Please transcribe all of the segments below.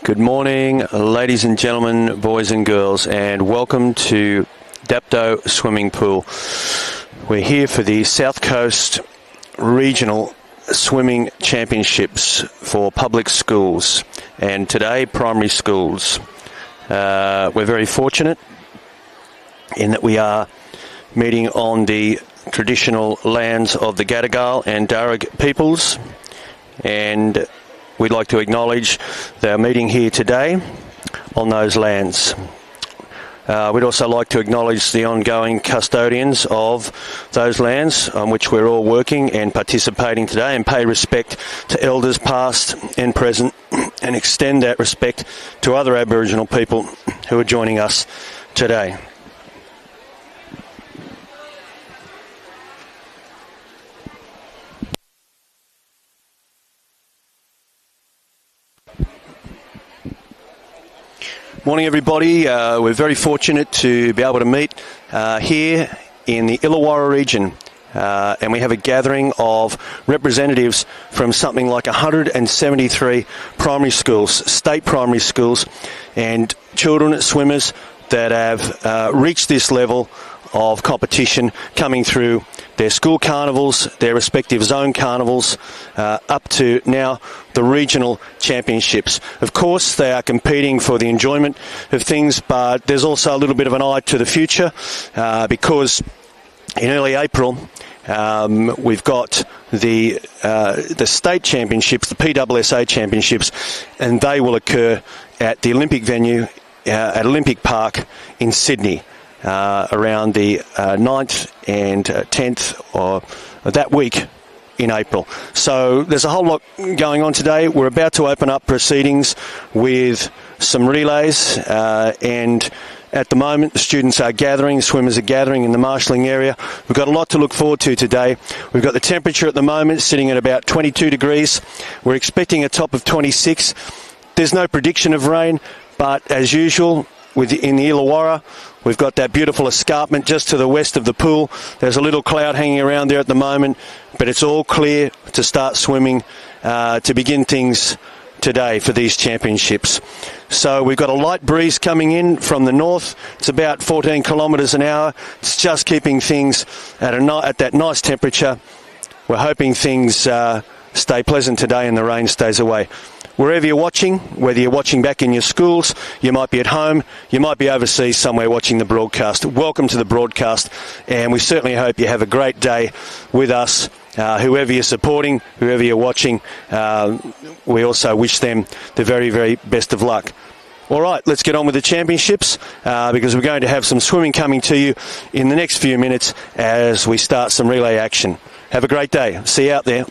Good morning, ladies and gentlemen, boys and girls, and welcome to Dapto Swimming Pool. We're here for the South Coast Regional Swimming Championships for public schools, and today primary schools. We're very fortunate in that we are meeting on the traditional lands of the Gadigal and Darug peoples, and we'd like to acknowledge their meeting here today on those lands. We'd also like to acknowledge the ongoing custodians of those lands on which we're all working and participating today, and pay respect to elders past and present, and extend that respect to other Aboriginal people who are joining us today. Morning, everybody. We're very fortunate to be able to meet here in the Illawarra region, and we have a gathering of representatives from something like 173 primary schools, state primary schools, and children swimmers that have reached this level of competition, coming through their school carnivals, their respective zone carnivals, up to now the regional championships. Of course, they are competing for the enjoyment of things, but there's also a little bit of an eye to the future, because in early April, we've got the state championships, the PWSA championships, and they will occur at the Olympic venue at Olympic Park in Sydney. Around the 9th and 10th of that week in April. So there's a whole lot going on today. We're about to open up proceedings with some relays, and at the moment the students are gathering, swimmers are gathering in the marshalling area. We've got a lot to look forward to today. We've got the temperature at the moment sitting at about 22 degrees. We're expecting a top of 26. There's no prediction of rain, but as usual, in the Illawarra, we've got that beautiful escarpment just to the west of the pool. There's a little cloud hanging around there at the moment, but it's all clear to start swimming, to begin things today for these championships. So we've got a light breeze coming in from the north. It's about 14 kilometres an hour. It's just keeping things at that nice temperature. We're hoping things stay pleasant today and the rain stays away. Wherever you're watching, whether you're watching back in your schools, you might be at home, you might be overseas somewhere watching the broadcast. Welcome to the broadcast, and we certainly hope you have a great day with us. Whoever you're supporting, whoever you're watching, we also wish them the very, very best of luck. All right, let's get on with the championships, because we're going to have some swimming coming to you in the next few minutes as we start some relay action. Have a great day. See you out there.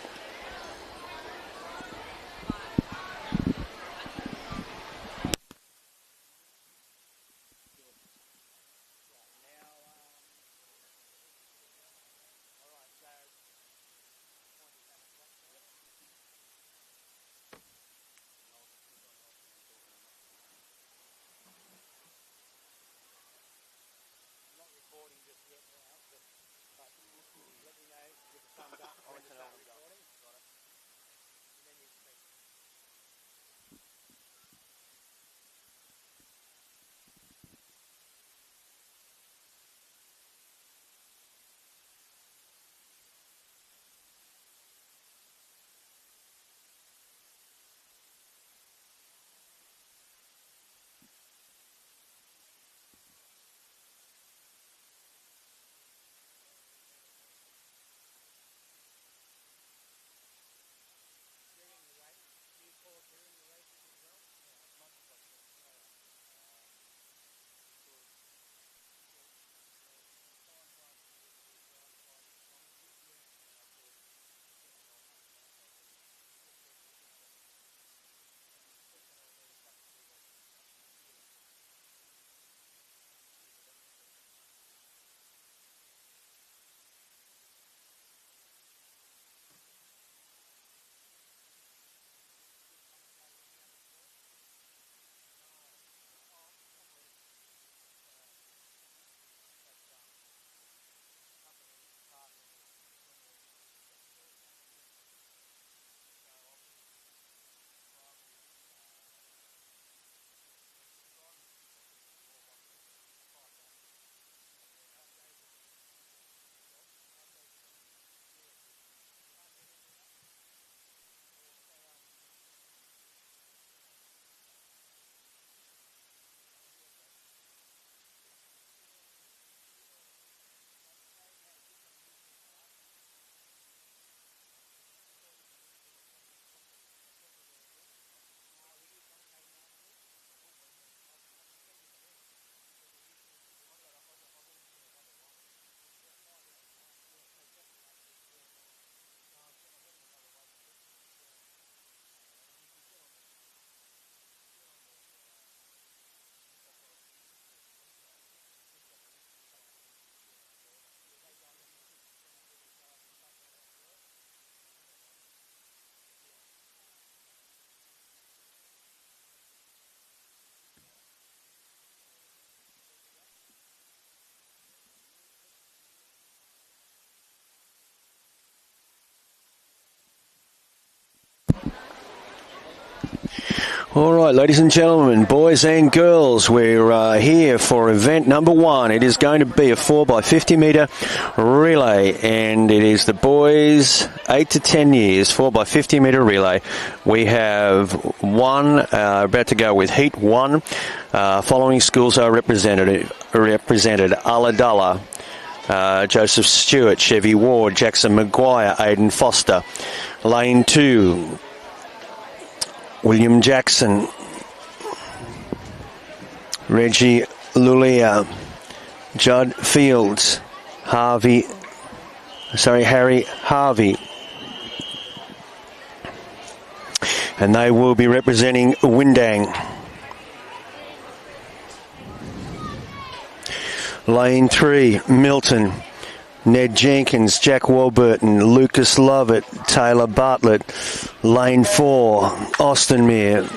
All right, ladies and gentlemen, boys and girls, we're here for event number 1. It is going to be a 4x50 metre relay, and it is the boys 8 to 10 years 4x50 metre relay. We have one about to go with heat 1. Following schools are represented Ulladulla, Joseph Stewart, Chevy Ward, Jackson Maguire, Aidan Foster. Lane 2, William Jackson, Reggie Lulia, Judd Fields, Harry Harvey. And they will be representing Windang. Lane 3, Milton, Ned Jenkins, Jack Warburton, Lucas Lovett, Taylor Bartlett. Lane 4, Austinmere,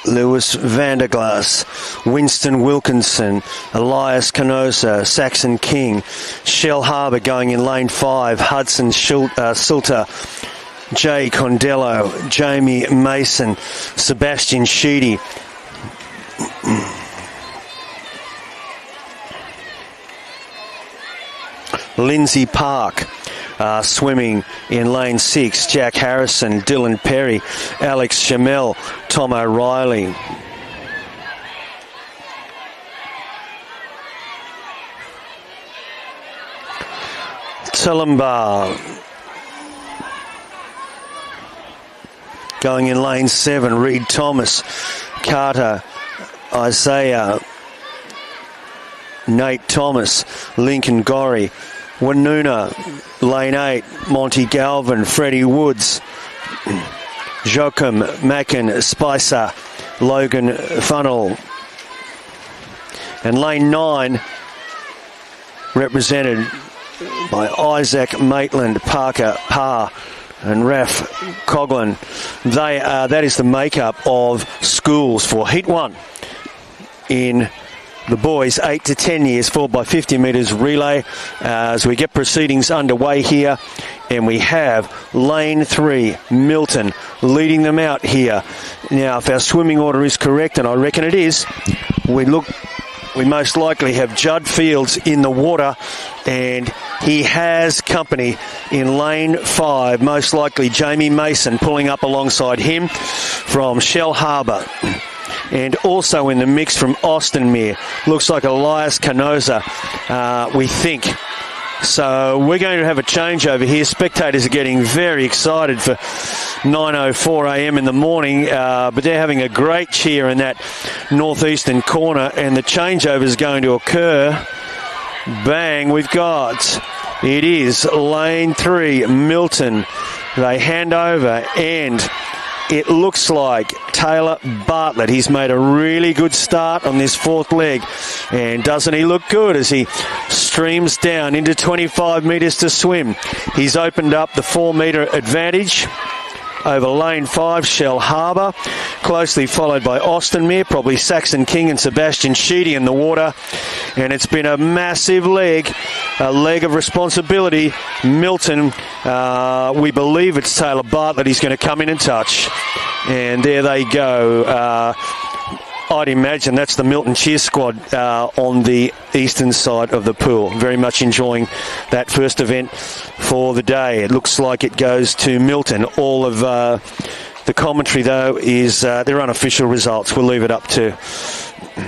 Lewis Vanderglass, Winston Wilkinson, Elias Canosa, Saxon King. Shell Harbour going in lane 5, Hudson Silter, Jay Condello, Jamie Mason, Sebastian Sheedy. Lindsay Park swimming in lane 6. Jack Harrison, Dylan Perry, Alex Chamel, Tom O'Reilly. Tulumbar going in lane 7. Reed Thomas, Carter, Isaiah, Nate Thomas, Lincoln Gorry. Wanuna, lane 8, Monty Galvin, Freddie Woods, Joachim Mackin, Spicer, Logan Funnel. And lane 9, represented by Isaac Maitland, Parker Parr, and Raf Coughlin. That is the makeup of schools for Heat 1 in the boys 8 to 10 years 4x50 metres relay as we get proceedings underway here, and we have lane 3 Milton leading them out here. Now if our swimming order is correct, and I reckon it is, we most likely have Judd Fields in the water, and he has company in lane 5, most likely Jamie Mason pulling up alongside him from Shell Harbour. And also in the mix from Austinmere, looks like Elias Canosa, we think. So we're going to have a changeover here. Spectators are getting very excited for 9:04 a.m. in the morning, but they're having a great cheer in that northeastern corner, and the changeover is going to occur. Bang, we've got, it is lane 3, Milton. They hand over, and it looks like Taylor Bartlett. He's made a really good start on this 4th leg. And doesn't he look good as he streams down into 25 metres to swim. He's opened up the 4-metre advantage over lane 5, Shell Harbour. Closely followed by Austinmere, probably Saxon King and Sebastian Sheedy in the water. And it's been a massive leg, a leg of responsibility. Milton, we believe it's Taylor Bartlett. He's going to come in and touch. And there they go. I'd imagine that's the Milton cheer squad on the eastern side of the pool. Very much enjoying that first event for the day. It looks like it goes to Milton. All of the commentary, though, is their unofficial results. We'll leave it up to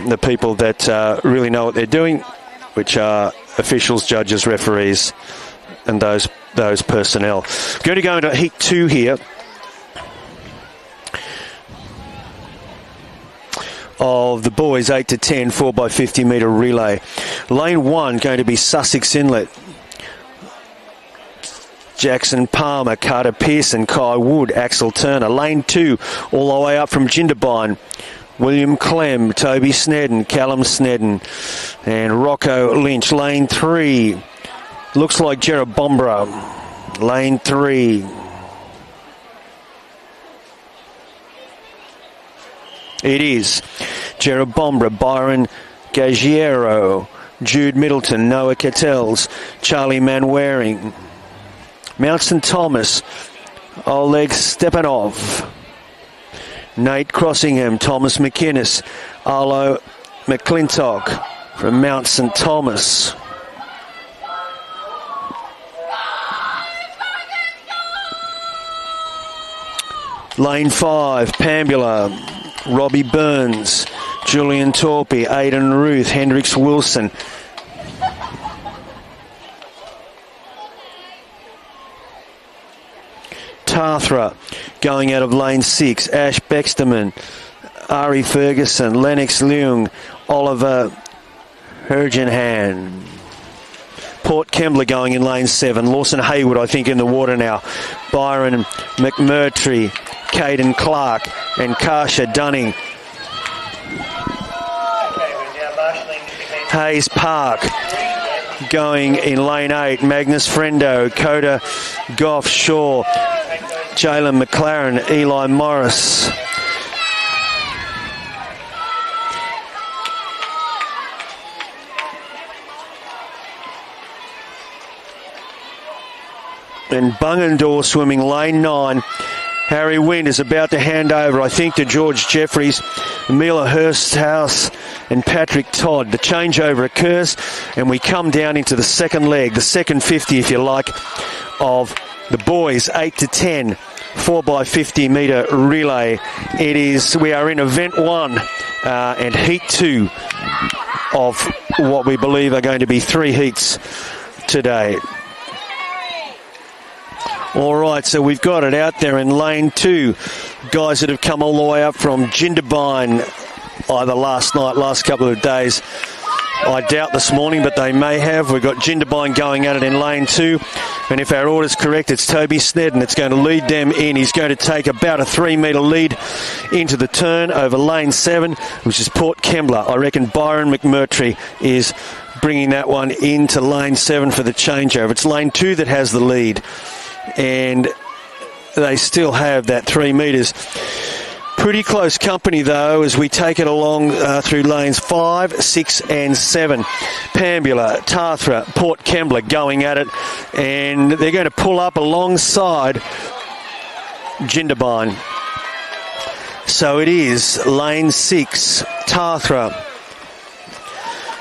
the people that really know what they're doing, which are officials, judges, referees, and those personnel. Going to go into Heat 2 here of the boys 8 to 10 4x50 metre relay. Lane 1 going to be Sussex Inlet, Jackson Palmer, Carter Pearson, Kai Wood, Axel Turner. Lane 2 all the way up from Jindabyne, William Clem, Toby Snedden, Callum Snedden, and Rocco Lynch. Lane 3 looks like Jerobombra. Lane 3. It is Jerobombra, Byron Gagiero, Jude Middleton, Noah Cattels, Charlie Manwaring, Mount St Thomas, Oleg Stepanov, Nate Crossingham, Thomas McInnes, Arlo McClintock from Mount St Thomas. Lane 5, Pambula, Robbie Burns, Julian Torpy, Aidan Ruth, Hendricks Wilson. Tathra going out of lane 6, Ash Bexterman, Ari Ferguson, Lennox Leung, Oliver Hergenhan. Port Kembla going in lane 7, Lawson Haywood I think in the water now, Byron McMurtry, Caden Clark and Karsha Dunning. Hayes Park going in lane 8, Magnus Frendo, Coda Goff Shaw, Jalen McLaren, Eli Morris. And Bungendore swimming lane 9. Harry Wynn is about to hand over, I think, to George Jeffries, Mila Hursthouse and Patrick Todd. The changeover occurs and we come down into the second leg, the second 50, if you like, of the boys 8 to 10 4x50 metre relay. We are in event 1 and heat 2 of what we believe are going to be 3 heats today. All right, so we've got it out there in lane 2. Guys that have come all the way up from Jindabyne either last night, last couple of days. I doubt this morning, but they may have. We've got Jindabyne going at it in lane 2. And if our order's correct, it's Toby Snedden that's going to lead them in. He's going to take about a 3 metre lead into the turn over lane 7, which is Port Kembla. I reckon Byron McMurtry is bringing that one into lane 7 for the changeover. It's lane 2 that has the lead. And they still have that 3 metres. Pretty close company, though, as we take it along through lanes 5, 6 and 7. Pambula, Tathra, Port Kembla going at it, and they're going to pull up alongside Jindabyne. So it is lane 6, Tathra.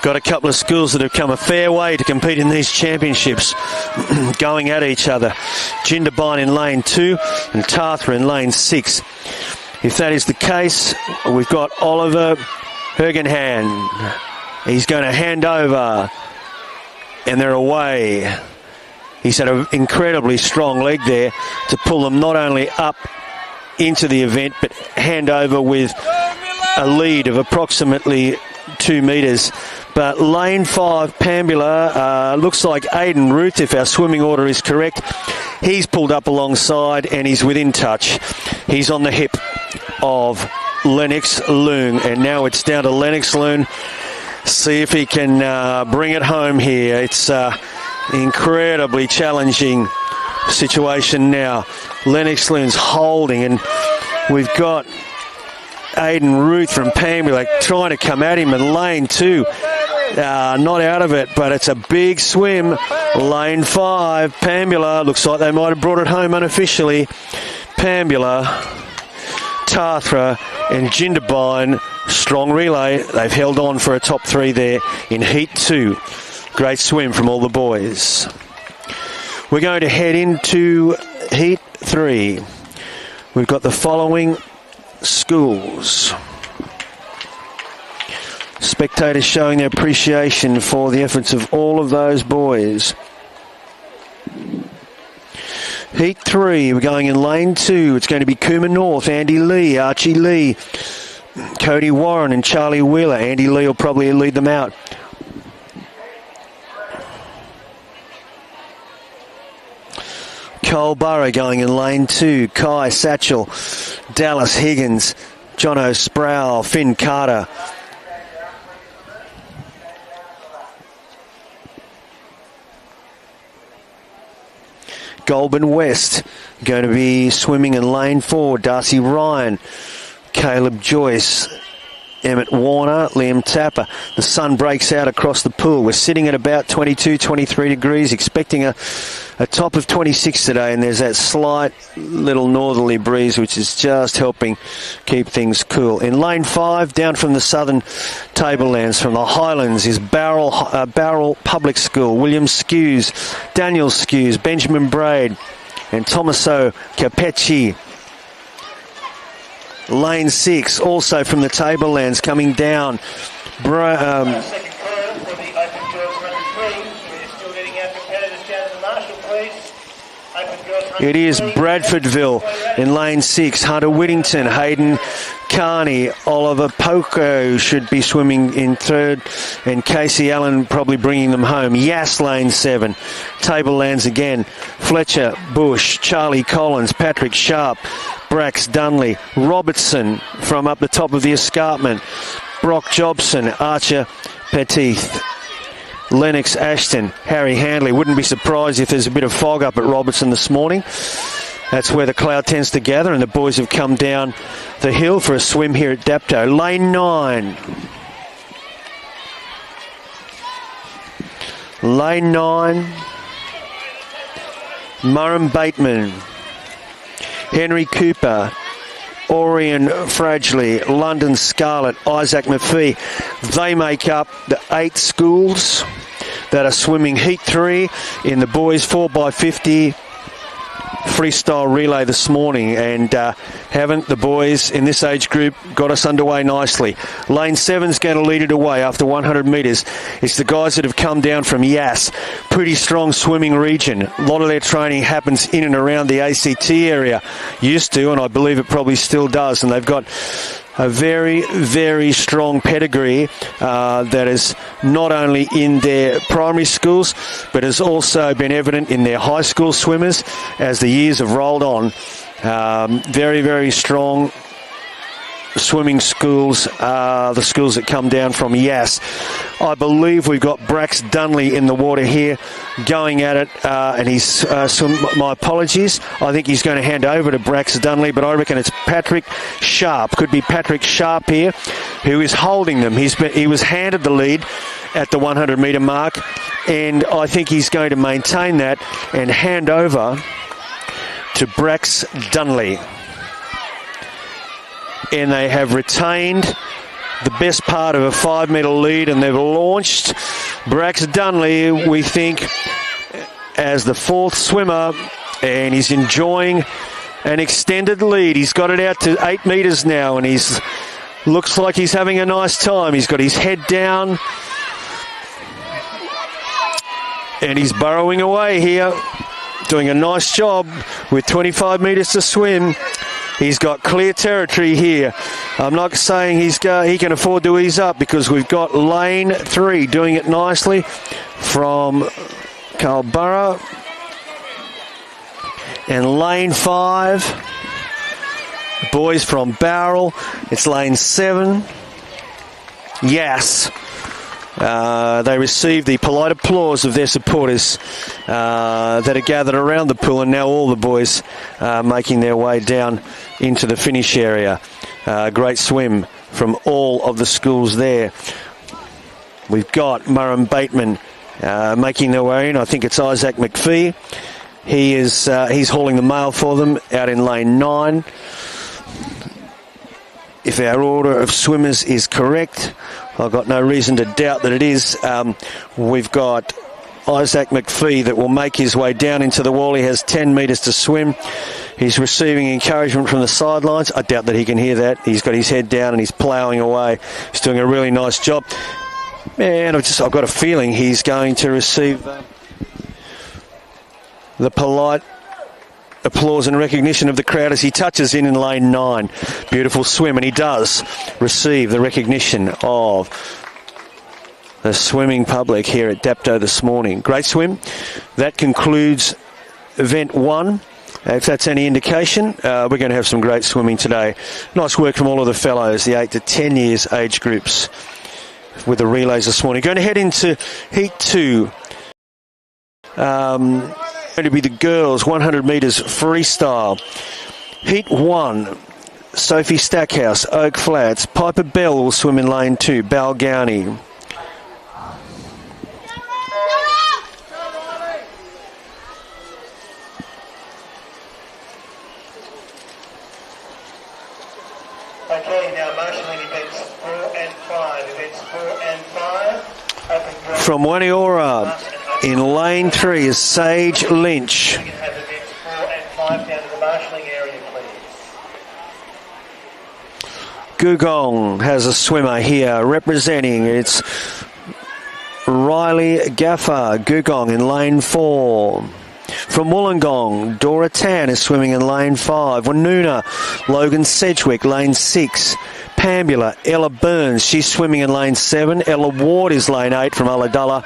Got a couple of schools that have come a fair way to compete in these championships going at each other. Jindabyne in lane 2 and Tathra in lane 6. If that is the case, we've got Oliver Hergenhan. He's going to hand over and they're away. He's had an incredibly strong leg there to pull them not only up into the event but hand over with a lead of approximately 2 metres. But lane 5, Pambula, looks like Aidan Ruth, if our swimming order is correct. He's pulled up alongside and he's within touch. He's on the hip of Lennox Leung, and now it's down to Lennox Leung. See if he can bring it home here. It's incredibly challenging situation now. Lennox Leung's holding, and we've got Aidan Ruth from Pambula trying to come at him in lane 2. Not out of it, but it's a big swim. Lane 5, Pambula. Looks like they might have brought it home unofficially. Pambula, Tathra and Jindabyne. Strong relay. They've held on for a top 3 there in heat 2. Great swim from all the boys. We're going to head into heat 3. We've got the following schools. Spectators showing their appreciation for the efforts of all of those boys. Heat 3, we're going in lane 2. It's going to be Cooma North, Andy Lee, Archie Lee, Cody Warren and Charlie Wheeler. Andy Lee will probably lead them out. Cole Burrow going in lane 2. Kai Satchel, Dallas Higgins, Jono Sproul, Finn Carter. Goulburn West going to be swimming in lane 4. Darcy Ryan, Caleb Joyce, Emmett Warner, Liam Tapper. The sun breaks out across the pool. We're sitting at about 22, 23 degrees, expecting a top of 26 today, and there's that slight little northerly breeze which is just helping keep things cool. In lane 5, down from the southern tablelands, from the Highlands, is Barrel Public School, William Skews, Daniel Skews, Benjamin Braid, and Tomaso Capecci. Lane 6, also from the tablelands, coming down. It is Bradfordville in lane 6. Hunter Whittington, Hayden Carney, Oliver Poco should be swimming in third, and Casey Allen probably bringing them home. Yass lane 7. Tablelands again. Fletcher, Bush, Charlie Collins, Patrick Sharp, Brax Dunley, Robertson from up the top of the escarpment, Brock Jobson, Archer Petith, Lennox Ashton, Harry Handley. Wouldn't be surprised if there's a bit of fog up at Robertson this morning. That's where the cloud tends to gather, and the boys have come down the hill for a swim here at Dapto. Lane 9. Lane 9. Murray Bateman, Henry Cooper, Orion Fragiley, London Scarlett, Isaac McPhee. They make up the 8 schools that are swimming Heat 3 in the boys 4x50 freestyle relay this morning, and haven't the boys in this age group got us underway nicely. Lane 7's going to lead it away after 100 metres. It's the guys that have come down from Yass. Pretty strong swimming region. A lot of their training happens in and around the ACT area. Used to, and I believe it probably still does, and they've got a very, very strong pedigree that is not only in their primary schools, but has also been evident in their high school swimmers as the years have rolled on. Very, very strong swimming schools, the schools that come down from Yass. I believe we've got Brax Dunley in the water here going at it, and he's my apologies. I think he's going to hand over to Brax Dunley, but I reckon it's Patrick Sharp. Could be Patrick Sharp here, who is holding them. He was handed the lead at the 100 metre mark, and I think he's going to maintain that and hand over to Brax Dunley. And they have retained the best part of a 5 metre lead, and they've launched Brax Dunley, we think, as the 4th swimmer, and he's enjoying an extended lead. He's got it out to 8 metres now, and he's looks like he's having a nice time. He's got his head down, and he's burrowing away here, doing a nice job with 25 metres to swim. He's got clear territory here. I'm not saying he can afford to ease up, because we've got lane 3 doing it nicely from Carlborough. And lane 5, boys from Barrel. It's lane 7. Yes. They received the polite applause of their supporters that are gathered around the pool, and now all the boys making their way down into the finish area. Great swim from all of the schools there. We've got Murray Bateman making their way in. I think it's Isaac McPhee. He's hauling the mail for them out in lane 9. If our order of swimmers is correct, I've got no reason to doubt that it is. We've got Isaac McPhee that will make his way down into the wall. He has 10 metres to swim. He's receiving encouragement from the sidelines. I doubt that he can hear that. He's got his head down and he's ploughing away. He's doing a really nice job. And I've got a feeling he's going to receive the polite applause and recognition of the crowd as he touches in lane 9. Beautiful swim, and he does receive the recognition of the swimming public here at Dapto this morning. Great swim. That concludes event 1. If that's any indication, we're going to have some great swimming today. Nice work from all of the fellows, the 8 to 10 years age groups, with the relays this morning. Going to head into Heat 2. Going to be the girls 100 metres freestyle. Heat 1, Sophie Stackhouse, Oak Flats. Piper Bell will swim in lane 2, Balgownie. Okay, now marshalling events 4 and 5. Events 4 and 5. From Waniora in lane 3 is Sage Lynch. We can have events 4 and 5 down to the marshalling area, please. Gugong has a swimmer here representing. It's Riley Gaffer. Gugong in lane 4. From Wollongong, Dora Tan is swimming in lane 5. Wanuna, Logan Sedgwick, lane 6. Pambula, Ella Burns, she's swimming in lane 7. Ella Ward is lane 8 from Ulladulla.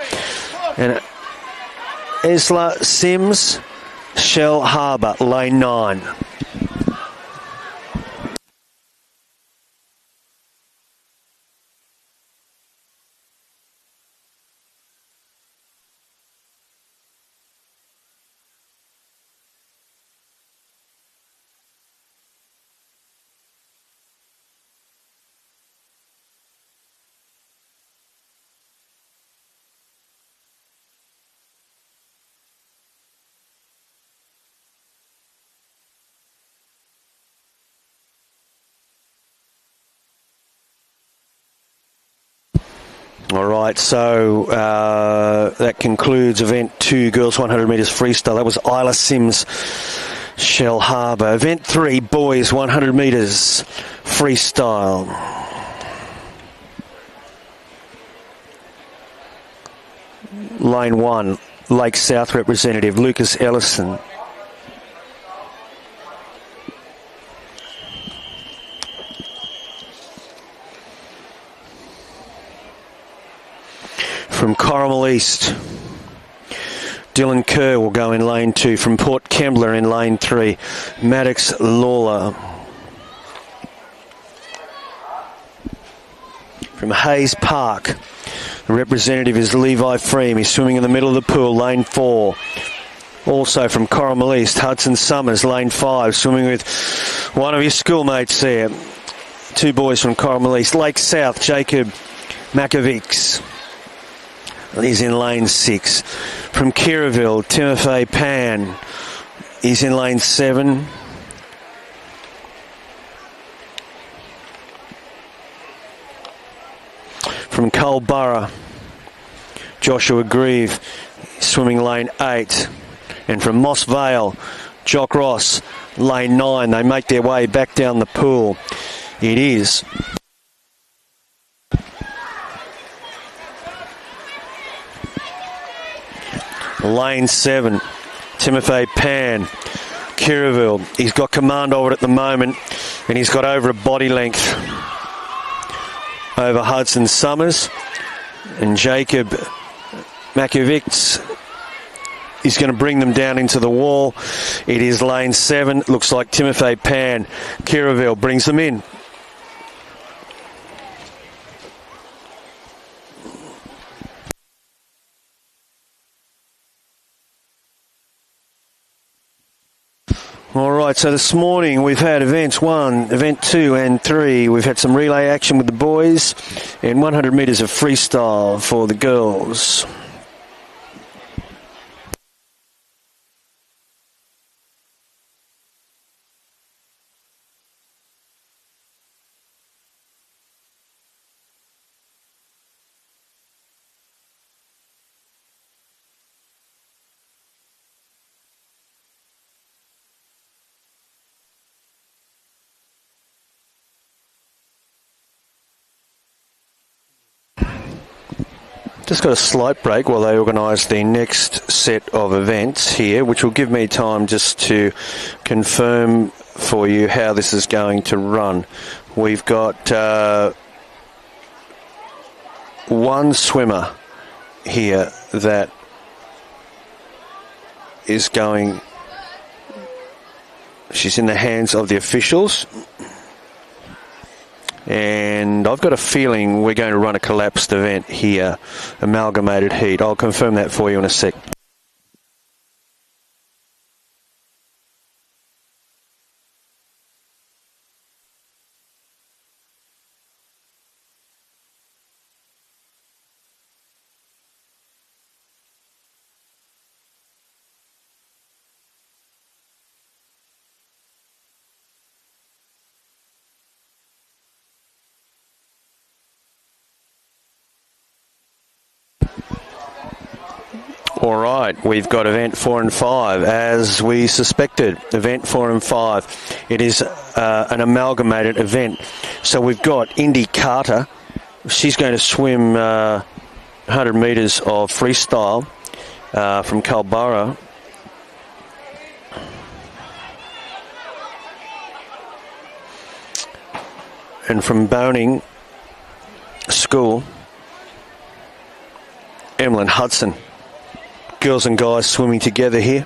And Isla Sims, Shell Harbour, lane 9. All right, so that concludes event 2, girls 100 metres freestyle. That was Isla Sims, Shell Harbour. Event 3, boys 100 metres freestyle. Lane 1, Lake South representative, Lucas Ellison. From Corrimal East, Dylan Kerr will go in lane 2. From Port Kembla in lane 3, Maddox Lawler. From Hayes Park, the representative is Levi Freem. He's swimming in the middle of the pool, lane 4. Also from Corrimal East, Hudson Summers, lane 5, swimming with one of his schoolmates there. 2 boys from Corrimal East. Lake South, Jacob Makovics. He's in lane 6. From Kirraville, Timothy Pan. He's in lane 7. From Culburra, Joshua Grieve, swimming lane 8. And from Moss Vale, Jock Ross, lane 9. They make their way back down the pool. It is lane 7, Timothy Pan, Kirraville. He's got command over it at the moment, and he's got over a body length over Hudson Summers. And Jacob Makovics is going to bring them down into the wall. It is lane 7. Looks like Timothy Pan, Kirraville brings them in. All right, so this morning we've had events 1, event 2 and 3. We've had some relay action with the boys and 100 metres of freestyle for the girls. Just got a slight break while they organise the next set of events here, which will give me time just to confirm for you how this is going to run. We've got one swimmer here that is going... She's in the hands of the officials. And I've got a feeling we're going to run a collapsed event here, amalgamated heat. I'll confirm that for you in a sec. All right, we've got event 4 and 5, as we suspected. Event 4 and 5. It is an amalgamated event. So we've got Indy Carter. She's going to swim 100 metres of freestyle from Culburra. And from Boning School, Emlyn Hudson. Girls and guys swimming together here.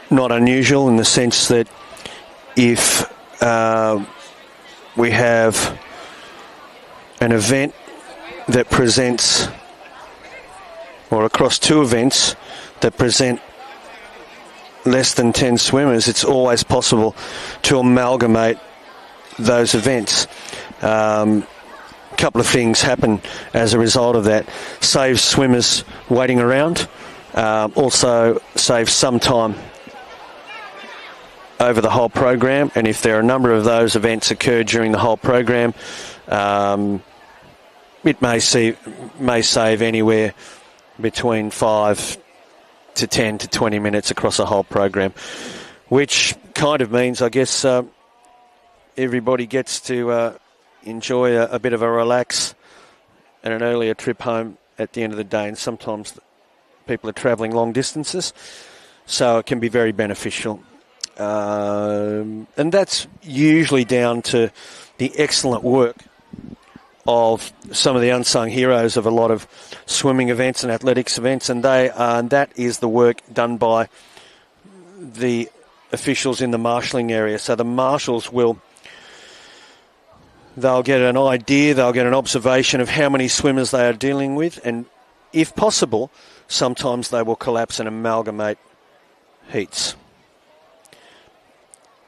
Not unusual in the sense that if we have an event that presents, or across two events that present less than 10 swimmers, it's always possible to amalgamate those events. Couple of things happen as a result of that. Saves swimmers waiting around, also saves some time over the whole program, and if there are a number of those events occur during the whole program, it may save anywhere between 5 to 10 to 20 minutes across a whole program, which kind of means, I guess, everybody gets to enjoy a bit of a relax and an earlier trip home at the end of the day. And sometimes people are travelling long distances, so it can be very beneficial. And that's usually down to the excellent work of some of the unsung heroes of a lot of swimming events and athletics events, and that is the work done by the officials in the marshalling area. So the marshals they'll get an idea, they'll get an observation of how many swimmers they are dealing with, and if possible, sometimes they will collapse and amalgamate heats.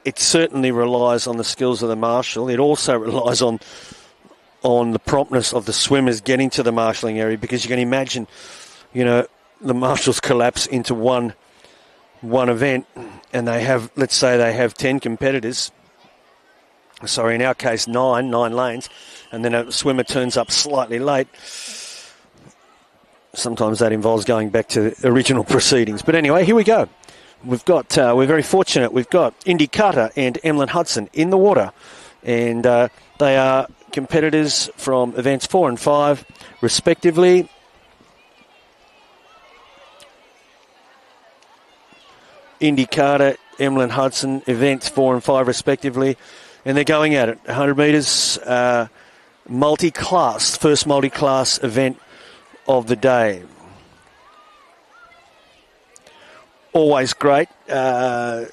It certainly relies on the skills of the marshal. It also relies on the promptness of the swimmers getting to the marshalling area, because you can imagine, the marshals collapse into one event, and they have, let's say they have 10 competitors. Sorry, in our case, nine lanes, and then a swimmer turns up slightly late. Sometimes that involves going back to the original proceedings. But anyway, here we go. We're very fortunate. We've got Indy Carter and Emlyn Hudson in the water, and they are competitors from events 4 and 5, respectively. Indy Carter, Emlyn Hudson, events 4 and 5, respectively. And they're going at it. 100 metres, multi-class, first multi-class event of the day. Always great to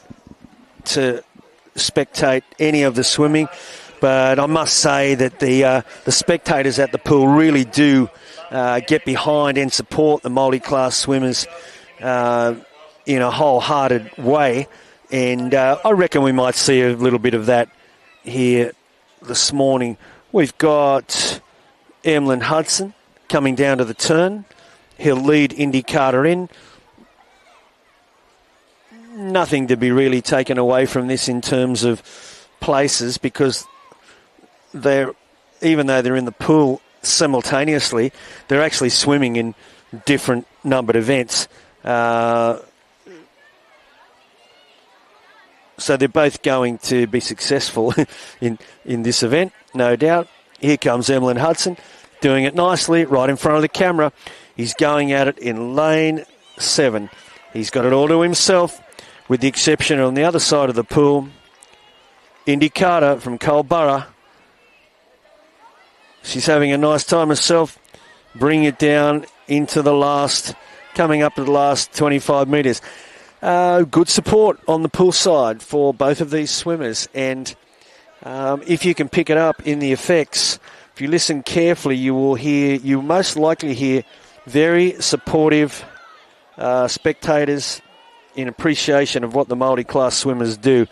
spectate any of the swimming, but I must say that the spectators at the pool really do get behind and support the multi-class swimmers in a wholehearted way, and I reckon we might see a little bit of that here this morning. We've got Emlyn Hudson coming down to the turn. He'll lead Indy Carter in. Nothing to be really taken away from this in terms of places, because even though they're in the pool simultaneously, they're actually swimming in different numbered events. So they're both going to be successful in this event, no doubt. Here comes Emlyn Hudson, doing it nicely, right in front of the camera. He's going at it in lane 7. He's got it all to himself, with the exception on the other side of the pool, Indy Carter from Culburra. She's having a nice time herself, bringing it down into coming up to the last 25 metres. Good support on the pool side for both of these swimmers, and if you can pick it up in the effects, if you listen carefully, you most likely hear very supportive spectators in appreciation of what the multi-class swimmers do.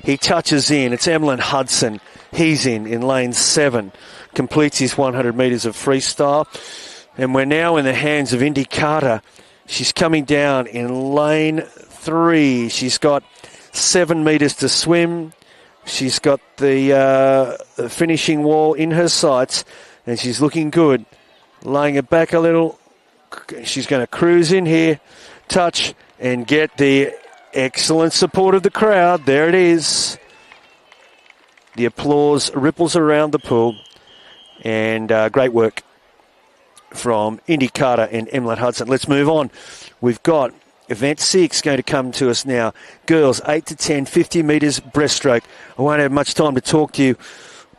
He touches in. It's Emlyn Hudson. He's in lane 7, completes his 100 metres of freestyle, and we're now in the hands of Indy Carter. She's coming down in lane 3. She's got 7 metres to swim. She's got the finishing wall in her sights, and she's looking good. Laying it back a little, She's going to cruise in here, touch, and get the excellent support of the crowd. There it is. The applause ripples around the pool. And great work from Indy Carter and Emlet Hudson. Let's move on. We've got event 6 going to come to us now. Girls, 8 to 10, 50 metres breaststroke. I won't have much time to talk to you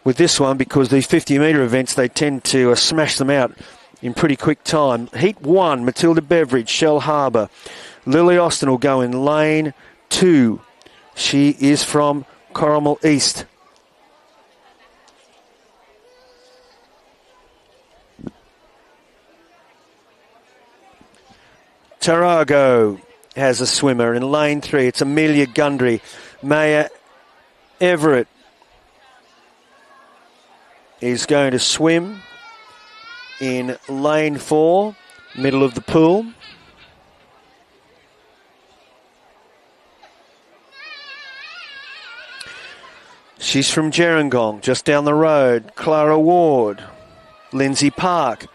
with this one because these 50-metre events, they tend to smash them out in pretty quick time. Heat 1, Matilda Beveridge, Shell Harbour. Lily Austin will go in lane 2. She is from Corrimal East. Tarago has a swimmer in lane 3. It's Amelia Gundry. Maya Everett is going to swim in lane 4, middle of the pool. She's from Gerringong, just down the road. Clara Ward, Lindsay Park,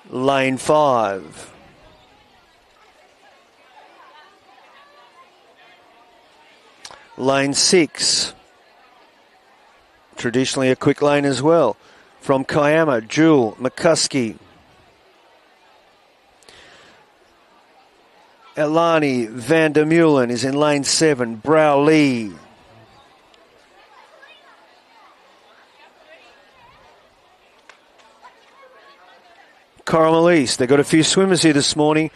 lane 5. Lane 6, traditionally a quick lane as well. From Kiama, Jewel McCuskey. Elani van der Meulen is in lane 7. Brow Lee. Corrimal East, they've got a few swimmers here this morning.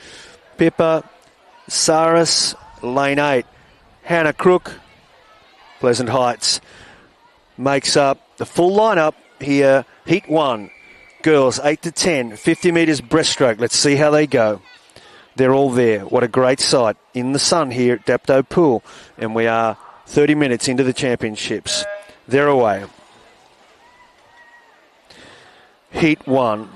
Pippa Saris, lane 8. Hannah Crook, Pleasant Heights, makes up the full lineup here. Heat 1, girls 8 to 10, 50 metres breaststroke. Let's see how they go. They're all there. What a great sight in the sun here at Dapto Pool. And we are 30 minutes into the championships. They're away. Heat 1.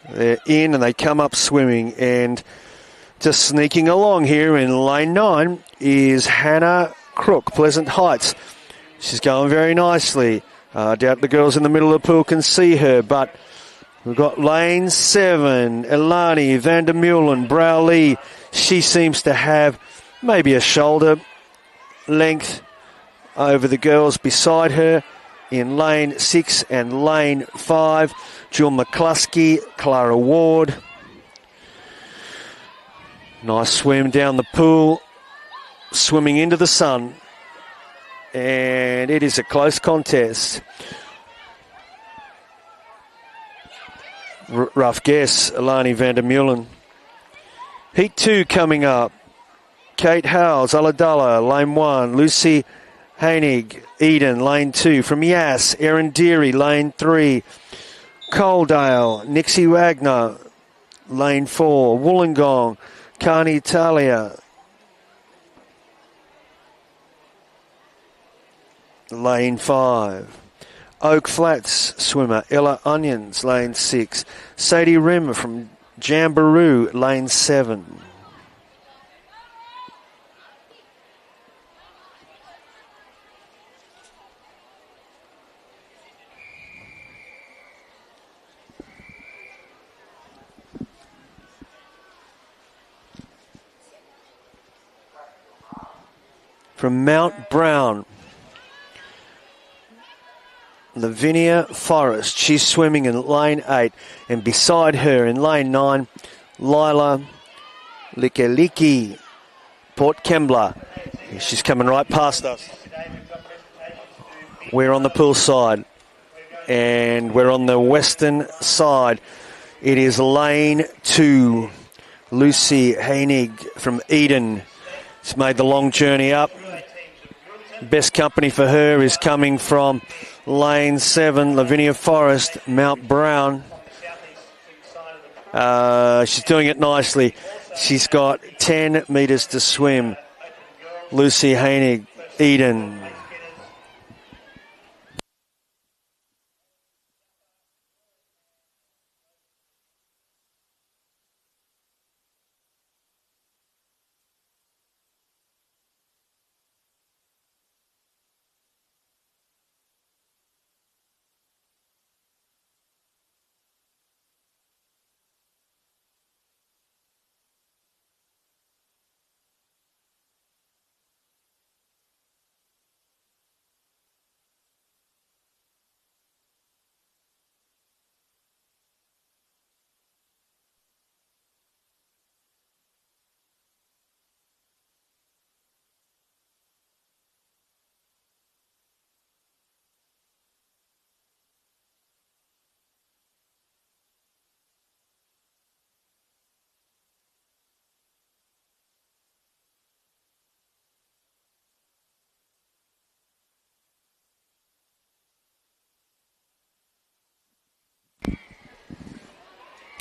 They're in and they come up swimming, and just sneaking along here in lane 9 is Hannah Crook, Pleasant Heights. She's going very nicely. I doubt the girls in the middle of the pool can see her, but we've got lane 7, Elani van der Meulen, Brow Lee. She seems to have maybe a shoulder length over the girls beside her. In lane 6 and lane 5, Jill McCluskey, Clara Ward. Nice swim down the pool, swimming into the sun, and it is a close contest. Rough guess, Alani van der Meulen. Heat 2 coming up. Kate Howes, Ulladulla, lane 1. Lucy Hainig, Eden, lane 2. From Yass, Erin Deary, lane 3. Coaldale, Nixie Wagner, lane 4. Wollongong, Carney Italia, lane 5. Oak Flats swimmer Ella Onions, lane 6. Sadie Rim from Jamboree, lane 7. From Mount Brown, Lavinia Forrest. She's swimming in lane 8. And beside her in lane 9, Lila Likeliki, Port Kembla. She's coming right past us. We're on the pool side. And we're on the western side. It is lane 2. Lucy Hainig from Eden. She's made the long journey up. Best company for her is coming from lane 7, Lavinia Forrest, Mount Brown. She's doing it nicely. She's got 10 metres to swim. Lucy Hainig, Eden.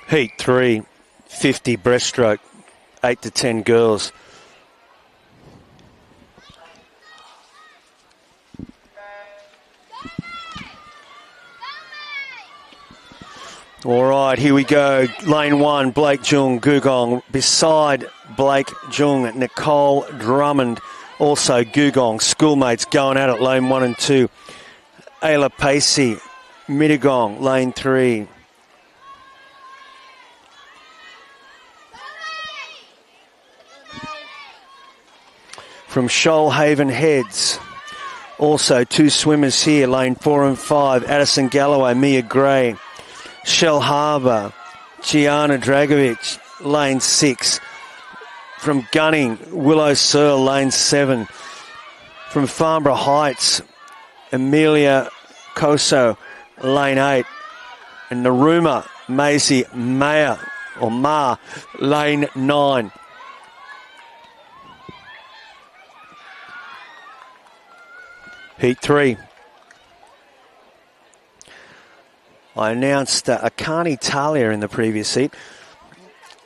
Heat 3, 50 breaststroke, 8 to 10 girls. All right, here we go. Lane 1, Blake Jung, Gugong. Beside Blake Jung, Nicole Drummond. Also Gugong. Schoolmates going out at lane 1 and 2. Ayla Pacey, Mittagong, lane 3. From Shoalhaven Heads. Also 2 swimmers here, lane 4 and 5. Addison Galloway, Mia Gray. Shell Harbour, Gianna Dragovic, lane 6. From Gunning, Willow Searle, lane 7. From Farnborough Heights, Amelia Coso, lane 8. And Naruma, Maisie Mayer, or Ma, lane 9. Heat 3. I announced Akani Talia in the previous heat.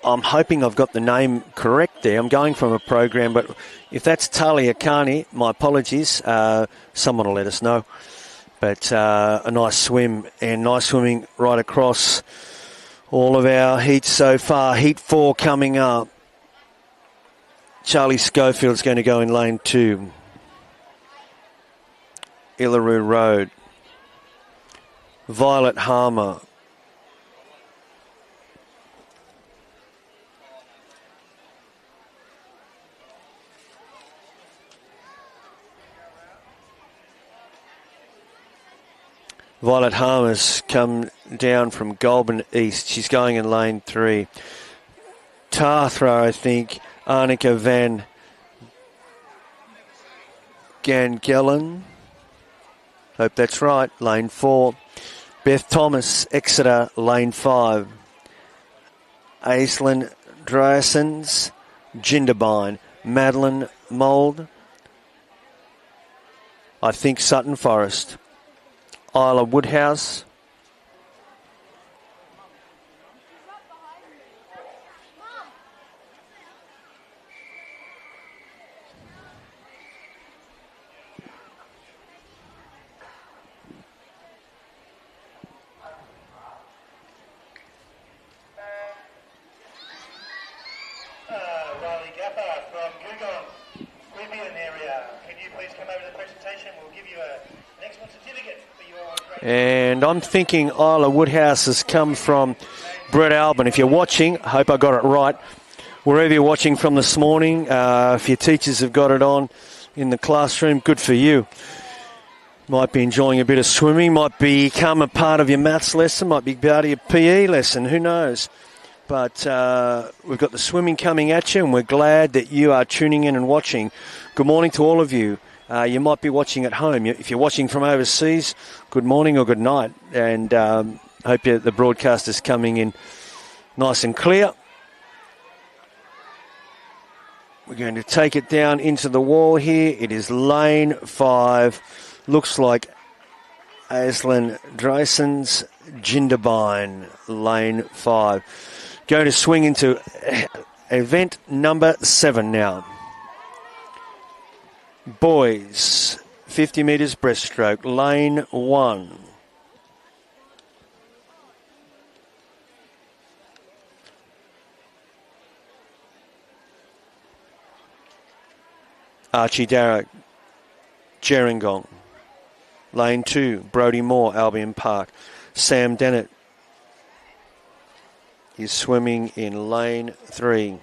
I'm hoping I've got the name correct there. I'm going from a program, but if that's Talia Akani, my apologies. Someone will let us know. But a nice swim, and nice swimming right across all of our heats so far. Heat 4 coming up. Charlie Schofield's going to go in lane 2. Illaroo Road. Violet Harmer. Violet Harmer's come down from Goulburn East. She's going in lane 3. Tarthra, I think. Arnica Van Gangelen. Hope that's right. Lane 4. Beth Thomas, Exeter, lane 5. Aislinn Drysons, Jindabyne. Madeline Mould. I think Sutton Forest. Isla Woodhouse. Riley Gaffer from Gugong, Queanbeyan area. Can you please come over to the presentation? We'll give you an excellent certificate for your great... And I'm thinking Isla Woodhouse has come from Brett Albin. If you're watching, I hope I got it right. Wherever you're watching from this morning, if your teachers have got it on in the classroom, good for you. Might be enjoying a bit of swimming, might become a part of your maths lesson, might be part of your PE lesson, who knows. But we've got the swimming coming at you, and we're glad that you are tuning in and watching. Good morning to all of you. You might be watching at home. If you're watching from overseas, good morning or good night. And hope the broadcast is coming in nice and clear. We're going to take it down into the wall here. It is lane 5. Looks like Aislinn Drysons, Jindabyne, lane 5. Going to swing into event number 7 now. Boys, 50 metres breaststroke, lane 1. Archie Darroch, Gerringong. Lane 2, Brodie Moore, Albion Park. Sam Dennett is swimming in lane 3.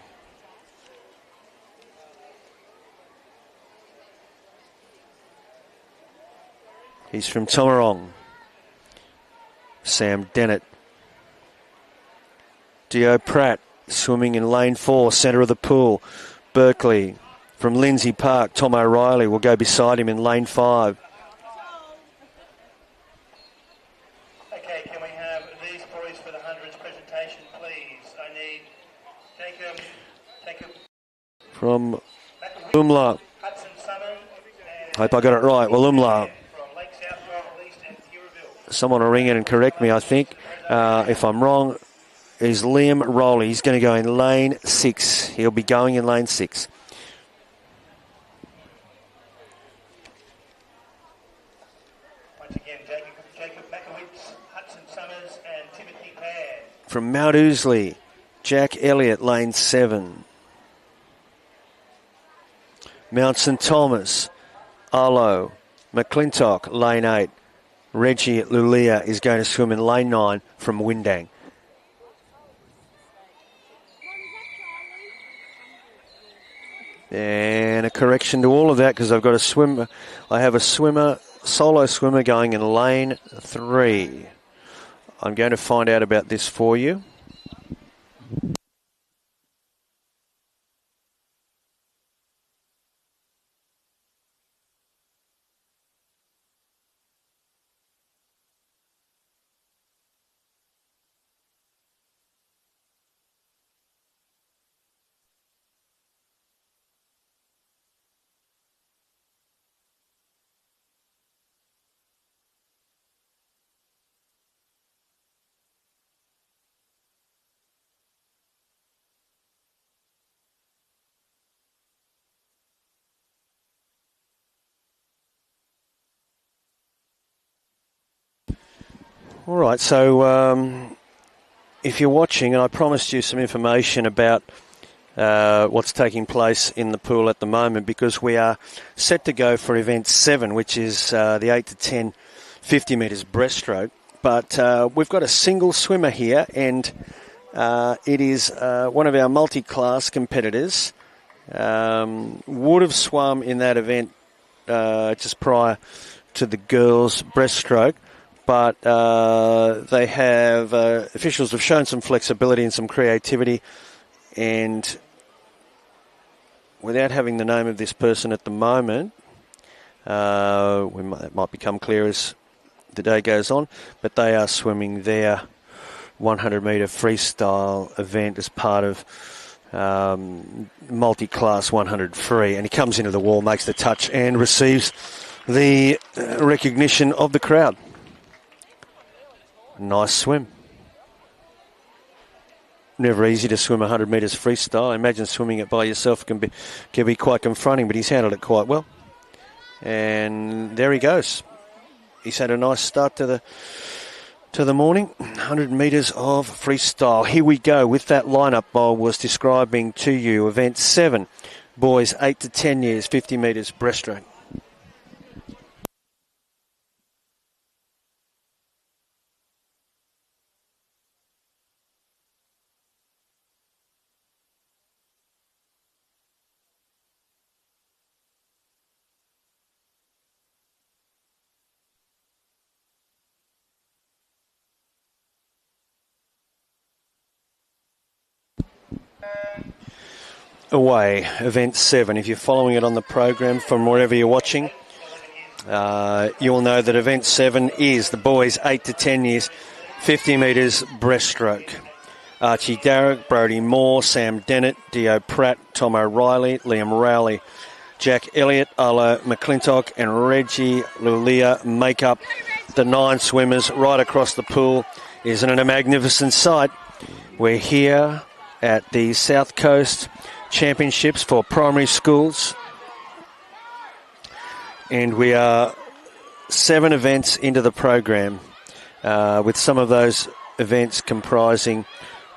He's from Tomarong. Sam Dennett. Dio Pratt swimming in lane 4, centre of the pool. Berkeley. From Lindsay Park, Tom O'Reilly will go beside him in lane 5. Okay, can we have these boys for the hundreds presentation, please? I need Jacob From Umla. Hudson Summon. Hope I got it right. Well, Umla. From Lake South, East and Kirraville. Someone will ring in and correct me, I think, if I'm wrong. is Liam Rowley. He's going to go in lane 6. He'll be going in lane 6. Once again, Jacob Makowitz, Hudson Summers and Timothy Pear. From Mount Ousley, Jack Elliott, lane 7. Mount St Thomas, Arlo McClintock, lane 8. Reggie Lulia is going to swim in lane 9 from Windang. And a correction to all of that, because I've got a swimmer. I have a swimmer, solo swimmer, going in lane 3. I'm going to find out about this for you. All right, so if you're watching, and I promised you some information about what's taking place in the pool at the moment, because we are set to go for event 7, which is the 8 to 10 50 metres breaststroke. But we've got a single swimmer here, and it is one of our multi-class competitors. Would have swum in that event just prior to the girls' breaststroke. But they have, officials have shown some flexibility and some creativity, and without having the name of this person at the moment, it might become clear as the day goes on, but they are swimming their 100-metre freestyle event as part of Multiclass 100 free, and he comes into the wall, makes the touch, and receives the recognition of the crowd. Nice swim. Never easy to swim 100 metres freestyle. I imagine swimming it by yourself can be quite confronting, but he's handled it quite well. And there he goes. He's had a nice start to the morning. 100 metres of freestyle. Here we go with that lineup I was describing to you. Event 7, boys 8 to 10 years, 50 metres breaststroke. Away, event 7. If you're following it on the program from wherever you're watching, you'll know that event 7 is the boys 8 to 10 years, 50 metres breaststroke. Archie Darrick, Brodie Moore, Sam Dennett, Dio Pratt, Tom O'Reilly, Liam Rowley, Jack Elliott, Arlo McClintock and Reggie Lulia make up the 9 swimmers right across the pool. Isn't it a magnificent sight? We're here at the South Coast Championships for primary schools, and we are 7 events into the program, with some of those events comprising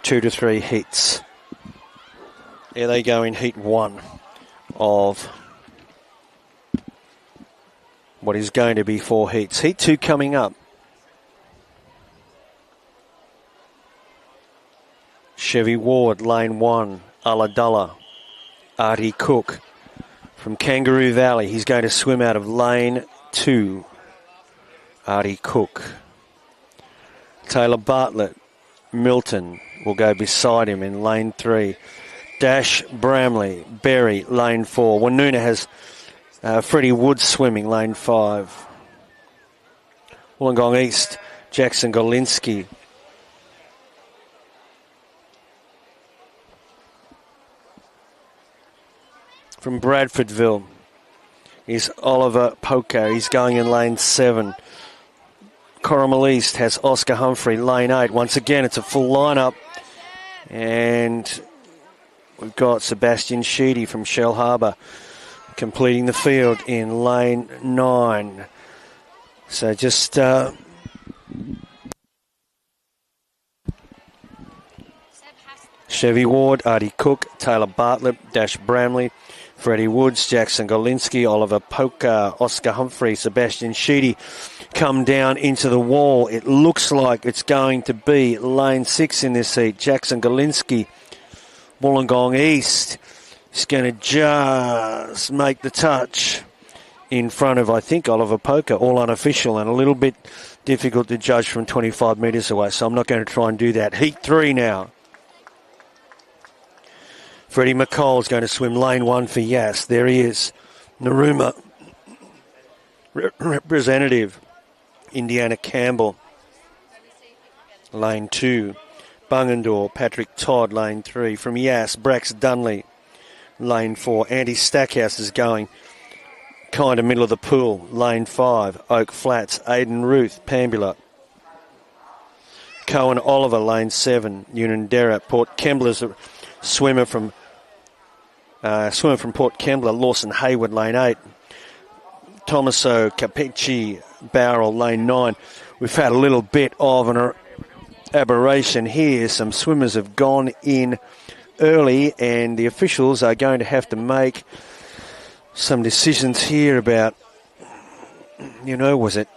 2 to 3 heats. There they go in heat 1 of what is going to be 4 heats. Heat 2 coming up. Chevy Ward, lane 1, Ulladulla. Artie Cook from Kangaroo Valley. He's going to swim out of lane 2. Artie Cook. Taylor Bartlett, Milton, will go beside him in lane 3. Dash Bramley, Berry, lane 4. Woonona has Freddie Woods swimming, lane 5. Wollongong East, Jackson Golinski. From Bradfordville is Oliver Poco. He's going in lane 7. Corrimal East has Oscar Humphrey, lane 8. Once again, it's a full lineup And we've got Sebastian Sheedy from Shell Harbour completing the field in lane 9. So just Chevy Ward, Artie Cook, Taylor Bartlett, Dash Bramley, Freddie Woods, Jackson Golinsky, Oliver Poker, Oscar Humphrey, Sebastian Sheedy come down into the wall. It looks like it's going to be lane 6 in this heat. Jackson Golinsky, Wollongong East, is going to just make the touch in front of, I think, Oliver Poker, all unofficial and a little bit difficult to judge from 25 metres away, so I'm not going to try and do that. Heat 3 now. Freddie McColl's going to swim lane 1 for Yass. There he is. Narooma, representative. Indiana Campbell, lane 2. Bungendore, Patrick Todd, lane 3. From Yass, Brax Dunley, lane 4. Andy Stackhouse is going kind of middle of the pool, lane 5. Oak Flats, Aidan Ruth, Pambula. Cohen Oliver, lane 7. Unanderra, Port Kembla's a swimmer from Port Kembla. Lawson Hayward, lane 8. Tomaso Capecci, Bowral, lane 9. We've had a little bit of an aberration here. Some swimmers have gone in early, and the officials are going to have to make some decisions here about, was it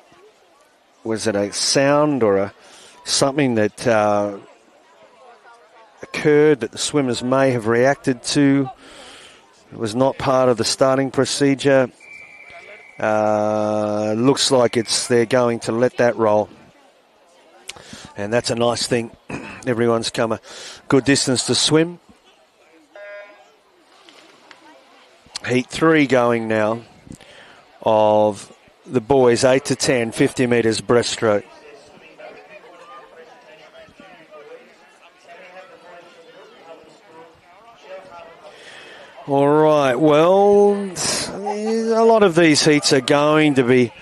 a sound or something that occurred that the swimmers may have reacted to. It was not part of the starting procedure. Looks like they're going to let that roll. And that's a nice thing. Everyone's come a good distance to swim. Heat 3 going now of the boys, 8 to 10, 50 metres breaststroke. All right, well, a lot of these heats are going to be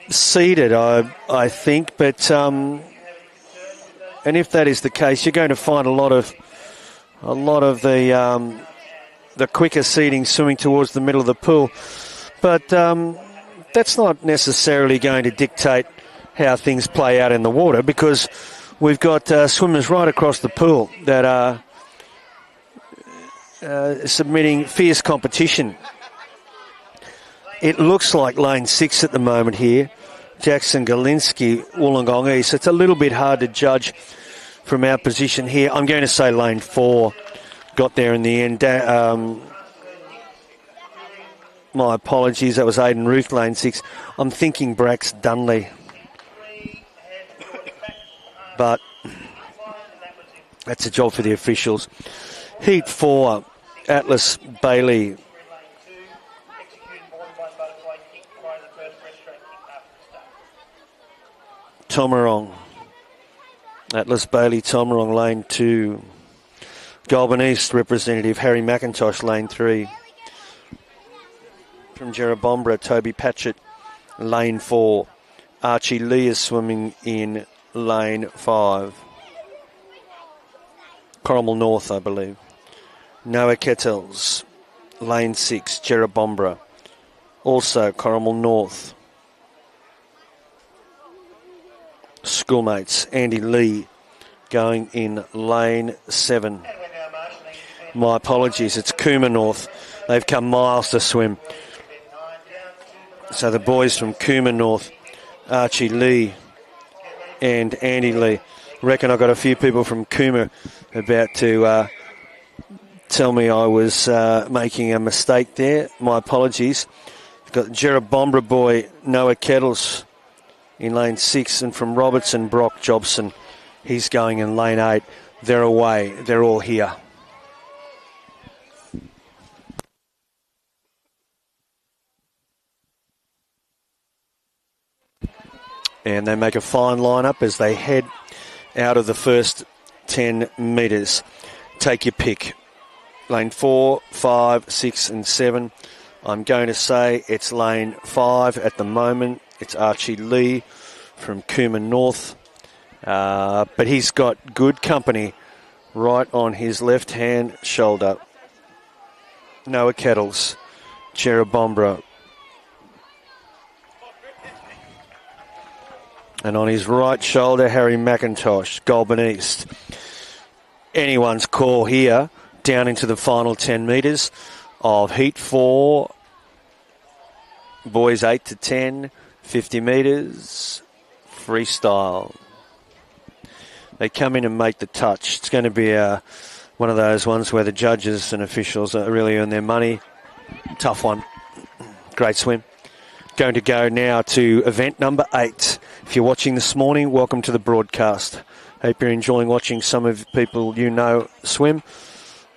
seeded, I think, but and if that is the case, you're going to find a lot of the quicker seeding swimming towards the middle of the pool, but that's not necessarily going to dictate how things play out in the water, because we've got swimmers right across the pool that are submitting fierce competition. It looks like lane 6 at the moment here. Jackson Golinsky, Wollongong East. It's a little bit hard to judge from our position here. I'm going to say lane 4 got there in the end. My apologies, that was Aidan Ruth, lane 6. I'm thinking Brax Dunley. But that's a job for the officials. Heat 4, Atlas Bailey. Tomarong. Atlas Bailey, Tomarong, lane 2. Goulburn East representative Harry McIntosh, lane 3. From Jerrabombra, Toby Patchett, lane 4. Archie Lee is swimming in lane 5. Corrimal North, I believe. Noah Kettles, lane 6, Jerrabombra. Also Corrimal North. Schoolmates, Andy Lee, going in lane 7. My apologies, it's Cooma North. They've come miles to swim. So the boys from Cooma North, Archie Lee and Andy Lee. Reckon I got a few people from Cooma about to tell me I was making a mistake there. My apologies. Got Jerrabombra boy Noah Kettles in lane 6, and from Robertson, Brock Jobson, he's going in lane 8. They're away. They're all here. And they make a fine lineup as they head out of the first 10 metres. Take your pick. Lane 4, 5, 6 and 7. I'm going to say it's lane 5 at the moment. It's Archie Lee from Cooma North. But he's got good company right on his left-hand shoulder. Noah Kettles, Cherubomba. And on his right shoulder, Harry McIntosh, Goulburn East. Anyone's call here, down into the final 10 metres of Heat 4. Boys 8 to 10, 50 metres, freestyle. They come in and make the touch. It's going to be one of those ones where the judges and officials really earn their money. Tough one. Great swim. Going to go now to event number 8. If you're watching this morning, welcome to the broadcast. Hope you're enjoying watching some of the people you know swim.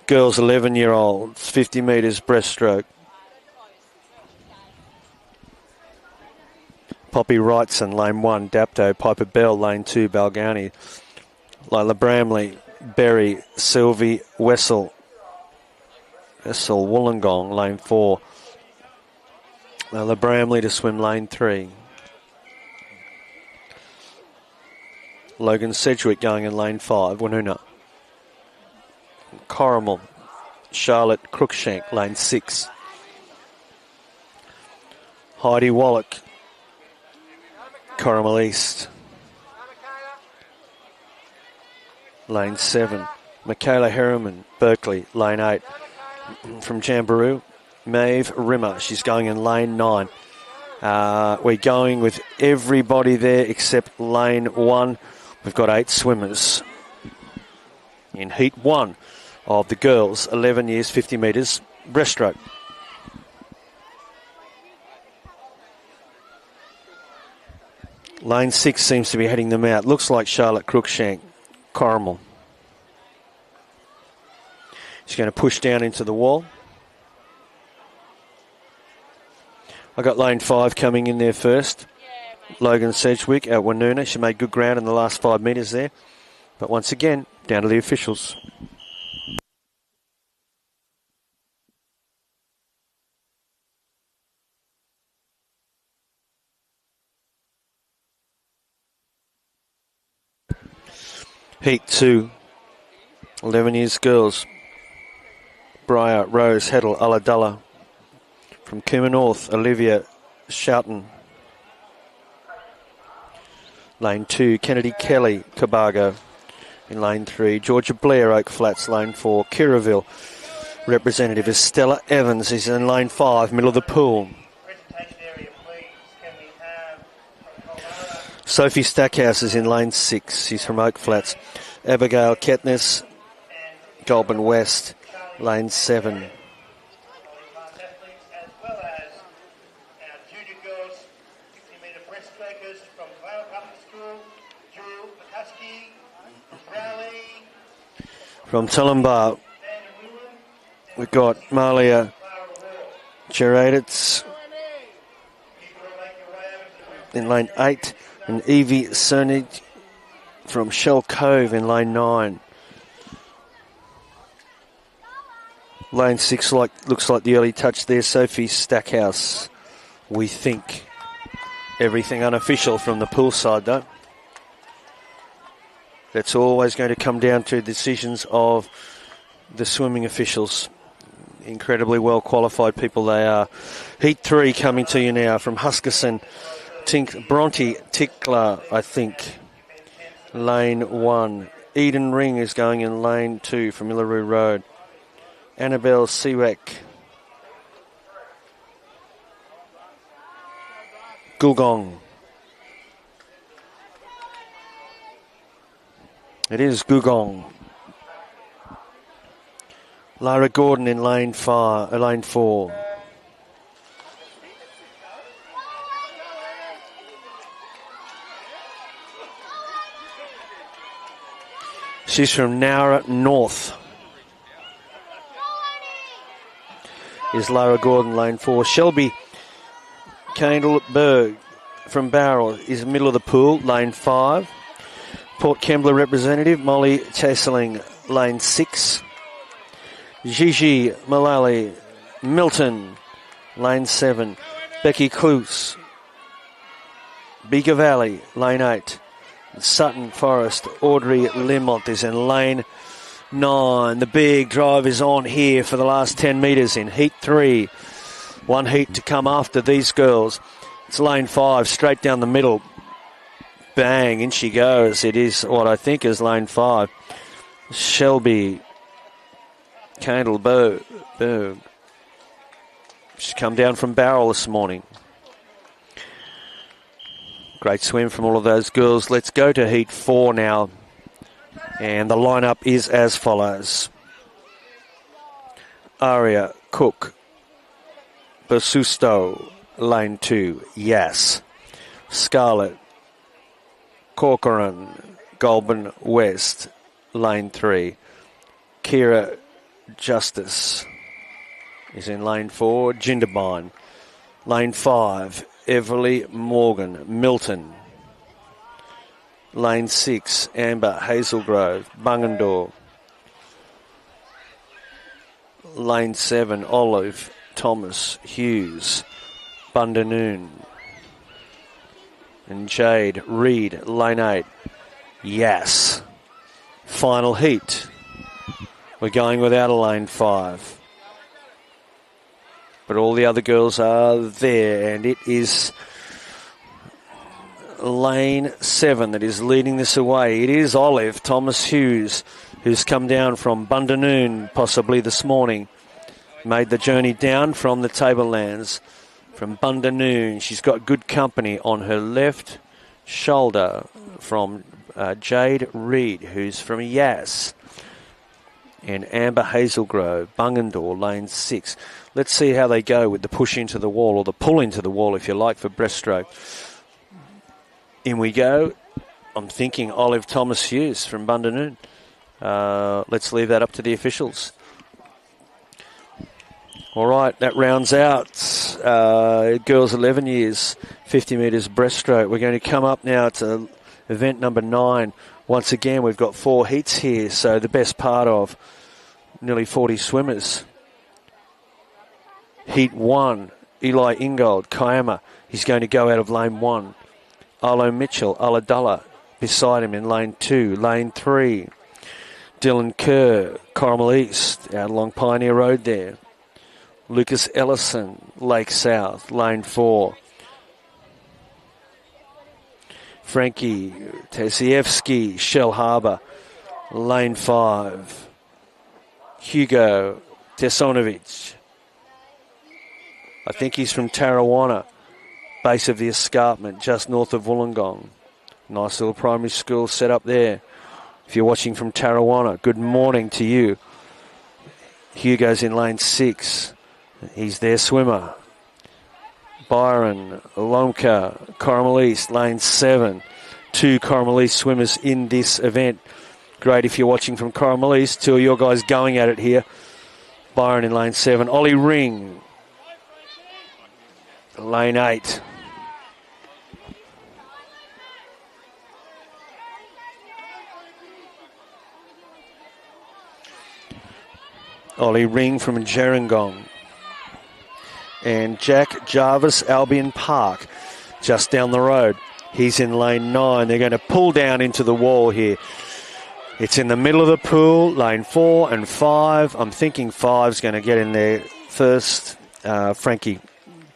Girls 11-year-olds, 50 metres breaststroke. Poppy Wrightson, lane 1, Dapto. Piper Bell, lane 2, Balgownie. Lila Bramley, Berry, Sylvie, Wessel, Wollongong, lane 4. Lila Bramley to swim lane 3. Logan Sedgwick going in lane 5, Woonona. Corrimal, Charlotte Crookshank, lane 6. Heidi Wallach, Corrimal East, lane 7. Michaela Harriman, Berkeley, lane 8. From Jamboree, Maeve Rimmer, she's going in lane 9. We're going with everybody there except lane 1. We've got 8 swimmers in heat 1 of the girls, 11 years, 50 metres breaststroke. Lane 6 seems to be heading them out. Looks like Charlotte Crookshank, Corrimal. She's going to push down into the wall. I got lane 5 coming in there first. Logan Sedgwick at Woonona. She made good ground in the last 5 metres there. But once again, down to the officials. Heat 2, 11 years girls. Briar, Rose, Heddle, Ulladulla. From Cooma North, Olivia Shouten. Lane 2, Kennedy Kelly, Cobargo. In lane 3, Georgia Blair, Oak Flats, lane 4. Kirraville, representative is Stella Evans, is in lane 5, middle of the pool. Sophie Stackhouse is in lane 6. She's from Oak Flats. Abigail Ketnes, Goulburn West, lane 7. From Tullambar, we've got Malia Geraditz in lane 8. And Evie Cernig from Shell Cove in lane 9. Lane 6 looks like the early touch there. Sophie Stackhouse, we think. Everything unofficial from the pool side, though. That's always going to come down to decisions of the swimming officials. Incredibly well qualified people they are. Heat 3 coming to you now from Huskisson. Bronte Tickler, I think, lane 1. Eden Ring is going in lane 2 from Illaroo Road. Annabelle Siwek. Gugong. It is Gugong. Lara Gordon in lane 4. She's from Nowra North. Is Lara Gordon, lane 4. Shelby Candleberg from Barrel is middle of the pool, lane 5. Port Kembla representative, Molly Chasseling, lane 6. Gigi Mullally, Milton, lane 7. Becky Cluse, Bega Valley, lane 8. Sutton Forest, Audrey Lemont is in lane 9. The big drive is on here for the last 10 metres in Heat 3. One heat to come after these girls. It's lane 5, straight down the middle. Bang, in she goes. It is what I think is lane 5. Shelby Candleberg. She's come down from Barrel this morning. Great swim from all of those girls. Let's go to Heat 4 now. And the lineup is as follows. Aria, Cook, Basusto, lane 2, Yes. Scarlett, Corcoran, Goulburn West, lane 3. Kira Justice is in lane 4. Jindabyne, lane 5. Everly Morgan, Milton. Lane 6, Amber Hazelgrove, Bungendore. Lane 7, Olive Thomas Hughes, Bundanoon. And Jade Reed, lane 8, Yes. Final heat. We're going without a lane 5. But all the other girls are there, and it is lane 7 that is leading this away. It is Olive Thomas Hughes, who's come down from Bundanoon possibly this morning. Made the journey down from the Tablelands from Bundanoon. She's got good company on her left shoulder from Jade Reed, who's from Yass. And Amber Hazelgrove, Bungendore, lane 6. Let's see how they go with the push into the wall, or the pull into the wall, if you like, for breaststroke. In we go. I'm thinking Olive Thomas Hughes from Bundanoon. Let's leave that up to the officials. All right, that rounds out girls 11 years, 50 metres breaststroke. We're going to come up now to event number 9. Once again, we've got 4 heats here, so the best part of nearly 40 swimmers. Heat 1, Eli Ingold, Kiama. He's going to go out of lane 1. Arlo Mitchell, Ulladulla, beside him in lane 2. Lane 3, Dylan Kerr, Corrimal East, out along Pioneer Road there. Lucas Ellison, Lake South, lane 4. Frankie Tesievsky, Shell Harbour, lane 5. Hugo Tesonovic, I think he's from Tarrawanna, base of the escarpment, just north of Wollongong. Nice little primary school set up there. If you're watching from Tarrawanna, good morning to you. Hugo's in lane 6. He's their swimmer. Byron Lomka, Corrimal East, lane 7. 2 Corrimal East swimmers in this event. Great if you're watching from Corrimal East. 2 of your guys going at it here. Byron in lane 7. Ollie Ring, lane 8. Ollie Ring from Gerringong. And Jack Jarvis, Albion Park, just down the road. He's in lane 9. They're going to pull down into the wall here. It's in the middle of the pool, lane 4 and 5. I'm thinking 5's going to get in there first. Frankie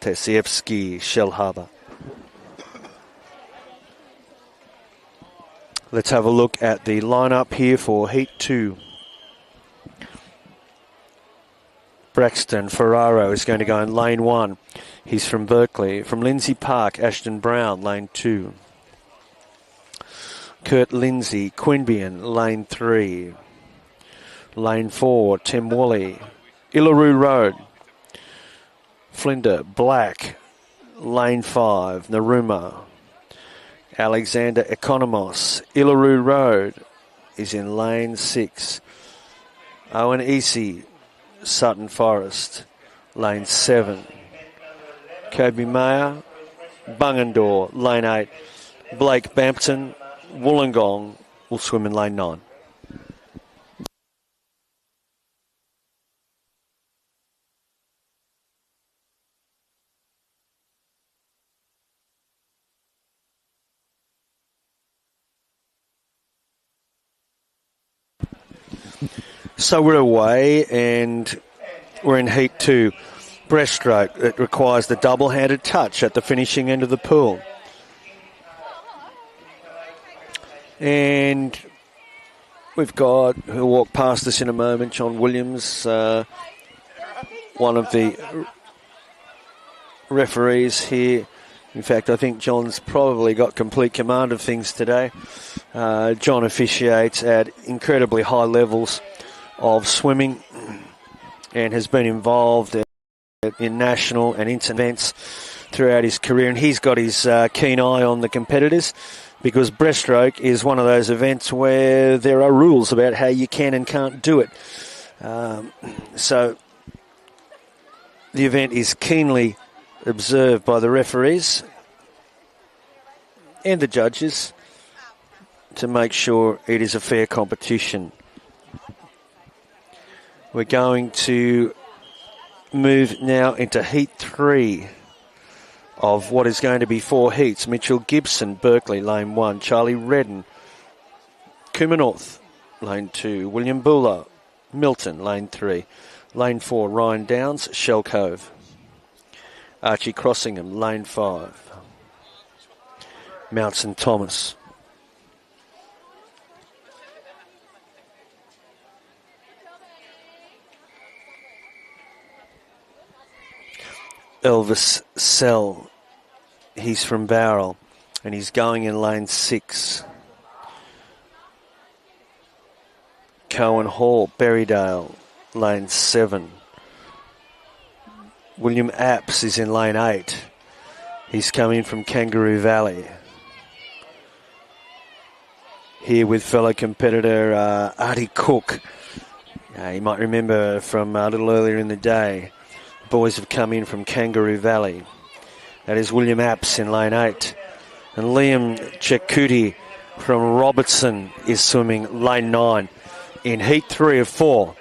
Tesievsky, Shell Harbour. Let's have a look at the lineup here for Heat 2. Braxton Ferraro is going to go in lane 1. He's from Berkeley. From Lindsay Park, Ashton Brown, lane 2. Kurt Lindsay, Queanbeyan, lane 3. Lane 4, Tim Woolley, Illaroo Road. Flinder Black, lane 5, Narooma. Alexander Economos, Illaroo Road, is in lane 6. Owen Easy, Sutton Forest, lane 7. Kobe Mayer, Bungendore, lane 8. Blake Bampton, Wollongong, will swim in lane 9. So we're away and we're in heat 2. Breaststroke. It requires the double-handed touch at the finishing end of the pool. And we've got, who'll walk past us in a moment, John Williams, one of the referees here. In fact, I think John's probably got complete command of things today. John officiates at incredibly high levels of swimming and has been involved in national and international events throughout his career. And he's got his keen eye on the competitors, because breaststroke is one of those events where there are rules about how you can and can't do it. So the event is keenly observed by the referees and the judges to make sure it is a fair competition. We're going to move now into heat 3 of what is going to be 4 heats. Mitchell Gibson, Berkeley, lane 1. Charlie Redden, Cooma North, lane 2. William Buller, Milton, lane 3. Lane 4, Ryan Downs, Shell Cove. Archie Crossingham, lane 5. Mount St Thomas. Elvis Sell, he's from Bowral, and he's going in lane 6. Cohen Hall, Berrydale, lane 7. William Apps is in lane 8. He's come in from Kangaroo Valley. Here with fellow competitor Artie Cook. You might remember from a little earlier in the day. Boys have come in from Kangaroo Valley. That is William Apps in lane 8. And Liam Chekuti from Robertson is swimming lane 9 in heat 3 of 4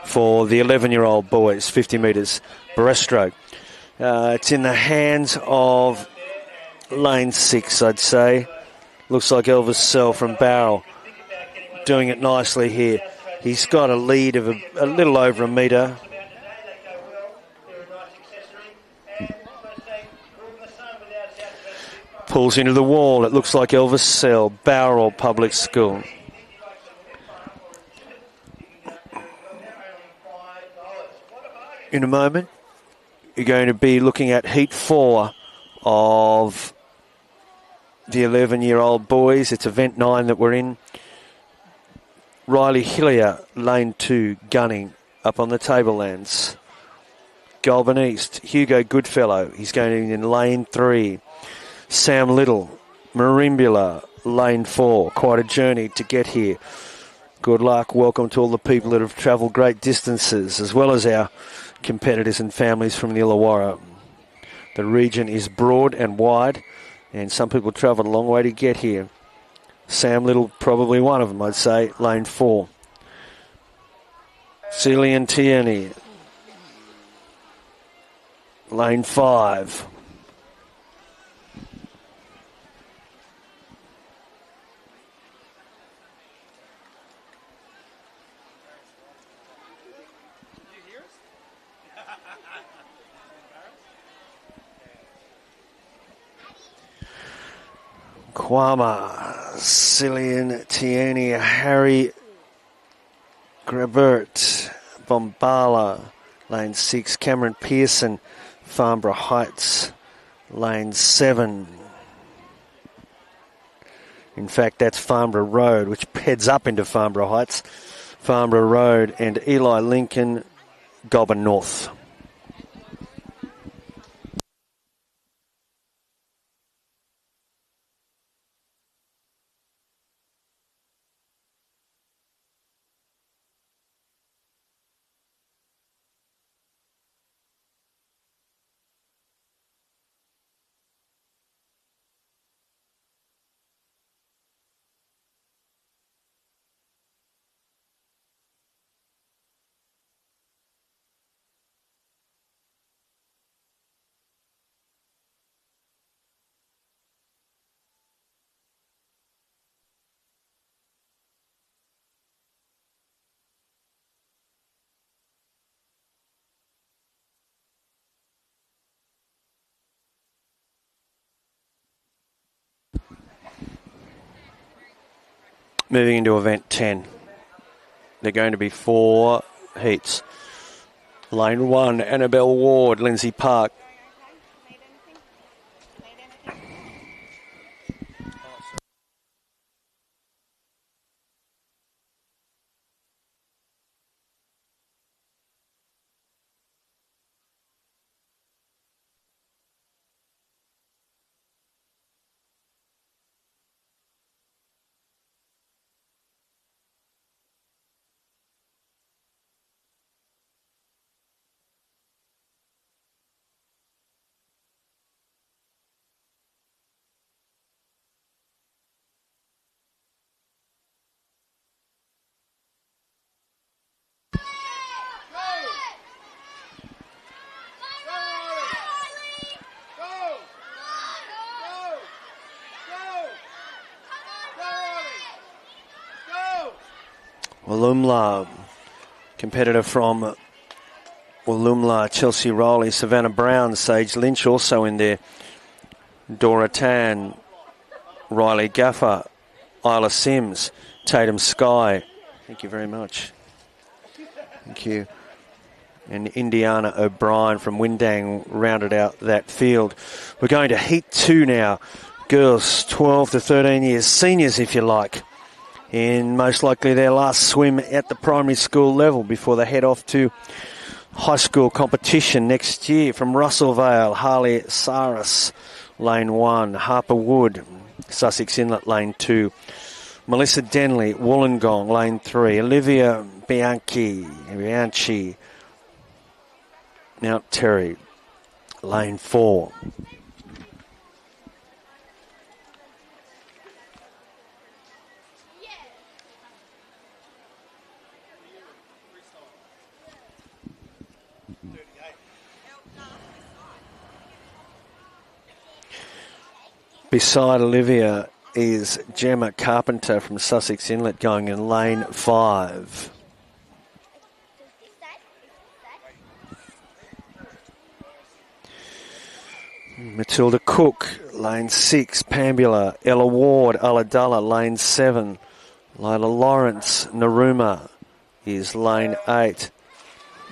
for the 11-year-old boys, 50 metres breaststroke. It's in the hands of lane 6, I'd say. Looks like Elvis Sell from Barrel doing it nicely here. He's got a lead of a little over a metre. Pulls into the wall. It looks like Elvis Sell, Bowral Public School. In a moment, you're going to be looking at heat 4 of the 11-year-old boys. It's event 9 that we're in. Riley Hillier, lane 2, gunning up on the tablelands. Goulburn East, Hugo Goodfellow, he's going in lane 3. Sam Little, Marimbula, lane 4. Quite a journey to get here. Good luck. Welcome to all the people that have travelled great distances, as well as our competitors and families from the Illawarra. The region is broad and wide, and some people travelled a long way to get here. Sam Little, probably one of them, I'd say, lane 4. Celian Tierney, lane 5. Kwama, Celian Tierney, Harry Grabert, Bombala, lane 6. Cameron Pearson, Farnborough Heights, lane 7. In fact, that's Farnborough Road, which heads up into Farnborough Heights. Farnborough Road and Eli Lincoln, Goulburn North. moving into event 10. They're going to be 4 heats. Lane 1, Annabelle Ward, Lindsay Park. Wollumla, competitor from Wollumla, Chelsea Rowley, Savannah Brown, Sage Lynch also in there. Dora Tan, Riley Gaffer, Isla Sims, Tatum Sky. Thank you very much. Thank you. And Indiana O'Brien from Windang rounded out that field. We're going to Heat 2 now. Girls 12 to 13 years, seniors if you like, in most likely their last swim at the primary school level before they head off to high school competition next year. From Russellvale, Harley Saris, lane 1, Harper Wood, Sussex Inlet, lane 2, Melissa Denley, Wollongong, lane 3, Olivia Bianchi, Mount Terry, lane 4. Beside Olivia is Gemma Carpenter from Sussex Inlet going in lane 5. Matilda Cook, lane 6. Pambula, Ella Ward, Ulladulla, lane 7. Lila Lawrence, Naruma is lane 8.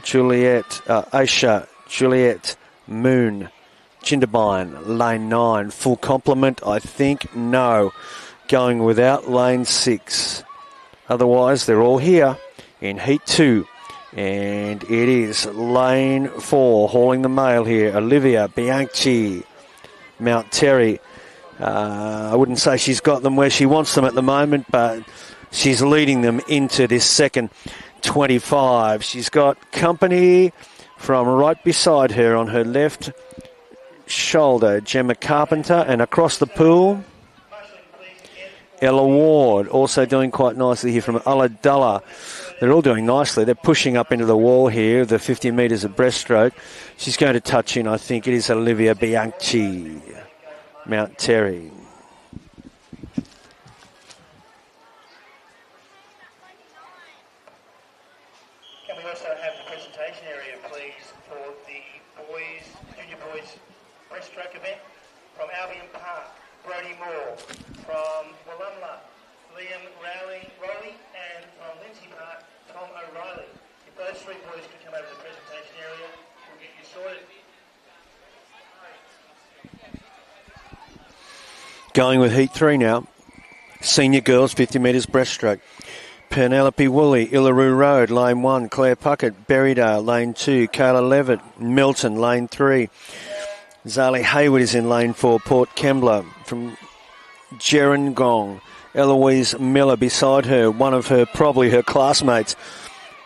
Aisha, Juliet Moon, Jindabyne, lane 9. Full complement, I think? No. Going without lane 6. Otherwise, they're all here in Heat 2. And it is lane 4, hauling the mail here. Olivia Bianchi, Mount Terry. I wouldn't say she's got them where she wants them at the moment, but she's leading them into this second 25. She's got company from right beside her on her left shoulder, Gemma Carpenter, and across the pool, Ella Ward, also doing quite nicely here from Ulladulla. They're all doing nicely. They're pushing up into the wall here, the 50 metres of breaststroke. She's going to touch in, I think it is Olivia Bianchi, Mount Terry. Can we also have the presentation area, please, for the boys, junior boys breaststroke event from Albion Park, Brodie Moore, from Wollumla, Liam Rowley, and from Lindsay Park, Tom O'Reilly. If those 3 boys could come over to the presentation area, we'll get you sorted. Going with Heat 3 now. Senior girls, 50 metres breaststroke. Penelope Woolley, Illaroo Road, lane 1. Claire Puckett, Berrydale, lane 2. Kayla Levitt, Milton, lane 3. Zali Hayward is in lane 4. Port Kembla from Gerringong. Eloise Miller beside her, one of her, probably her classmates.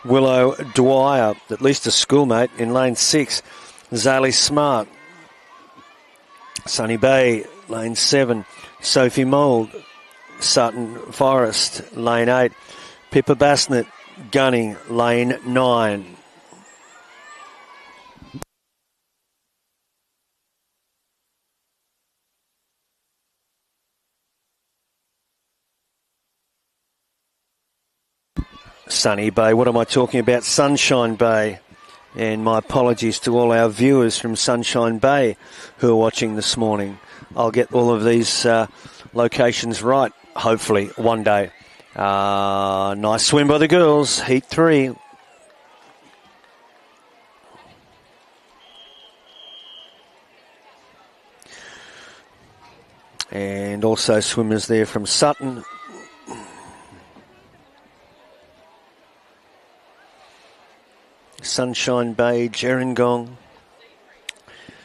Willow Dwyer, at least a schoolmate, in lane 6. Zali Smart. Sunny Bay, lane 7. Sophie Mould, Sutton Forest, lane 8. Pippa Basnett, Gunning, lane 9. Sunny Bay, what am I talking about? Sunshine Bay. And my apologies to all our viewers from Sunshine Bay who are watching this morning. I'll get all of these locations right, hopefully, one day. Nice swim by the girls, heat 3. And also swimmers there from Sutton. Sunshine Bay, Gerringong,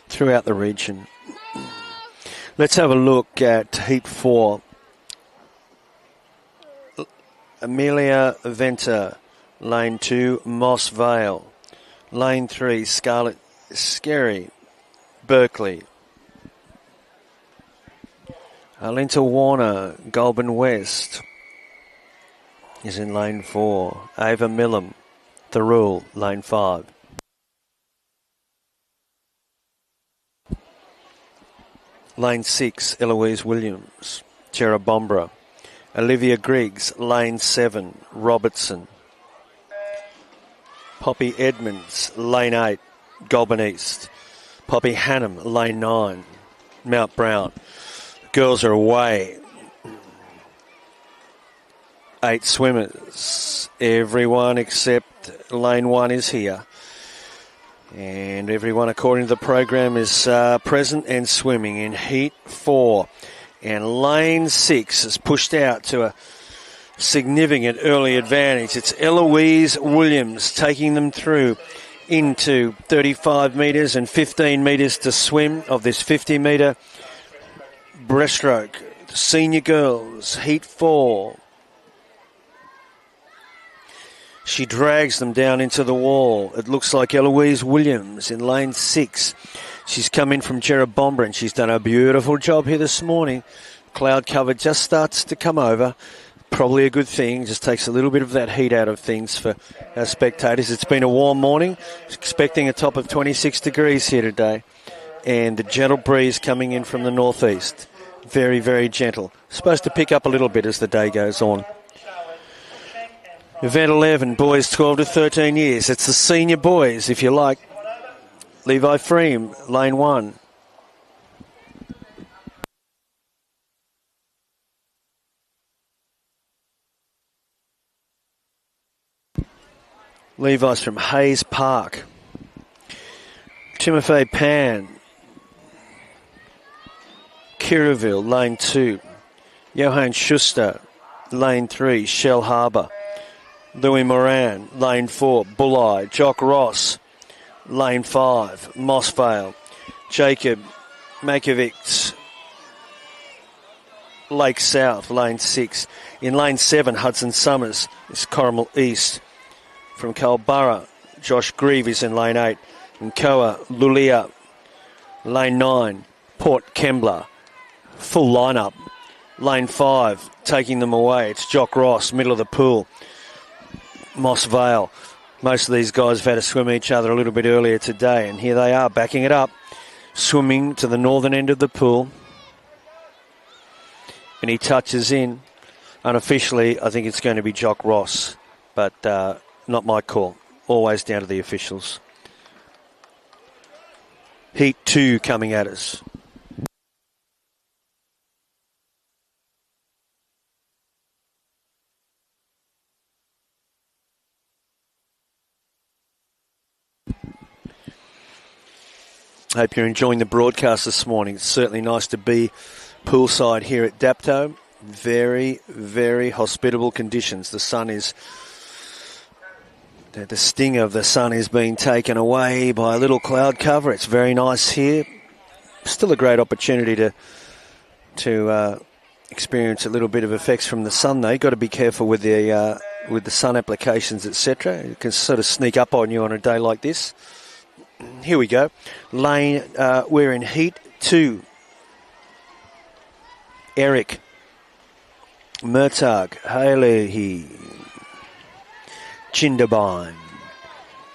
throughout the region. Let's have a look at Heat 4. Amelia Venter, Lane 2, Moss Vale. Lane 3, Scarlet Skerry, Berkeley. Alinta Warner, Goulburn West, is in Lane 4. Ava Millam, Thirroul, Lane 5. Lane 6, Eloise Williams, Cherrabombra. Olivia Griggs, Lane 7, Robertson. Poppy Edmonds, Lane 8, Goulburn East. Poppy Hannam, Lane 9, Mount Brown. Girls are away. 8 swimmers. Everyone except Lane 1 is here. And everyone, according to the program, is present and swimming in Heat 4. And Lane 6 is pushed out to a significant early advantage. It's Eloise Williams taking them through into 35 metres and 15 metres to swim of this 50-metre breaststroke. The senior girls, Heat 4. She drags them down into the wall. It looks like Eloise Williams in Lane 6. She's come in from Cherrabombra and she's done a beautiful job here this morning. Cloud cover just starts to come over. Probably a good thing. Just takes a little bit of that heat out of things for our spectators. It's been a warm morning. Expecting a top of 26 degrees here today. And the gentle breeze coming in from the northeast. Very, very gentle. Supposed to pick up a little bit as the day goes on. Event 11, boys 12 to 13 years. It's the senior boys, if you like. Levi Freem, Lane 1. Levi's from Hayes Park. Timothy Pan, Kirraville, Lane 2. Johan Schuster, Lane 3, Shell Harbour. Louis Moran, Lane 4, Bulleye. Jock Ross, Lane 5, Mossvale. Jacob Makovic, Lake South, Lane 6. In Lane 7, Hudson Summers is Corrimal East. From Culburra, Josh Grieve is in Lane 8. And Koa Lulia, Lane 9, Port Kembla. Full lineup. Lane 5, taking them away. It's Jock Ross, middle of the pool. Moss Vale. Most of these guys have had to swim each other a little bit earlier today, and here they are backing it up, swimming to the northern end of the pool. And he touches in. Unofficially, I think it's going to be Jock Ross, but not my call. Always down to the officials. Heat 2 coming at us. Hope you're enjoying the broadcast this morning. It's certainly nice to be poolside here at Dapto. Very, very hospitable conditions. The sun is... The sting of the sun is being taken away by a little cloud cover. It's very nice here. Still a great opportunity to experience a little bit of effects from the sun, though. You've got to be careful with the sun applications, etc. It can sort of sneak up on you on a day like this. Here we go. Lane, we're in Heat 2. Eric Murtagh, Haley, Chindabine,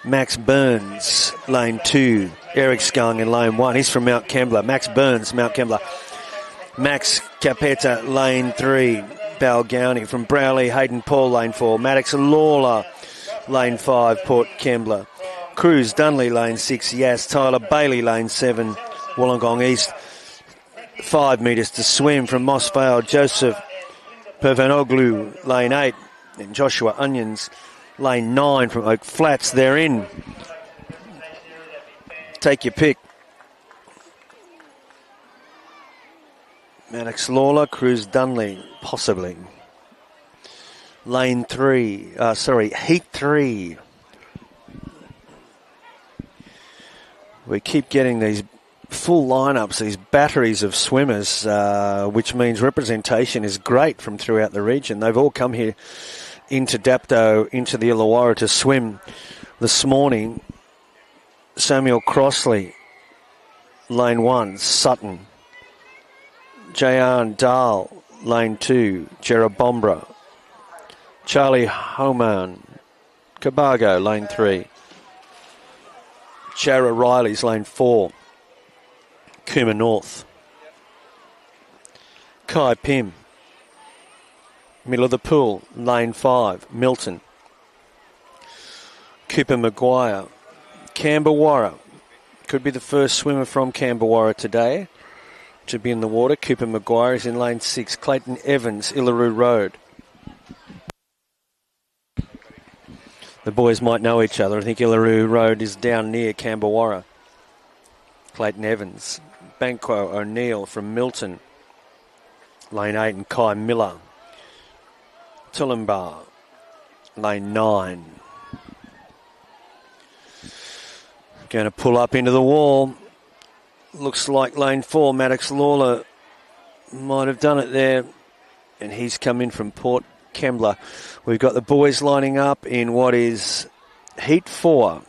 Max Burns, Lane 2. Eric Skung in Lane 1. He's from Mount Kembla. Max Burns, Mount Kembla. Max Capetta, Lane 3. Balgownie from Browley. Hayden Paul, Lane 4. Maddox Lawler, Lane 5. Port Kembla. Cruz Dunley, Lane 6. Yas Tyler Bailey, Lane 7. Wollongong East. 5 metres to swim from Moss Vale. Joseph Pervanoglu, lane 8, and Joshua Onions, lane 9 from Oak Flats. They're in. Take your pick. Maddox Lawler, Cruz Dunley, possibly. Heat 3. We keep getting these full lineups, these batteries of swimmers, which means representation is great from throughout the region. They've all come here into Dapto, into the Illawarra to swim this morning. Samuel Crossley, lane 1, Sutton. Jayan Dahl, lane 2, Jerabombra. Charlie Homan, Cabargo, lane 3. Chara Riley's lane 4, Cooma North. Kai Pim, middle of the pool, lane 5, Milton. Cooper Maguire, Camberwarra, could be the first swimmer from Camberwarra today to be in the water. Cooper Maguire is in lane 6, Clayton Evans, Illaroo Road. The boys might know each other. I think Illaroo Road is down near Camberwarra. Clayton Evans. Banquo O'Neill from Milton. Lane 8 and Kai Miller. Tullimbar. Lane 9. Going to pull up into the wall. Looks like lane 4, Maddox Lawler might have done it there. And he's come in from Port Kembla. We've got the boys lining up in what is Heat 4.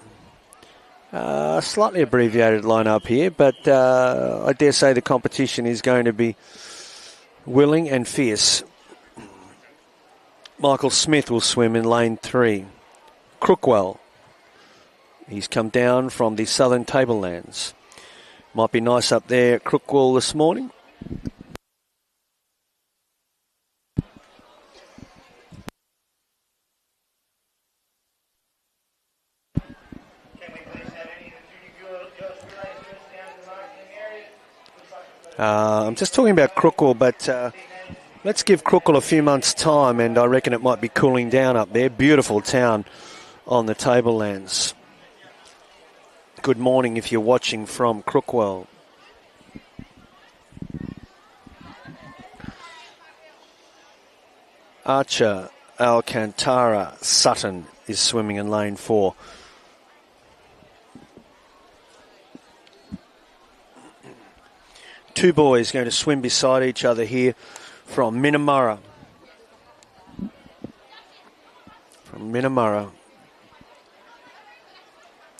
Slightly abbreviated lineup here, but I dare say the competition is going to be willing and fierce. Michael Smith will swim in lane 3. Crookwell. He's come down from the Southern Tablelands. Might be nice up there at Crookwell this morning. I'm just talking about Crookwell, but let's give Crookwell a few months' time, and I reckon it might be cooling down up there. Beautiful town on the Tablelands. Good morning if you're watching from Crookwell. Archer Alcantara Sutton is swimming in lane 4. Two boys going to swim beside each other here from Minamurra.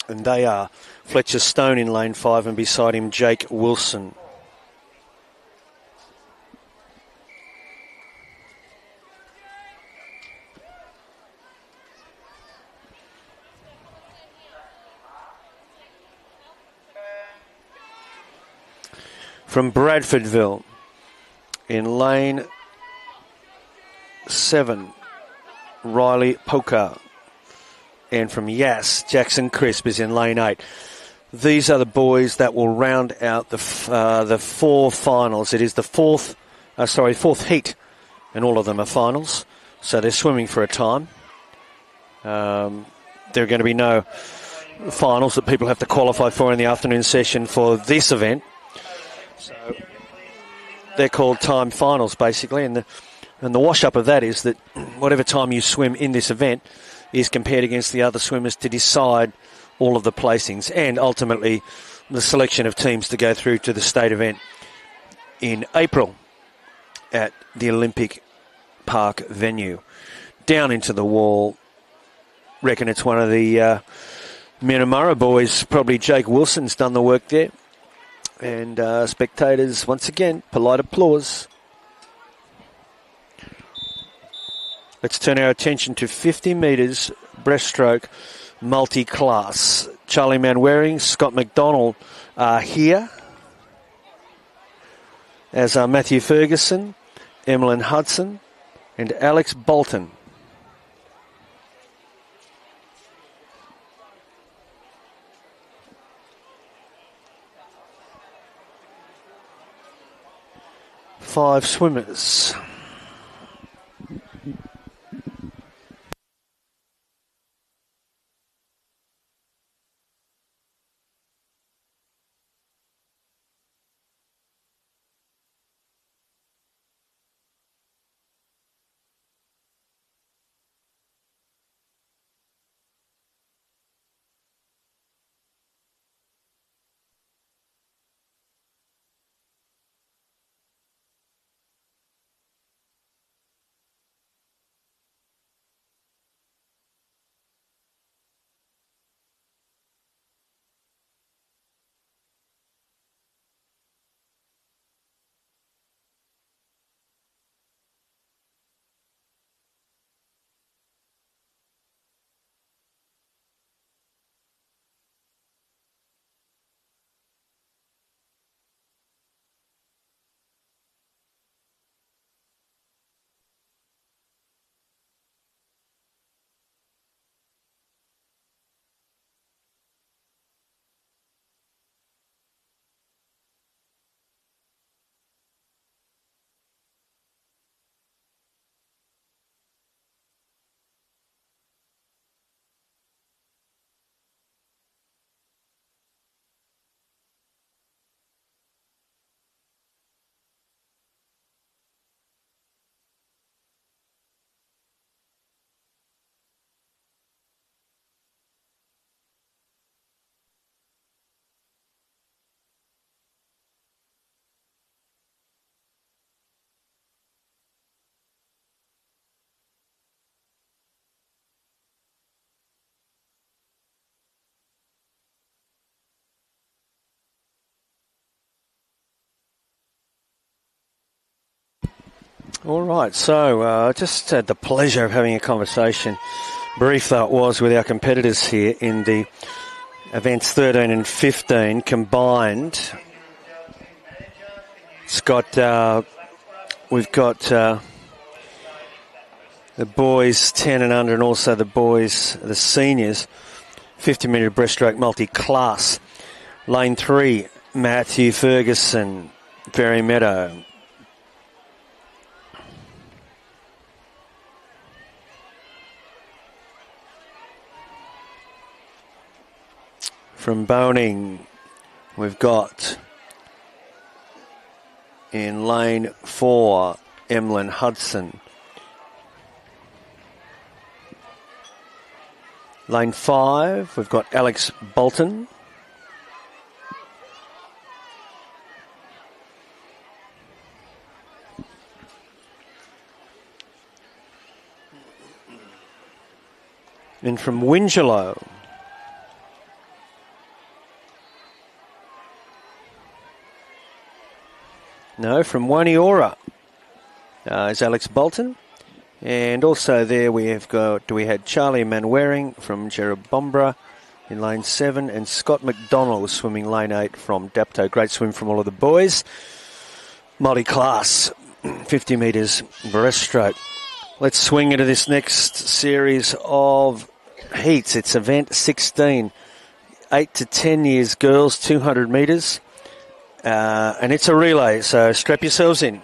And they are Fletcher Stone in lane 5 and beside him Jake Wilson. From Bradfordville in lane 7, Riley Poker. And from Yass, Jackson Crisp is in lane 8. These are the boys that will round out the 4 finals. It is the fourth heat, and all of them are finals. So they're swimming for a time. There are going to be no finals that people have to qualify for in the afternoon session for this event. So they're called time finals, basically, and the wash-up of that is that whatever time you swim in this event is compared against the other swimmers to decide all of the placings and ultimately the selection of teams to go through to the state event in April at the Olympic Park venue. Down into the wall, reckon it's one of the Minamurra boys, probably Jake Wilson's done the work there. And spectators, once again, polite applause. Let's turn our attention to 50 metres breaststroke multi-class. Charlie Manwaring, Scott McDonald are here, as are Matthew Ferguson, Emmeline Hudson, and Alex Bolton. Five swimmers. All right, so I just had the pleasure of having a conversation, brief though it was, with our competitors here in the events 13 and 15 combined. We've got the boys 10 and under, and also the seniors, 50-metre breaststroke multi-class. Lane 3, Matthew Ferguson, Ferry Meadow. From Boning, we've got in lane 4, Emlyn Hudson. Lane 5, we've got Alex Bolton. And from Wingelow, from Waniora is Alex Bolton. And also there we had Charlie Manwaring from Jerebumbra in lane 7, and Scott McDonald swimming lane 8 from Dapto. Great swim from all of the boys. Multi-class, 50 metres breaststroke. Let's swing into this next series of heats. It's event 16, 8 to 10 years girls, 200 metres. And it's a relay, so strap yourselves in.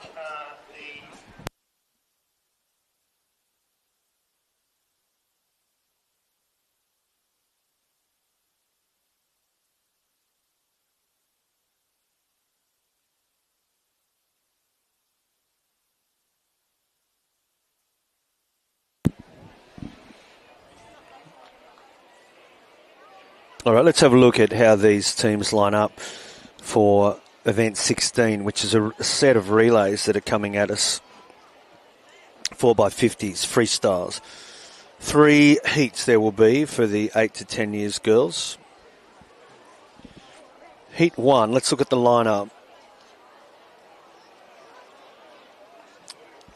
All right, let's have a look at how these teams line up for event 16, which is a set of relays that are coming at us. 4x50s, freestyles. 3 heats there will be for the 8 to 10 years girls. Heat 1, let's look at the lineup.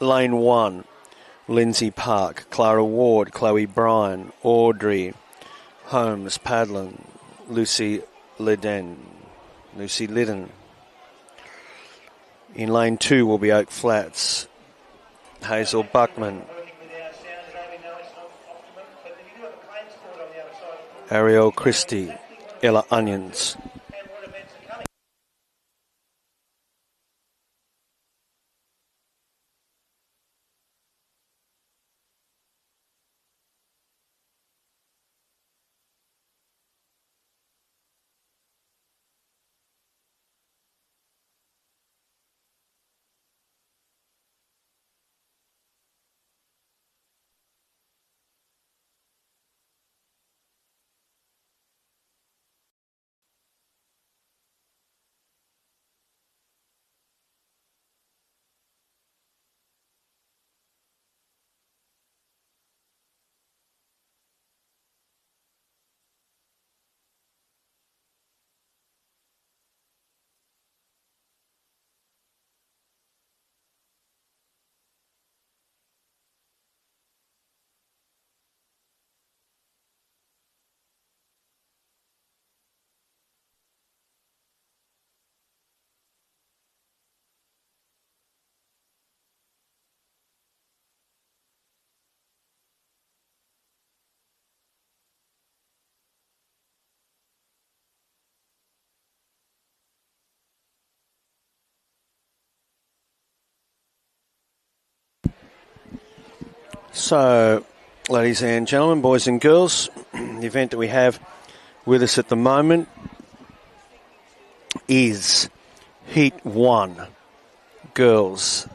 Lane 1, Lindsay Park, Clara Ward, Chloe Bryan, Audrey Holmes, Padlin, Lucy Lidden. In lane 2 will be Oak Flats, Hazel Buckman, Ariel Christie, Ella Onions. So, ladies and gentlemen, boys and girls, the event that we have with us at the moment is Heat 1, girls,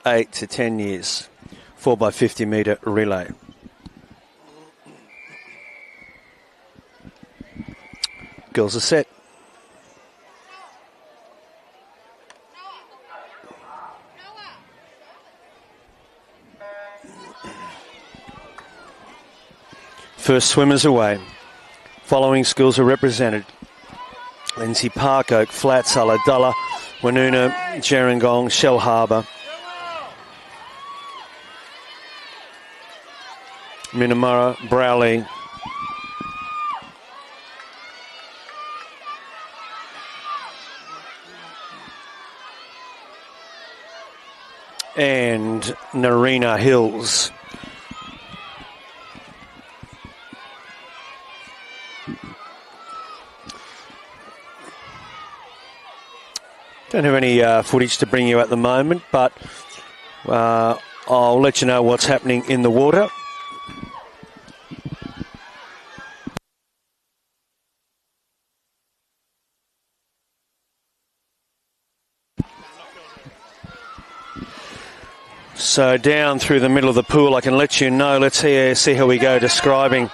8 to 10 years, 4x50 metre relay. Girls are set. First swimmers away. Following schools are represented: Lindsay Park, Oak Flats, Ulladulla, Woonona, Gerringong, Shell Harbour. Minamara, Browley. And Narina Hills. Don't have any footage to bring you at the moment, but I'll let you know what's happening in the water. So down through the middle of the pool, I can let you know. Let's see how we go describing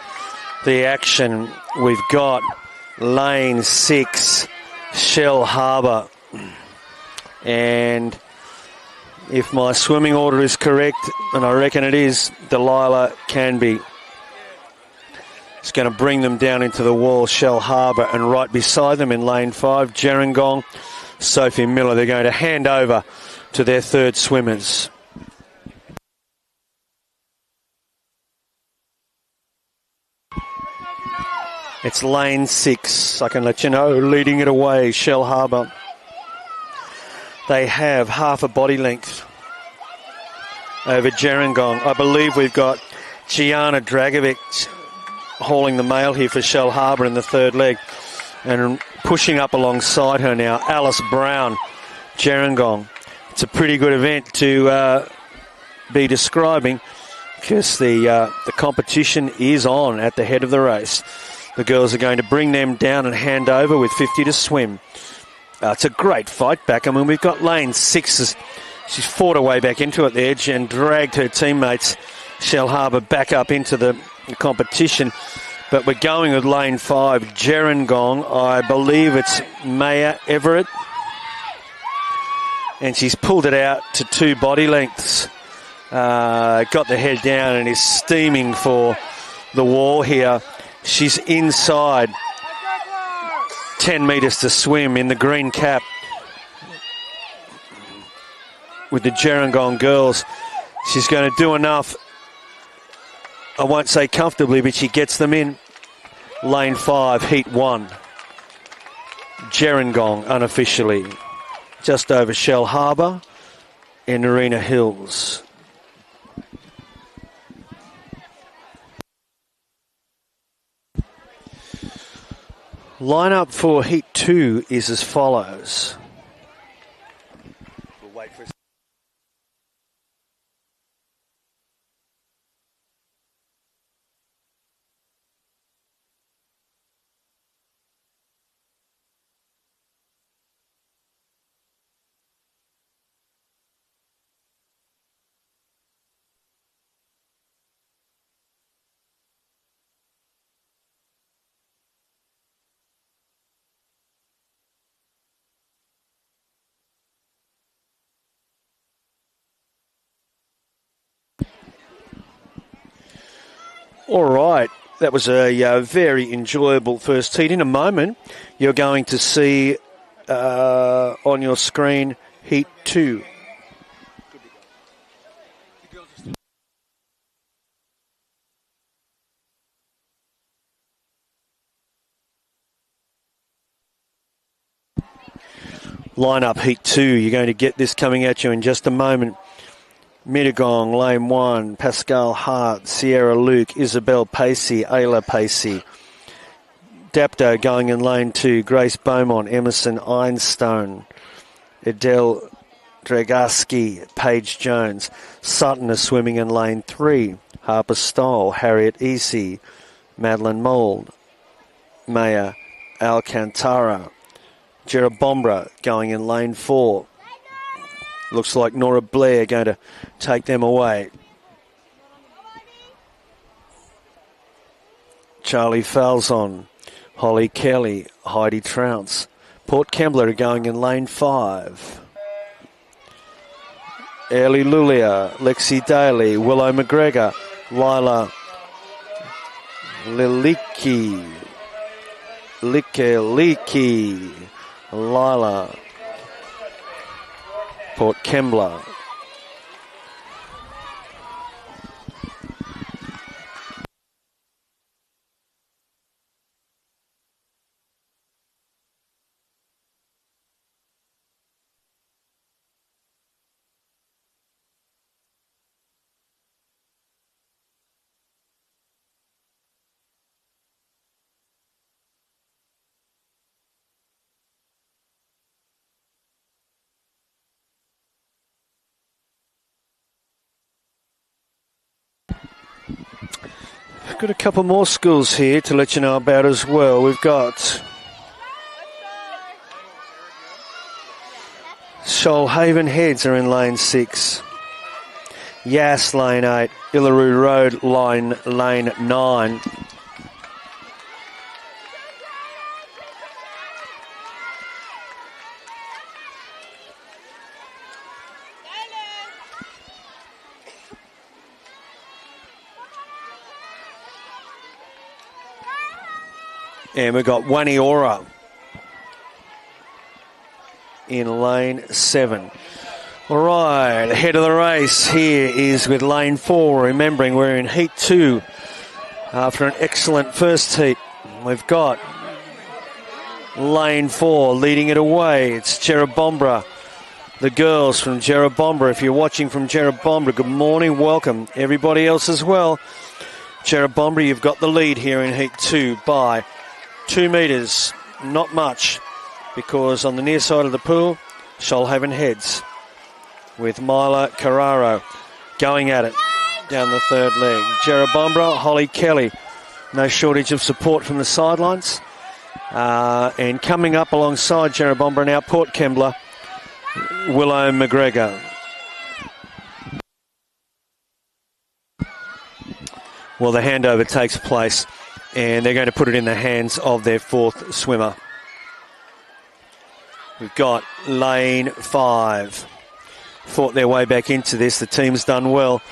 the action. We've got lane 6, Shell Harbour. And if my swimming order is correct, and I reckon it is, Delilah Canby. It's going to bring them down into the wall, Shell Harbour, and right beside them in lane 5, Gerringong, Sophie Miller. They're going to hand over to their third swimmers. It's lane 6, I can let you know, leading it away, Shell Harbour. They have half a body length over Gerringong. I believe we've got Gianna Dragovic hauling the mail here for Shell Harbour in the third leg. And pushing up alongside her now, Alice Brown, Gerringong. It's a pretty good event to be describing because the competition is on at the head of the race. The girls are going to bring them down and hand over with 50 to swim. It's a great fight back. I mean, we've got lane 6. She's fought her way back into it there and dragged her teammates, Shell Harbour, back up into the competition. But we're going with lane 5, Gerringong. I believe it's Maya Everett. And she's pulled it out to 2 body lengths. Got the head down and is steaming for the wall here. She's inside. 10 metres to swim in the green cap with the Gerringong girls. She's going to do enough. I won't say comfortably, but she gets them in. Lane 5, heat 1. Gerringong unofficially. Just over Shell Harbour in Arena Hills. Lineup for heat 2 is as follows. We'll wait for All right, that was a very enjoyable first heat. In a moment, you're going to see on your screen heat 2. Line-up heat 2, you're going to get this coming at you in just a moment. Mittagong, lane 1, Pascal Hart, Sierra Luke, Isabel Pacey, Ayla Pacey. Dapto going in lane 2, Grace Beaumont, Emerson Einstone, Adele Dragaski, Paige Jones. Sutton is swimming in lane 3, Harper Stoll, Harriet Easy, Madeline Mould, Maya Alcantara. Jerabombra going in lane 4. Looks like Nora Blair going to take them away. Charlie Falzon, Holly Kelly, Heidi Trounce. Port Kembla are going in lane 5. Ellie Lulia, Lexi Daly, Willow McGregor, Lila Liliki, Lila Port Kembla. Got a couple more schools here to let you know about as well. We've got Shoalhaven Heads are in lane 6. Yass lane 8. Illaroo Road lane 9. And we've got Waniora in lane 7. All right, ahead of the race here is with lane 4. Remembering we're in heat 2 after an excellent first heat. We've got lane 4 leading it away. It's Jerrabombra. The girls from Jerrabombra. If you're watching from Jerrabombra, good morning, welcome. Everybody else as well. Jerrabombra, you've got the lead here in heat 2 by 2 metres, not much, because on the near side of the pool, Shoalhaven Heads with Mila Carraro going at it down the third leg. Jerrabombra, Holly Kelly, no shortage of support from the sidelines. And coming up alongside Jerrabombra now, Port Kembla, Willow McGregor. Well, the handover takes place, and they're going to put it in the hands of their 4th swimmer. We've got lane 5. Fought their way back into this. The team's done well.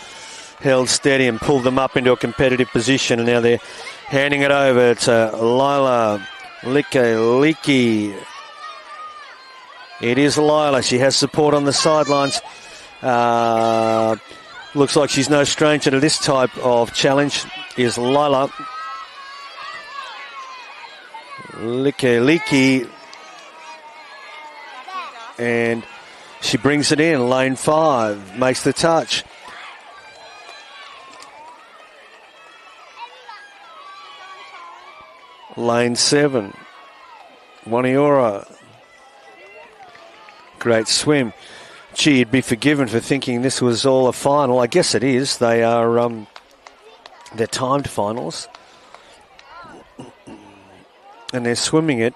Held steady and pulled them up into a competitive position. And now they're handing it over to Lila Likaliki. It is Lila. She has support on the sidelines. Looks like she's no stranger to this type of challenge. Is Lila Likaliki. And she brings it in. Lane 5 makes the touch. Lane 7. Waniora. Great swim. Gee, you'd be forgiven for thinking this was all a final. I guess it is. They are they're timed finals. And they're swimming it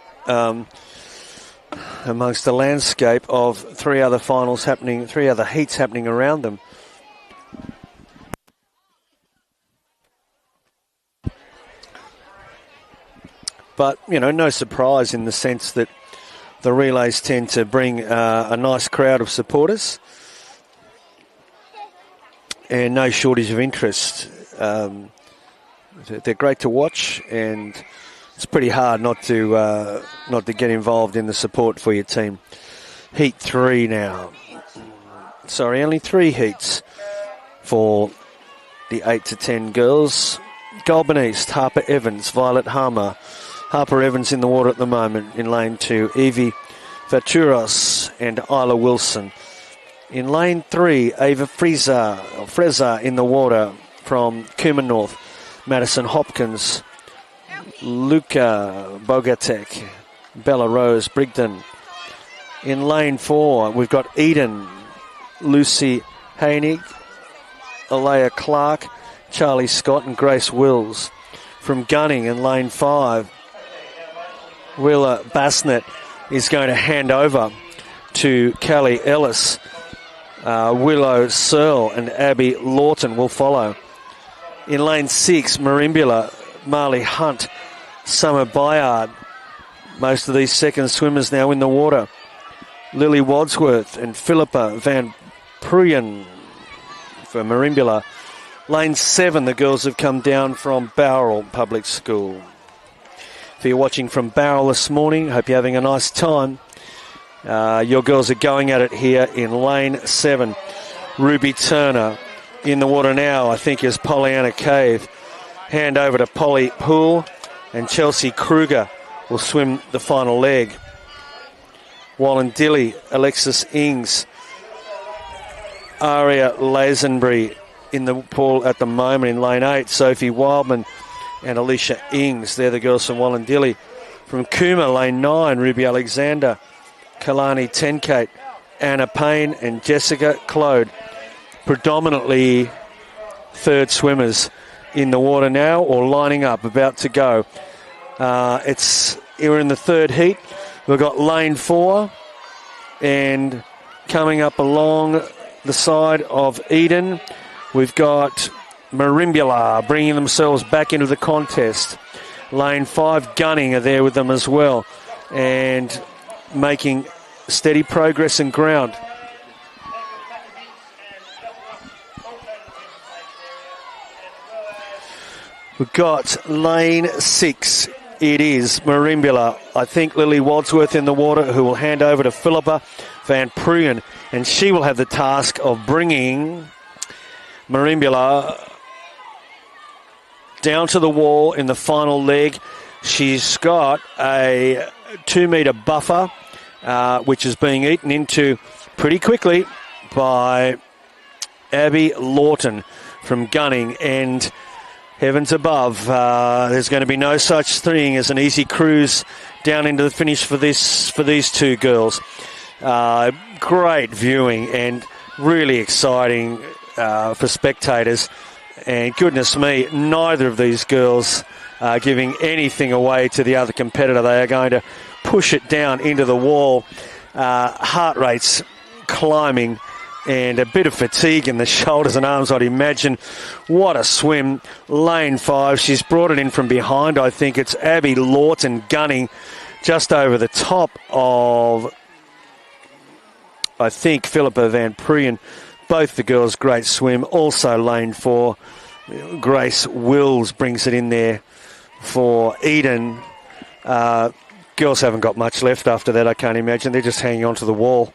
amongst the landscape of 3 other finals happening, 3 other heats happening around them. But, you know, no surprise in the sense that the relays tend to bring a nice crowd of supporters and no shortage of interest. They're great to watch, and it's pretty hard not to get involved in the support for your team. Heat 3 now. Sorry, only 3 heats for the 8 to 10 girls. Goulburn East, Harper Evans, Violet Harmer. Harper Evans in the water at the moment in lane 2. Evie Vaturos and Isla Wilson. In lane 3, Ava Freza in the water from Cooma North. Madison Hopkins, Luca Bogatek, Bella Rose Brigden. In lane 4, we've got Eden, Lucy Hainig, Alea Clark, Charlie Scott and Grace Wills. From Gunning in lane 5, Willa Bassnett is going to hand over to Callie Ellis. Willow Searle and Abby Lawton will follow. In lane 6, Marimbula, Marley Hunt, Summer Bayard. Most of these second swimmers now in the water. Lily Wadsworth and Philippa Van Pruyen for Marimbula. Lane 7, the girls have come down from Bowral Public School. If you're watching from Bowral this morning, hope you're having a nice time. Your girls are going at it here in lane 7. Ruby Turner in the water now, I think, is Pollyanna Cave. Hand over to Polly Poole, and Chelsea Kruger will swim the final leg. Wallandilly, Alexis Ings, Aria Lazenbury in the pool at the moment in lane 8. Sophie Wildman and Alicia Ings, they're the girls from Wallandilly. From Cooma, lane 9, Ruby Alexander, Kalani Tenkate, Anna Payne and Jessica Claude. Predominantly third swimmers in the water now, or lining up, about to go. We're in the third heat. We've got lane 4, and coming up along the side of Eden, we've got Marimbula bringing themselves back into the contest. Lane 5, Gunning are there with them as well, and making steady progress and ground. We've got lane 6. It is Marimbula. I think Lily Wadsworth in the water, who will hand over to Philippa Van Pruyen, and she will have the task of bringing Marimbula down to the wall in the final leg. She's got a 2-metre buffer, which is being eaten into pretty quickly by Abby Lawton from Gunning, and heavens above, there's going to be no such thing as an easy cruise down into the finish for these two girls. Great viewing and really exciting for spectators. And goodness me, neither of these girls are giving anything away to the other competitor. They are going to push it down into the wall. Heart rates climbing, and a bit of fatigue in the shoulders and arms, I'd imagine. What a swim. Lane 5, she's brought it in from behind. I think it's Abby Lawton Gunning just over the top of, I think, Philippa Van Pruyen. Both the girls, great swim. Also lane 4, Grace Wills brings it in there for Eden. Girls haven't got much left after that, I can't imagine. They're just hanging on to the wall.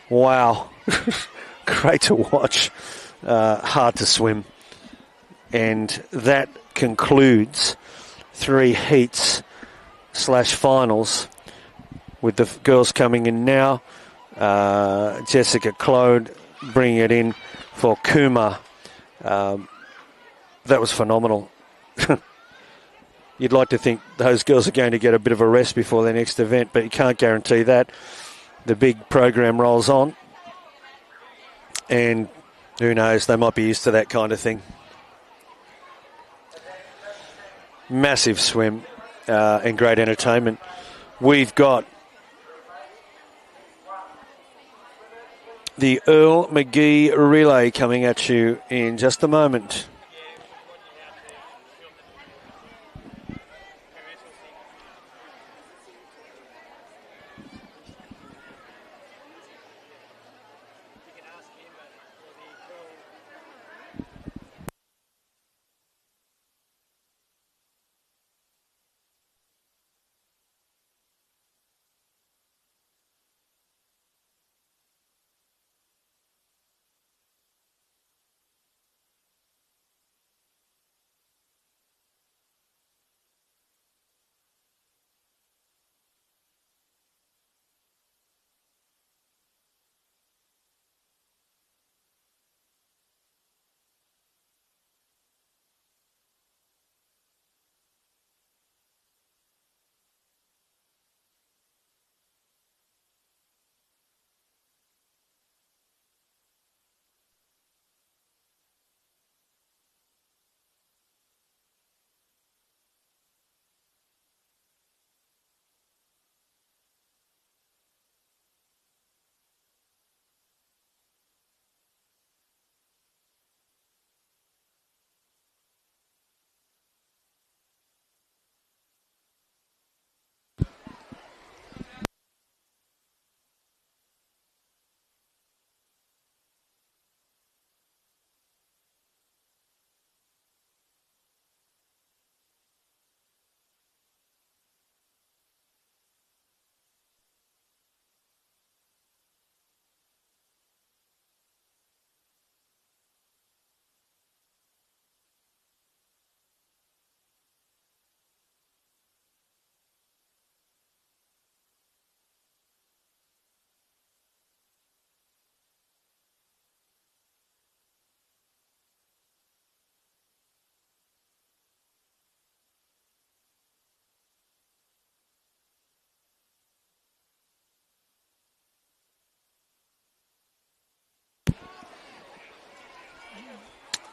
Wow. Great to watch. Hard to swim. And that concludes 3 heats / finals, with the girls coming in now. Jessica Claude bringing it in for Kuma. That was phenomenal. You'd like to think those girls are going to get a bit of a rest before their next event, but you can't guarantee that. The big program rolls on, and who knows, they might be used to that kind of thing. Massive swim and great entertainment. We've got the Earl McGee relay coming at you in just a moment.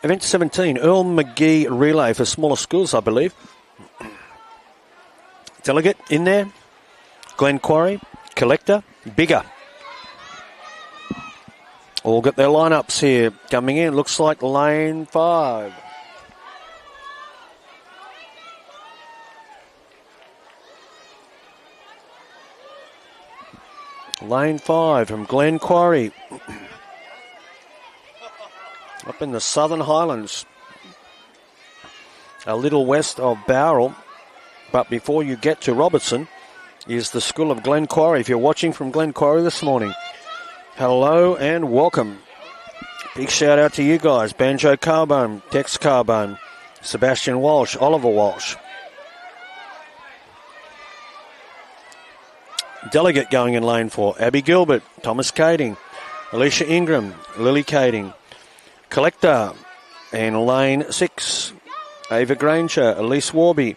Event 17, Earl McGee Relay for smaller schools, I believe. Delegate in there. Glen Quarry, Collector, Bigger. All got their lineups here coming in. Looks like lane 5. Lane 5 from Glen Quarry. Up in the Southern Highlands. A little west of Bowral. But before you get to Robertson is the School of Glen Quarry. If you're watching from Glen Quarry this morning, hello and welcome. Big shout out to you guys. Banjo Carbone, Tex Carbone, Sebastian Walsh, Oliver Walsh. Delegate going in lane 4. Abby Gilbert, Thomas Kading, Alicia Ingram, Lily Kading. Collector in lane 6. Ava Granger, Elise Warby,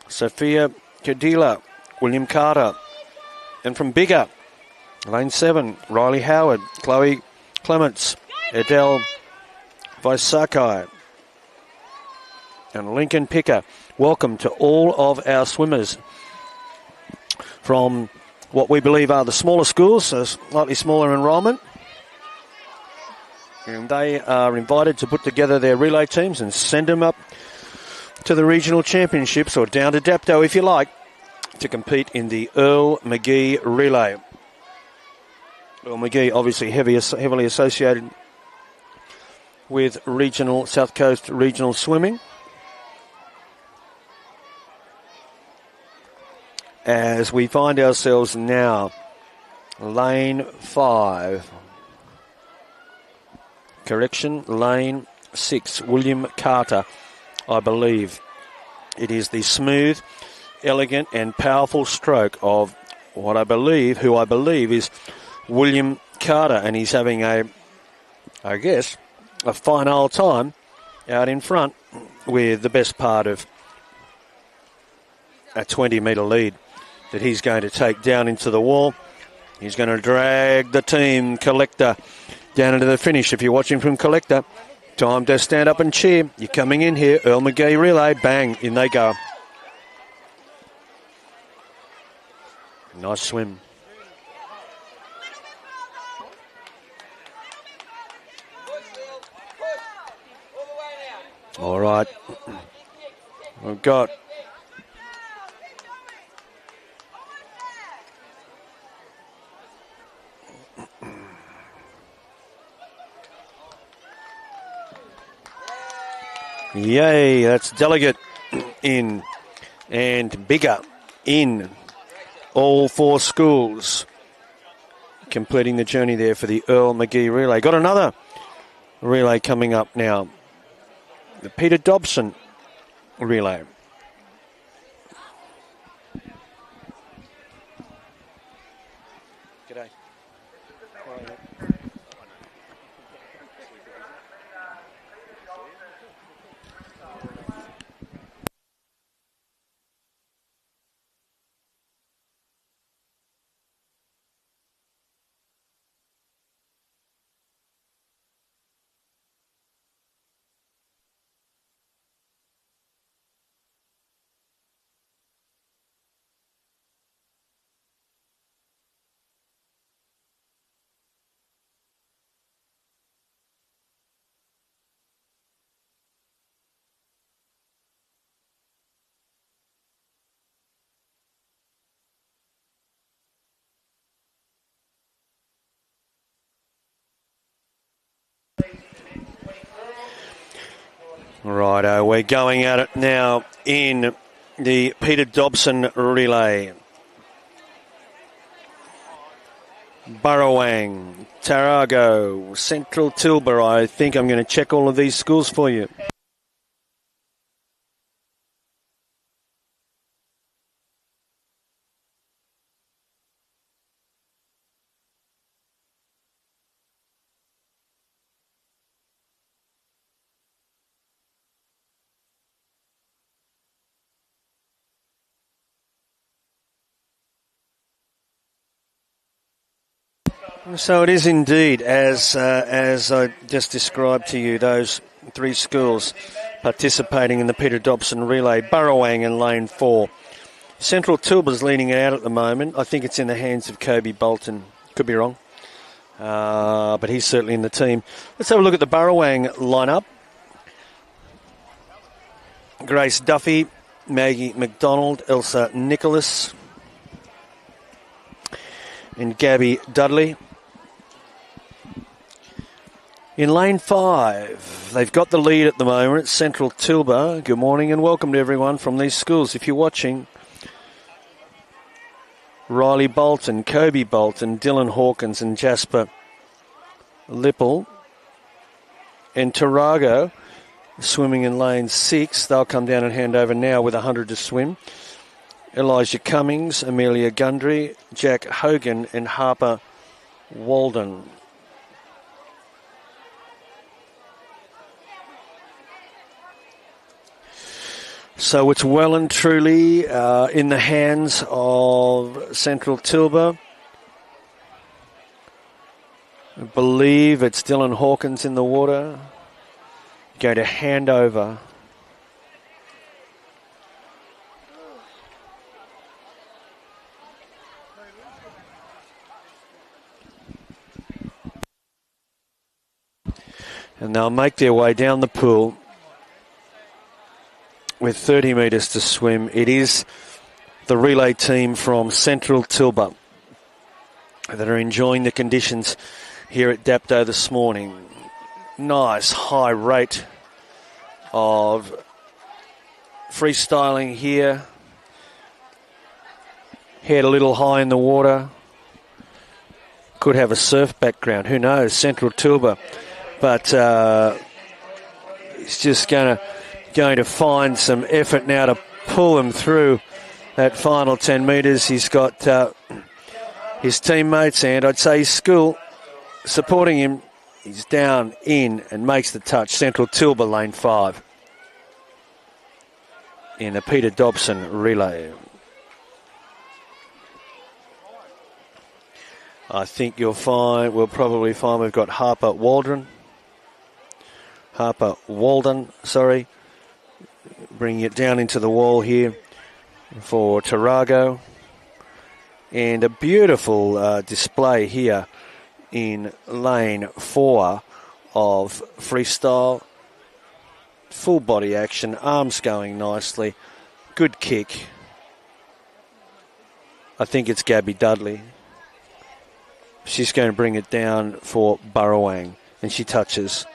Sophia Cadila, William Carter. And from Bigger, lane 7, Riley Howard, Chloe Clements, Adele Vaisakai, and Lincoln Picker. Welcome to all of our swimmers from what we believe are the smaller schools, so slightly smaller enrolment. And they are invited to put together their relay teams and send them up to the regional championships or down to Dapto if you like to compete in the Earl McGee Relay. Earl McGee obviously heavily associated with regional South Coast regional swimming. As we find ourselves now, lane 5. Correction, lane 6, William Carter, I believe. It is the smooth, elegant and powerful stroke of who I believe is William Carter. And he's having a fine old time out in front with the best part of a 20-metre lead that he's going to take down into the wall. He's going to drag the team Collector down into the finish. If you're watching from Collector, time to stand up and cheer. You're coming in here. Earl McGee Relay. Bang. In they go. Nice swim. All right. We've got yay, that's Delegate in and Bigger in. All 4 schools completing the journey there for the Earl McGee Relay. Got another relay coming up now. The Peter Dobson Relay. G'day. Righto, we're going at it now in the Peter Dobson Relay. Burrawang, Tarago, Central Tilburg. I think I'm going to check all of these schools for you. So it is indeed, as I just described to you, those Three schools participating in the Peter Dobson relay. Burrowang in lane 4. Central Tilbur's leading it out at the moment. I think it's in the hands of Kobe Bolton. Could be wrong. But he's certainly in the team. Let's have a look at the Burrowang lineup. Grace Duffy, Maggie McDonald, Elsa Nicholas, and Gabby Dudley. In lane 5, they've got the lead at the moment. It's Central Tilba. Good morning and welcome to everyone from these schools. If you're watching, Riley Bolton, Kobe Bolton, Dylan Hawkins and Jasper Lipple. And Tarago swimming in lane 6. They'll come down and hand over now with 100 to swim. Elijah Cummings, Amelia Gundry, Jack Hogan and Harper Walden. So it's well and truly in the hands of Central Tilba. I believe it's Dylan Hawkins in the water. Going to hand over. And they'll make their way down the pool with 30 metres to swim. It is the relay team from Central Tilba that are enjoying the conditions here at Dapto this morning. Nice high rate of freestyling here. Head a little high in the water. Could have a surf background. Who knows? Central Tilba. But he's just going to find some effort now to pull him through that final 10 metres. He's got his teammates and I'd say his school supporting him. He's down in and makes the touch. Central Tilba lane 5 in a Peter Dobson relay. I think we'll probably find we've got Harper Walden, bringing it down into the wall here for Tarago. And a beautiful display here in lane 4 of freestyle. Full body action, arms going nicely, good kick. I think it's Gabby Dudley. She's going to bring it down for Burrowang, and she touches.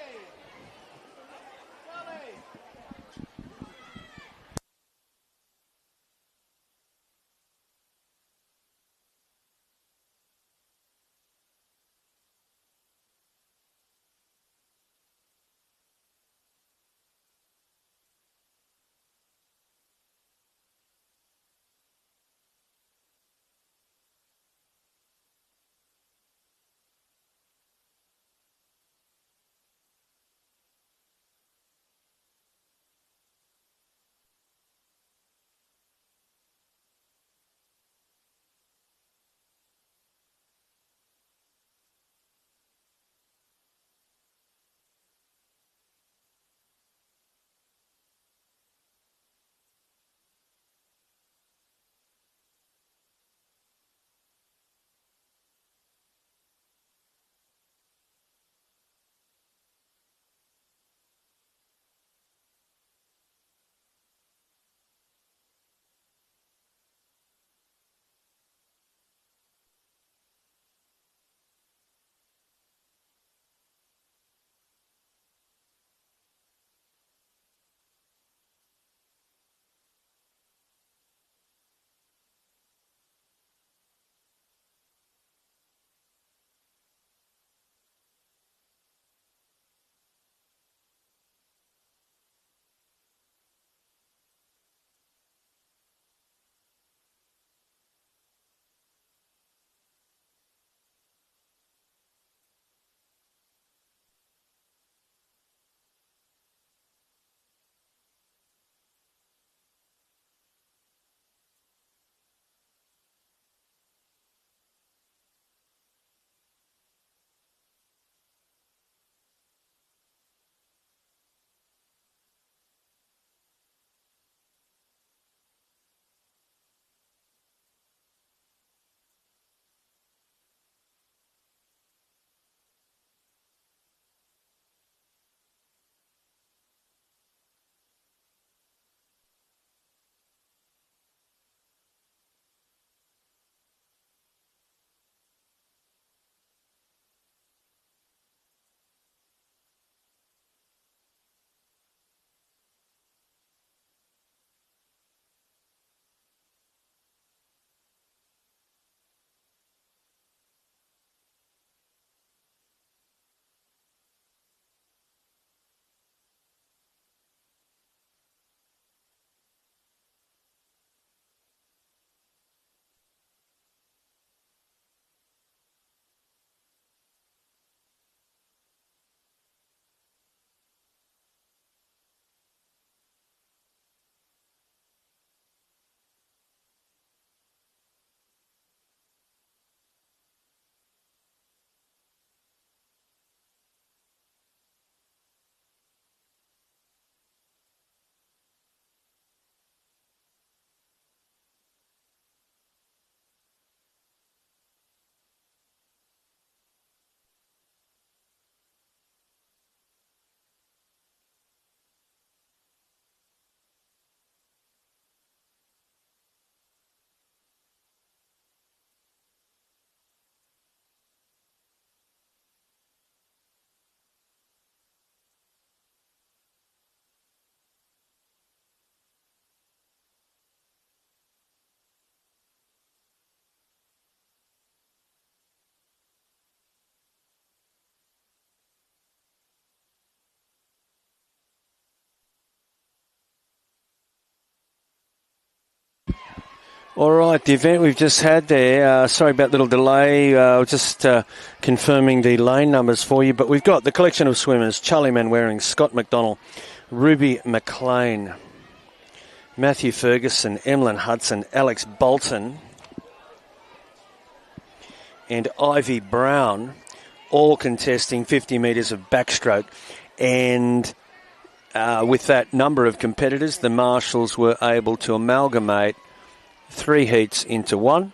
All right, the event we've just had there, sorry about the little delay, just confirming the lane numbers for you, but we've got the collection of swimmers: Charlie Manwaring, Scott McDonald, Ruby McLean, Matthew Ferguson, Emlyn Hudson, Alex Bolton and Ivy Brown, all contesting 50 metres of backstroke. And with that number of competitors, the marshals were able to amalgamate 3 heats into one,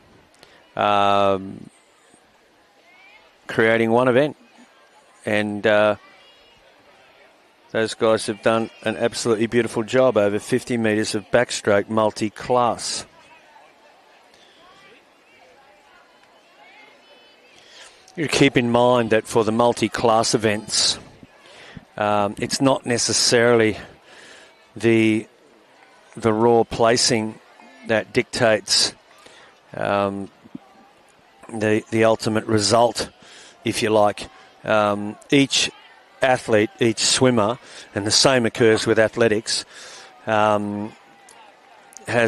creating one event. And those guys have done an absolutely beautiful job over 50 metres of backstroke multi-class. You keep in mind that for the multi-class events, it's not necessarily the raw placing that dictates the ultimate result, if you like. Each athlete, each swimmer, and the same occurs with athletics, has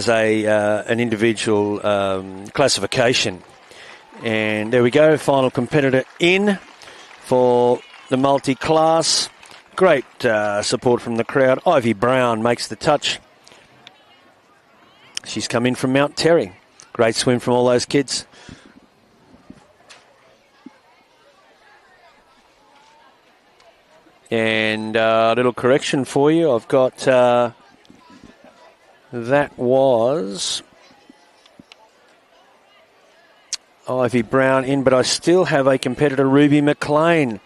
an individual classification. And there we go, final competitor in for the multi-class. Great support from the crowd. Ivy Brown makes the touch. She's come in from Mount Terry. Great swim from all those kids. And a little correction for you. I've got, that was Ivy Brown in, but I still have a competitor, Ruby McLean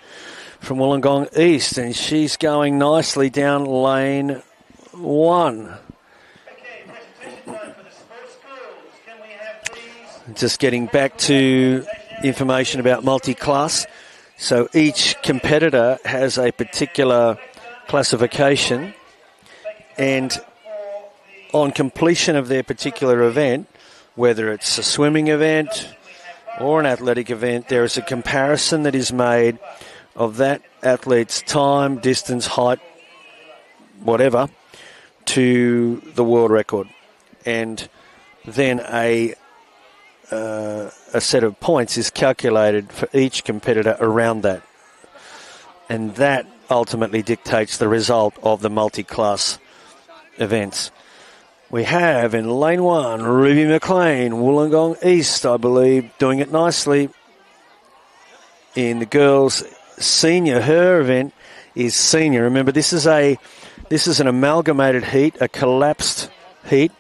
from Wollongong East, and she's going nicely down lane 1. Just getting back to information about multi-class. So each competitor has a particular classification, and on completion of their particular event, whether it's a swimming event or an athletic event, there is a comparison that is made of that athlete's time, distance, height, whatever, to the world record. And then a set of points is calculated for each competitor around that. And that ultimately dictates the result of the multi-class events. We have in lane 1, Ruby McLean, Wollongong East, I believe, doing it nicely. In the girls' senior, her event is senior. Remember, this is an amalgamated heat, a collapsed heat.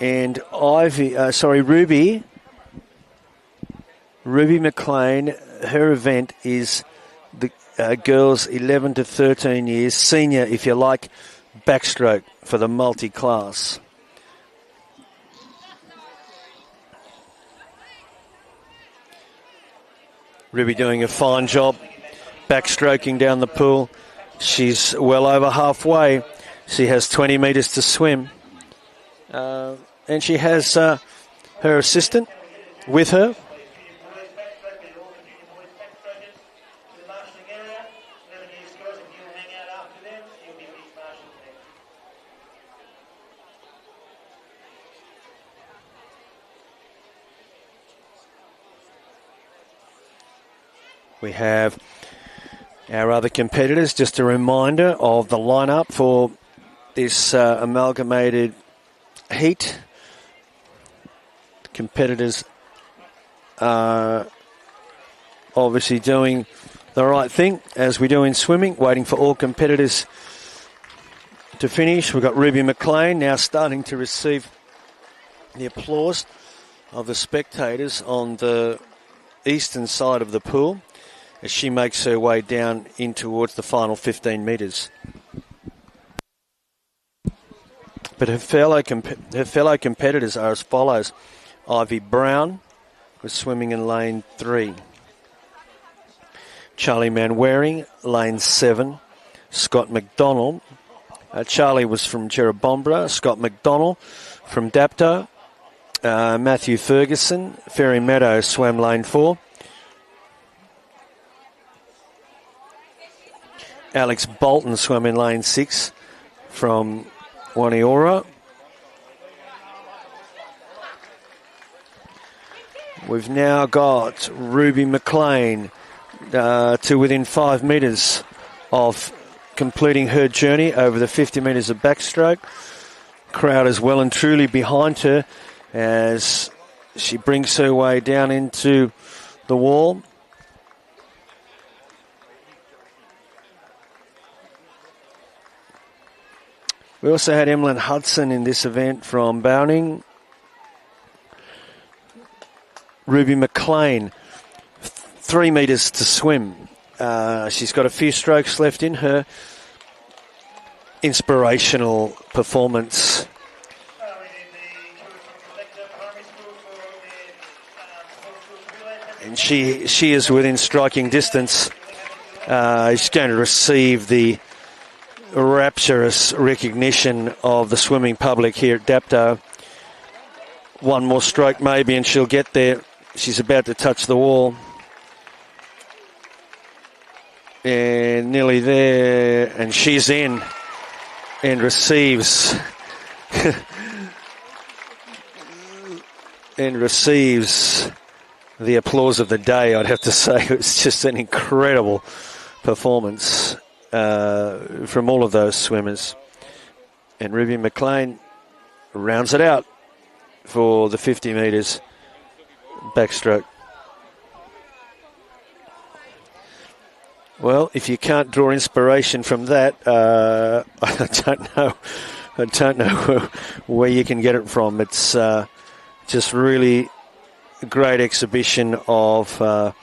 And Ruby McLean, her event is the girls 11 to 13 years, senior, if you like, backstroke for the multi-class. Ruby doing a fine job backstroking down the pool. She's well over halfway. She has 20 metres to swim. And she has her assistant with her. We have our other competitors. Just a reminder of the lineup for this amalgamated heat. The competitors are obviously doing the right thing, as we do in swimming, waiting for all competitors to finish. We've got Ruby McLean now starting to receive the applause of the spectators on the eastern side of the pool as she makes her way down in towards the final 15 metres. But her fellow competitors are as follows. Ivy Brown was swimming in lane 3. Charlie Manwaring, lane 7. Scott McDonald. Charlie was from Jerrabombra. Scott McDonald from Dapto. Matthew Ferguson, Ferry Meadow, swam lane 4. Alex Bolton swam in lane 6 from Waniora. We've now got Ruby McLean to within 5 metres of completing her journey over the 50 metres of backstroke. Crowd is well and truly behind her as she brings her way down into the wall. We also had Emlyn Hudson in this event from Bowning. Ruby McLean, 3 metres to swim. She's got a few strokes left in her. Inspirational performance. And she is within striking distance. She's going to receive the rapturous recognition of the swimming public here at Dapto. One more stroke maybe and she'll get there. She's about to touch the wall. And nearly there, and she's in and receives the applause of the day, I'd have to say. It's just an incredible performance from all of those swimmers. And Ruby McLean rounds it out for the 50 metres backstroke. Well, if you can't draw inspiration from that, I don't know where you can get it from. It's just really a great exhibition of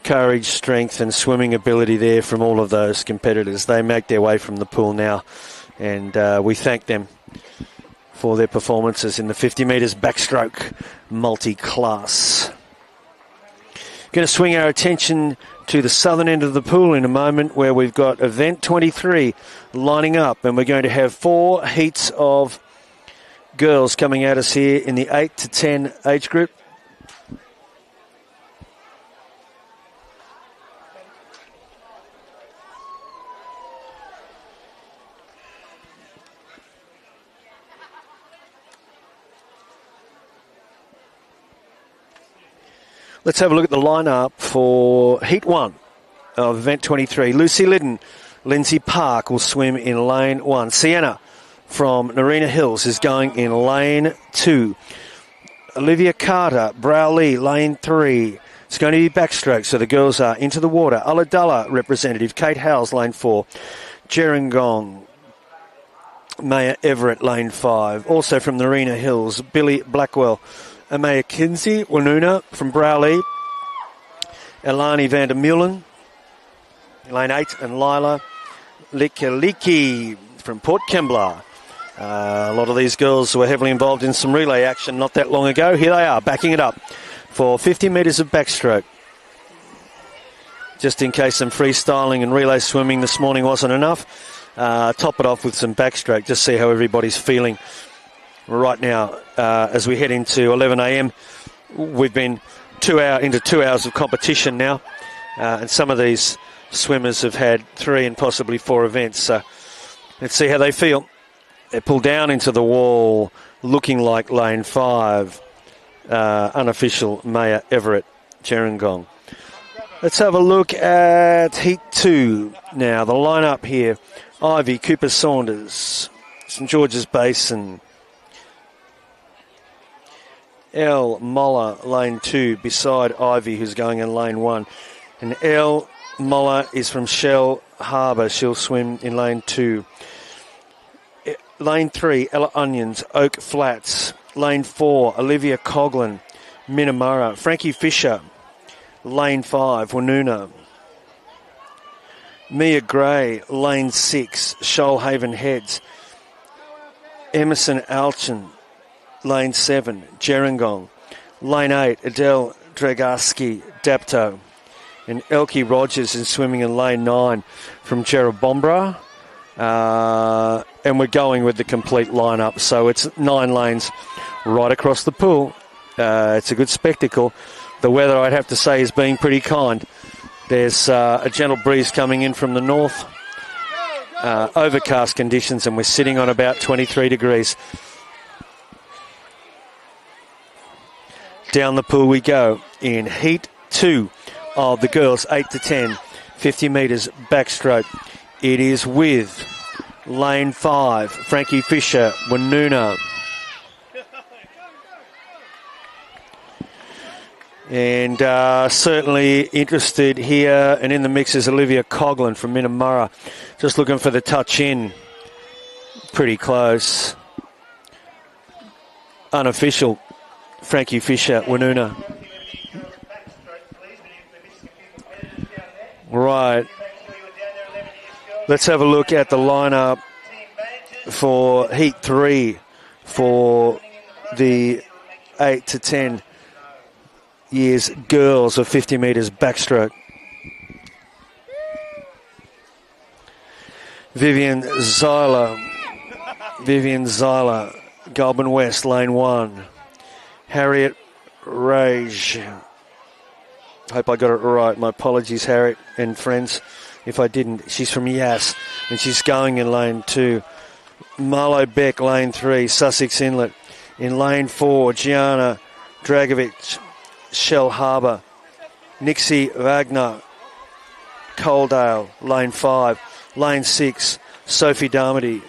courage, strength and swimming ability there from all of those competitors. They make their way from the pool now, and we thank them for their performances in the 50 metres backstroke multi-class. Going to swing our attention to the southern end of the pool in a moment, where we've got event 23 lining up, and we're going to have 4 heats of girls coming at us here in the 8 to 10 age group. Let's have a look at the lineup for Heat 1 of Event 23. Lucy Liddon, Lindsay Park will swim in Lane 1. Sienna from Narina Hills is going in Lane 2. Olivia Carter, Browley, Lane 3. It's going to be backstroke, so the girls are into the water. Ulladulla representative, Kate Howes, Lane 4. Gerringong, Maya Everett, Lane 5. Also from Narina Hills, Billy Blackwell, Amaya Kinsey, Wanuna from Browley, Elani van der Meulen, Lane 8, and Lila Likaliki from Port Kembla. A lot of these girls were heavily involved in some relay action not that long ago. Here they are, backing it up for 50 metres of backstroke. Just in case some freestyling and relay swimming this morning wasn't enough, top it off with some backstroke. Just see how everybody's feeling right now as we head into 11 a.m. We've been 2 hours of competition now, and some of these swimmers have had 3 and possibly 4 events. So let's see how they feel. They pull down into the wall, looking like Lane 5, unofficial Maya Everett, Gerringong. Let's have a look at Heat 2 now. The lineup here: Ivy, Cooper Saunders, St George's Basin, Elle Moller, Lane 2, beside Ivy, who's going in Lane 1. And Elle Moller is from Shell Harbour. She'll swim in Lane 2. Lane 3, Ella Onions, Oak Flats. Lane 4, Olivia Coughlin, Minamara. Frankie Fisher, Lane 5, Wanuna. Mia Gray, Lane 6, Shoalhaven Heads. Emerson Alchin, Lane 7, Gerringong. Lane 8, Adele Dragarski, Dapto. And Elkie Rogers is swimming in Lane 9 from Jerrabombra. And we're going with the complete lineup. So it's 9 lanes right across the pool. It's a good spectacle. The weather, I'd have to say, is being pretty kind. There's a gentle breeze coming in from the north. Overcast conditions, and we're sitting on about 23 degrees. Down the pool we go in Heat 2 of the girls 8 to 10, 50 metres backstroke. It is with lane 5, Frankie Fisher, Wanuna. And certainly interested here, and in the mix is Olivia Coughlin from Minamurra. Just looking for the touch in. Pretty close. Unofficial, Frankie Fisher, Wanuna. Right. Let's have a look at the lineup for Heat 3 for the 8 to 10 years girls of 50 metres backstroke. Vivian Zyler, Goulburn West, lane 1. Harriet Rage. Hope I got it right. My apologies, Harriet and friends, if I didn't. She's from Yass, and she's going in lane 2. Marlo Beck, lane 3, Sussex Inlet. In lane 4, Gianna Dragovic, Shell Harbour. Nixie Wagner, Coaldale, lane 5. Lane 6, Sophie Darmody,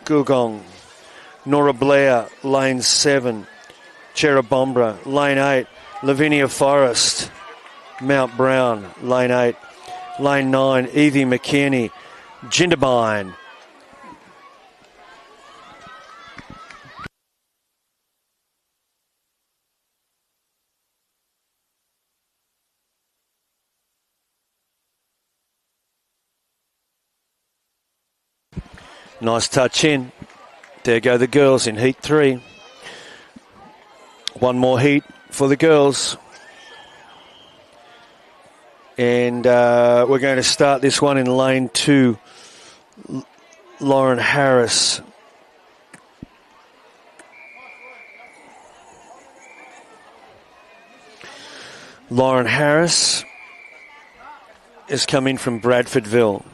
Gugong. Nora Blair, lane 7, Cherubomba. Lane 8, Lavinia Forrest, Mount Brown, lane 8. Lane 9, Evie McKinney, Jindabyne. Nice touch in. There go the girls in Heat 3. One more heat for the girls. And we're going to start this one in lane 2. Lauren Harris. Lauren Harris is coming from Bradfordville.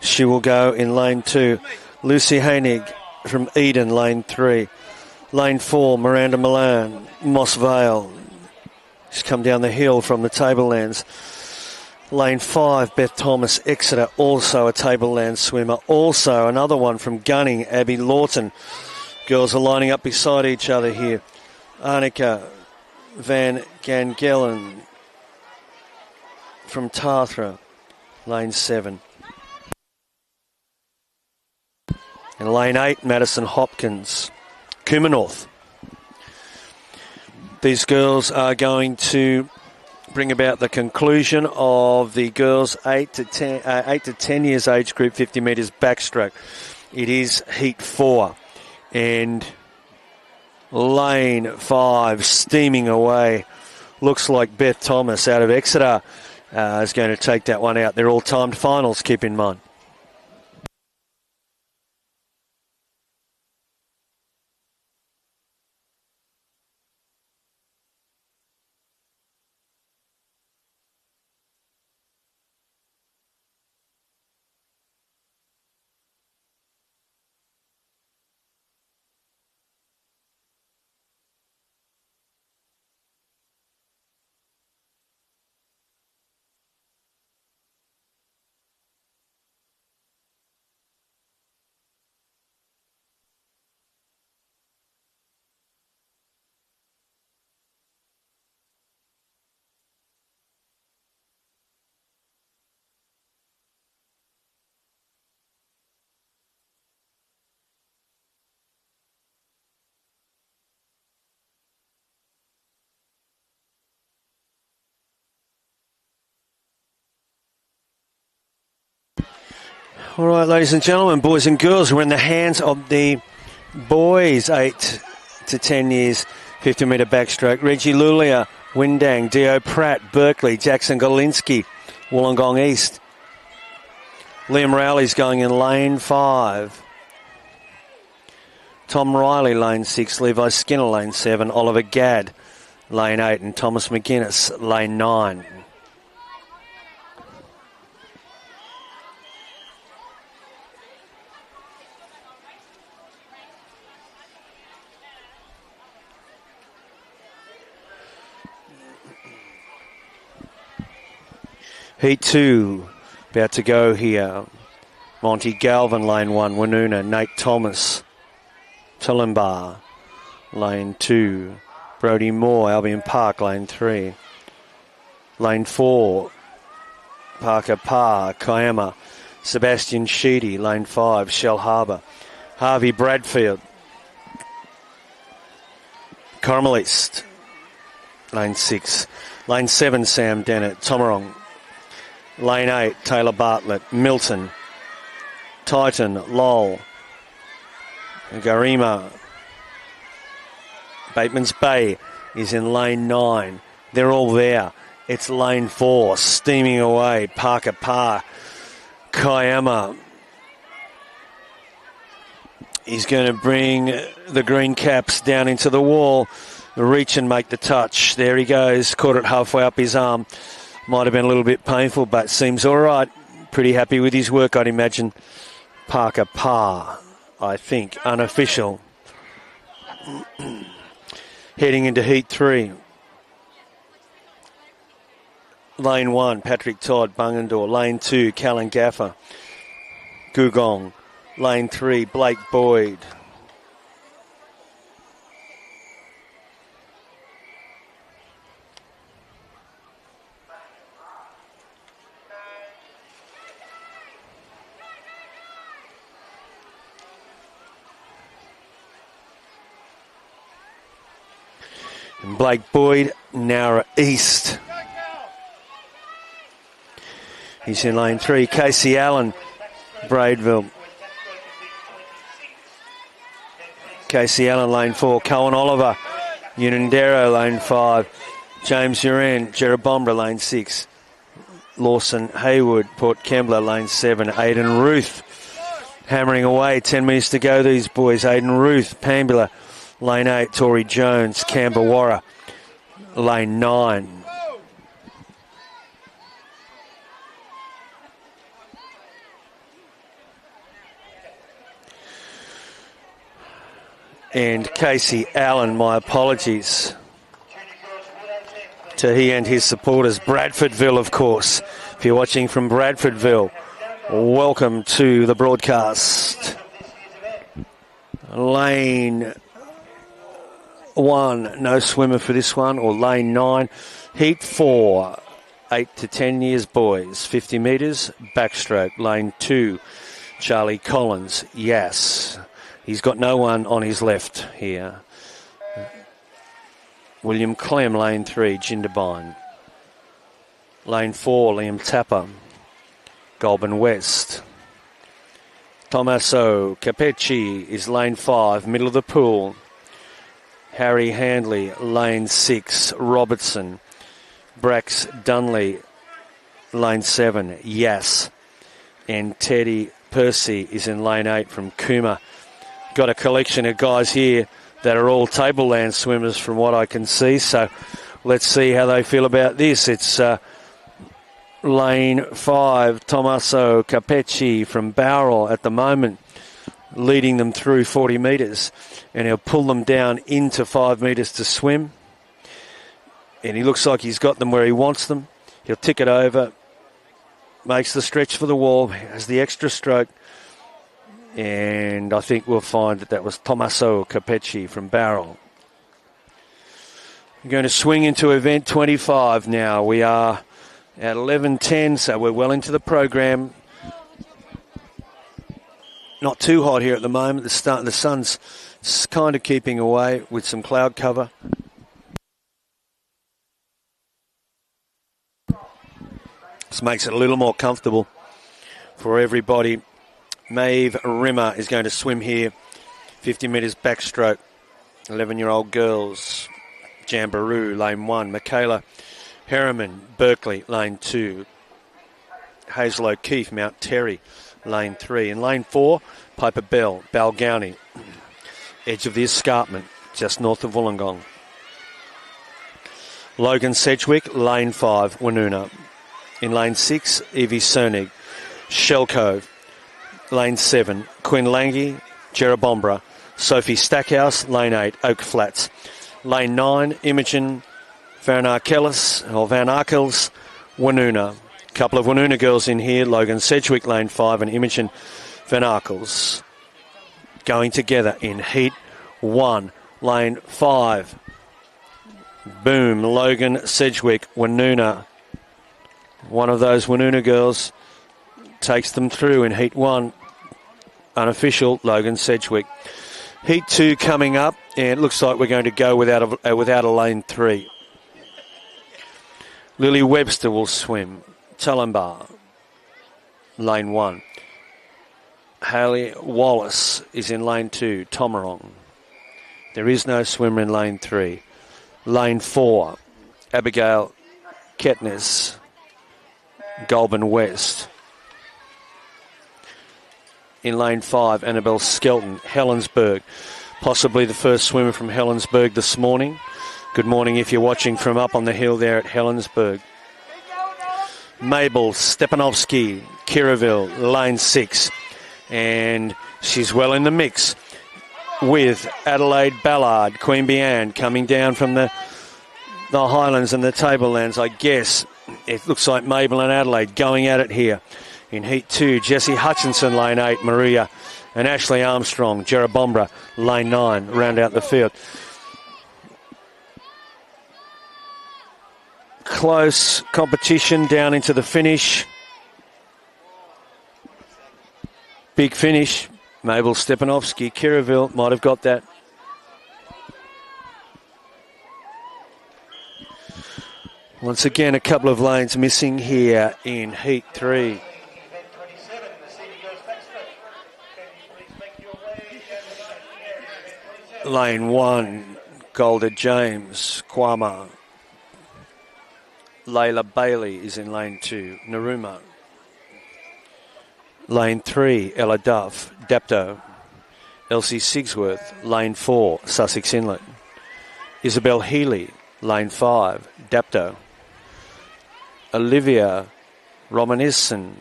She will go in lane 2. Lucy Hainig from Eden, lane 3. Lane 4, Miranda Milan, Moss Vale. She's come down the hill from the Tablelands. Lane 5, Beth Thomas, Exeter, also a Tableland swimmer. Also another one from Gunning, Abby Lawton. Girls are lining up beside each other here. Arnica Van Gangelen from Tathra, lane 7. In lane 8, Madison Hopkins, Cooma North. These girls are going to bring about the conclusion of the girls 8 to 10 years age group 50 metres backstroke. It is Heat 4. And lane 5 steaming away. Looks like Beth Thomas out of Exeter is going to take that one out. They're all timed finals, keep in mind. All right, ladies and gentlemen, boys and girls, we're in the hands of the boys 8 to 10 years, 50 metre backstroke. Reggie Lulia, Windang, Dio Pratt, Berkeley, Jackson Golinsky, Wollongong East. Liam Rowley's going in lane 5. Tom Riley, lane 6. Levi Skinner, lane 7. Oliver Gadd, lane 8. And Thomas McGuinness, lane 9. Heat 2 about to go here. Monty Galvin, lane 1. Woonona, Nate Thomas. Tullimbar, lane 2. Brodie Moore, Albion Park, lane 3. Lane 4, Parker Parr, Kiama. Sebastian Sheedy, lane 5. Shell Harbour. Harvey Bradfield. Carmelist, lane 6. Lane 7, Sam Dennett. Tomarong. Lane 8, Taylor Bartlett. Milton. Titan, Lowell. Garima. Bateman's Bay is in lane 9. They're all there. It's lane 4, steaming away. Parker Parr. Kiama. He's going to bring the green caps down into the wall. Reach and make the touch. There he goes. Caught it halfway up his arm. Might have been a little bit painful, but seems all right. Pretty happy with his work, I'd imagine. Parker Parr, I think, unofficial. Heading into Heat 3. Lane 1, Patrick Todd, Bungendore. Lane 2, Callan Gaffer. Gugong. Lane 3, Blake Boyd. And Blake Boyd, Nowra East. He's in lane 3. Casey Allen, Braidville. Casey Allen, lane 4. Cohen Oliver, Unindero, lane 5. James Uran, Jerrabombra, lane 6. Lawson Haywood, Port Kembla, lane 7. Aidan Ruth, hammering away. 10 minutes to go, these boys. Aidan Ruth, Pambula, lane 8. Tory Jones, Camberwarra, lane 9. And Casey Allen, my apologies to he and his supporters. Bradfordville, of course. If you're watching from Bradfordville, welcome to the broadcast. Lane 1, no swimmer for this one, or lane 9. Heat 4, 8 to 10 years boys, 50 metres, backstroke. Lane 2, Charlie Collins, yes. He's got no one on his left here. William Clem, lane 3, Jindabyne. Lane 4, Liam Tapper, Goulburn West. Tommaso Capecci is lane 5, middle of the pool. Harry Handley, lane 6, Robertson. Brax Dunley, lane 7, Yass. And Teddy Percy is in lane 8 from Cooma. Got a collection of guys here that are all tableland swimmers from what I can see. So let's see how they feel about this. It's lane 5, Tommaso Capecci from Bowral at the moment, leading them through 40 metres. And he'll pull them down into 5 metres to swim. And he looks like he's got them where he wants them. He'll tick it over, makes the stretch for the wall, has the extra stroke. And I think we'll find that that was Tommaso Capecci from Bowral. We're going to swing into event 25 now. We are at 11:10, so we're well into the program. Not too hot here at the moment. The sun's kind of keeping away with some cloud cover. This makes it a little more comfortable for everybody. Maeve Rimmer is going to swim here. 50 metres backstroke. 11-year-old girls. Jamboree, lane 1. Michaela Harriman, Berkeley, lane 2. Hazel O'Keefe, Mount Terry, lane 3. In lane 4, Piper Bell, Balgownie. Edge of the escarpment, just north of Wollongong. Logan Sedgwick, lane 5, Woonona. In lane 6, Evie Cernig, Shell Cove. Lane 7, Quinn Lange, Jerrabombra. Sophie Stackhouse, lane 8, Oak Flats. Lane 9, Imogen Van Arkels, Woonona. Couple of Woonona girls in here. Logan Sedgwick, lane 5, and Imogen Van Arkels going together in heat 1, lane 5. Boom, Logan Sedgwick, Woonona. One of those Woonona girls takes them through in heat 1. Unofficial, Logan Sedgwick. Heat 2 coming up, and it looks like we're going to go without a lane 3. Lily Webster will swim. Tullambar, lane 1. Hayley Wallace is in lane 2. Tomarong. There is no swimmer in lane 3. Lane 4, Abigail Ketnes, Goulburn West. In lane 5, Annabelle Skelton, Helensburgh. Possibly the first swimmer from Helensburgh this morning. Good morning if you're watching from up on the hill there at Helensburgh. Mabel Stepanovsky, Kirraville, lane 6. And she's well in the mix with Adelaide Ballard, Queanbeyan Anne coming down from the Highlands and the Tablelands, I guess. It looks like Mabel and Adelaide going at it here. In heat 2, Jessie Hutchinson, lane 8, Maria, and Ashley Armstrong, Jerobombra, lane 9, round out the field. Close competition down into the finish. Big finish. Mabel Stepanovsky, Kirraville might have got that. Once again, a couple of lanes missing here in heat 3. Lane 1, Golda James, Kwama. Layla Bailey is in lane 2, Naruma. Lane 3, Ella Duff, Dapto. Elsie Sigsworth, lane 4, Sussex Inlet. Isabel Healy, lane 5, Dapto. Olivia Romanisson,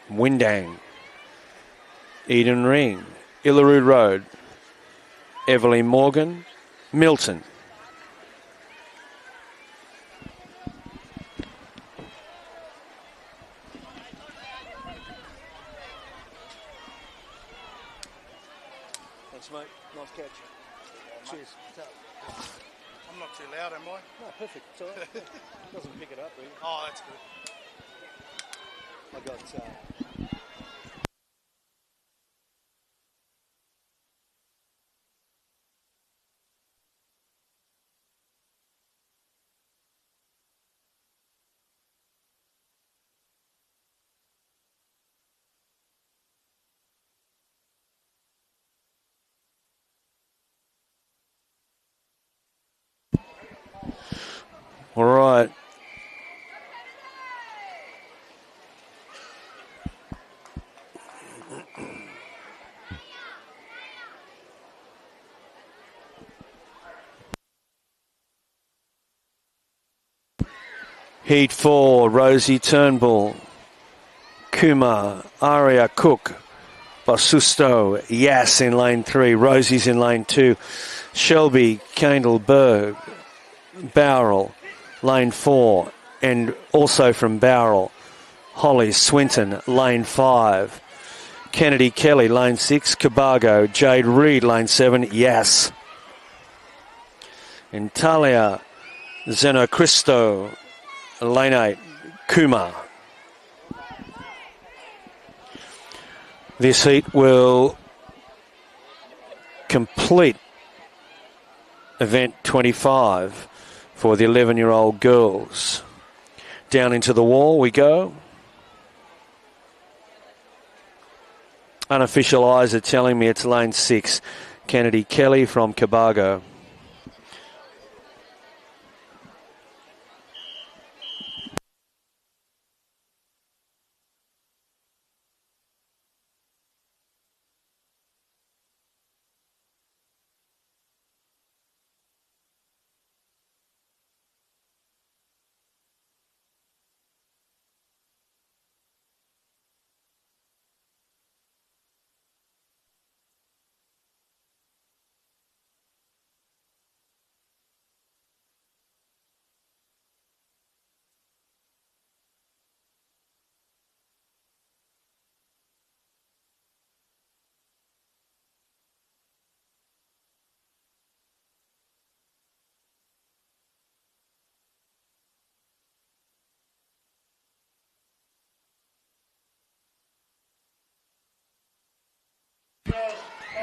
Windang. Eden Ring, Illaroo Road. Everly Morgan, Milton. Thanks, mate. Nice catch. Cheers. I'm not too loud, am I? No, perfect. It's all right. Yeah. Doesn't pick it up, really. Oh, that's good. I got... All right. Heat 4, Rosie Turnbull, Kumar, Aria Cook, Basusto, Yass in lane 3, Rosie's in lane 2, Shelby, Kendall-Berg, Bowral, lane 4, and also from Bowral, Holly Swinton, lane 5, Kennedy Kelly, lane 6, Cabargo, Jade Reed, lane 7, Yass, and Talia Zenocristo, lane 8, Kumar. This heat will complete event 25 for the 11-year-old girls. Down into the wall we go. Unofficial eyes are telling me it's lane 6, Kennedy Kelly from Cabargo.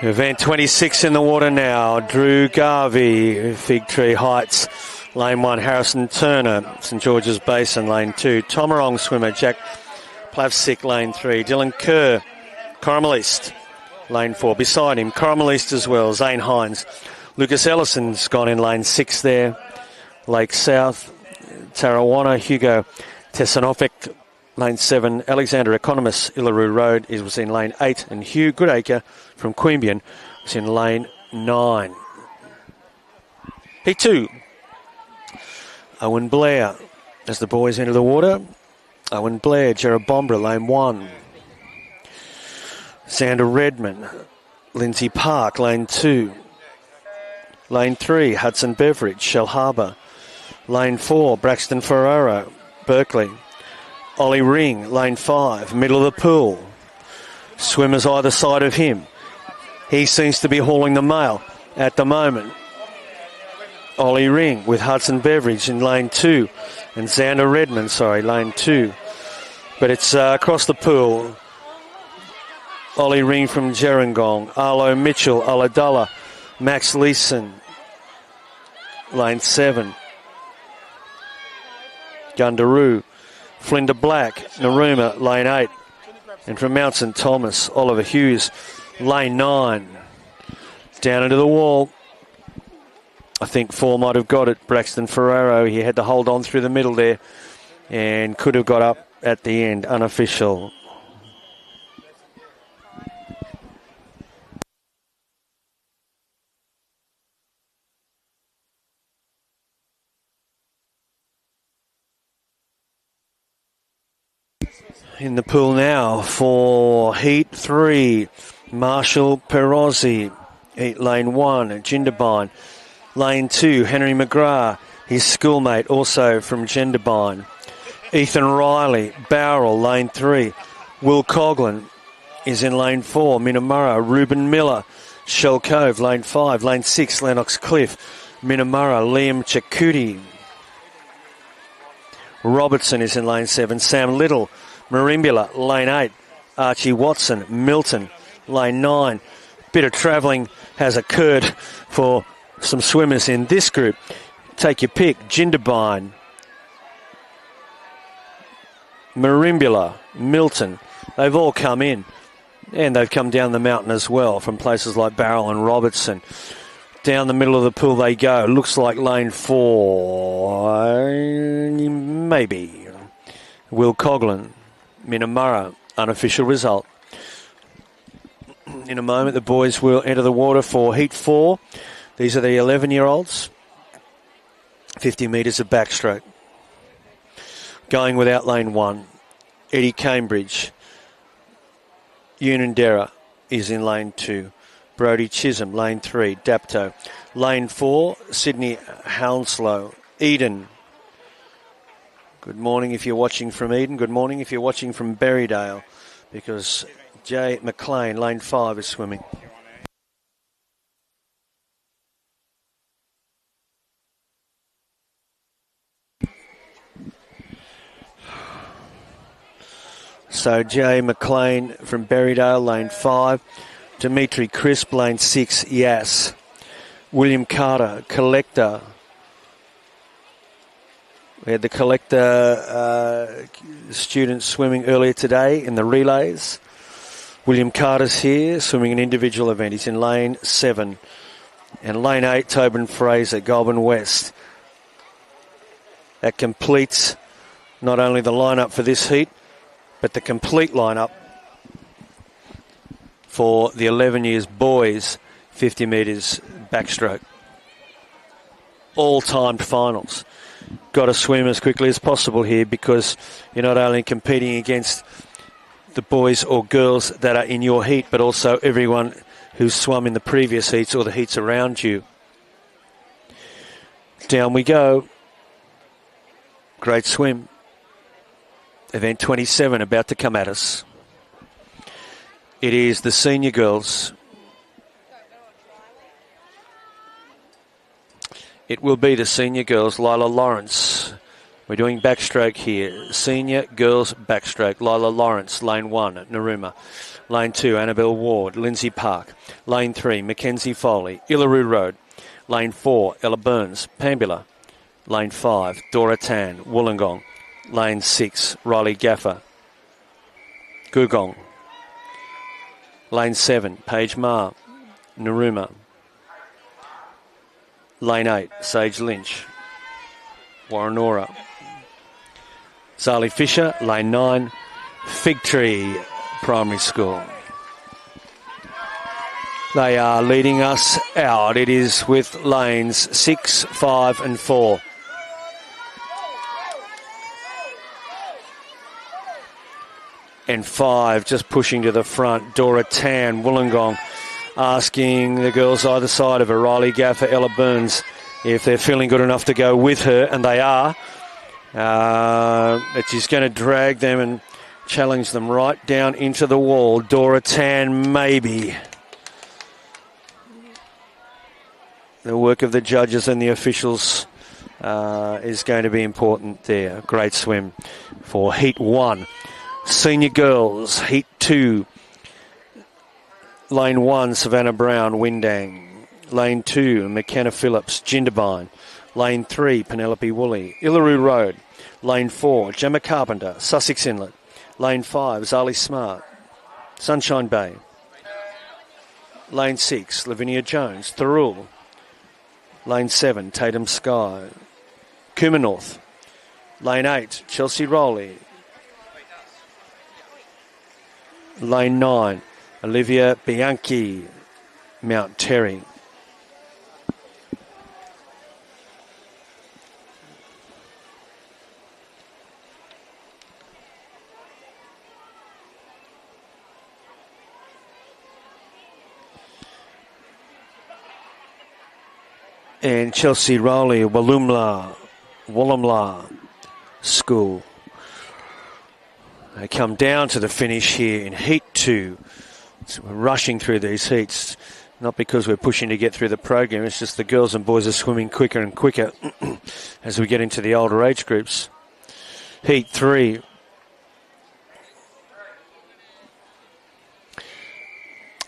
Event 26 in the water now. Drew Garvey, Fig Tree Heights. Lane 1, Harrison Turner, St George's Basin, Lane 2. Tomarong swimmer, Jack Plavsik, Lane 3. Dylan Kerr, Coramel East, Lane 4. Beside him, Coramel East as well, Zane Hines. Lucas Ellison's gone in Lane 6 there. Lake South, Tarrawanna, Hugo Tessanovic, Lane 7. Alexander Economist, Illaroo Road, was in Lane 8. And Hugh Goodacre from Queanbeyan was in Lane 9. Heat 2. Owen Blair as the boys enter the water. Owen Blair, Jerrabombra, Lane 1. Xander Redmond, Lindsay Park, Lane 2. Lane 3, Hudson Beveridge, Shell Harbour. Lane 4, Braxton Ferraro, Berkeley. Ollie Ring, Lane 5, middle of the pool. Swimmers either side of him. He seems to be hauling the mail at the moment. Ollie Ring with Hudson Beveridge in Lane 2. And Xander Redmond, Lane 2. But it's across the pool. Ollie Ring from Gerringong. Arlo Mitchell, Ulladulla. Max Leeson, Lane 7. Gundaroo. Flinda Black, Narooma, Lane 8. And from Mount St Thomas, Oliver Hughes, Lane 9. Down into the wall. I think 4 might have got it. Braxton Ferraro, he had to hold on through the middle there and could have got up at the end. Unofficial. In the pool now for Heat 3. Marshall Perozzi, Lane 1, Jindabyne. Lane 2, Henry McGrath, his schoolmate, also from Jindabyne. Ethan Riley, Bowral, Lane 3. Will Coughlin is in Lane 4. Minamurra, Ruben Miller, Shell Cove, Lane 5. Lane 6, Lennox Cliff, Minamurra, Liam Chakuti. Robertson is in Lane 7. Sam Little, Marimbula, Lane 8. Archie Watson, Milton, Lane 9. Bit of travelling has occurred for some swimmers in this group. Take your pick. Jindabyne, Marimbula, Milton. They've all come in. And they've come down the mountain as well from places like Barrel and Robertson. Down the middle of the pool they go. Looks like Lane 4. Maybe. Will Coughlin, Minamurra. Unofficial result. In a moment the boys will enter the water for Heat 4. These are the 11-year-olds. 50 metres of backstroke. Going without Lane 1. Eddie Cambridge. Unanderra is in Lane 2. Brody Chisholm, Lane 3. Dapto. Lane 4, Sydney Hounslow. Eden. Good morning if you're watching from Eden. Good morning if you're watching from Berrydale. Because Jay McLean, Lane 5, is swimming. So Jay McLean from Berrydale, Lane 5. Dimitri Crisp, Lane 6, Yass. William Carter, Collector. We had the Collector students swimming earlier today in the relays. William Carter's here, swimming an individual event. He's in Lane 7. And Lane 8, Tobin Fraser, Goulburn West. That completes not only the lineup for this heat, but the complete lineup for the 11 years boys 50 metres backstroke. All timed finals. Got to swim as quickly as possible here because you're not only competing against the boys or girls that are in your heat, but also everyone who's swum in the previous heats or the heats around you. Down we go. Great swim. Event 27 about to come at us. It is the senior girls. It will be the senior girls. Lila Lawrence, We're doing backstroke here. Senior girls backstroke. Lila Lawrence, lane 1, Naruma. Lane 2, Annabelle Ward, Lindsay Park. Lane 3, Mackenzie Foley, Illaroo Road. Lane 4, Ella Burns, Pambula. Lane 5, Dora Tan, Wollongong. Lane 6, Riley Gaffer, Gugong. Lane 7, Paige Ma, Naruma. Lane 8, Sage Lynch, Warrenora. Zali Fisher, lane 9, Fig Tree Primary School. They are leading us out. It is with lanes 6, 5 and 4. And 5 just pushing to the front. Dora Tan, Wollongong, asking the girls either side of her, Riley Gaffer, Ella Burns, if they're feeling good enough to go with her, and they are. But she's going to drag them and challenge them right down into the wall. Dora Tan, maybe. The work of the judges and the officials is going to be important there. Great swim for Heat 1. Senior girls, Heat 2. Lane 1, Savannah Brown, Windang. Lane 2, McKenna Phillips, Jindabyne. Lane 3, Penelope Woolley, Illaroo Road. Lane 4, Gemma Carpenter, Sussex Inlet. Lane 5, Zali Smart, Sunshine Bay. Lane 6, Lavinia Jones, Thurul. Lane 7, Tatum Sky, Cooma North. Lane 8, Chelsea Rowley. Lane 9, Olivia Bianchi, Mount Terry. And Chelsea Rowley, Wollumla School. They come down to the finish here in Heat 2. So we're rushing through these heats, not because we're pushing to get through the program, it's just the girls and boys are swimming quicker and quicker as we get into the older age groups. Heat 3.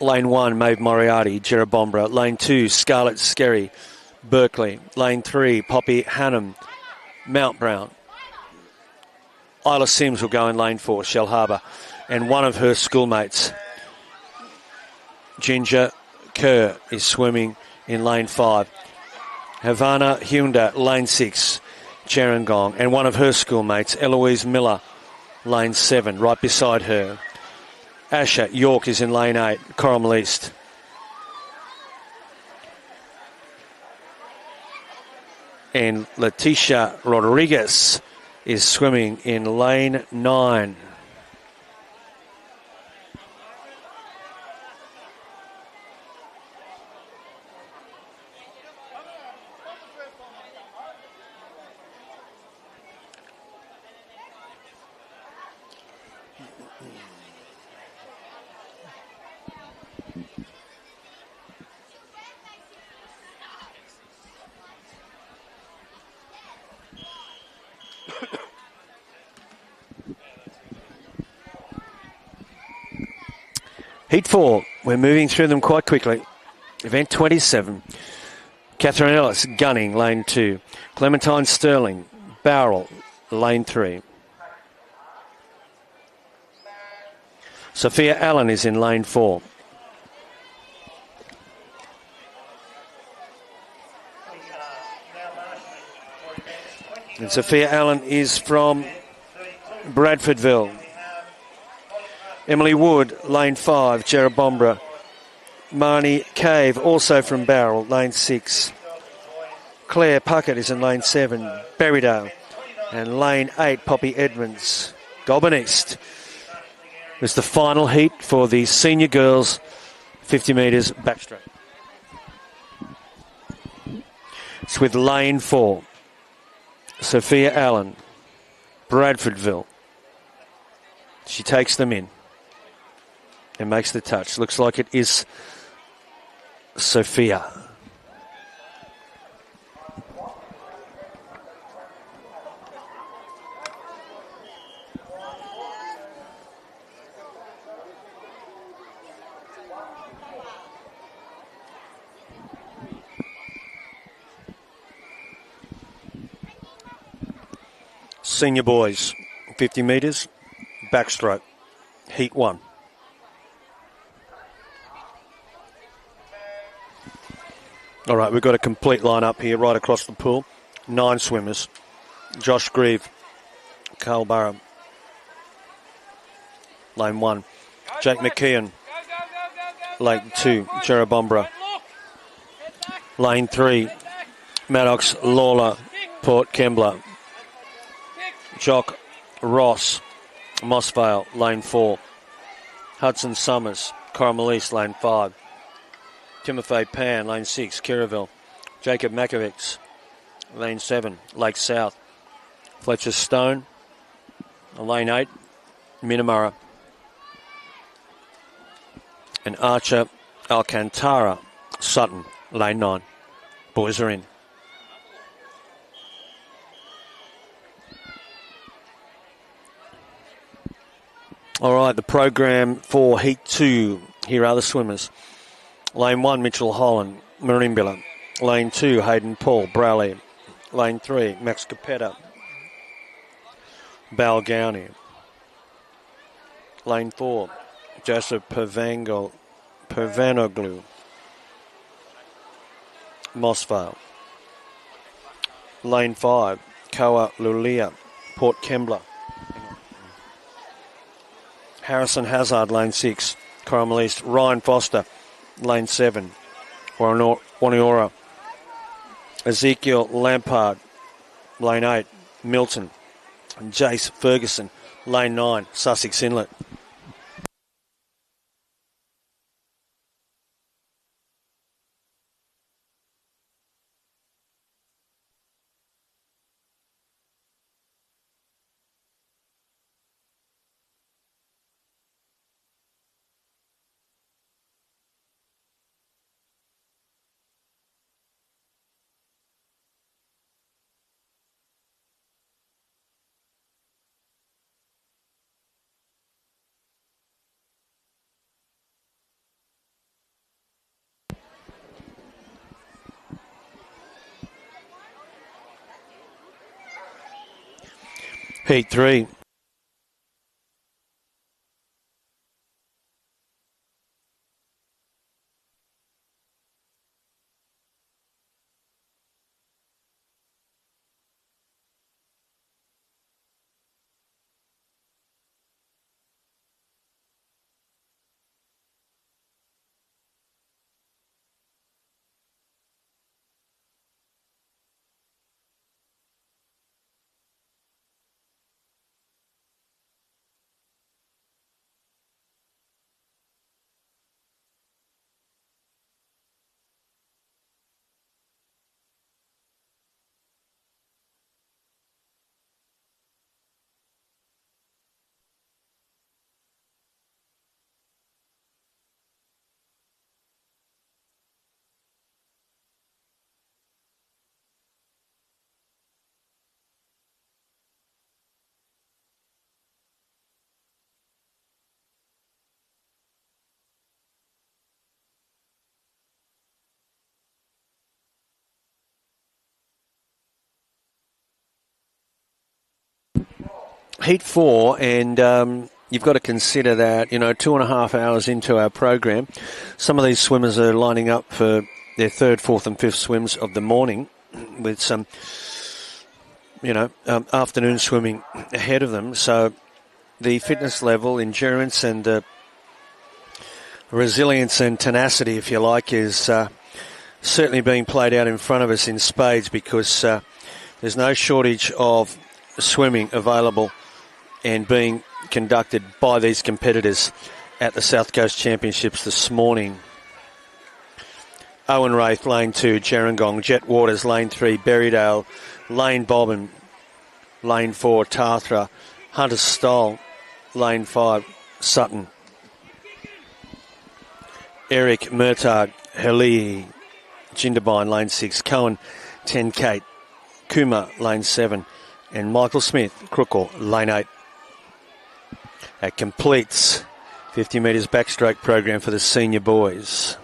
Lane 1, Maeve Moriarty, Jerrabombra. Lane 2, Scarlett Skerry, Berkeley. Lane 3, Poppy Hannum, Mount Brown. Isla Sims will go in lane 4, Shell Harbour. And one of her schoolmates, Ginger Kerr, is swimming in lane 5. Havana Hyunda, lane 6, Gerringong. And one of her schoolmates, Eloise Miller, lane 7, right beside her. Asher York is in lane 8, Coram East. And Leticia Rodriguez is swimming in lane 9. Heat 4, we're moving through them quite quickly. Event 27. Catherine Ellis, Gunning, lane 2. Clementine Sterling, Bowral, lane 3. Sophia Allen is in lane 4. And Sophia Allen is from Bradfordville. Emily Wood, lane 5, Jerrabombra. Marnie Cave, also from Bowral, lane 6. Claire Puckett is in lane 7, Berrydale. And lane 8, Poppy Edmonds, Goulburn East. It's the final heat for the senior girls 50 metres backstroke. It's with lane 4, Sophia Allen, Bradfordville. She takes them in and makes the touch. Looks like it is Sophia. Senior boys, 50 metres, backstroke, heat 1. All right, we've got a complete line-up here right across the pool. 9 swimmers. Josh Grieve, Carl Burrow. Lane 1. Jake McKeon. Lane 2, Jared Bombra. Lane 3, Maddox Lawler, Port Kembla. Jock Ross, Mossvale, lane 4. Hudson Summers, Corrimal East, lane 5. Timothy Pan, lane 6, Kirraville. Jacob Makovics, lane 7, Lake South. Fletcher Stone, lane 8, Minamara. And Archer Alcantara, Sutton, lane 9. Boys are in. All right, the program for Heat 2. Here are the swimmers. Lane 1, Mitchell Holland, Marimbula. Lane 2, Hayden Paul, Browley. Lane 3, Max Capetta, Balgownie. Lane 4, Joseph Pervanoglu, Mossvale. Lane 5, Koa Lulia, Port Kembla. Harrison Hazard, lane 6, Corrimal East. Ryan Foster, lane 7, Waniora. Ezekiel Lampard, lane 8, Milton. And Jace Ferguson, lane 9, Sussex Inlet. Heat 3. Heat 4, and you've got to consider that, 2.5 hours into our program, some of these swimmers are lining up for their 3rd, 4th and 5th swims of the morning with some, afternoon swimming ahead of them. So the fitness level, endurance and resilience and tenacity, if you like, is certainly being played out in front of us in spades, because there's no shortage of swimming available and being conducted by these competitors at the South Coast Championships this morning. Owen Wraith, lane 2, Gerringong. Jet Waters, lane 3, Berrydale. Lane Bobbin, lane 4, Tarthra. Hunter Stoll, lane 5, Sutton. Eric Murtagh, Heli, Jindabyne, lane 6, Cohen, 10 Kate. Kuma, lane 7. And Michael Smith, Crookle, lane 8. That completes 50 metres backstroke program for the senior boys.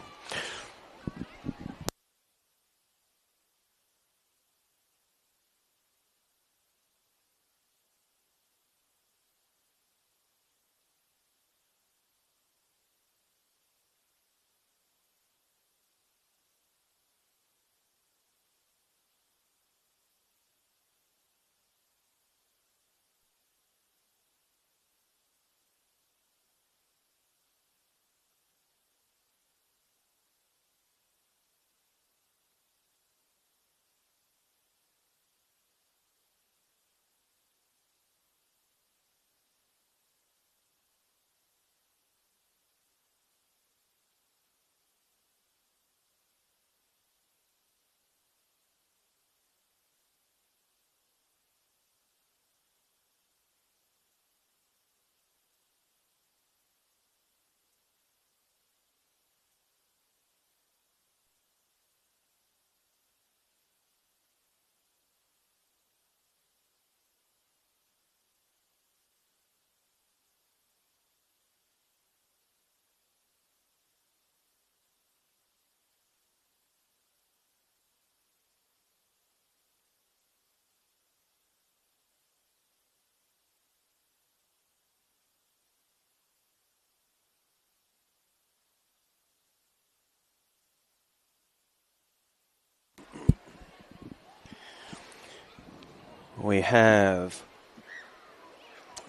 we have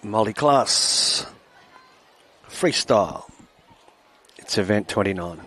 Multiclass freestyle. It's event 29.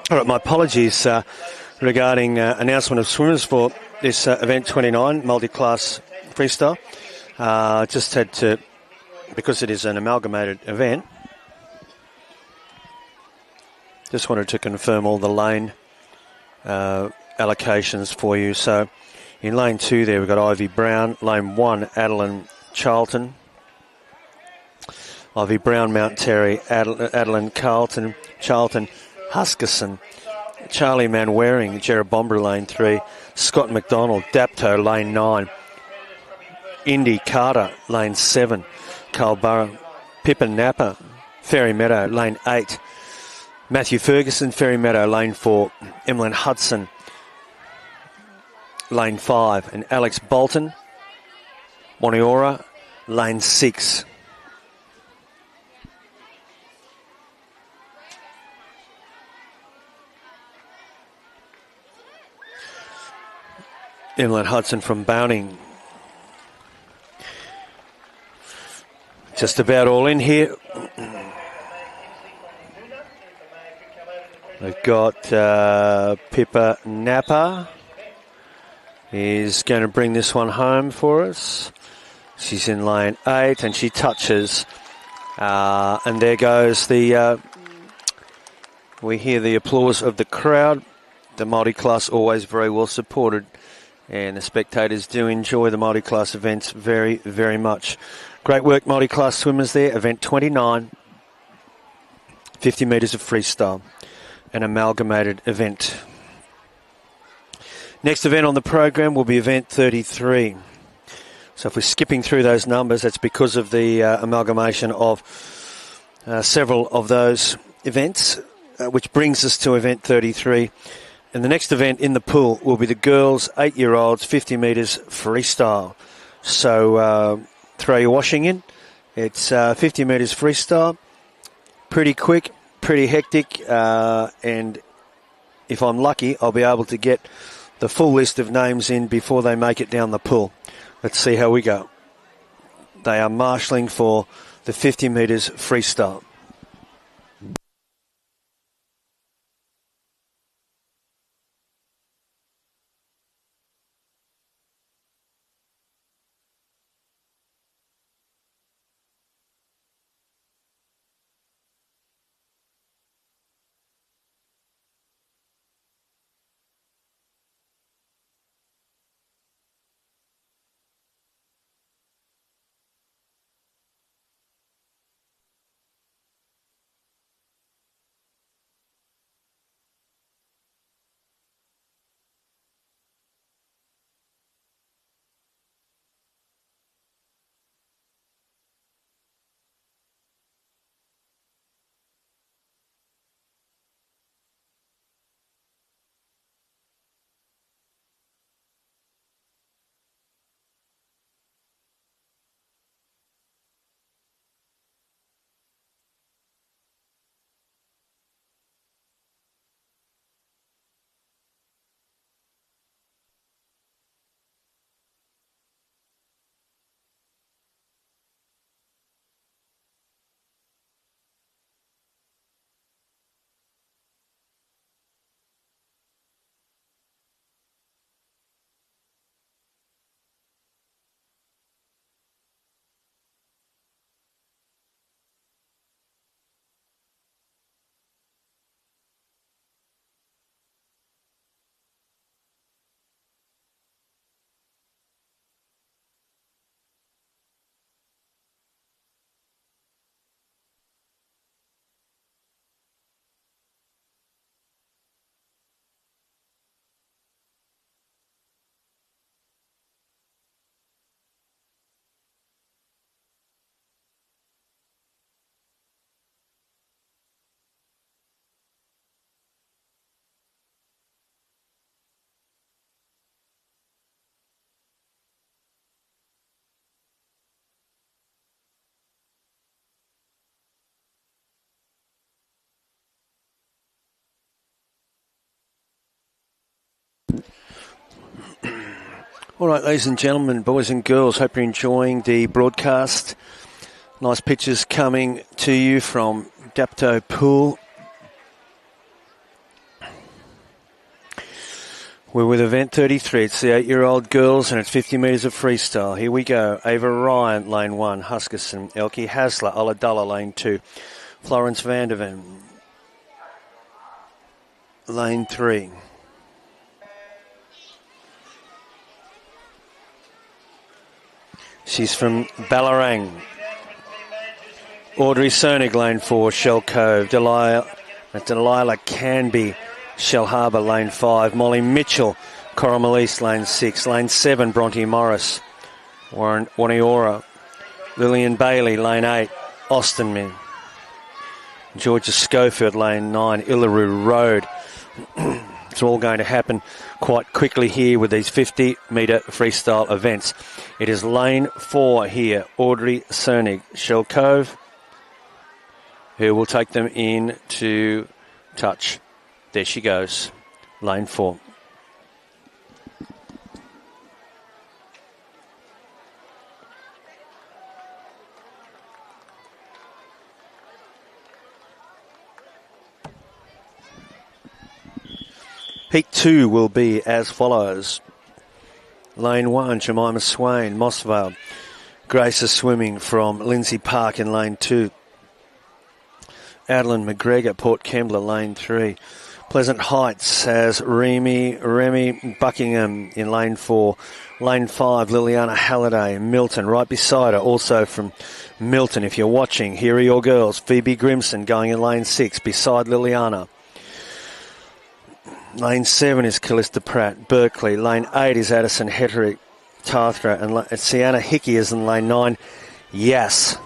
All right, my apologies regarding announcement of swimmers for this event 29, multi-class freestyle. Just had to, because it is an amalgamated event, just wanted to confirm all the lane allocations for you. So in lane 2 there we've got Ivy Brown, lane 1 Adeline Charlton, Ivy Brown, Mount Terry, Adeline Charlton, Huskerson, Charlie Manwaring, Jerabomber, lane 3, Scott McDonald, Dapto, lane 9, Indy Carter, lane 7, Carlborough, Pippin Napa, Ferry Meadow, lane 8, Matthew Ferguson, Ferry Meadow, lane 4, Emlyn Hudson, lane 5, and Alex Bolton, Moniora, lane 6. Emlyn Hudson from Bowning. Just about all in here. We've got Pippa Napa is going to bring this one home for us. She's in lane 8 and she touches. And there goes the... we hear the applause of the crowd. The multi-class always very well supported. And the spectators do enjoy the multi-class events very, very much. Great work, multi-class swimmers there. Event 29, 50 metres of freestyle, an amalgamated event. Next event on the program will be event 33. So if we're skipping through those numbers, that's because of the amalgamation of several of those events, which brings us to event 33. And the next event in the pool will be the girls' 8-year-olds 50 metres freestyle. So throw your washing in. It's 50 metres freestyle. Pretty quick, pretty hectic. And if I'm lucky, I'll be able to get the full list of names in before they make it down the pool. Let's see how we go. They are marshalling for the 50 metres freestyle. All right, ladies and gentlemen, boys and girls, hope you're enjoying the broadcast. Nice pictures coming to you from Dapto Pool. We're with event 33. It's the 8-year-old girls and it's 50 metres of freestyle. Here we go. Ava Ryan, lane 1. Huskerson, Elke Hasler, Oladullah, lane 2. Florence Vanderven, lane 3. She's from Ballarang. Audrey Cernig, lane 4. Shell Cove. Delilah Canby, Shell Harbour, lane 5. Molly Mitchell, Corrimal East, lane 6. Lane 7, Bronte Morris. Waniora. Lillian Bailey, lane 8. Austin. Georgia Schofield, lane 9. Illaroo Road. It's all going to happen quite quickly here with these 50-metre freestyle events. It is lane 4 here. Audrey Cernig, Shell Cove, who will take them in to touch. There she goes, lane 4. Heat 2 will be as follows. Lane 1, Jemima Swain, Mossvale. Grace is swimming from Lindsay Park in lane 2. Adeline McGregor, Port Kembla, lane 3. Pleasant Heights has Remy Buckingham in lane 4. Lane 5, Liliana Halliday, Milton, right beside her, also from Milton. If you're watching, here are your girls. Phoebe Grimson going in lane 6, beside Liliana. Lane 7 is Callista Pratt, Berkeley. Lane 8 is Addison Hetterick, Tathra. And Sienna Hickey is in lane 9. Yes.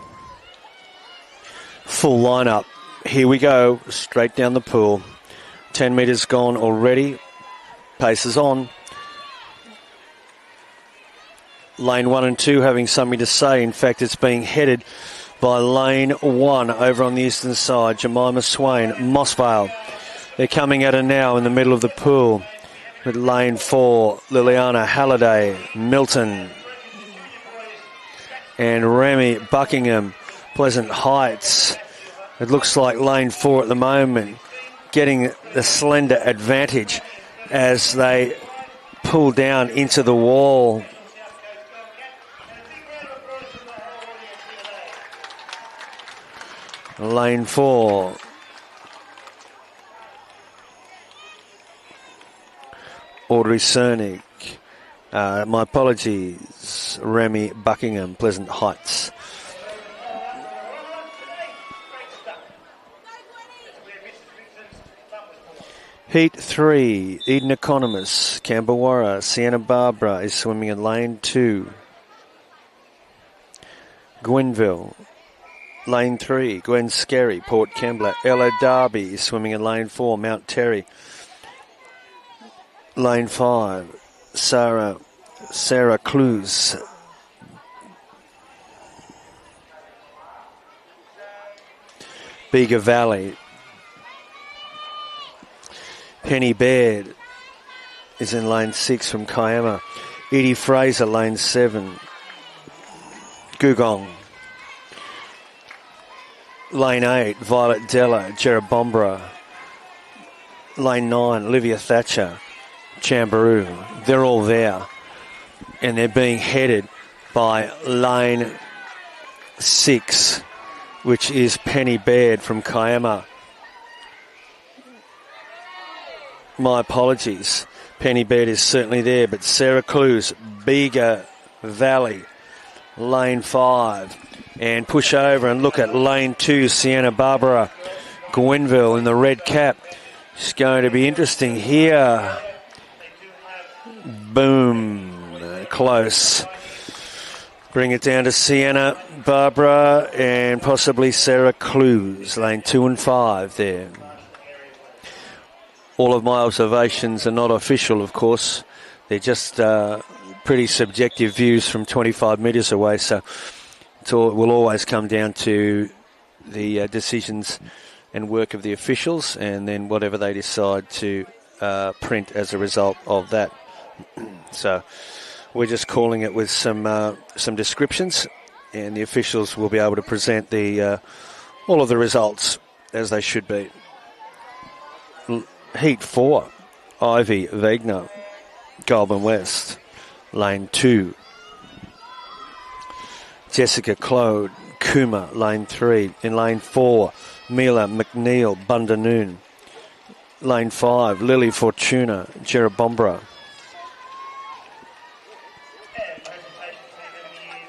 Full lineup. Here we go, straight down the pool. 10 metres gone already. Pace is on. Lane 1 and 2 having something to say. In fact, it's being headed by lane 1 over on the eastern side. Jemima Swain, Mossvale. They're coming at her now in the middle of the pool with lane 4, Liliana Halliday, Milton, and Remy Buckingham, Pleasant Heights. It looks like lane 4 at the moment getting the slender advantage as they pull down into the wall. Lane 4. Audrey Cernig. My apologies. Remy Buckingham, Pleasant Heights. Heat 3, Eden Economist, Camberwarra, Sienna Barbara is swimming in lane 2. Gwenville, lane 3, Gwen Skerry, Port Kembla. Ella Darby is swimming in lane 4, Mount Terry. Lane 5, Sarah Clues. Bega Valley. Penny Baird is in lane 6 from Kiama. Edie Fraser, lane 7. Gugong. Lane 8, Violet Della, Jerobombra. Lane 9, Olivia Thatcher, Chamberoo. They're all there. And they're being headed by lane 6, which is Penny Baird from Kiama. My apologies. Penny Baird is certainly there, but Sarah Clues, Bega Valley, lane 5. And push over and look at lane 2, Sienna Barbara Gwenville in the red cap. It's going to be interesting here. Boom. Close. Bring it down to Sienna Barbara and possibly Sarah Clues, lane 2 and 5 there. All of my observations are not official, of course. They're just pretty subjective views from 25 metres away, so it will always come down to the decisions and work of the officials and then whatever they decide to print as a result of that. So We're just calling it with some descriptions, and the officials will be able to present the all of the results as they should be. Heat 4, Ivy Wagner, Goulburn West. Lane 2, Jessica Claude, Kuma, lane 3. In lane 4, Mila McNeil, Bundanoon. Lane 5, Lily Fortuna, Jerabombra. And presentation to the 11 years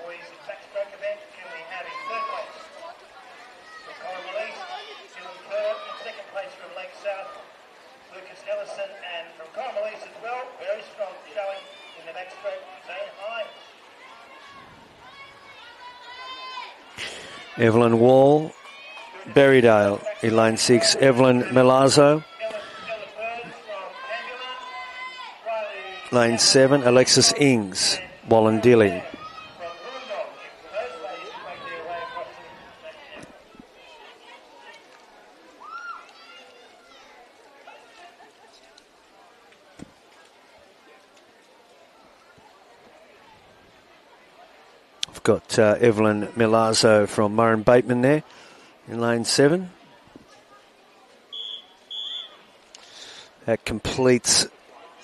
boys backstroke event. And we have in third place from Coral East, Dylan Kerr. In second place from Lake South, Lucas Ellison. And from Coral East as well, very strong showing in the backstroke, Zane Hines. Evelyn Wall, Berrydale in lane 6. Evelyn Milazzo, lane 7. Alexis Ings, Wallandilly. I've got Evelyn Milazzo from Murray Bateman there in lane 7. That completes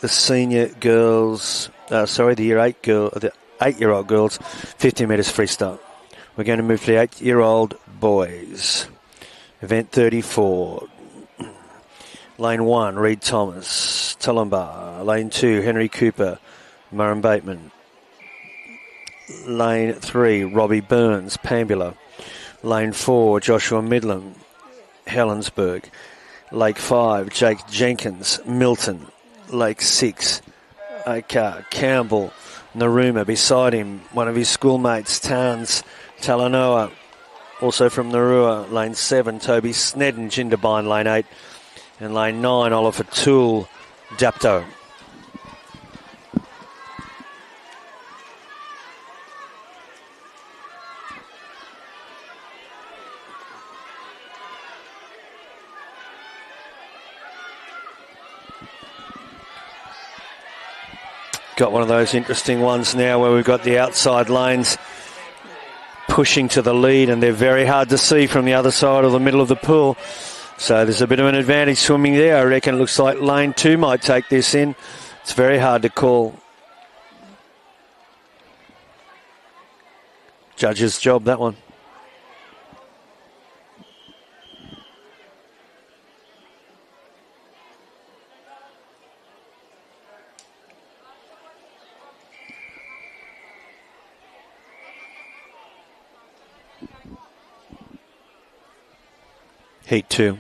the senior girls, the year 8 girl, the 8-year-old girls, 50 metres freestyle. We're going to move to the 8-year-old boys. Event 34. Lane 1, Reed Thomas, Tullambar. Lane 2, Henry Cooper, Murray Bateman. Lane 3, Robbie Burns, Pambula. Lane 4, Joshua Midland, Helensburgh. Lake 5, Jake Jenkins, Milton. Lake 6, Akar Campbell, Narooma. Beside him, one of his schoolmates, Towns Talanoa, also from Narua. Lane 7, Toby Snedden, Jindabyne, lane 8. And lane 9, Oliver Toole, Dapto. Got one of those interesting ones now where we've got the outside lanes pushing to the lead, and they're very hard to see from the other side of the middle of the pool. So there's a bit of an advantage swimming there. I reckon it looks like lane 2 might take this in. It's very hard to call. Judge's job, that one. Heat 2.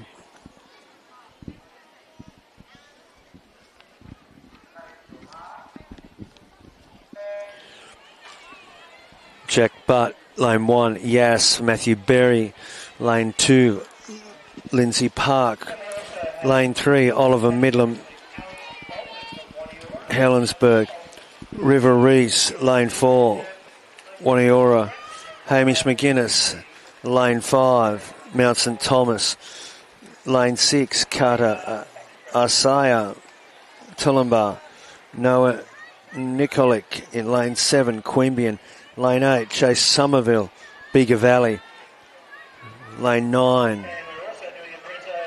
Jack Butt, lane 1, Yass, Matthew Berry. Lane 2, Lindsay Park. Lane 3, Oliver Midlam, Helensburgh. River Reese, lane 4, Waniora. Hamish McGuinness, lane 5, Mount St Thomas. Lane 6, Carter Asaya, Tullambar. Noah Nikolic in lane 7, Queanbeyan. Lane 8, Chase Somerville, Bega Valley. Lane 9,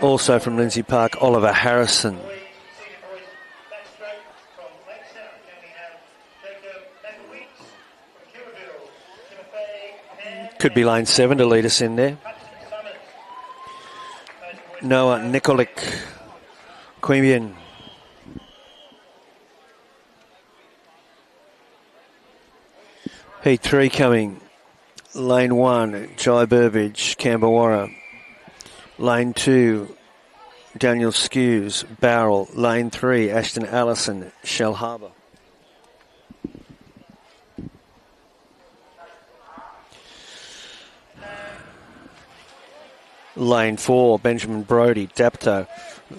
also from Lindsay Park, Oliver Harrison. Could be lane 7 to lead us in there. Noah Nikolic, Queanbeyan. Heat 3 coming. Lane 1, Jai Burbage, Camberwarra. Lane 2, Daniel Skews, Barrel. Lane 3, Ashton Allison, Shell Harbour. Lane 4, Benjamin Brody, Dapto.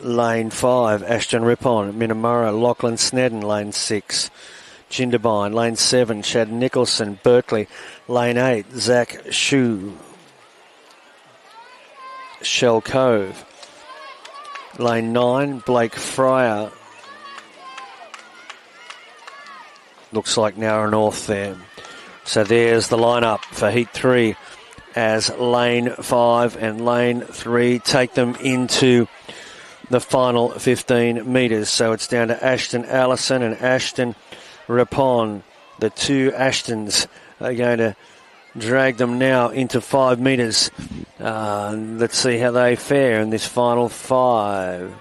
Lane 5, Ashton Rippon, Minamurra. Lachlan Snedden, lane 6. Jindabyne. Lane 7, Chad Nicholson, Berkeley. Lane 8, Zach Shue, Shell Cove. Lane 9, Blake Fryer, looks like Narra North there. So there's the lineup for Heat 3 as Lane 5 and Lane 3 take them into the final 15 metres. So it's down to Ashton Allison and Ashton Rapon. The two Ashtons are going to drag them now into 5 metres. Let's see how they fare in this final 5.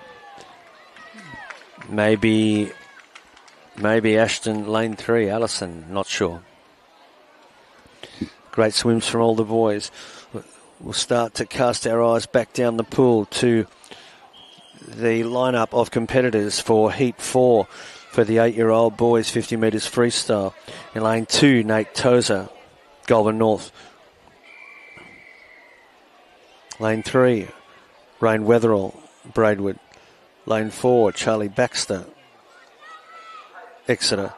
Maybe Ashton, Lane 3, Allison, not sure. Great swims from all the boys. We'll start to cast our eyes back down the pool to the lineup of competitors for Heat 4 for the 8-year-old boys 50 metres freestyle. In lane 2, Nate Tozer, Goulburn North. Lane 3, Rain Weatherall, Braidwood. Lane 4, Charlie Baxter, Exeter.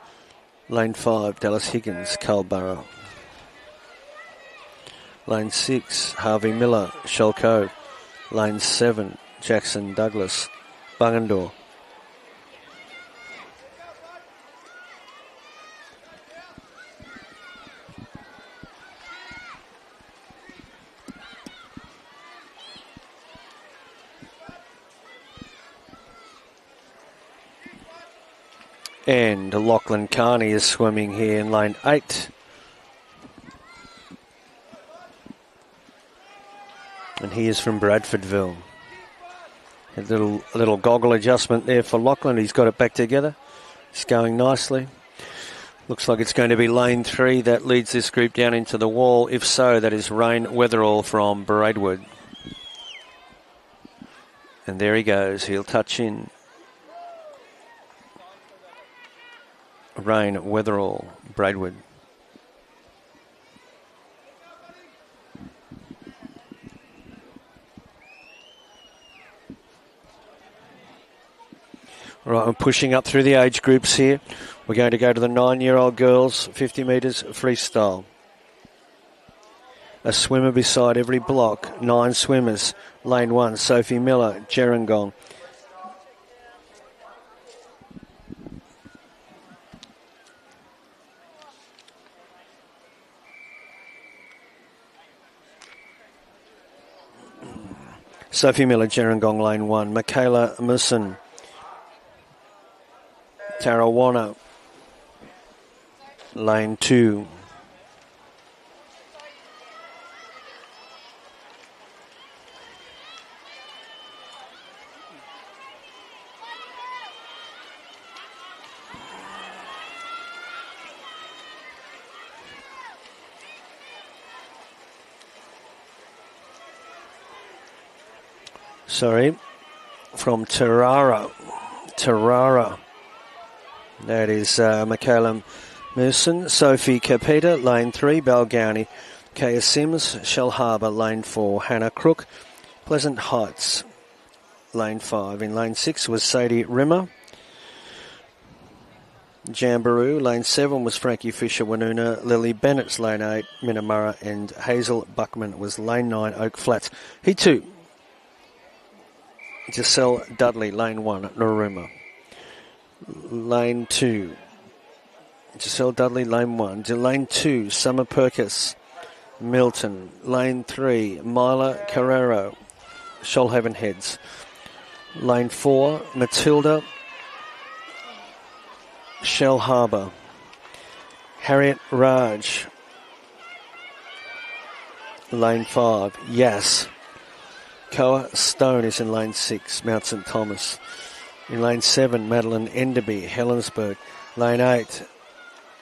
Lane 5, Dallas Higgins, Culborough. Lane 6, Harvey Miller, Shoal Cove. Lane 7, Jackson Douglas, Bungendore. And Lachlan Carney is swimming here in lane 8. And he is from Bradfordville. A little goggle adjustment there for Lachlan. He's got it back together. It's going nicely. Looks like it's going to be lane 3 that leads this group down into the wall. If so, that is Rain Weatherall from Braidwood. And there he goes. He'll touch in. Rain Weatherall, Braidwood. Right, I'm pushing up through the age groups here. We're going to go to the 9-year-old girls, 50 metres freestyle. A swimmer beside every block, 9 swimmers. Lane 1, Sophie Miller, Gerringong. Sophie Miller, Gerringong, lane 1. Michaela Musson, Tarrawanna, lane 2. From Tarara. That is Michaela Merson, Sophie Capita, lane 3, Balgownie. Kaya Sims, Shell Harbour, lane 4. Hannah Crook, Pleasant Heights, lane 5. In lane 6 was Sadie Rimmer. Jamboree, lane 7 was Frankie Fisher, Wanuna. Lily Bennett's lane 8, Minnamurra. And Hazel Buckman was lane 9, Oak Flats. Heat 2. Giselle Dudley, lane 1, Narooma. Lane 2, Giselle Dudley, lane 1. Lane 2, Summer Perkis, Milton. Lane 3, Mila Carrero, Shoalhaven Heads. Lane 4, Matilda, Shell Harbour. Harriet Raj, lane 5, Yass. Koa Stone is in lane 6, Mount St Thomas. In lane 7, Madeline Enderby, Helensburgh. Lane 8,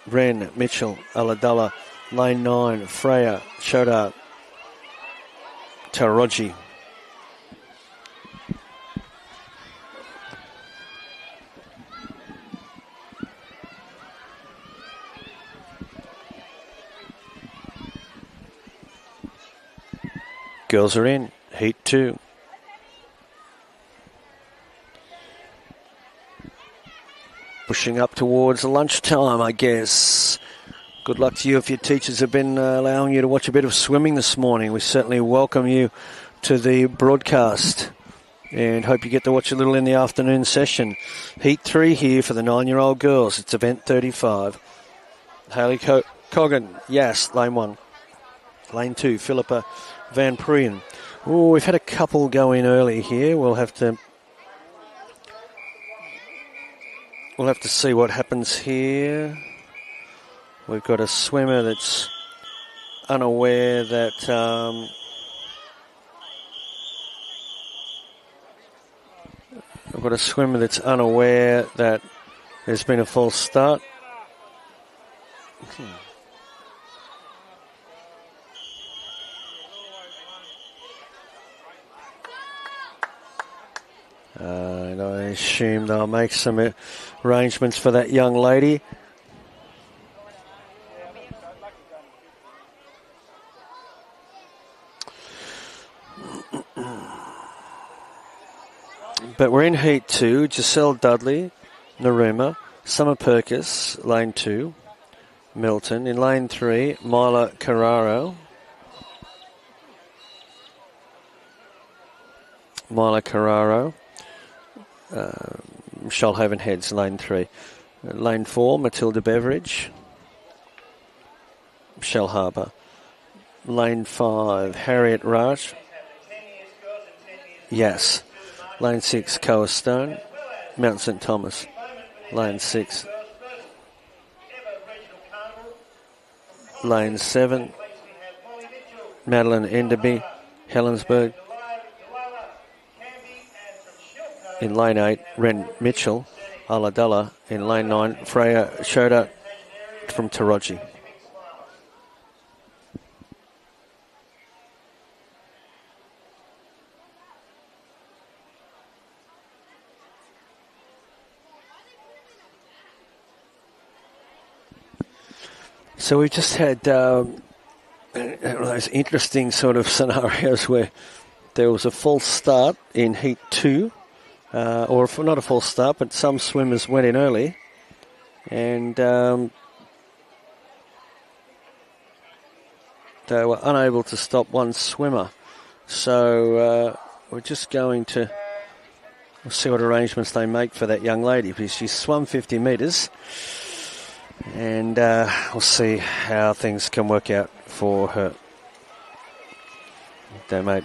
Ren Mitchell, Ulladulla. Lane 9, Freya Chodar, Taroji. Girls are in. Heat 2. Pushing up towards lunchtime, I guess. Good luck to you if your teachers have been allowing you to watch a bit of swimming this morning. We certainly welcome you to the broadcast and hope you get to watch a little in the afternoon session. Heat 3 here for the 9-year-old girls. It's event 35. Hayley Coggan, yes, lane 1. Lane 2, Philippa Van Preen. Oh, we've had a couple go in early here. We'll have to see what happens here. We've got a swimmer that's unaware that there's been a false start. And I assume they'll make some arrangements for that young lady. But we're in Heat 2. Giselle Dudley, Naruma, Summer Perkis, Lane 2, Milton. In Lane 3, Mila Carraro. Shoalhaven Heads, Lane 3. Lane 4, Matilda Beveridge, Shell Harbour. Lane 5, Harriet Raj. Yes. Lane 6, Coa Stone, Mount St Thomas. Lane 6. Lane 7, Madeline Enderby, Helensburgh. In Lane 8, Ren Mitchell, Aladullah. In Lane 9, Freya Shoda from Taraji. So we've just had those interesting sort of scenarios where there was a false start in Heat 2, or not a false start, but some swimmers went in early, and they were unable to stop one swimmer. So we're just going to see what arrangements they make for that young lady, because she swum 50 metres. And we'll see how things can work out for her. They might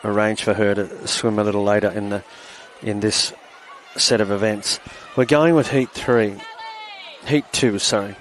arrange for her to swim a little later in this set of events. We're going with Heat 2, sorry.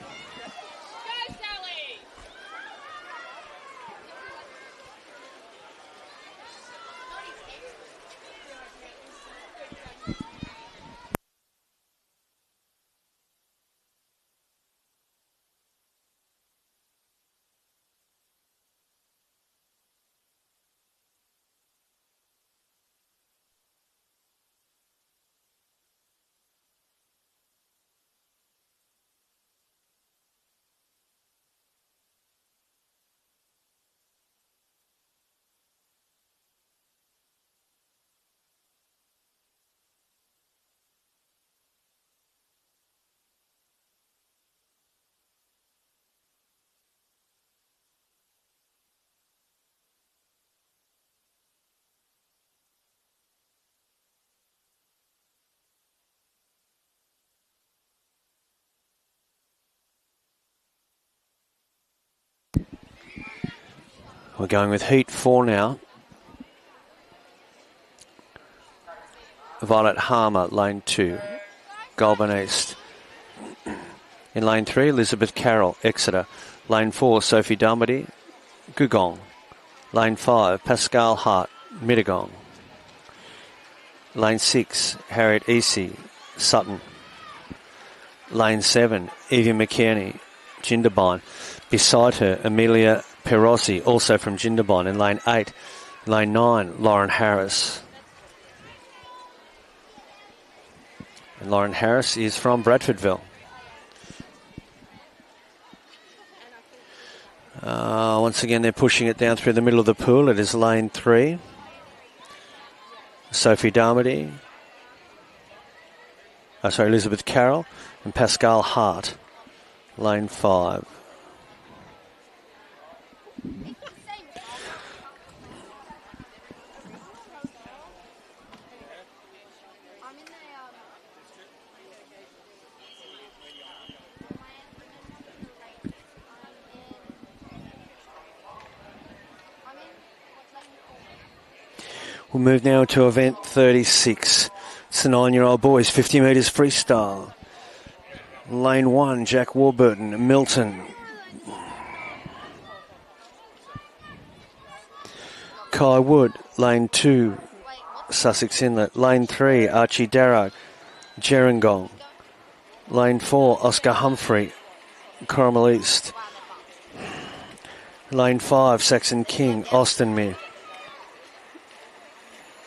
We're going with Heat 4 now. Violet Harmer, Lane 2, Goulburn East. In Lane 3, Elizabeth Carroll, Exeter. Lane 4, Sophie Darmody, Gugong. Lane 5, Pascal Hart, Mittagong. Lane 6, Harriet Easey, Sutton. Lane 7, Evie McKinney, Jindabyne. Beside her, Amelia Perossi, also from Jindabyne. In Lane 8, Lane 9, Lauren Harris. And Lauren Harris is from Bradfordville. Once again, they're pushing it down through the middle of the pool. It is Lane 3. Sophie Darmody. Elizabeth Carroll and Pascal Hart. Lane 5. We'll move now to event 36. It's the 9-year-old boys, 50 metres freestyle. Lane 1, Jack Warburton, Milton. Kai Wood, lane 2, Sussex Inlet. Lane 3, Archie Darragh, Gerringong. Lane 4, Oscar Humphrey, Corrimal East. Lane 5, Saxon King, Austinmere.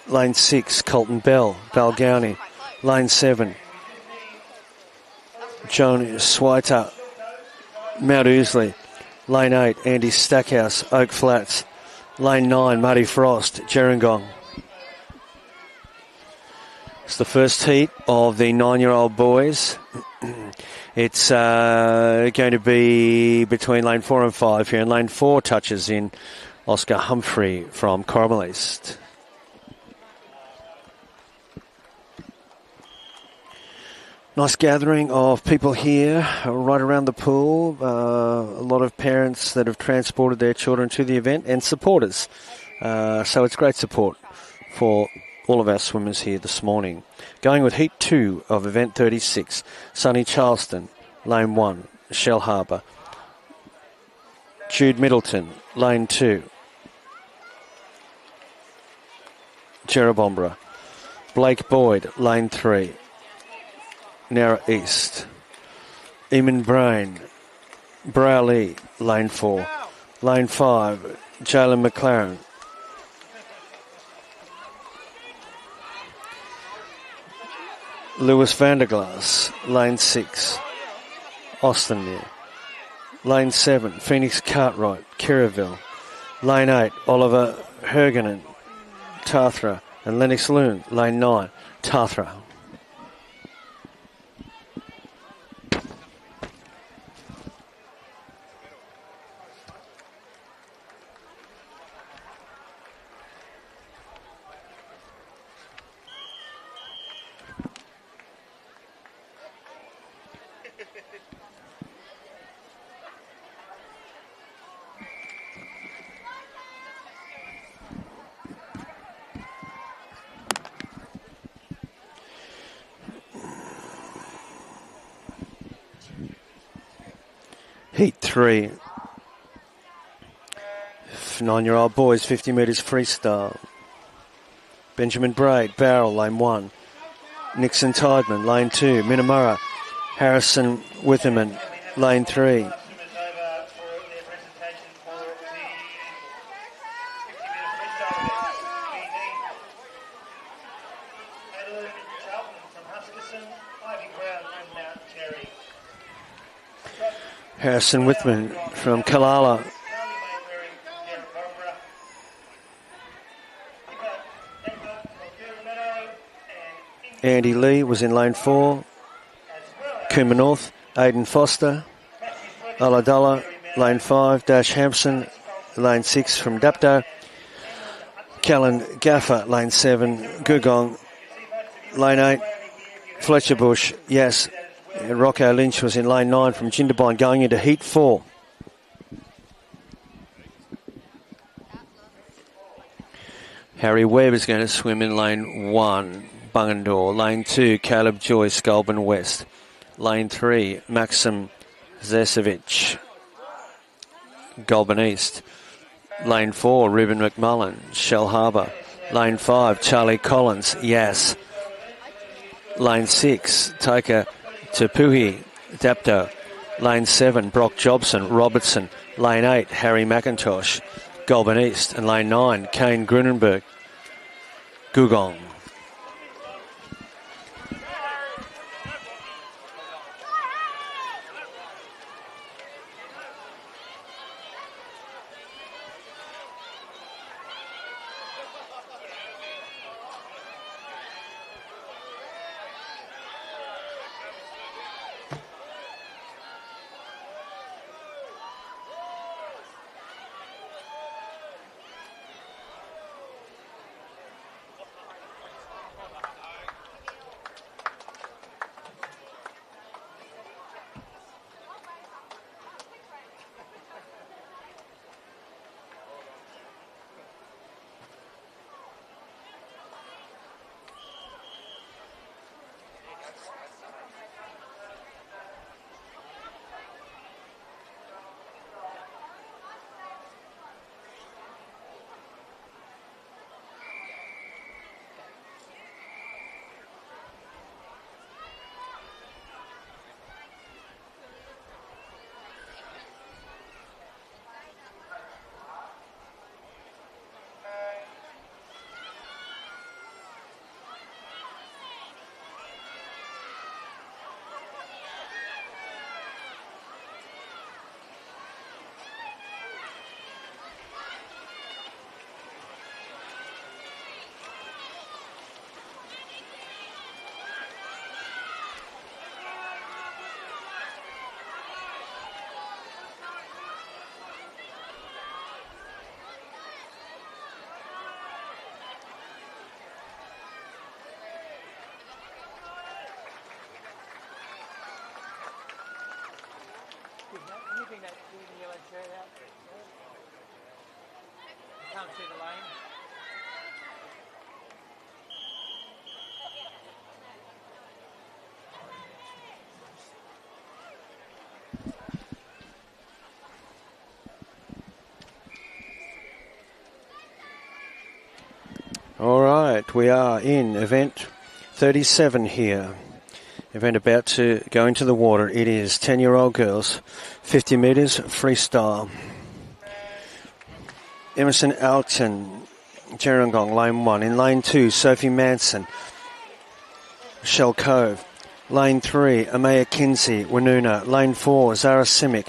Lane 6, Colton Bell, Balgownie. Lane 7, Joan Swaiter, Mount Ousley. Lane 8, Andy Stackhouse, Oak Flats. Lane 9, Muddy Frost, Gerringong. It's the first heat of the 9-year-old boys. It's going to be between lane 4 and 5 here, and lane 4 touches in Oscar Humphrey from Corrimal East. Nice gathering of people here right around the pool. A lot of parents that have transported their children to the event and supporters. So it's great support for all of our swimmers here this morning. Going with Heat 2 of Event 36, Sunny Charleston, Lane 1, Shell Harbour. Jude Middleton, Lane 2, Jerrabomberra. Blake Boyd, Lane 3, Narra East. Eamon Brain, Browley, Lane 4. Lane 5, Jalen McLaren. Lewis Vanderglass, Lane 6, Austinmere. Lane 7, Phoenix Cartwright, Kirraville. Lane 8, Oliver Hergenen, Tathra. And Lennox Loon, Lane 9, Tathra. Heat 3. 9-year-old boys, 50 metres freestyle. Benjamin Braid, Barrel, Lane 1. Nixon Tideman, Lane 2. Minamurra, Harrison Witherman, Lane 3. Harrison Whitman from Kalala. Andy Lee was in lane 4. Cooma North, Aidan Foster. Ulladulla, lane 5. Dash Hampson, lane 6 from Dapto. Callan Gaffer, lane 7. Gugong, lane 8. Fletcher Bush, yes. Rocco Lynch was in lane 9 from Jindabyne, going into heat 4. Harry Webb is going to swim in lane 1, Bungendore. Lane 2, Caleb Joyce, Goulburn West. Lane 3, Maxim Zesevic, Goulburn East. Lane 4, Ruben McMullen, Shell Harbour. Lane 5, Charlie Collins, Yass. Lane 6, Taker Tupuhi, Dapto. Lane 7, Brock Jobson, Robertson. Lane 8, Harry McIntosh, Goulburn East. And lane 9, Kane Grunenberg, Gugong. All right, we are in event 37 here. Event about to go into the water. It is 10-year-old girls, 50 metres freestyle. Emerson Alton, Gerringong, lane 1. In lane 2, Sophie Manson, Shell Cove. Lane 3, Amaya Kinsey, Wanuna. Lane 4, Zara Simic,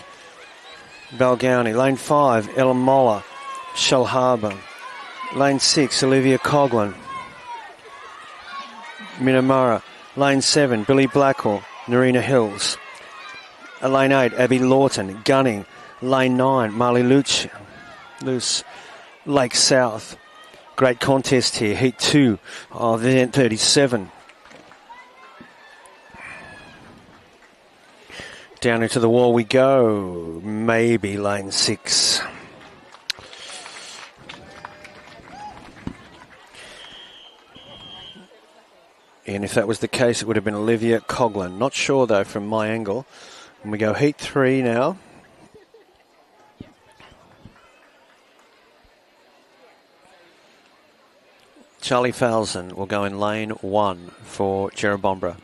Balgownie. Lane 5, Ella Moller, Shell Harbour. Lane 6, Olivia Coghlan, Minamara. Lane 7, Billy Blackwell, Narina Hills. Lane 8, Abby Lawton, Gunning. Lane 9, Marley Luce, Lake South. Great contest here, heat 2 of event 37. Down into the wall we go, maybe lane 6. And if that was the case, it would have been Olivia Coghlan. Not sure, though, from my angle. And we go heat 3 now. Charlie Falzon will go in lane 1 for Jerrabombra.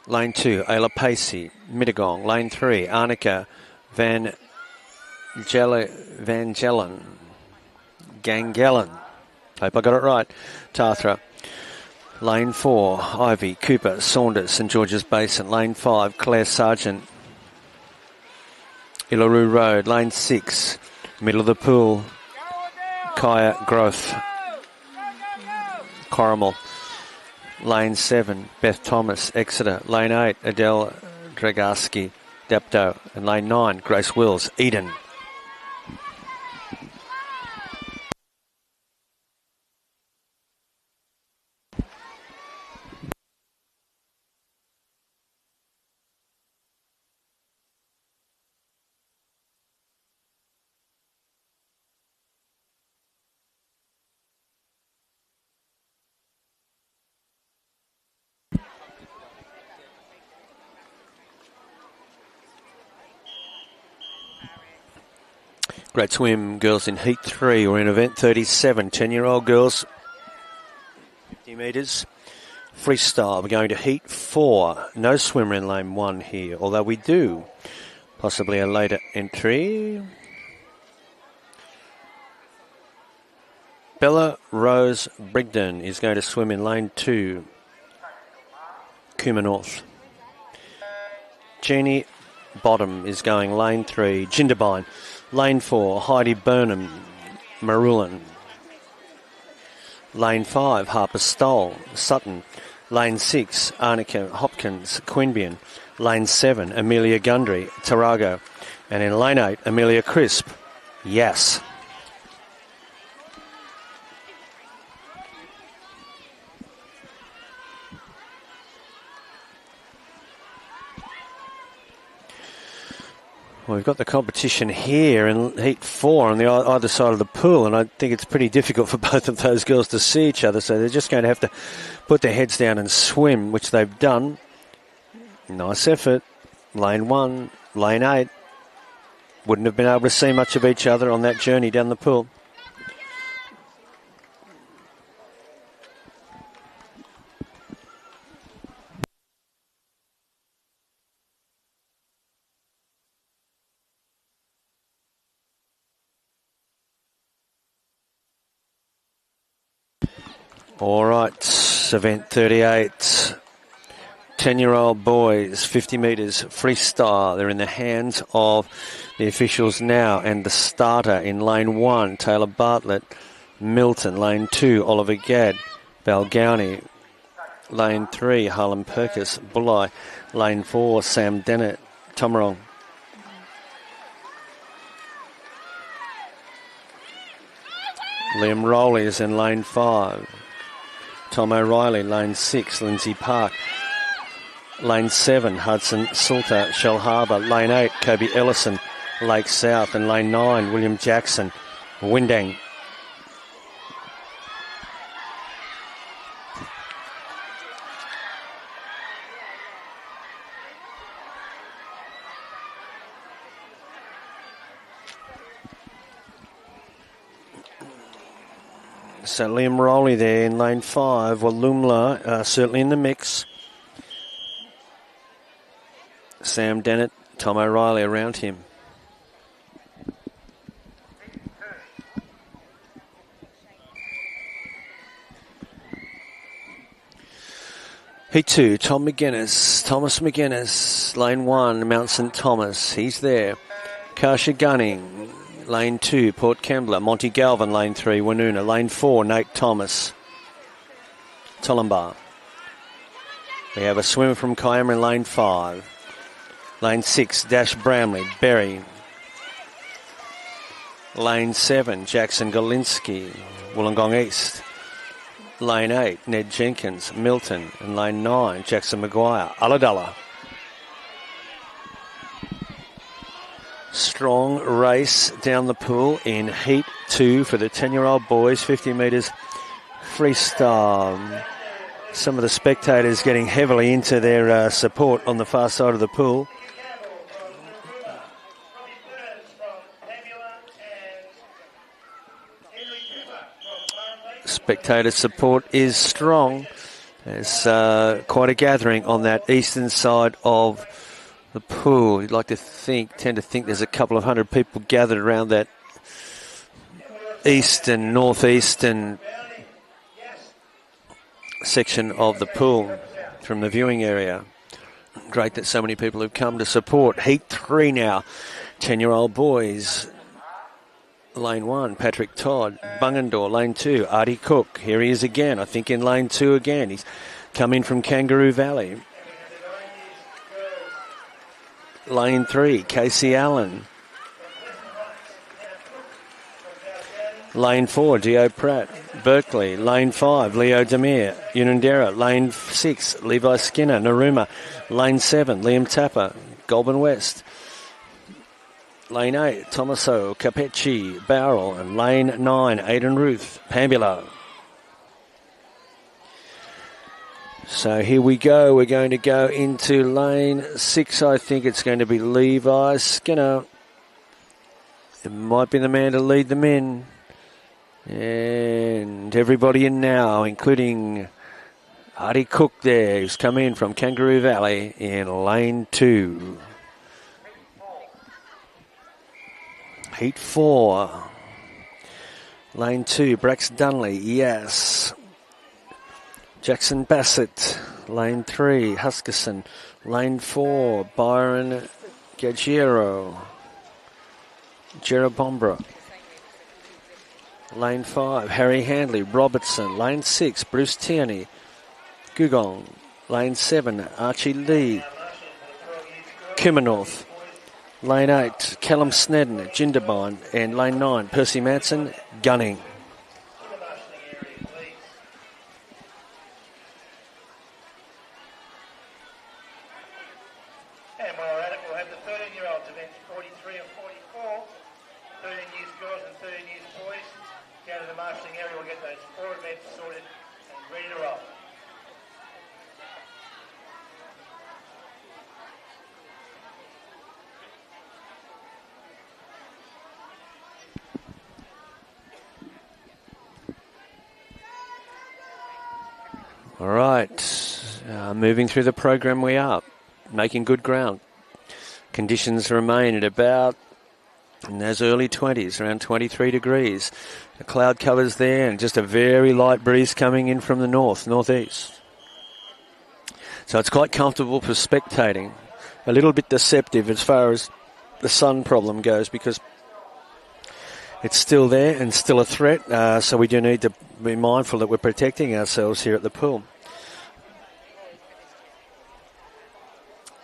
Lane 2, Ayla Pacey, Mittagong. Lane 3, Arnica Gangellan. Hope I got it right. Tathra. Lane 4, Ivy, Cooper, Saunders, St George's Basin. Lane 5, Claire Sargent, Illaroo Road. Lane 6, middle of the pool, Kaya Growth, Corrimal. Lane 7, Beth Thomas, Exeter. Lane 8, Adele Dragarski, Depto. And lane 9, Grace Wills, Eden. Great swim, girls in heat 3. We're in event 37. 10-year-old girls, 50 metres freestyle. We're going to heat 4. No swimmer in lane 1 here, although we do possibly a later entry. Bella Rose Brigden is going to swim in lane 2, Cooma North. Jeannie Bottom is going lane 3, Jindabyne. Lane 4, Heidi Burnham, Marulan. Lane 5, Harper Stoll, Sutton. Lane 6, Arnica Hopkins, Queanbeyan. Lane 7, Amelia Gundry, Tarago. And in lane 8, Amelia Crisp, Yes. Well, we've got the competition here in heat 4 on the either side of the pool, and I think it's pretty difficult for both of those girls to see each other, so they're just going to have to put their heads down and swim, which they've done. Nice effort. Lane 1, lane 8. Wouldn't have been able to see much of each other on that journey down the pool. All right, event 38. 10-year-old boys, 50 metres freestyle. They're in the hands of the officials now. And the starter in lane 1, Taylor Bartlett, Milton. Lane 2, Oliver Gadd, Balgownie. Lane 3, Harlem Perkis, Bulli. Lane 4, Sam Dennett, Tomarong. Liam Rowley is in lane 5. Tom O'Reilly, lane 6, Lindsay Park. Lane 7, Hudson Salter, Shell Harbour. Lane 8, Kobe Ellison, Lake South. And lane 9, William Jackson, Windang. So Liam Rowley there in lane 5. Walumla certainly in the mix. Sam Dennett, Tom O'Reilly around him. Heat 2, Thomas McGuinness, lane 1, Mount St Thomas, he's there. Karsha Gunning, lane 2, Port Kembla. Monty Galvin, lane 3, Woonona. Lane 4, Nate Thomas, Tolumbar. We have a swimmer from Kiama in lane 5. Lane 6, Dash Bramley, Berry. Lane 7, Jackson Golinsky, Wollongong East. Lane 8, Ned Jenkins, Milton. And lane 9, Jackson Maguire, Ulladulla. Strong race down the pool in Heat 2 for the 10-year-old boys, 50 metres freestyle. Some of the spectators getting heavily into their support on the far side of the pool. Spectator support is strong. There's quite a gathering on that eastern side of the pool. You'd like to tend to think there's a couple of hundred people gathered around that eastern, northeastern section of the pool from the viewing area. Great that so many people have come to support. Heat 3 now. 10-year-old boys. Lane 1, Patrick Todd. Bungendore, lane 2, Artie Cook. Here he is again, I think in lane 2 again. He's come in from Kangaroo Valley. Lane 3, Casey Allen. Lane 4, Dio Pratt, Berkeley. Lane 5, Leo Demir, Unanderra. Lane 6, Levi Skinner, Naruma. Lane 7, Liam Tapper, Goulburn West. Lane 8, Tomaso, Capecci, Bowral. And lane 9, Aidan Ruth, Pambulo. So here we go. We're going to go into lane 6. I think it's going to be Levi Skinner. It might be the man to lead them in. And everybody in now, including Artie Cook there, who's come in from Kangaroo Valley in lane 2. Heat 4. Lane 2, Brax Dunley, yes. Jackson Bassett. Lane 3, Huskerson. Lane 4, Byron Gaggiero. Jerobombra. Lane 5, Harry Handley, Robertson. Lane 6, Bruce Tierney, Gugong. Lane 7, Archie Lee, Kimmernorth. Lane 8, Callum Snedden, Jindabyne. And lane 9, Percy Manson, Gunning. And while we're at it, we'll have the 13-year-olds event 43 and 44. 13 years girls and 13 years boys. Down to the marshalling area, we'll get those 4 events sorted and ready to roll. All right, moving through the program we are, making good ground. Conditions remain at about in those early 20s, around 23 degrees. The cloud covers there and just a very light breeze coming in from the northeast. So it's quite comfortable for spectating. A little bit deceptive as far as the sun problem goes because it's still there and still a threat, so we do need to be mindful that we're protecting ourselves here at the pool.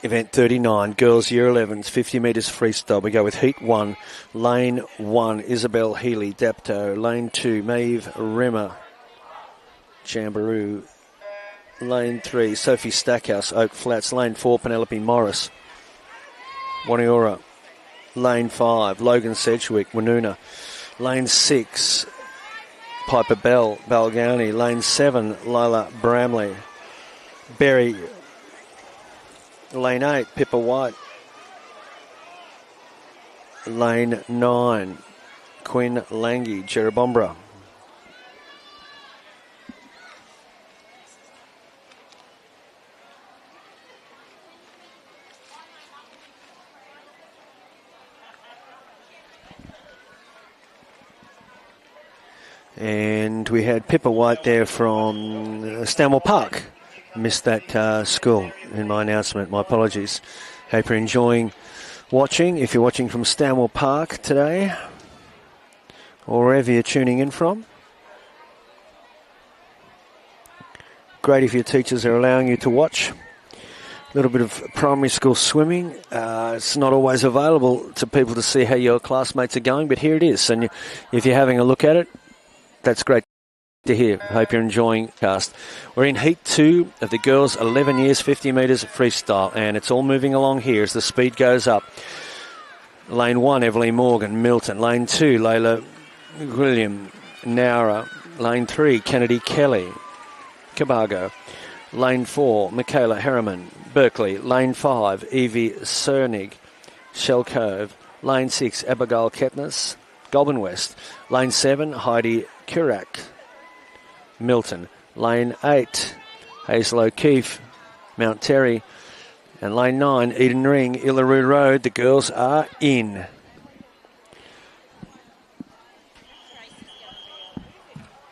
Event 39, girls year 11s, 50 metres freestyle. We go with Heat 1, Lane 1, Isabel Healy, Dapto. Lane 2, Maeve Rimmer, Jamboree. Lane 3, Sophie Stackhouse, Oak Flats. Lane 4, Penelope Morris, Waniora. Lane 5, Logan Sedgwick, Winona. Lane 6, Piper Bell, Balgownie. Lane 7, Lola Bramley. Berry. Lane 8, Pippa White. Lane 9, Quinn Lange, Cherribombra. And we had Pippa White there from Stanwell Park. Missed that school in my announcement. My apologies. Hope you're enjoying watching. If you're watching from Stanwell Park today, or wherever you're tuning in from. Great if your teachers are allowing you to watch. A little bit of primary school swimming. It's not always available to people to see how your classmates are going, but here it is. And if you're having a look at it, that's great to hear. Hope you're enjoying the cast. We're in Heat 2 of the girls' 11 years, 50 metres freestyle, and it's all moving along here as the speed goes up. Lane 1, Evelyn Morgan, Milton. Lane 2, Layla William, Nowra. Lane 3, Kennedy Kelly, Cabargo. Lane 4, Michaela Harriman, Berkeley. Lane 5, Evie Cernig, Shell Cove. Lane 6, Abigail Ketnes, Goulburn West. Lane 7, Heidi Kurak, Milton. Lane 8, Hazel O'Keefe, Mount Terry. And lane 9, Eden Ring, Illaroo Road. The girls are in.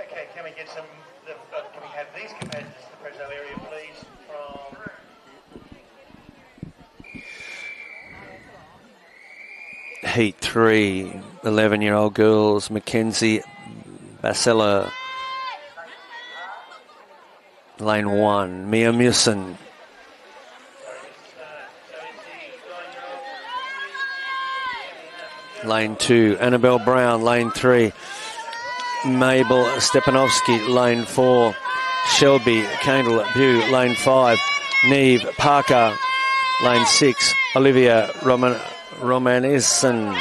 Okay, can we get some, can we have these competitors to the Fresno area, please, from... Heat 3, 11-year-old girls, Mackenzie Basella. Lane 1, Mia Musin. Lane 2, Annabelle Brown. Lane 3, Mabel Stepanovsky. Lane 4, Shelby Kendall Bew. Lane 5, Neve Parker. Lane 6, Olivia Romanison.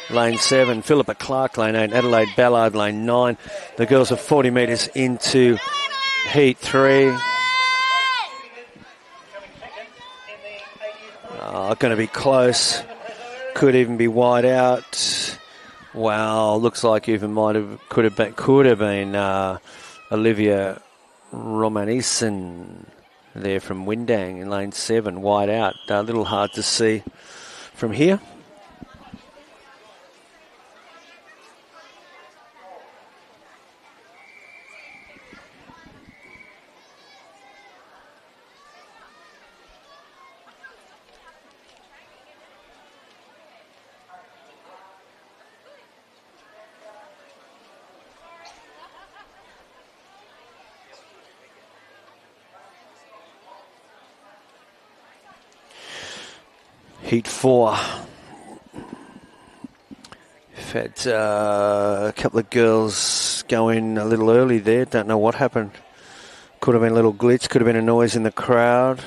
Lane 7, Philippa Clark. Lane 8, Adelaide Ballard. Lane 9. The girls are 40 metres into Heat 3. Going to be close. Could even be wide out. Wow, looks like even could have been Olivia Romanison there from Windang in lane 7, wide out. A little hard to see from here. Heat 4. We've had a couple of girls go in a little early there. Don't know what happened. Could have been a little glitch. Could have been a noise in the crowd.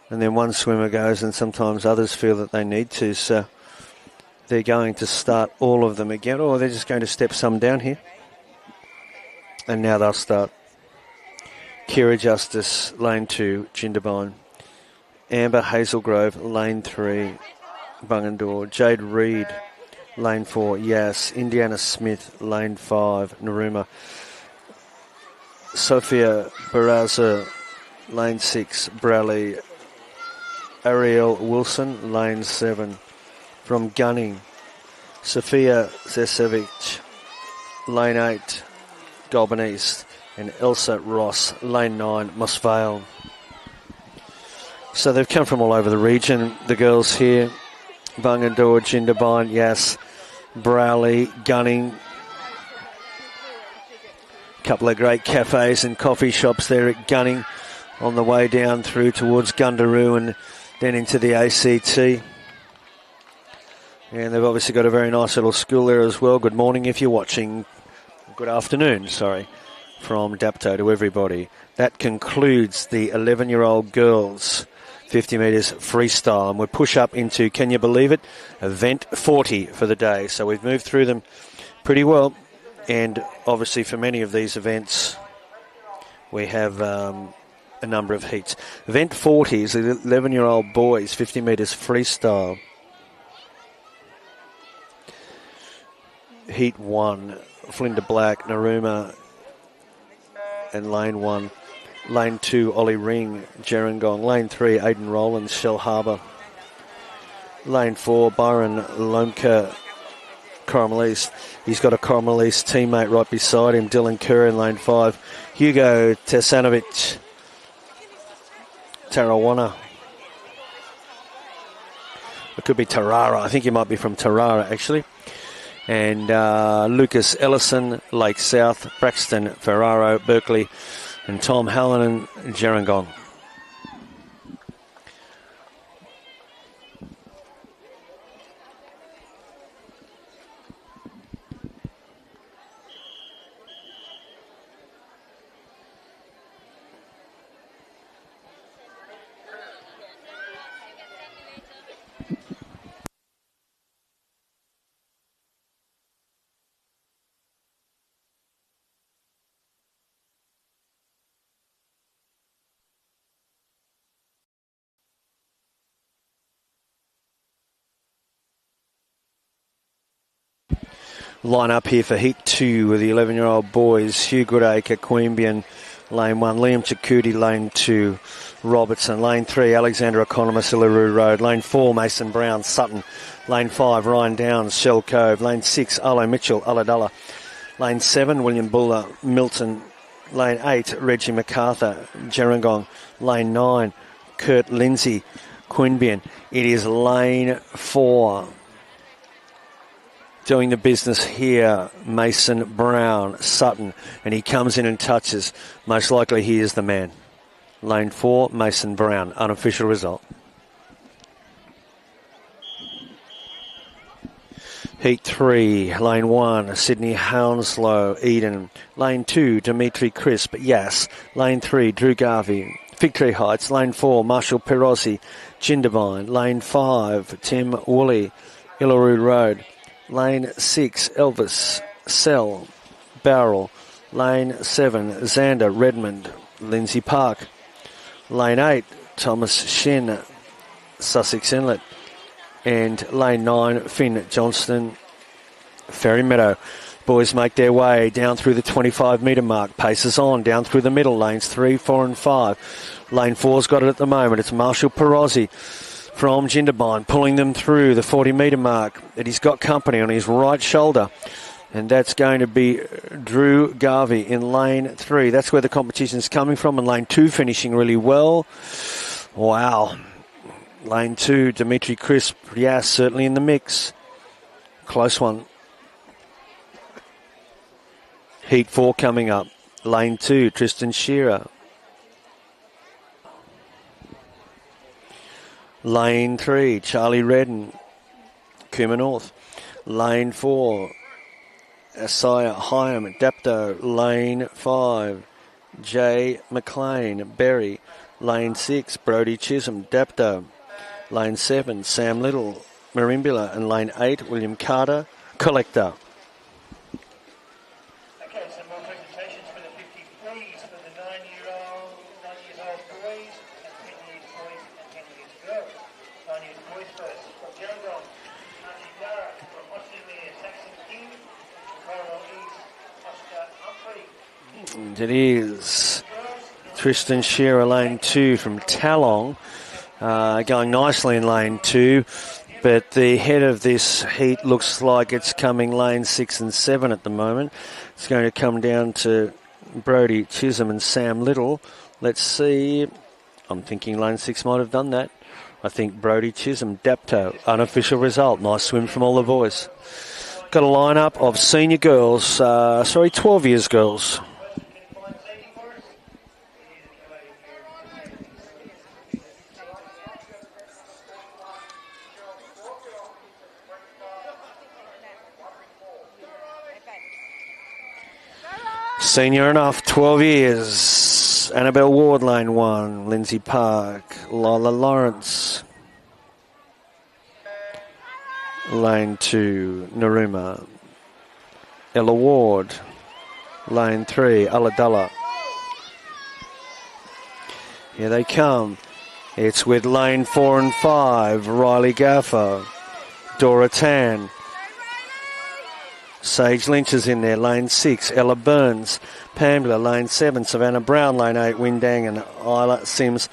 And then one swimmer goes and sometimes others feel that they need to. So they're going to start all of them again. Or they're just going to step some down here. And now they'll start. Kira Justice, lane 2, Jindabyne. Amber Hazelgrove, lane 3, Bungendore. Jade Reed, lane 4, Yas. Indiana Smith, lane 5, Naruma. Sophia Barraza, lane 6, Braley. Ariel Wilson, lane 7, from Gunning. Sophia Zesevic, lane 8, Goulburn East. And Elsa Ross, lane 9, Moss Vale. So they've come from all over the region, the girls here. Bungendore, Jindabyne, Yas, Browley, Gunning. A couple of great cafes and coffee shops there at Gunning on the way down through towards Gundaroo and then into the ACT. And they've obviously got a very nice little school there as well. Good morning if you're watching. Good afternoon, sorry, from Dapto to everybody. That concludes the 11-year-old girls 50 metres freestyle. And we push up into, can you believe it, event 40 for the day. So we've moved through them pretty well. And obviously for many of these events, we have a number of heats. Event 40 is the 11-year-old boys, 50 metres freestyle. Heat 1, Flinda Black, Naruma, and lane 1. Lane 2, Ollie Ring, Gerringong. Lane 3, Aidan Rowlands, Shell Harbour. Lane 4, Byron Lomka, Corrimal East. He's got a Corrimal East teammate right beside him, Dylan Kerr in lane 5. Hugo Tesanovic, Tarrawanna. It could be Tarara. I think he might be from Tarara, actually. And Lucas Ellison, Lake South, Braxton Ferraro, Berkeley, and Tom Hallinan, Gerringong. Line up here for Heat 2 with the 11-year-old boys. Hugh Goodacre, Queanbeyan, lane 1. Liam Chakudi, lane 2. Robertson, lane 3. Alexander Economist, Illaroo Road. Lane 4, Mason Brown, Sutton. Lane 5, Ryan Downs, Shell Cove. Lane 6, Arlo Mitchell, Ulladulla. Lane 7, William Buller, Milton. Lane 8, Reggie MacArthur, Gerringong. Lane 9, Kurt Lindsay, Queanbeyan. It is lane 4. Doing the business here, Mason Brown, Sutton, and he comes in and touches. Most likely he is the man. Lane 4, Mason Brown, unofficial result. Heat 3, lane 1, Sydney Hounslow, Eden. Lane 2, Dimitri Crisp, Yass. Lane 3, Drew Garvey, Victory Heights. Lane 4, Marshall Perossi, Jindabyne. Lane 5, Tim Woolley, Illaroo Road. Lane 6, Elvis, Sell, Barrel. Lane 7, Xander, Redmond, Lindsay Park. Lane 8, Thomas Shin, Sussex Inlet. And lane 9, Finn Johnston, Ferry Meadow. Boys make their way down through the 25-metre mark. Paces on, down through the middle. Lanes 3, 4 and 5. Lane 4's got it at the moment. It's Marshall Perozzi from Jindabyne, pulling them through the 40-metre mark. And he's got company on his right shoulder. And that's going to be Drew Garvey in lane 3. That's where the competition's coming from. And lane 2 finishing really well. Wow. Lane 2, Dimitri Crisp. Yeah, certainly in the mix. Close one. Heat 4 coming up. Lane 2, Tristan Shearer. Lane 3, Charlie Redden, Cooma North. Lane 4, Asaya Hyam, Dapto. Lane 5, Jay McLean, Berry. Lane 6, Brody Chisholm, Dapto. Lane 7, Sam Little, Marimbula. And lane 8, William Carter, Collector. Okay, some more presentations for the 53s for the 9 years old boys, and 10 years boys and 10 years girls. 9 years boys first. From Gerringong, Archie Dara. From Australia, Saxon King. From Corrimal East, Oscar Humphrey. And it is Tristan Shearer, lane 2 from Talong. Going nicely in lane 2, but the head of this heat looks like it's coming lane 6 and 7 at the moment. It's going to come down to Brody Chisholm and Sam Little. Let's see. I'm thinking lane 6 might have done that. I think Brody Chisholm, Dapto, unofficial result. Nice swim from all the boys. Got a lineup of senior girls, 12 years girls. Senior enough, 12 years. Annabelle Ward, lane 1. Lindsay Park. Lila Lawrence. Lane 2, Naruma. Ella Ward. Lane 3, Aladullah. Here they come. It's with lane 4 and 5, Riley Gaffer. Dora Tan. Sage Lynch is in there, lane 6, Ella Burns. Pamela, lane 7, Savannah Brown, lane 8, Windang and Isla Sims,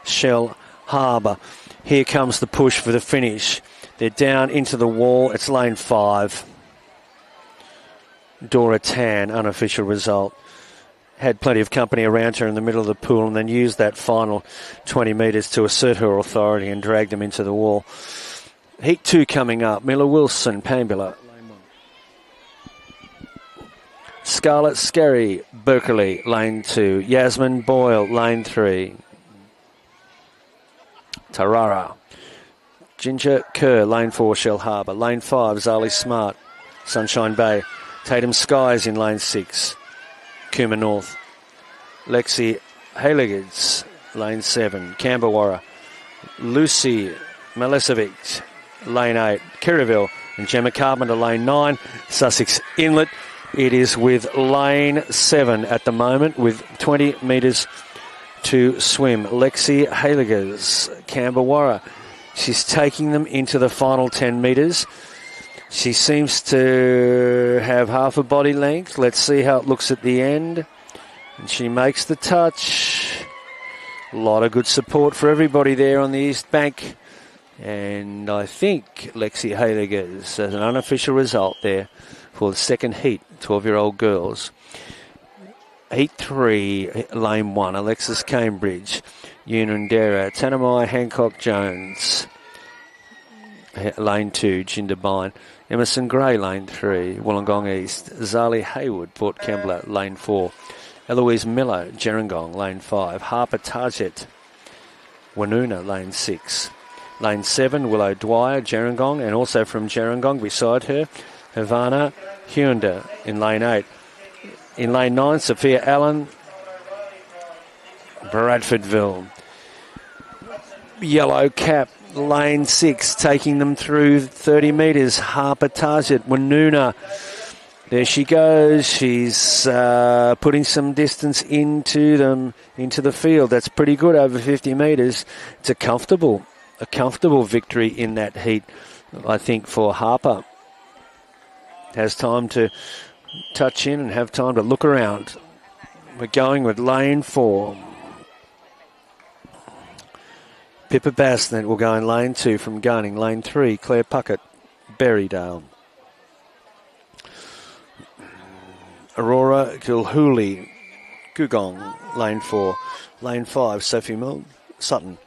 Shell Harbour. Here comes the push for the finish. They're down into the wall. It's lane 5. Dora Tan, unofficial result. Had plenty of company around her in the middle of the pool and then used that final 20 metres to assert her authority and drag them into the wall. Heat 2 coming up. Miller Wilson, Pambula. Scarlett Skerry, Berkeley, lane 2. Yasmin Boyle, lane 3. Tarara. Ginger Kerr, lane 4, Shell Harbour. Lane 5, Zali Smart, Sunshine Bay. Tatum Skies in lane 6. Cooma North. Lexi Haligids, lane 7. Camberwarra. Lucy Milicevic, lane 8. Kirraville and Gemma Carpenter, lane 9. Sussex Inlet. It is with lane 7 at the moment with 20 metres to swim. Lexi Haligids, Camberwarra. She's taking them into the final 10 metres. She seems to have half a body length. Let's see how it looks at the end. And she makes the touch. A lot of good support for everybody there on the East Bank. And I think Lexi Haligids has an unofficial result there for the second heat, 12-year-old girls. Heat 3, lane 1, Alexis Cambridge. Unundera, Tanamai Hancock Jones. Lane 2, Jindabyne. Emerson Gray, lane 3, Wollongong East. Zali Haywood, Port Kembla, lane 4. Eloise Miller, Gerringong, lane 5. Harper Target, Wanuna, lane 6. Lane 7, Willow Dwyer, Gerringong, and also from Gerringong beside her, Havana Hyunda in lane 8. In lane 9, Sophia Allen, Bradfordville. Yellow Cap, lane 6, taking them through 30 metres. Harper Target, Wanuna. There she goes. She's putting some distance into the field. That's pretty good over 50 metres. It's a comfortable victory in that heat, I think, for Harper. Has time to touch in and have time to look around. We're going with lane 4. Pippa Bass then will go in lane 2 from Gunning. Lane 3, Claire Puckett, Berrydale. Aurora Gilhooly, Gugong, lane 4. Lane 5, Sophie Mill, Sutton.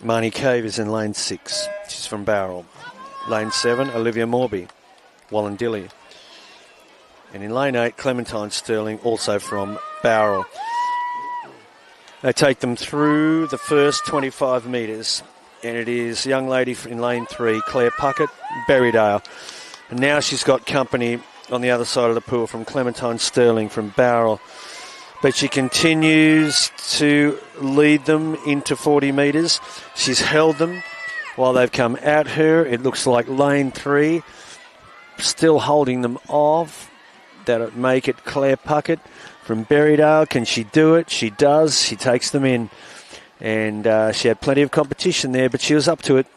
Marnie Cave is in lane 6. She's from Bowral. Lane 7, Olivia Morby, Wallandilly. And in lane 8, Clementine Sterling, also from Bowral. They take them through the first 25 metres. And it is young lady in lane 3, Claire Puckett, Berrydale. And now she's got company on the other side of the pool from Clementine Sterling from Bowral. But she continues to lead them into 40 metres. She's held them while they've come at her. It looks like lane 3 still holding them off. That'll make it Claire Puckett from Berrydale. Can she do it? She does. She takes them in. And she had plenty of competition there, but she was up to it.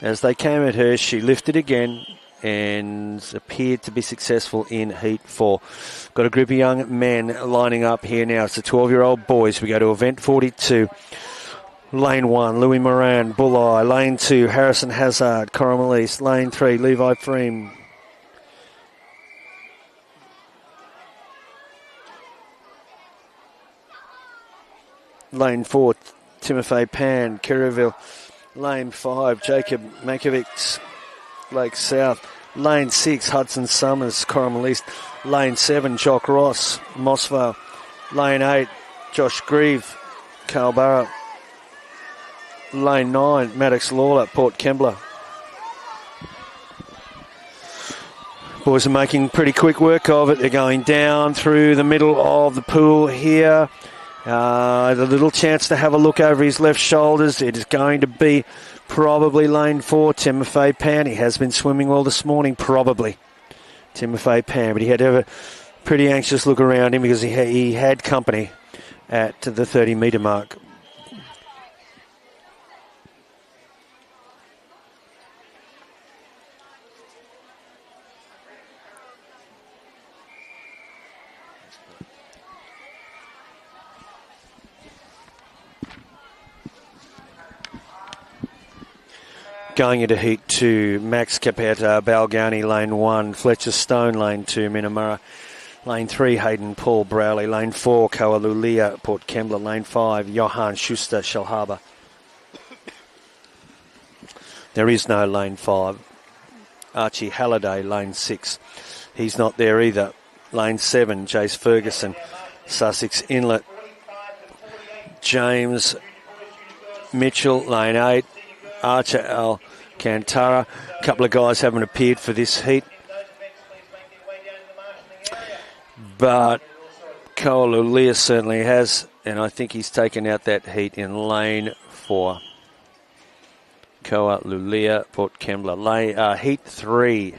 As they came at her, she lifted again and appeared to be successful in Heat 4. Got a group of young men lining up here now. It's the 12-year-old boys. We go to event 42. Lane 1, Louis Moran, Bulleye. Lane 2, Harrison Hazard, Corrimal East. Lane 3, Levi Freem. Lane 4, Timothy Pan, Kirraville. Lane 5, Jacob Mankiewicz, Lake South. Lane 6, Hudson Summers, Corrimal East. Lane 7, Jock Ross, Mossvale. Lane 8, Josh Grieve, Carlborough. Lane 9, Maddox Lawler, Port Kembla. Boys are making pretty quick work of it. They're going down through the middle of the pool here. A little chance to have a look over his left shoulders. It is going to be probably lane 4, Timofey Pan. He has been swimming well this morning, probably. Timofey Pan, but he had to have a pretty anxious look around him because he had company at the 30-metre mark. Going into heat 2, Max Capetta, Balgani, lane 1, Fletcher Stone, lane 2, Minamara, lane 3, Hayden Paul Browley, lane 4, Koalulia, Port Kembla, lane 5, Johan Schuster, Shellharbour. There is no lane 5. Archie Halliday, lane 6. He's not there either. Lane 7, Jace Ferguson, Sussex Inlet. James Mitchell, lane 8. Archer Alcantara. A couple of guys haven't appeared for this heat. But Koalulia certainly has, and I think he's taken out that heat in lane 4. Koalulia, Port Kembla. Heat 3.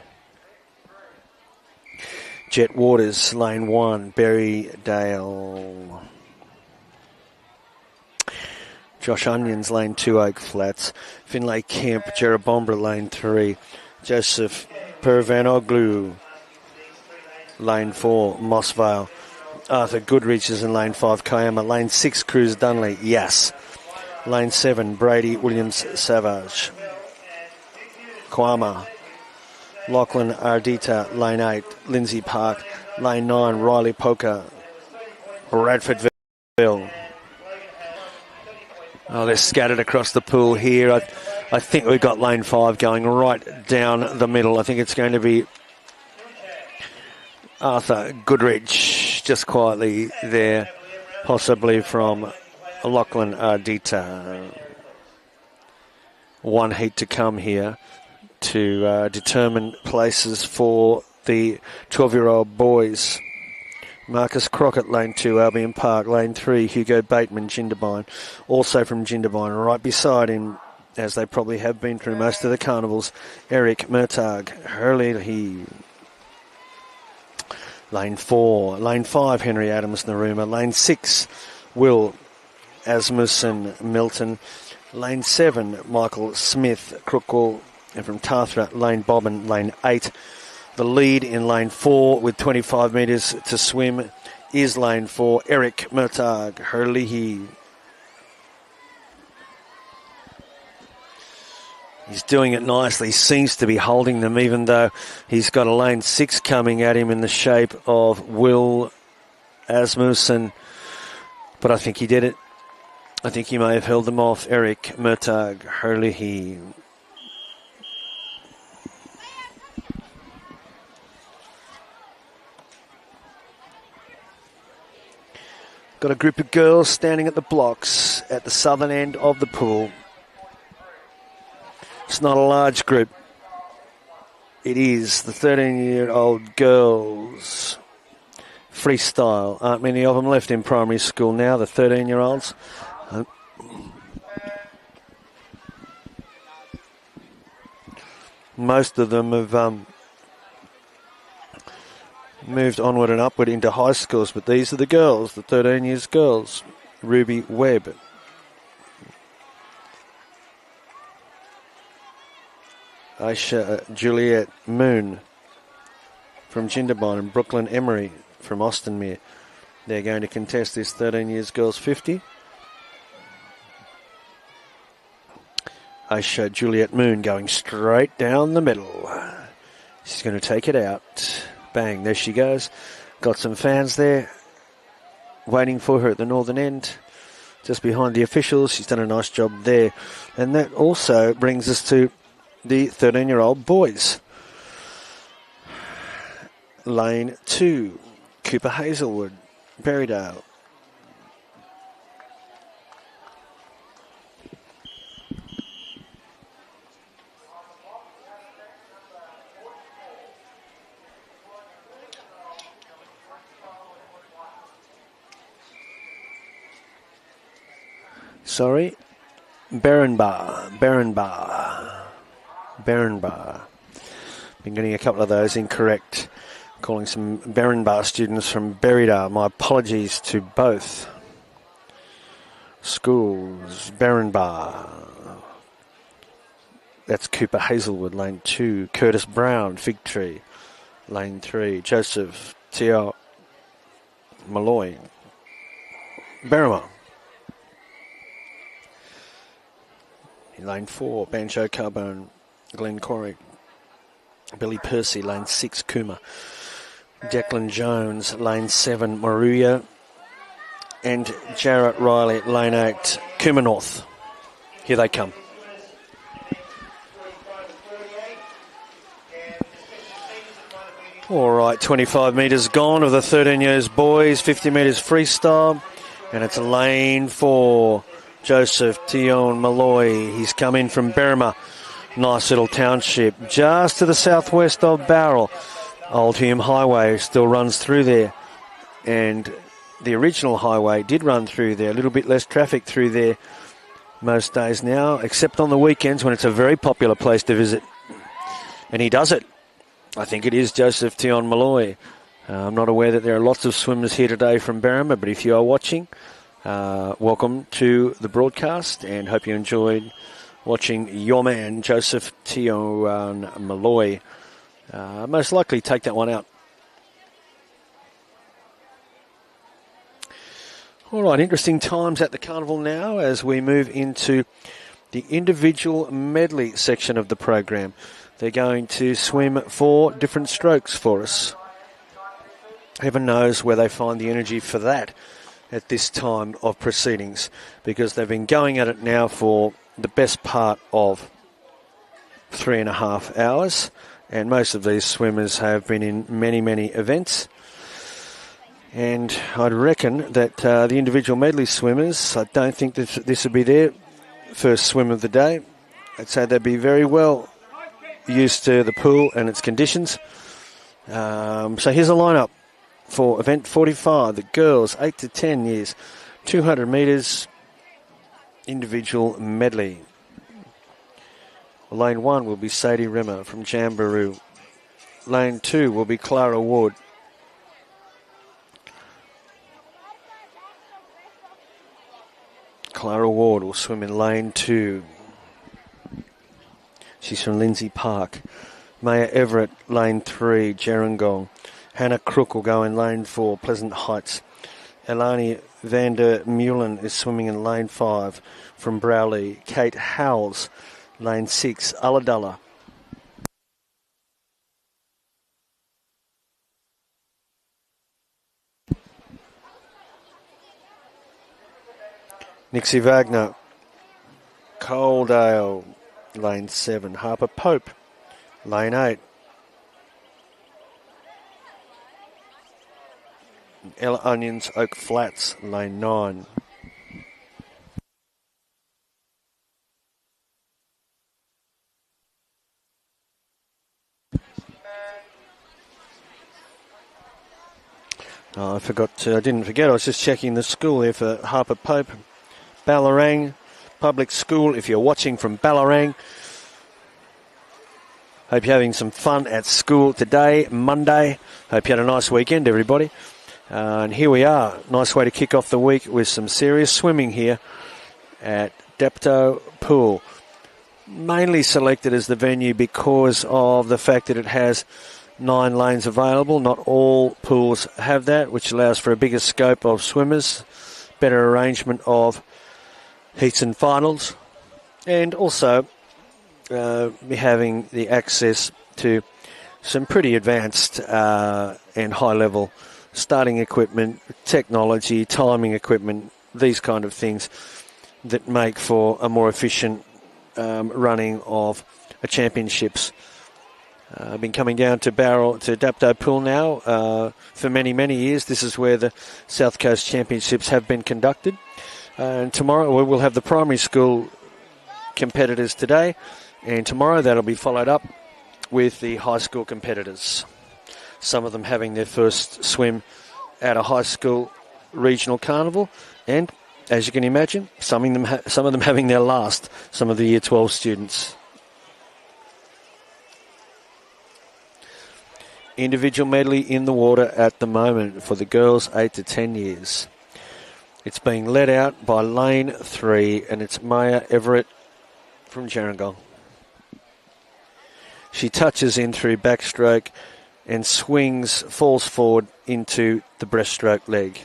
Jet Waters, lane 1. Berrydale. Josh Onions, lane 2, Oak Flats. Finlay Kemp, Jerobombra, lane 3. Joseph Pervanoglu, lane 4, Mossvale. Arthur Goodrich is in lane 5, Kiama. Lane 6, Cruz Dunley, yes. Lane 7, Brady Williams Savage. Kwama. Lachlan Ardita, lane 8. Lindsay Park, lane 9, Riley Poker. Bradfordville. Oh, they're scattered across the pool here. I think we've got lane 5 going right down the middle. I think it's going to be Arthur Goodrich just quietly there, possibly from Lachlan Ardita. One heat to come here to determine places for the 12-year-old boys. Marcus Crockett, lane 2, Albion Park, lane 3, Hugo Bateman, Jindabyne. Also from Jindabyne, right beside him, as they probably have been through most of the carnivals, Eric Murtagh, Hurley. Lane 4, lane 5, Henry Adams, Naruma. Lane 6, Will Asmussen, Milton. Lane 7, Michael Smith, Crookwell. And from Tathra, lane Bobbin, lane 8. The lead in lane 4 with 25 metres to swim is lane 4, Eric Murtagh, Hurley. He's doing it nicely. He seems to be holding them, even though he's got a lane 6 coming at him in the shape of Will Asmussen. But I think he did it. I think he may have held them off. Eric Murtagh, Hurley. Got a group of girls standing at the blocks at the southern end of the pool. It's not a large group. It is the 13-year-old girls. Freestyle. Aren't many of them left in primary school now, the 13-year-olds. Most of them have moved onward and upward into high schools, but these are the girls, the 13 years girls. Ruby Webb. Aisha Juliet Moon from Jindabyne and Brooklyn Emery from Austinmere. They're going to contest this 13 years girls 50. Aisha Juliet Moon going straight down the middle. She's going to take it out. Bang, there she goes. Got some fans there waiting for her at the northern end, just behind the officials. She's done a nice job there. And that also brings us to the 13-year-old boys. Lane 2, Cooper Hazelwood, Berrydale. Sorry. Berenbar. Been getting a couple of those incorrect. Calling some Berenbar students from Berrida. My apologies to both schools. Berenbar. That's Cooper Hazelwood, lane 2. Curtis Brown, Fig Tree, lane 3. Joseph Teo Malloy, Berrima. In lane 4, Banjo Carbone, Glen Corrick. Billy Percy, lane 6, Cooma. Declan Jones, lane 7, Maruya. And Jarrett Riley, lane 8, Cooma North. Here they come. All right, 25 metres gone of the 13 years boys, 50 metres freestyle, and it's lane 4, Joseph Tion Malloy. He's come in from Berrima, nice little township, just to the southwest of Bowral. Old Hume Highway still runs through there, and the original highway did run through there, a little bit less traffic through there most days now, except on the weekends when it's a very popular place to visit, and he does it. I think it is Joseph Tion Malloy. I'm not aware that there are lots of swimmers here today from Berrima, but if you are watching, welcome to the broadcast and hope you enjoyed watching your man, Joseph Tion Malloy. Most likely take that one out. All right, interesting times at the carnival now as we move into the individual medley section of the program. They're going to swim 4 different strokes for us. Heaven knows where they find the energy for that at this time of proceedings, because they've been going at it now for the best part of 3.5 hours, and most of these swimmers have been in many, many events. And I'd reckon that the individual medley swimmers, I don't think that this would be their first swim of the day. I'd say they'd be very well used to the pool and its conditions. So here's a lineup for event 45, the girls 8 to 10 years, 200 metres individual medley. Lane 1 will be Sadie Rimmer from Jamboree. Lane 2 will be Clara Ward. Clara Ward will swim in lane 2. She's from Lindsay Park. Maya Everett, lane 3, Gerringong. Hannah Crook will go in lane 4, Pleasant Heights. Elani Vander Mullen is swimming in lane 5 from Browley. Kate Howells, lane 6, Ulladulla. Nixie Wagner, Coaldale, lane 7. Harper Pope, lane 8. Ella Onions, Oak Flats, lane 9. Oh, I didn't forget, I was just checking the school here for Harper Pope. Ballarang Public School, if you're watching from Ballarang. Hope you're having some fun at school today, Monday. Hope you had a nice weekend, everybody. And here we are. Nice way to kick off the week with some serious swimming here at Dapto Pool. Mainly selected as the venue because of the fact that it has 9 lanes available. Not all pools have that, which allows for a bigger scope of swimmers, better arrangement of heats and finals, and also having the access to some pretty advanced and high-level starting equipment, technology, timing equipment, these kind of things that make for a more efficient running of a championships. I've been coming down to Dapto Pool now for many, many years. This is where the South Coast Championships have been conducted. And tomorrow we'll have the primary school competitors today, and tomorrow that'll be followed up with the high school competitors. Some of them having their first swim at a high school regional carnival, and as you can imagine, some of them having their last, some of the Year 12 students. Individual medley in the water at the moment for the girls 8 to 10 years. It's being led out by lane 3, and it's Maya Everett from Gerringong. She touches in through backstroke and falls forward into the breaststroke leg.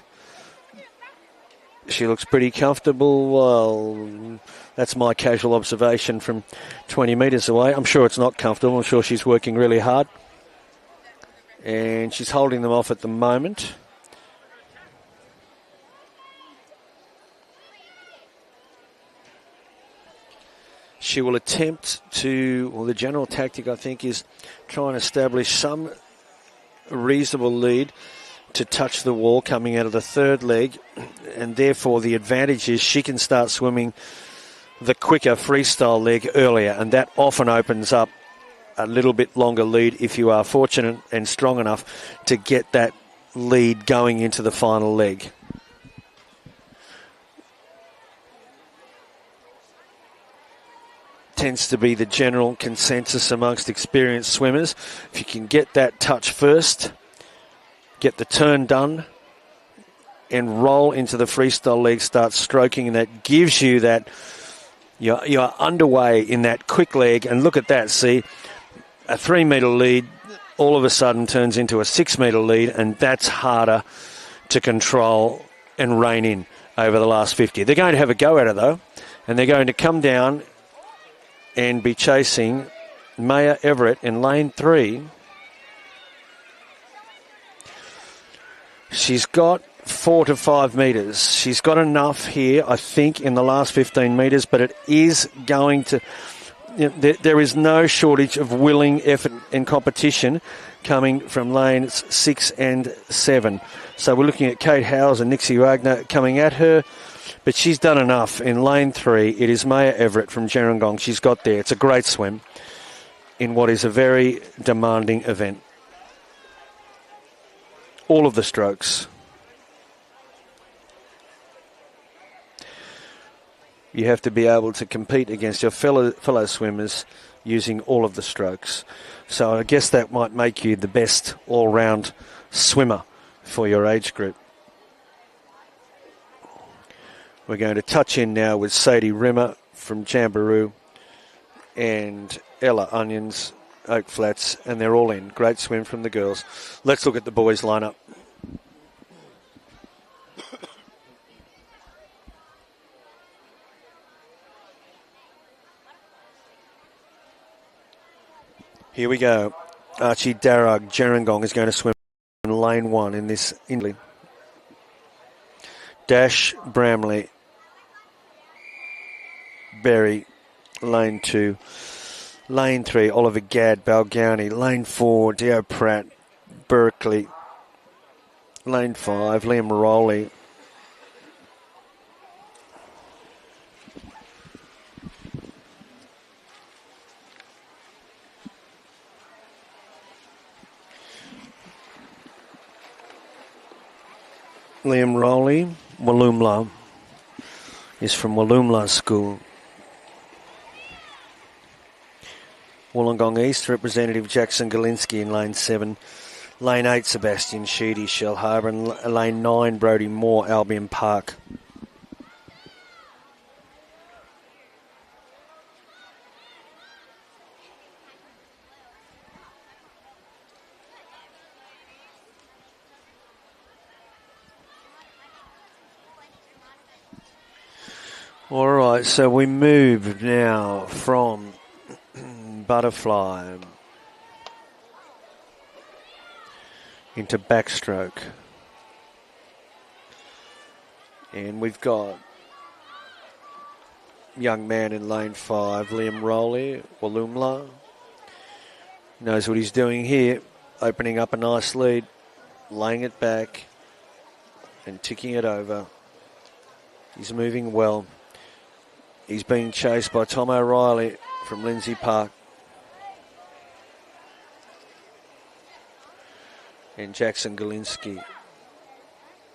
She looks pretty comfortable. Well, that's my casual observation from 20 metres away. I'm sure it's not comfortable. I'm sure she's working really hard. And she's holding them off at the moment. She will attempt to, well, the general tactic, I think, is try and establish some reasonable lead to touch the wall coming out of the third leg, and therefore the advantage is she can start swimming the quicker freestyle leg earlier, and that often opens up a little bit longer lead if you are fortunate and strong enough to get that lead going into the final leg. Tends to be the general consensus amongst experienced swimmers. If you can get that touch first, get the turn done, and roll into the freestyle leg, start stroking, and that gives you that you're underway in that quick leg. And look at that, see, a 3 metre lead all of a sudden turns into a 6 metre lead, and that's harder to control and rein in over the last 50. They're going to have a go at it though, and they're going to come down and be chasing Maya Everett in lane 3. She's got 4 to 5 metres. She's got enough here, I think, in the last 15 metres, but it is going to... there is no shortage of willing effort and competition coming from lanes 6 and 7. So we're looking at Kate Howes and Nixie Wagner coming at her, but she's done enough in lane 3. It is Maya Everett from Gerringong. She's got there. It's a great swim in what is a very demanding event. All of the strokes. You have to be able to compete against your fellow swimmers using all of the strokes. So I guess that might make you the best all-round swimmer for your age group. We're going to touch in now with Sadie Rimmer from Jamboree and Ella Onions, Oak Flats, and they're all in. Great swim from the girls. Let's look at the boys' lineup. Here we go. Archie Darragh, Gerringong, is going to swim in lane 1 in this inley. Dash Bramley, Berry, lane 2. Lane 3, Oliver Gadd, Balgownie. Lane 4, Dio Pratt, Berkeley. Lane 5, Liam Rowley. Liam Rowley, Walloomla, is from Walloomla School. Wollongong East, Representative Jackson Galinsky in lane 7. Lane 8, Sebastian Sheedy, Shell Harbour. And lane 9, Brodie Moore, Albion Park. All right, so we move now from butterfly into backstroke. And we've got young man in lane 5, Liam Rowley, Walloomla. Knows what he's doing here, opening up a nice lead, laying it back and ticking it over. He's moving well. He's being chased by Tom O'Reilly from Lindsay Park. And Jackson Galinsky,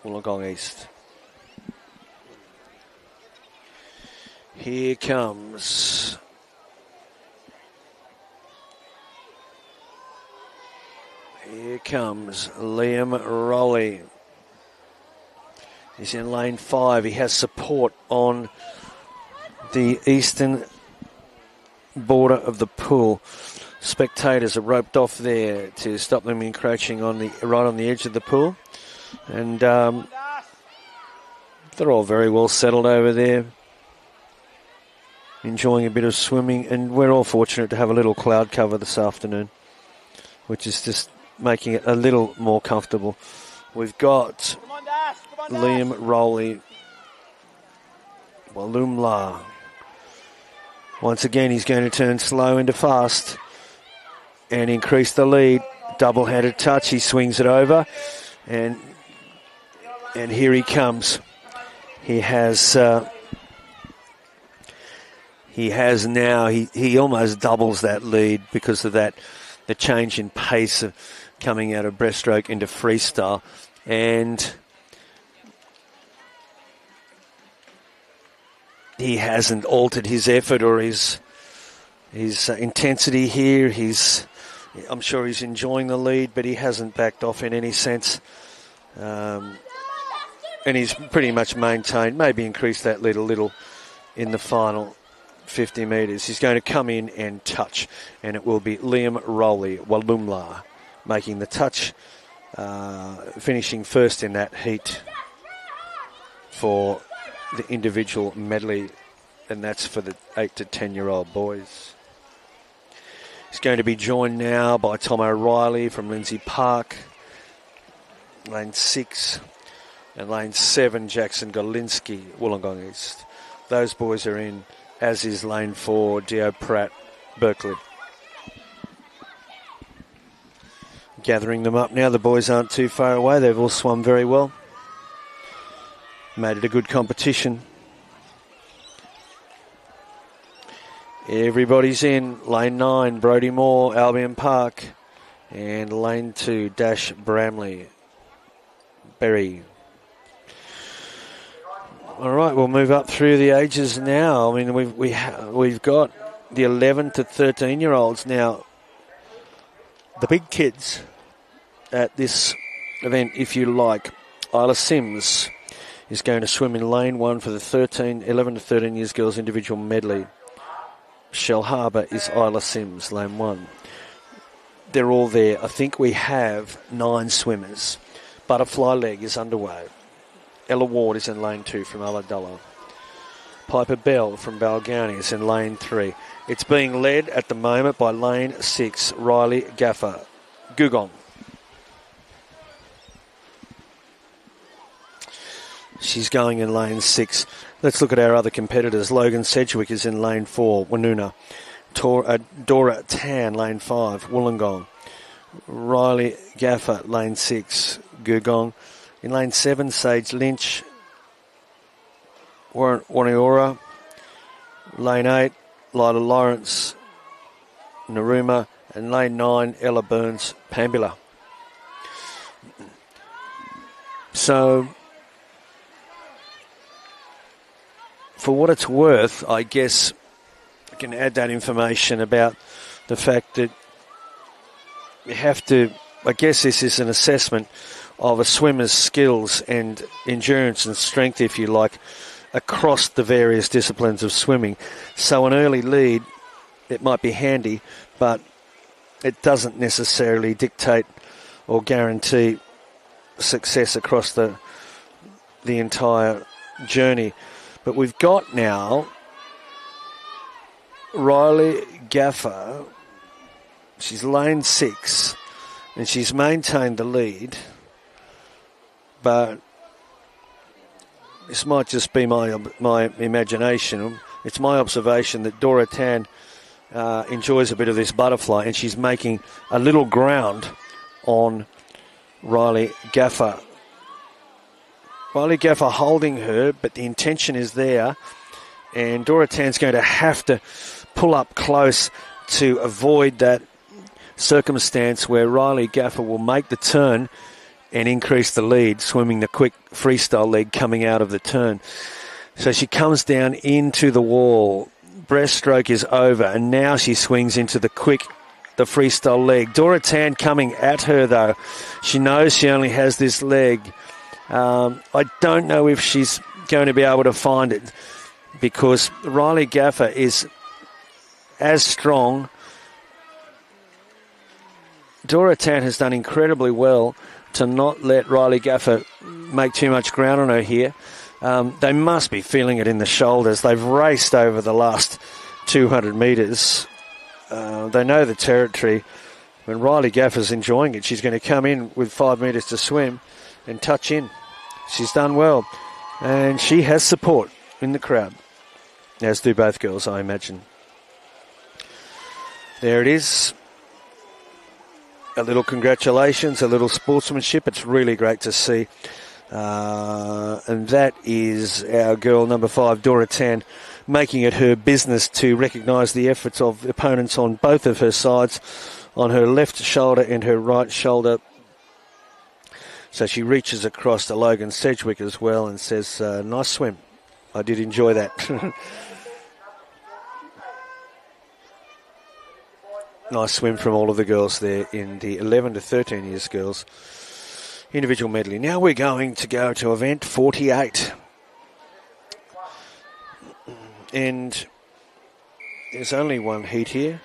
Wollongong East. Here comes Liam Rowley. He's in lane 5. He has support on the eastern border of the pool. Spectators are roped off there to stop them encroaching right on the edge of the pool. And they're all very well settled over there, enjoying a bit of swimming. And we're all fortunate to have a little cloud cover this afternoon, which is just making it a little more comfortable. We've got Liam Rowley, Walumla. Once again, he's going to turn slow into fast and increase the lead. Double-handed touch. He swings it over, and here he comes. He has now. He almost doubles that lead because of that. The change in pace of coming out of breaststroke into freestyle, and he hasn't altered his effort or his intensity here. I'm sure he's enjoying the lead, but he hasn't backed off in any sense, and he's pretty much maintained, maybe increased that lead a little in the final 50 metres. He's going to come in and touch, and it will be Liam Rowley, Walumla, making the touch, finishing first in that heat for the individual medley, and that's for the 8 to 10-year-old boys. He's going to be joined now by Tom O'Reilly from Lindsay Park, lane 6, and lane 7, Jackson Golinsky, Wollongong East. Those boys are in, as is lane 4, Dio Pratt, Berkeley. Gathering them up now. The boys aren't too far away. They've all swum very well. Made it a good competition. Everybody's in. Lane 9, Brodie Moore, Albion Park. And lane 2, Dash Bramley, Berry. All right, we'll move up through the ages now. I mean, we've got the 11 to 13-year-olds now. The big kids at this event, if you like. Isla Sims is going to swim in lane 1 for the 11 to 13 years girls individual medley. Shell Harbour is Isla Sims, lane 1. They're all there. I think we have 9 swimmers. Butterfly leg is underway. Ella Ward is in lane 2 from Ulladulla. Piper Bell from Balgownie is in lane 3. It's being led at the moment by lane 6, Riley Gaffer, Gugong. She's going in lane 6. Let's look at our other competitors. Logan Sedgwick is in lane 4, Woonona. Dora Tan, lane 5, Wollongong. Riley Gaffer, lane 6, Gugong. In lane 7, Sage Lynch, Waniora. Lane 8, Lila Lawrence, Naruma. And lane 9, Ella Burns, Pambula. So, for what it's worth, I guess I can add that information about the fact that you have to, I guess this is an assessment of a swimmer's skills and endurance and strength, if you like, across the various disciplines of swimming. So an early lead, it might be handy, but it doesn't necessarily dictate or guarantee success across the entire journey. But we've got now Riley Gaffer. She's lane 6, and she's maintained the lead. But this might just be my imagination. It's my observation that Dora Tan enjoys a bit of this butterfly, and she's making a little ground on Riley Gaffer. Riley Gaffer holding her, but the intention is there, and Dora Tan's going to have to pull up close to avoid that circumstance where Riley Gaffer will make the turn and increase the lead, swimming the quick freestyle leg coming out of the turn. So she comes down into the wall. Breaststroke is over, and now she swings into the freestyle leg. Dora Tan coming at her, though. She knows she only has this leg. I don't know if she's going to be able to find it, because Riley Gaffer is as strong. Dora Tan has done incredibly well to not let Riley Gaffer make too much ground on her here. They must be feeling it in the shoulders. They've raced over the last 200 metres. They know the territory. When Riley Gaffer's enjoying it, she's going to come in with 5 metres to swim and touch in. She's done well. And she has support in the crowd, as do both girls, I imagine. There it is. A little congratulations, a little sportsmanship. It's really great to see. And that is our girl number 5, Dora Tan, making it her business to recognise the efforts of opponents on both of her sides, on her left shoulder and her right shoulder. So she reaches across to Logan Sedgwick as well and says, nice swim. I did enjoy that. Nice swim from all of the girls there in the 11 to 13 years girls individual medley. Now we're going to go to event 48. And there's only one heat here.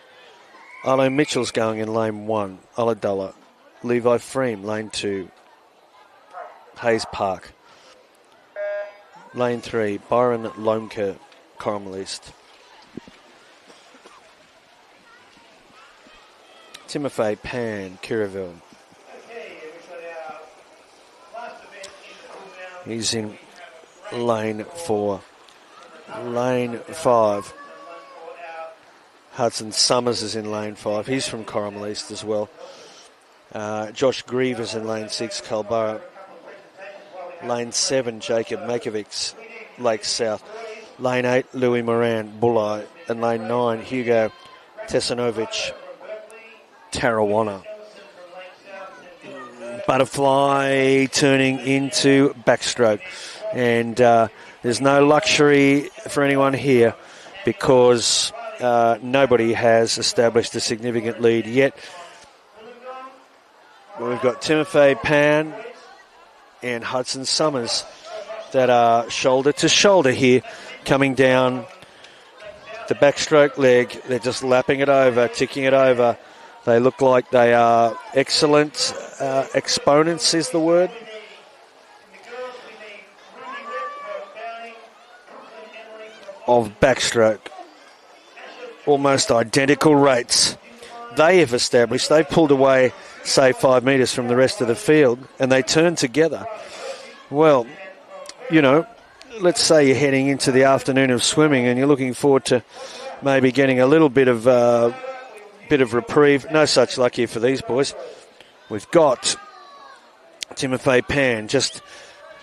Arlo Mitchell's going in lane 1. Ulladulla. Levi Freem, lane 2. Hayes Park. Lane 3, Byron Lomker, Corrimal East. Timothy Pan, Kirraville. He's in lane 4. Lane 5. Hudson Summers is in lane 5. He's from Corrimal East as well. Josh Grieve is in lane 6, Culburra. Lane 7, Jacob Makovics, Lake South. Lane 8, Louis Moran, Bulli. And lane 9, Hugo Tesanovic, Tarrawanna. Butterfly turning into backstroke. And there's no luxury for anyone here because nobody has established a significant lead yet. We've got Timothy Pan and Hudson Summers that are shoulder to shoulder here, coming down the backstroke leg. They're just lapping it over, ticking it over. They look like they are excellent exponents is the word. Of backstroke. Almost identical rates. They have established, they've pulled away, say, 5 metres from the rest of the field, and they turn together. Well, you know, let's say you're heading into the afternoon of swimming and you're looking forward to maybe getting a little bit of reprieve. No such luck here for these boys. We've got Timothy Pan just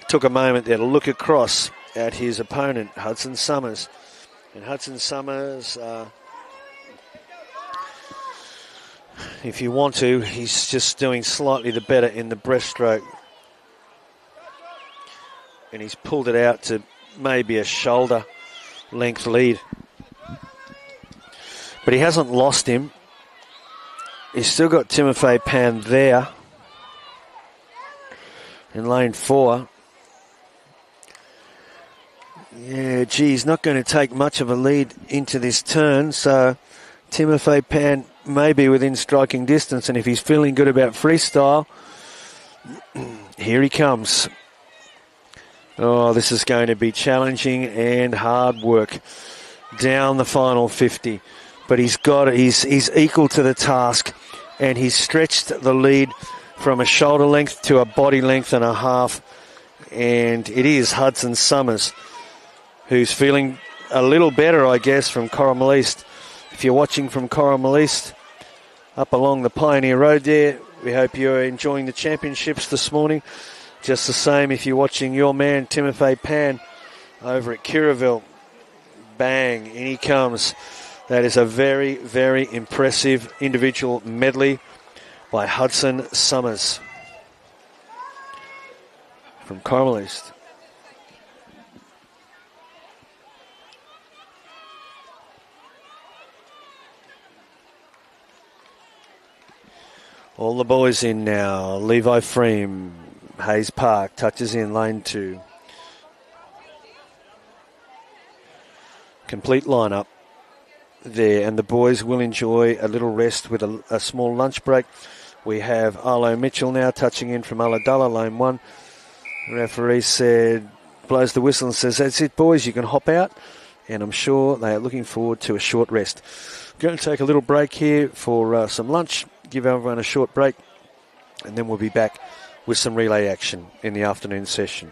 took a moment there to look across at his opponent, Hudson Summers. And Hudson Summers, if you want to, he's just doing slightly the better in the breaststroke. And he's pulled it out to maybe a shoulder length lead. But he hasn't lost him. He's still got Timothy Pan there in lane 4. Yeah, gee, he's not going to take much of a lead into this turn, so Timothy Pan may be within striking distance, and if he's feeling good about freestyle, here he comes. Oh, this is going to be challenging and hard work down the final 50. But he's got it. He's equal to the task, and he's stretched the lead from a shoulder length to a body length and a half. And it is Hudson Summers who's feeling a little better, I guess, from Corrimal East. If you're watching from Corrimal East, up along the Pioneer Road there, we hope you're enjoying the championships this morning. Just the same if you're watching your man, Timothy Pan, over at Kirraville. Bang, in he comes. That is a very, very impressive individual medley by Hudson Summers from Corrimal East. All the boys in now. Levi Freem, Hayes Park, touches in lane 2. Complete lineup there, and the boys will enjoy a little rest with a small lunch break. We have Arlo Mitchell now touching in from Ulladulla, lane 1. The referee said, blows the whistle and says, that's it, boys, you can hop out. And I'm sure they are looking forward to a short rest. Going to take a little break here for some lunch, give everyone a short break, and then we'll be back with some relay action in the afternoon session.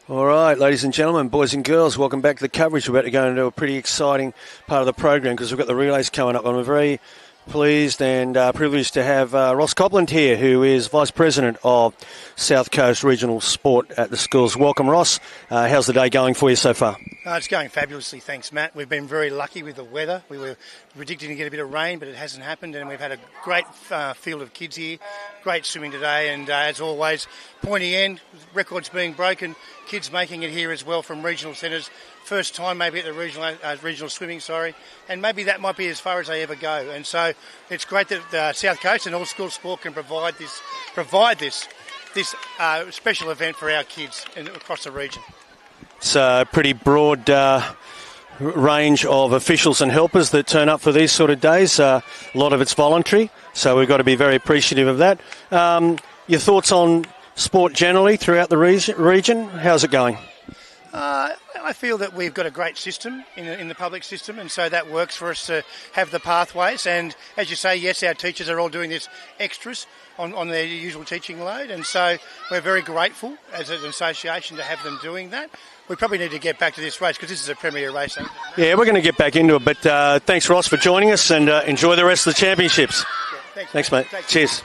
All right, ladies and gentlemen, boys and girls, welcome back to the coverage. We're about to go into a pretty exciting part of the program because we've got the relays coming up. I'm very pleased and privileged to have Ross Copland here, who is Vice President of South Coast Regional Sport at the schools. Welcome, Ross. How's the day going for you so far? It's going fabulously, thanks, Matt. We've been very lucky with the weather. We were predicting to get a bit of rain, but it hasn't happened, and we've had a great field of kids here. Great swimming today, and as always, pointy end, records being broken, kids making it here as well from regional centres. First time maybe at the regional swimming, and maybe that might be as far as they ever go. And so it's great that South Coast and all school sport can provide this special event for our kids across the region. It's a pretty broad range of officials and helpers that turn up for these sort of days. A lot of it's voluntary, so we've got to be very appreciative of that. Your thoughts on sport generally throughout the region? How's it going? I feel that we've got a great system in the public system, and so that works for us to have the pathways. And as you say, yes, our teachers are all doing this extras on their usual teaching load, and so we're very grateful as an association to have them doing that. We probably need to get back to this race because this is a premier race. Yeah, we're going to get back into it, but thanks, Ross, for joining us, and enjoy the rest of the championships. Yeah, thanks, mate. Cheers.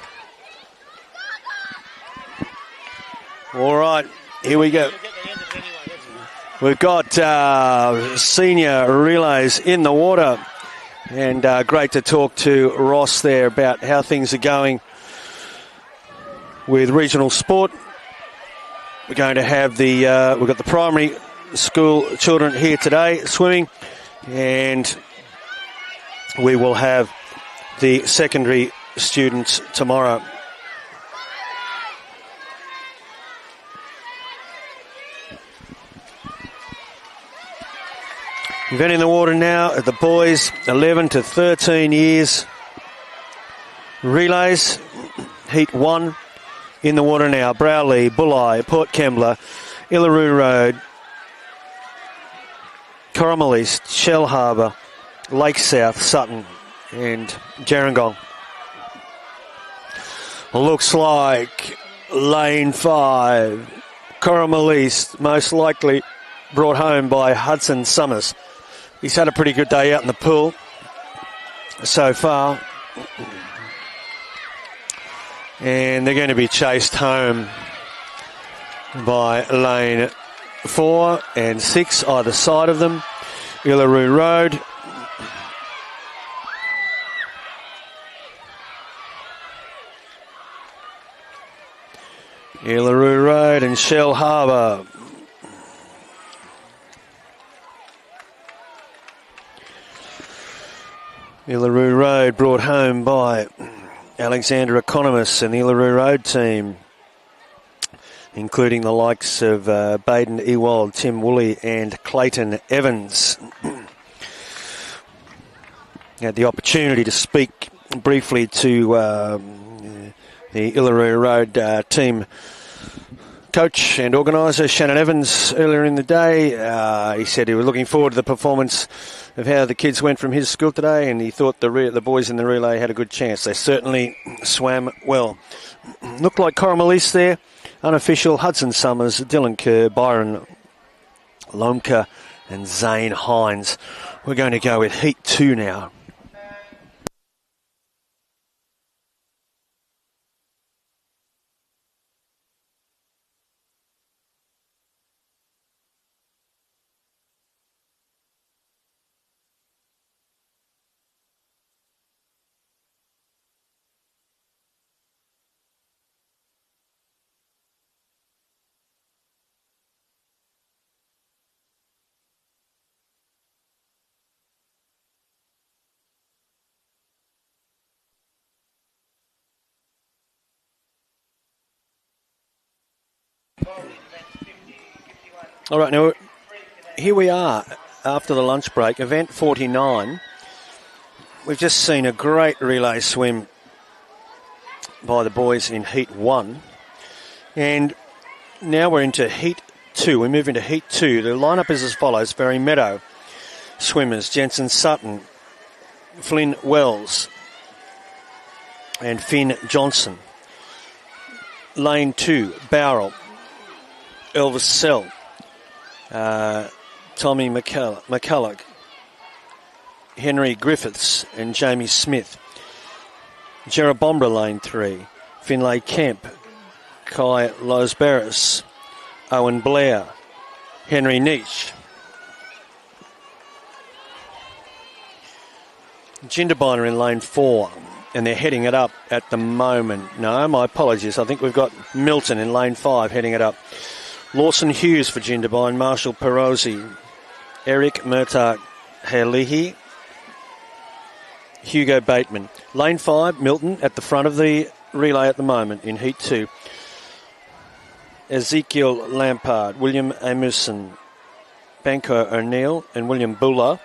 All right, here we go. We've got senior relays in the water, and great to talk to Ross there about how things are going with regional sport. We're going to have we've got the primary school children here today swimming, and we will have the secondary students tomorrow. Event in the water now at the boys 11 to 13 years. Relays, heat 1 in the water now. Browley, Bulli, Port Kembla, Illaroo Road, Corrimal East, Shell Harbour, Lake South, Sutton and Gerringong. Looks like lane 5, Corrimal East, most likely brought home by Hudson Summers. He's had a pretty good day out in the pool so far. And they're going to be chased home by lane 4 and 6 either side of them. Illaroo Road. Illaroo Road and Shell Harbour. Illaroo Road brought home by Alexander Economists and the Illaroo Road team, including the likes of Baden Ewald, Tim Woolley and Clayton Evans. Had the opportunity to speak briefly to the Illaroo Road team coach and organiser, Shannon Evans, earlier in the day. He said he was looking forward to the performance of how the kids went from his school today, and he thought the boys in the relay had a good chance. They certainly swam well. Looked like Corrimal East there. Unofficial, Hudson Summers, Dylan Kerr, Byron Lomka and Zane Hines. We're going to go with Heat 2 now. All right, now here we are after the lunch break, event 49. We've just seen a great relay swim by the boys in Heat 1. And now we're into Heat 2. We move into Heat 2. The lineup is as follows. Berry Meadow swimmers, Jensen Sutton, Flynn Wells, and Finn Johnson. Lane 2, Bowrell, Elvis Sell, Tommy McCulloch, Henry Griffiths and Jamie Smith. Jerebombra Lane 3, Finlay Kemp, Kai Losbarris, Owen Blair, Henry Nietzsche. Jindabyne in lane 4, and they're heading it up at the moment. No, my apologies. I think we've got Milton in lane 5 heading it up. Lawson Hughes for Jindabyne, Marshall Perozzi, Eric Murtagh Helihi, Hugo Bateman. Lane 5, Milton at the front of the relay at the moment in Heat 2. Ezekiel Lampard, William Amuson, Banco O'Neill and William Buller.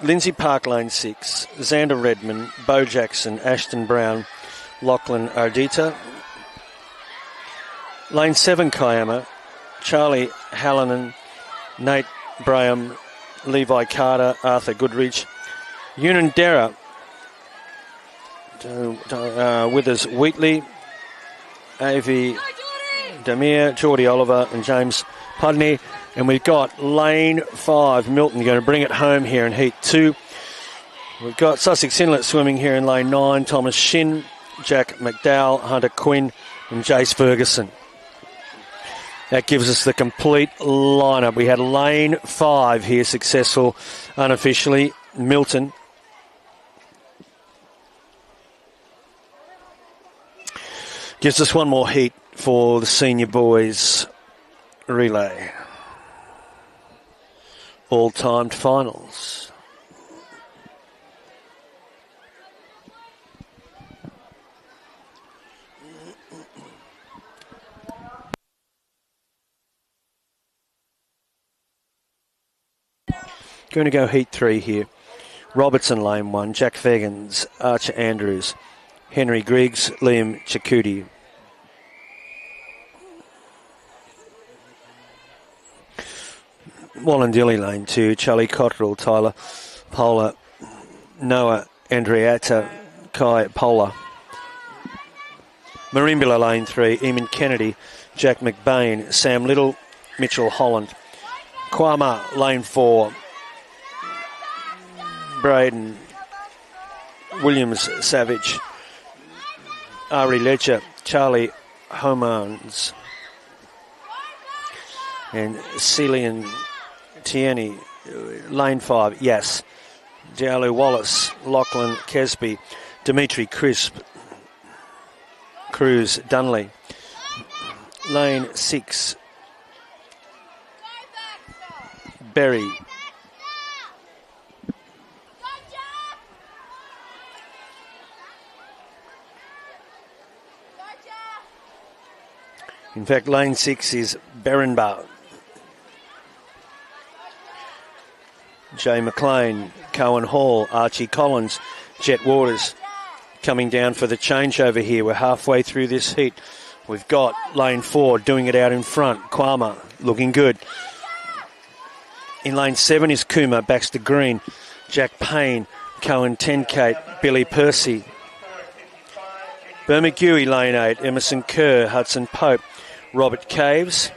Lindsay Park, lane 6, Xander Redmond, Bo Jackson, Ashton Brown, Lachlan Ardita. Lane 7, Kiama, Charlie Hallinan, Nate Braham, Levi Carter, Arthur Goodrich. Unanderra, Withers Wheatley, Avi Damir, Geordie Oliver and James Pudney. And we've got lane 5, Milton, going to bring it home here in Heat 2. We've got Sussex Inlet swimming here in lane 9, Thomas Shin, Jack McDowell, Hunter Quinn and Jace Ferguson. That gives us the complete lineup. We had lane 5 here successful unofficially, Milton. Gives us one more heat for the senior boys relay. All timed finals. Going to go Heat 3 here. Robertson lane 1, Jack Fegans, Archer Andrews, Henry Griggs, Liam Chakudi. Wallandilly lane 2, Charlie Cottrell, Tyler Polar, Noah Andriata, Kai Polar. Marimbula lane 3, Eamon Kennedy, Jack McBain, Sam Little, Mitchell Holland. Kwama lane 4, Braden Williams Savage, Ari Ledger, Charlie Homans and Celian Tierney. Lane 5, yes, Diallo Wallace, Lachlan Kesby, Dimitri Crisp, Cruz Dunley. Lane 6, Berry, in fact, lane 6 is Berenbar. Jay McLean, Cohen Hall, Archie Collins, Jet Waters coming down for the changeover here. We're halfway through this heat. We've got lane 4 doing it out in front. Kwama looking good. In lane 7 is Kuma, Baxter Green, Jack Payne, Cohen Tenkate, Billy Percy. Bermagui lane 8, Emerson Kerr, Hudson Pope, Robert Caves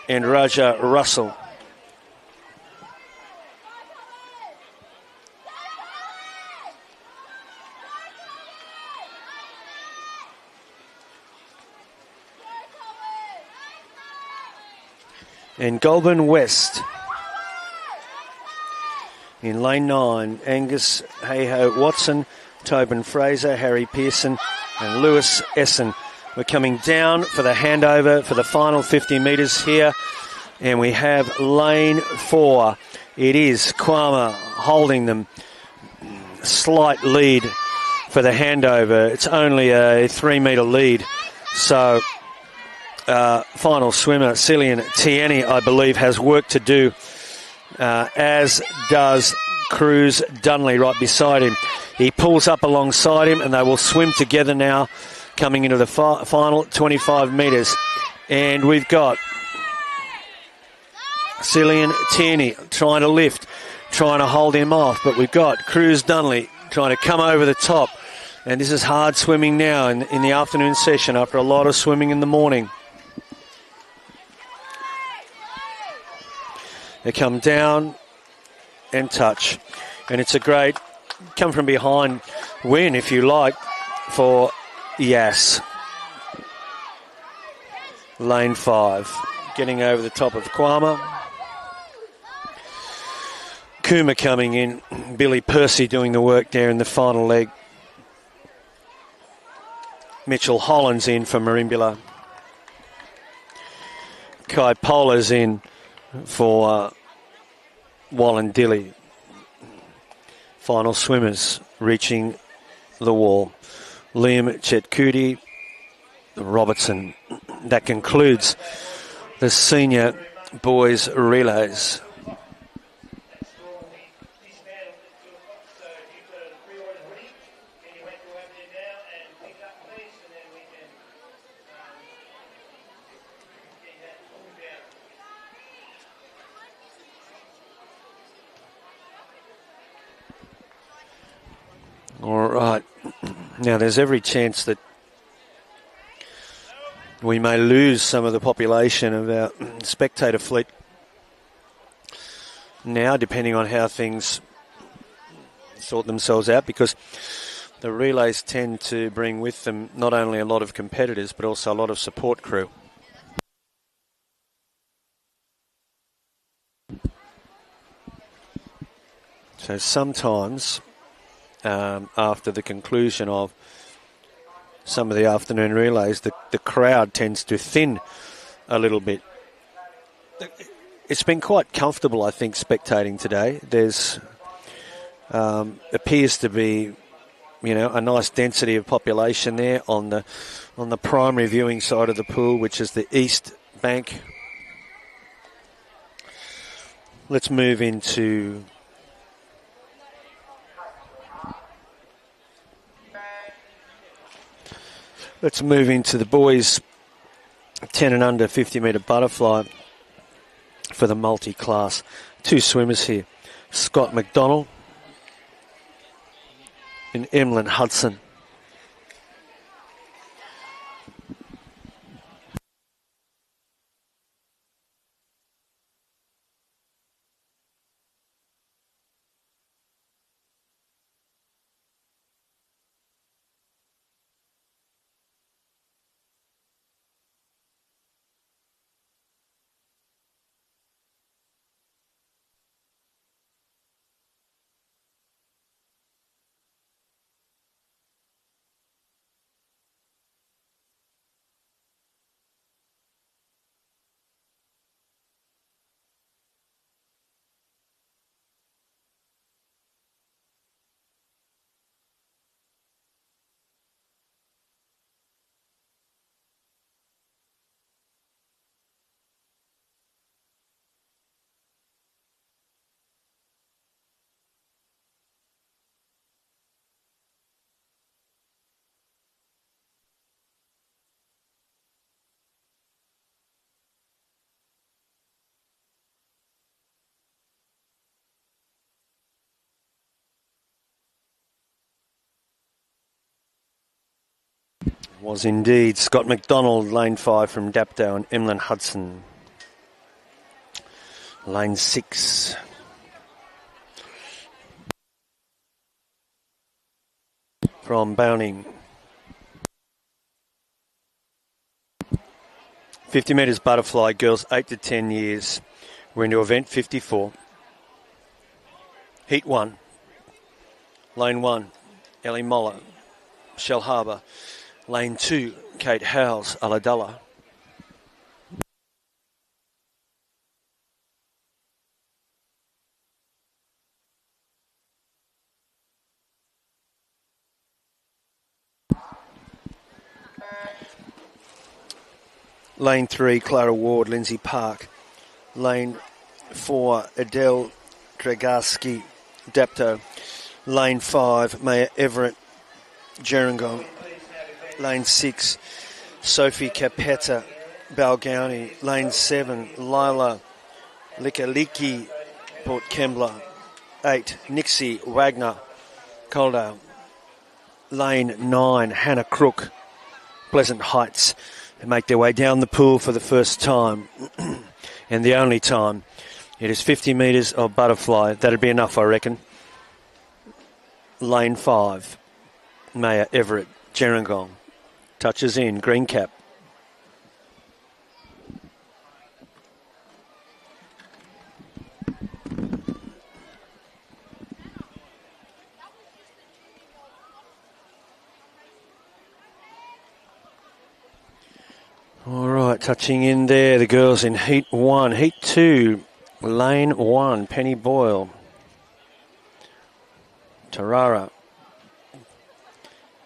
and Raja Russell. And Goulburn West in lane 9, Angus Hayho Watson, Tobin Fraser, Harry Pearson and Lewis Essen. We're coming down for the handover for the final 50 metres here. And we have lane 4. It is Kwama holding them. Slight lead for the handover. It's only a 3 metre lead. So final swimmer, Celian Tierney, I believe, has work to do, as does Cruz Dunley right beside him. He pulls up alongside him and they will swim together now coming into the final 25 metres. And we've got Celian Tierney trying to lift, trying to hold him off, but we've got Cruz Dunley trying to come over the top. And this is hard swimming now in the afternoon session after a lot of swimming in the morning. They come down and touch. And it's a great come from behind win, if you like, for Yas. Lane 5, getting over the top of Kwama. Kuma coming in. Billy Percy doing the work there in the final leg. Mitchell Holland's in for Marimbula. Kai Polar's in for Wallandilly. Final swimmers reaching the wall. Liam Chetkuti, Robertson. That concludes the senior boys relays. All right. Now, there's every chance that we may lose some of the population of our spectator fleet now, depending on how things sort themselves out, because the relays tend to bring with them not only a lot of competitors, but also a lot of support crew. So sometimes, after the conclusion of some of the afternoon relays, the crowd tends to thin a little bit. It's been quite comfortable, I think, spectating today. There's appears to be, a nice density of population there on the primary viewing side of the pool, which is the east bank. Let's move into the boys 10 and under 50 metre butterfly for the multi-class. Two swimmers here, Scott McDonald and Emlyn Hudson. Was indeed Scott McDonald, lane 5 from Dapto, and Emlyn Hudson, lane 6. From Bowning. 50 metres butterfly, girls 8 to 10 years. We're into event 54. Heat 1. Lane 1, Ellie Moller, Shell Harbour. Lane 2, Kate Howes, Aladullah. Lane 3, Clara Ward, Lindsay Park. Lane 4, Adele Dragarski, Dapto. Lane 5, Maya Everett, Gerringong. Lane 6, Sophie Capetta, Balgownie. Lane 7, Lila Likaliki, Port Kembla. 8, Nixie Wagner, Calder. Lane 9, Hannah Crook, Pleasant Heights, make their way down the pool for the first time and the only time. It is 50 metres of butterfly. That'd be enough, I reckon. Lane 5, Maya Everett, Gerringong, touches in, green cap. All right, touching in there, the girls in Heat 1. Heat 2, Lane 1, Penny Boyle. Tarara.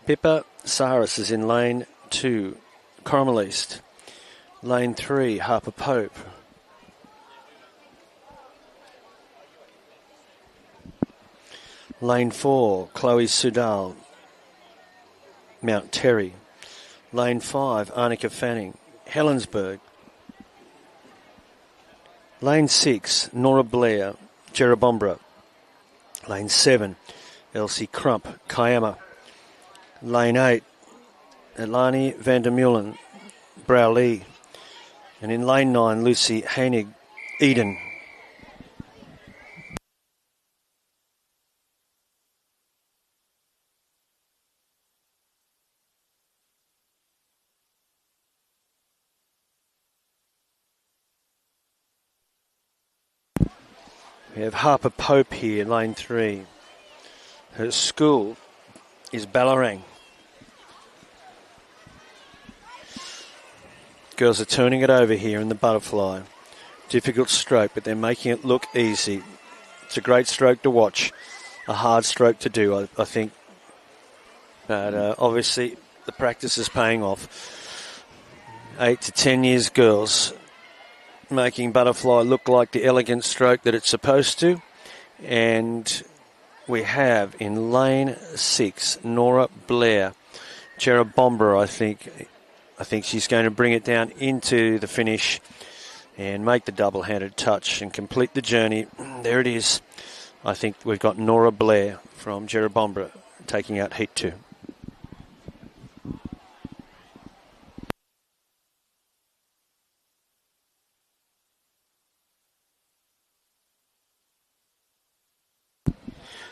Pippa Saris is in Lane 2. Coromel East. Lane 3, Harper Pope. Lane 4, Chloe Sudal. Mount Terry. Lane 5, Arnica Fanning. Helensburgh. Lane 6, Nora Blair, Jerrabombra. Lane 7, Elsie Crump, Kiama. Lane 8, Elani Vandermeulen, Browlee. And in Lane 9, Lucy Hainig, Eden. We have Harper Pope here, Lane 3. Her school is Ballarang. Girls are turning it over here in the butterfly. Difficult stroke, but they're making it look easy. It's a great stroke to watch. A hard stroke to do, I think. But obviously the practice is paying off. 8 to 10 years girls making butterfly look like the elegant stroke that it's supposed to. And we have in Lane 6, Nora Blair. Jerrabombra, I think she's going to bring it down into the finish and make the double-handed touch and complete the journey. There it is. I think we've got Nora Blair from Jerrabombra taking out Heat 2.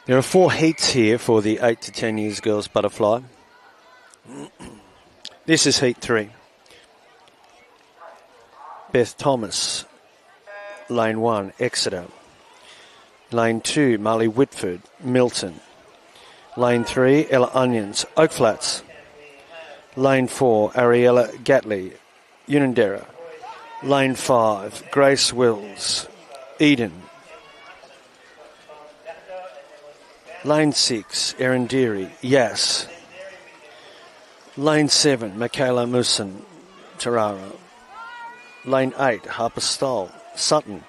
There are 4 heats here for the 8 to 10 years girls butterfly. This is Heat 3. Beth Thomas, Lane 1, Exeter. Lane 2, Marley Whitford, Milton. Lane 3, Ella Onions, Oak Flats. Lane 4, Ariella Gatley, Unanderra. Lane 5, Grace Wills, Eden. Lane 6, Erin Deary, Yass. Lane 7, Michaela Musin, Tarara. Lane 8, Harper Stoll, Sutton.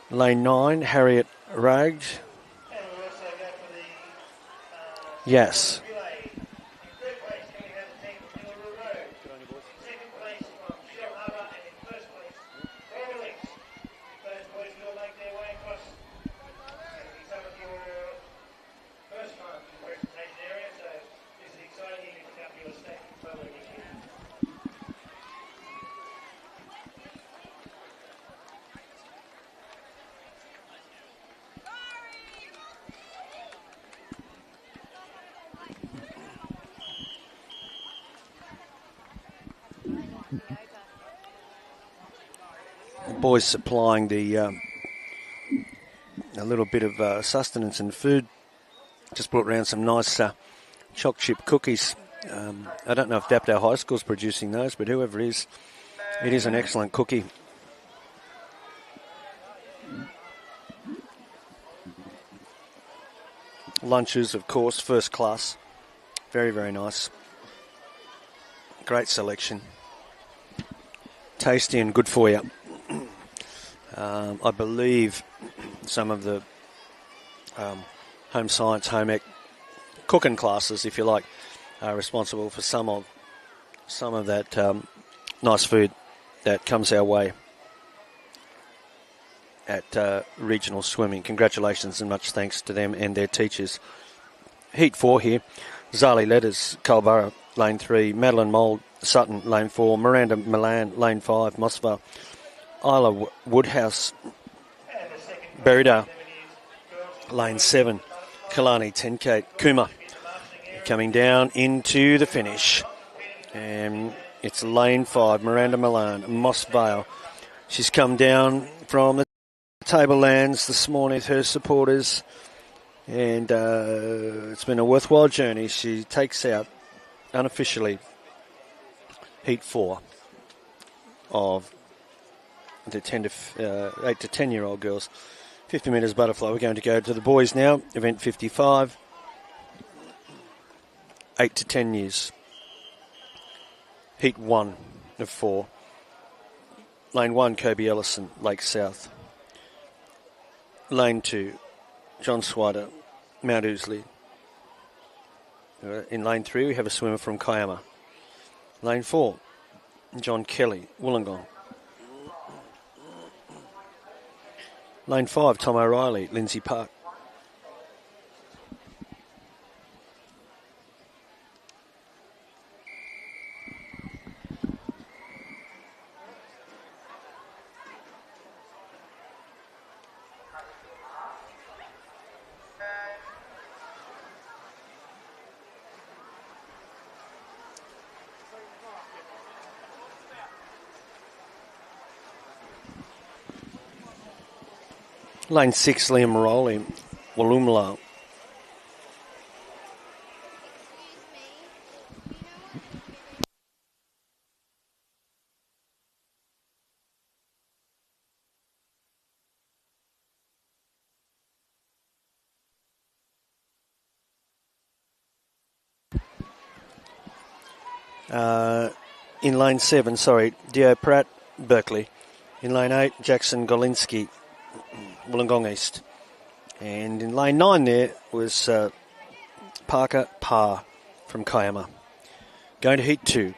Lane 9, Harriet Ragg, Yass. Boys supplying the a little bit of sustenance and food. Just brought around some nice choc chip cookies. I don't know if Dapto High School's producing those, but whoever it is an excellent cookie. Lunches, of course, first class. Very, very nice. Great selection. Tasty and good for you. I believe some of the home science, home ec cooking classes, if you like, are responsible for some of that nice food that comes our way at regional swimming. Congratulations and much thanks to them and their teachers Heat 4 here. Zali Letters, Culburra, lane 3. Madeline Mould, Sutton, lane 4. Miranda Milan, lane 5. Mosva, Isla Woodhouse, Berida, lane 7. Kalani, 10K. Kuma coming down into the finish. And it's lane 5, Miranda Milan, Moss Vale. She's come down from the Tablelands this morning with her supporters. And it's been a worthwhile journey. She takes out, unofficially, Heat 4 of the 8 to 10-year-old girls. 50 metres butterfly. We're going to go to the boys now. Event 55. 8 to 10 years. Heat 1 of 4. Lane 1, Kobe Ellison, Lake South. Lane 2, John Swider, Mount Ousley. In lane 3, we have a swimmer from Kiama. Lane 4, John Kelly, Wollongong. Lane 5, Tom O'Reilly, Lindsay Park. Lane 6, Liam Rowley, Walloomla. In lane 7, Dio Pratt, Berkeley. In lane 8, Jackson Golinsky, Wollongong East. And in lane 9 there was Parker Parr from Kiama. Going to heat 2.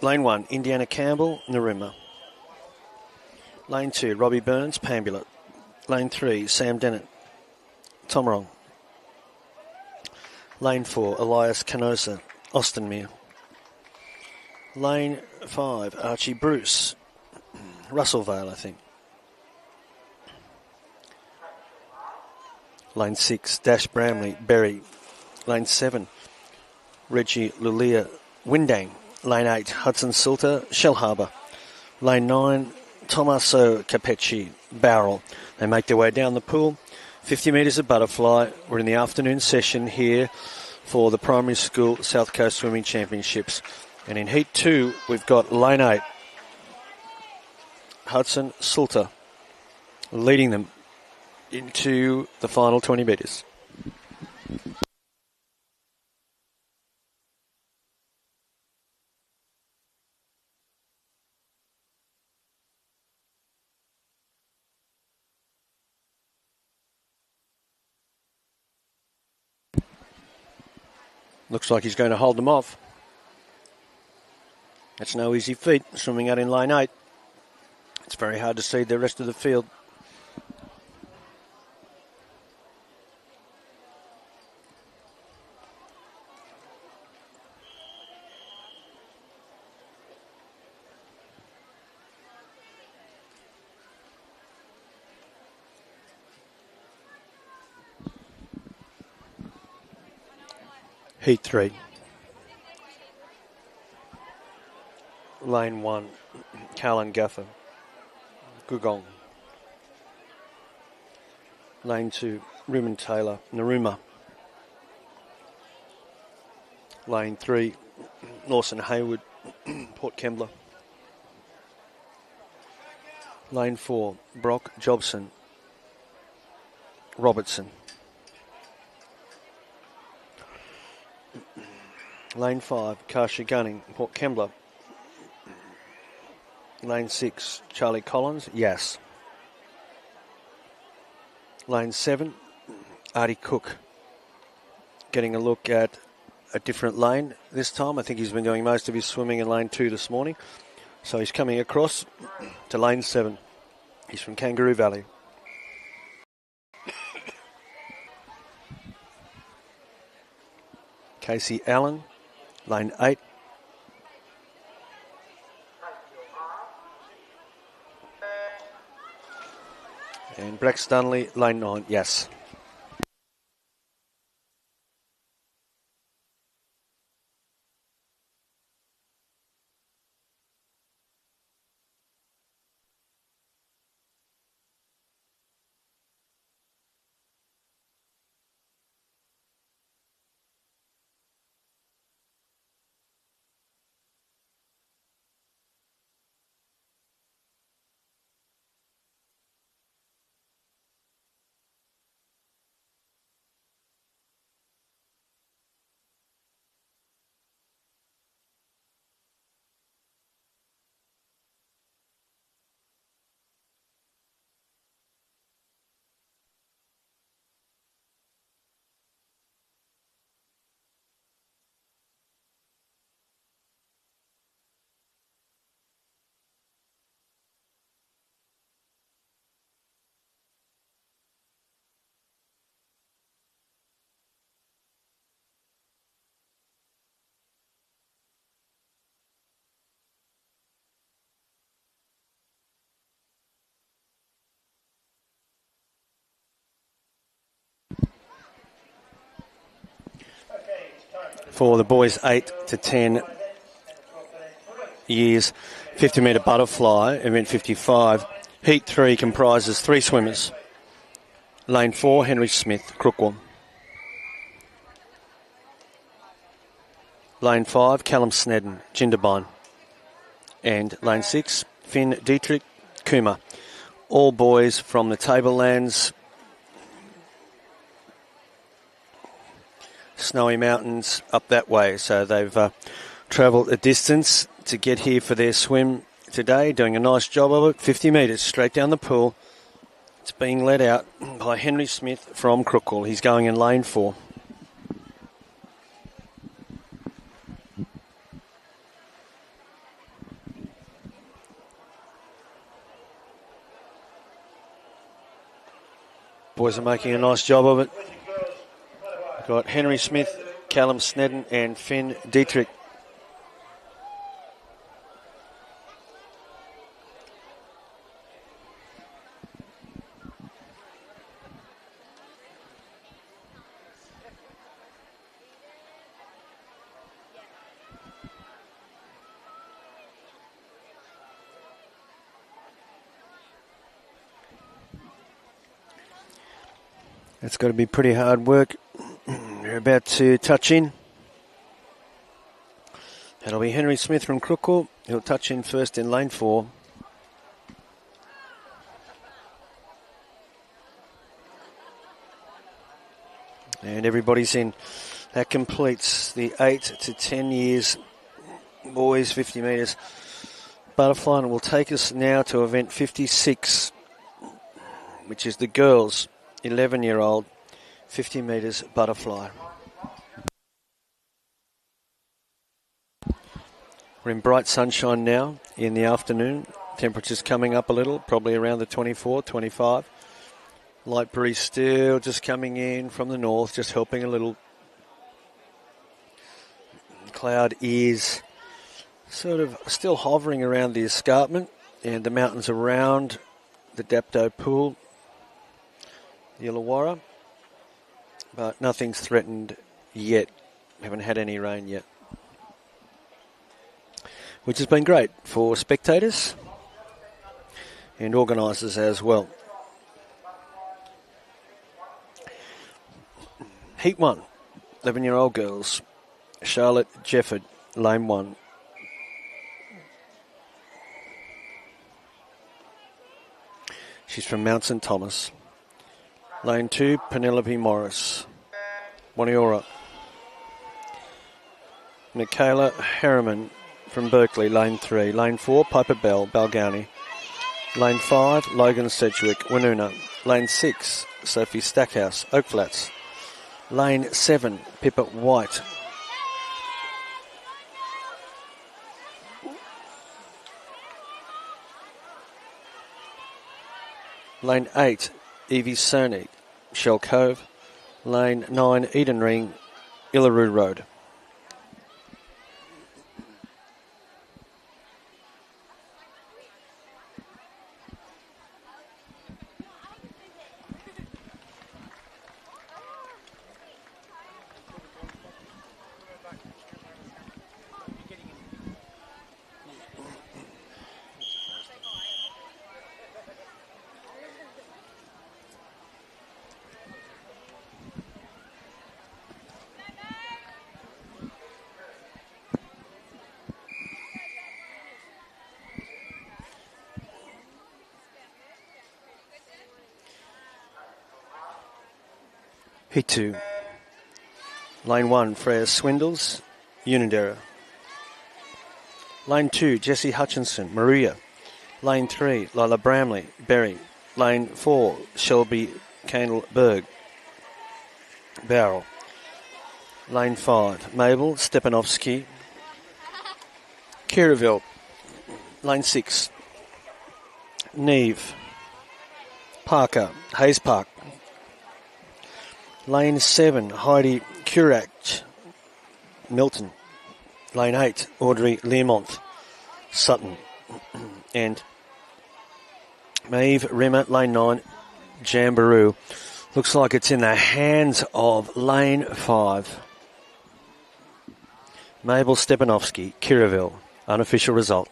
Lane 1, Indiana Campbell, Narooma. Lane 2, Robbie Burns, Pambulet. Lane 3, Sam Dennett, Tomarong. Lane 4, Elias Canosa, Austinmere. Lane 5, Archie Bruce, Russellvale, I think. Lane 6, Dash Bramley, Berry. Lane 7, Reggie Lulia, Windang. Lane 8, Hudson Silter, Shell Harbour. Lane 9, Tommaso Capecci, Barrel. They make their way down the pool. 50 metres of butterfly. We're in the afternoon session here for the Primary School South Coast Swimming Championships. And in Heat 2, we've got Lane 8, Hudson Silter, leading them into the final 20 metres. Looks like he's going to hold them off. That's no easy feat, swimming out in lane 8. It's very hard to see the rest of the field. Heat 3. Lane 1, Callan Guffer, Gugong. Lane 2, Ruben Taylor, Narooma. Lane 3, Lawson Hayward, Port Kembla. Lane 4, Brock Jobson, Robertson. Lane 5, Karsha Gunning, Port Kembla. Lane 6, Charlie Collins, Yass. Lane 7, Artie Cook. Getting a look at a different lane this time. I think he's been doing most of his swimming in lane 2 this morning. So he's coming across to lane 7. He's from Kangaroo Valley. Casey Allen, lane 8. And Brex Dunley, lane 9, yes. For the boys 8 to 10 years, 50-metre butterfly, event 55. Heat 3 comprises 3 swimmers. Lane 4, Henry Smith, Crookwell. Lane 5, Callum Snedden, Jindabyne. And lane 6, Finn Dietrich, Cooma. All boys from the Tablelands, Snowy Mountains, up that way. So they've travelled a distance to get here for their swim today, doing a nice job of it. 50 metres straight down the pool. It's being led out by Henry Smith from Crookwell. He's going in lane 4. Boys are making a nice job of it. We've got Henry Smith, Callum Snedden and Finn Dietrich. It's got to be pretty hard work. They're about to touch in. That'll be Henry Smith from Crookwell. He'll touch in first in lane 4. And everybody's in. That completes the 8 to 10 years boys 50 metres butterfly, and will take us now to event 56, which is the girls 11-year-old 50 metres butterfly. We're in bright sunshine now in the afternoon. Temperatures coming up a little, probably around the 24, 25. Light breeze still just coming in from the north, just helping a little. Cloud is sort of still hovering around the escarpment and the mountains around the Dapto Pool, the Illawarra, but nothing's threatened yet. Haven't had any rain yet, which has been great for spectators and organisers as well. Heat 1, 11-year-old girls. Charlotte Jefford, lane 1. She's from Mount St Thomas. Lane 2, Penelope Morris, Waniora. Michaela Harriman from Berkeley, lane 3. Lane 4, Piper Bell, Balgownie. Lane 5, Logan Sedgwick, Woonona. Lane 6, Sophie Stackhouse, Oak Flats. Lane 7, Pippa White. Lane 8, Evie Cerny, Shell Cove. Lane 9, Eden Ring, Illaroo Road. Heat 2. Lane 1, Freya Swindles, Unidera. Lane 2, Jessie Hutchinson, Maria. Lane 3, Lila Bramley, Berry. Lane 4, Shelby Candleberg, Barrel. Lane 5, Mabel Stepanovsky, Kiraville. Lane 6, Neve Parker, Hayes Park. Lane 7, Heidi Curach, Milton. Lane 8, Audrey Learmonth, Sutton. And Maeve Rimmer, Lane 9, Jamboree. Looks like it's in the hands of Lane 5. Mabel Stepanovsky, Kiraville. Unofficial result.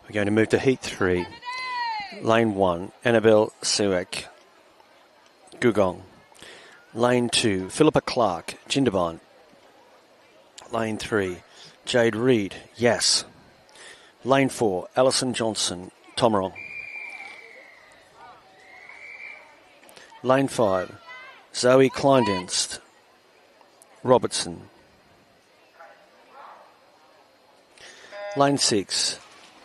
We're going to move to Heat 3. Lane 1, Annabelle Suak, Gugong. Lane 2, Philippa Clark, Jindabyne. Lane 3, Jade Reed, Yass. Lane 4, Alison Johnson, Tomarong. Lane 5, Zoe Kleindienst, Robertson. Lane 6,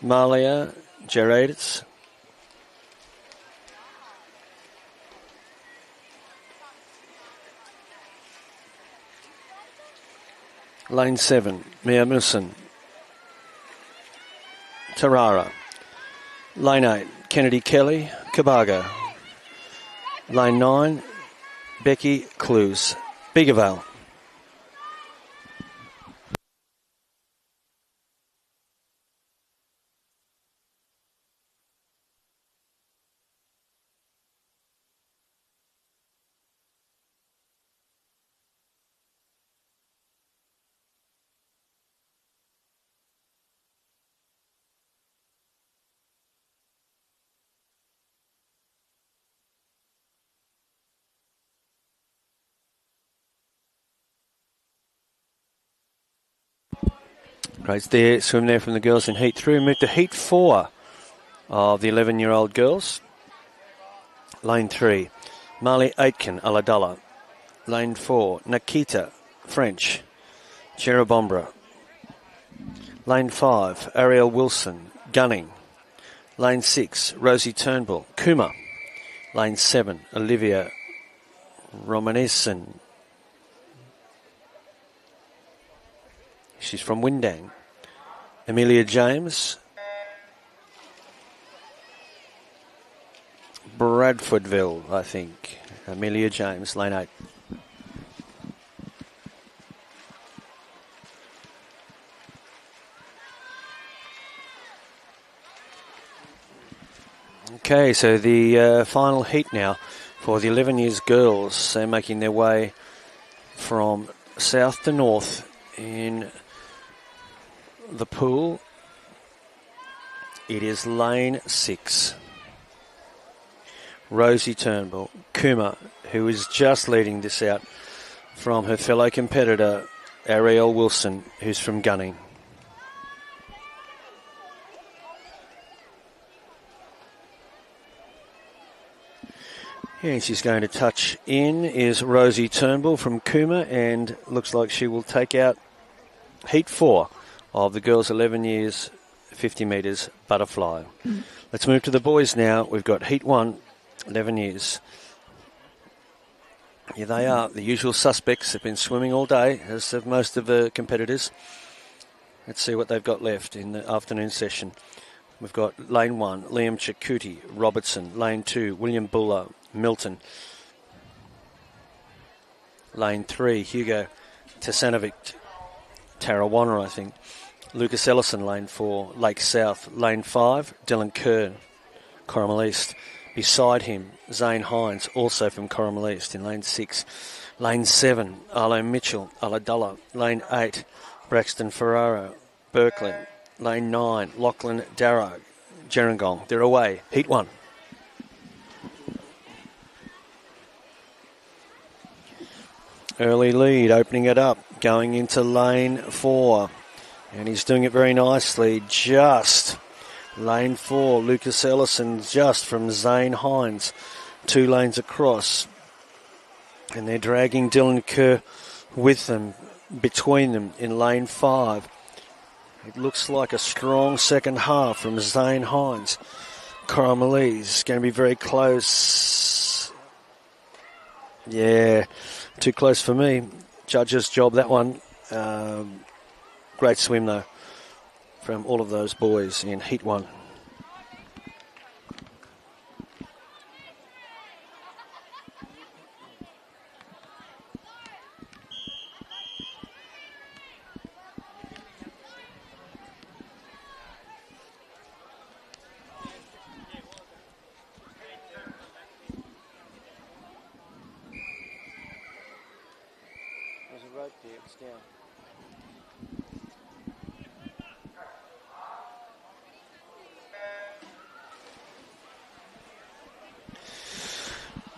Malia Gerardis. Lane 7, Mia Musin, Tarara. Lane 8, Kennedy Kelly, Kabaga. Lane 9, Becky Clues, Biggervale. Great there, swim there from the girls in Heat 3. Move to Heat 4 of the 11-year-old girls. Lane 3, Marley Aitken, Aladullah. Lane 4, Nikita French, Cherubombre. Lane 5, Ariel Wilson, Gunning. Lane 6, Rosie Turnbull, Kuma. Lane 7, Olivia Romanessen. She's from Windang. Amelia James, Bradfordville, I think. Amelia James, lane 8. Okay, so the final heat now for the 11 years girls. They're making their way from south to north in the pool. It is lane 6. Rosie Turnbull, Kuma, who is just leading this out from her fellow competitor, Ariel Wilson, who's from Gunning. And she's going to touch in is Rosie Turnbull from Kuma, and looks like she will take out Heat 4 of the girls 11 years, 50 metres butterfly. Let's move to the boys now. We've got Heat 1, 11 years. Here they are, the usual suspects. Have been swimming all day, as have most of the competitors. Let's see what they've got left in the afternoon session. We've got lane 1, Liam Chakuti, Robertson. Lane 2, William Buller, Milton. Lane 3, Hugo Tasanovic, Tarrawanna, I think. Lucas Ellison, lane 4, Lake South. Lane 5, Dylan Kerr, Corrimal East. Beside him, Zane Hines, also from Corrimal East, in lane 6. Lane 7, Arlo Mitchell, Aladullah. Lane 8, Braxton Ferraro, Berkeley. Lane 9, Lachlan Darrow, Gerringong. They're away. Heat 1. Early lead, opening it up going into lane 4. And he's doing it very nicely. Just lane 4, Lucas Ellison just from Zane Hines. 2 lanes across. And they're dragging Dylan Kerr with them, between them in lane 5. It looks like a strong second half from Zane Hines. Caramelise going to be very close. Yeah, too close for me. Judge's job, that one. Great swim, though, from all of those boys in Heat 1. There's a rope there, it's down.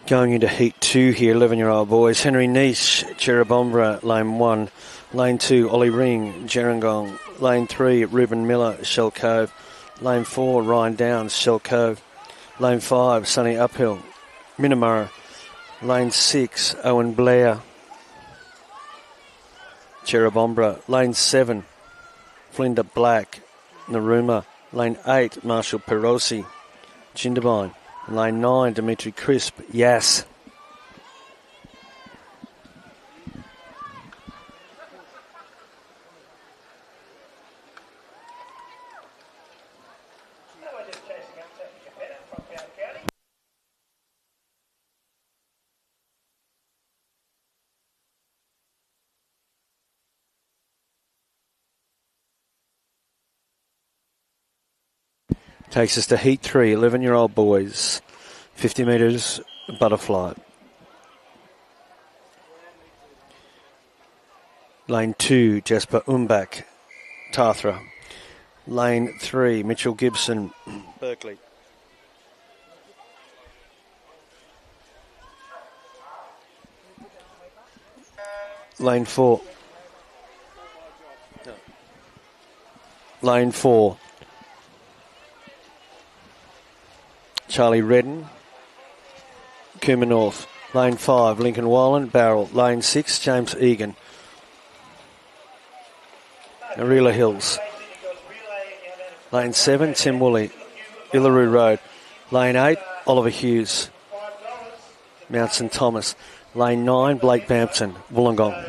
Going into Heat 2 here, 11-year-old boys. Henry Niche, Cherubomba, lane 1. Lane 2, Ollie Ring, Gerringong. Lane 3, Ruben Miller, Shell Cove. Lane 4, Ryan Downs, Shell Cove. Lane 5, Sunny Uphill, Minamurra. Lane 6, Owen Blair, Cherubomba. Lane 7, Flinda Black, Naruma. Lane 8, Marshall Perosi, Jindabyne. Lane 9, Dimitri Crisp, Yass. Takes us to Heat 3, 11-year-old boys. 50 metres butterfly. Lane 2, Jasper Umbach, Tathra. Lane 3, Mitchell Gibson, Berkeley. Lane 4. Lane 4, Charlie Redden, Cooma North. Lane 5, Lincoln Wallen, Barrel. Lane 6, James Egan, Arila Hills. Lane 7, Tim Woolley, Illaroo Road. Lane 8, Oliver Hughes, Mount St Thomas. Lane 9, Blake Bampton, Wollongong.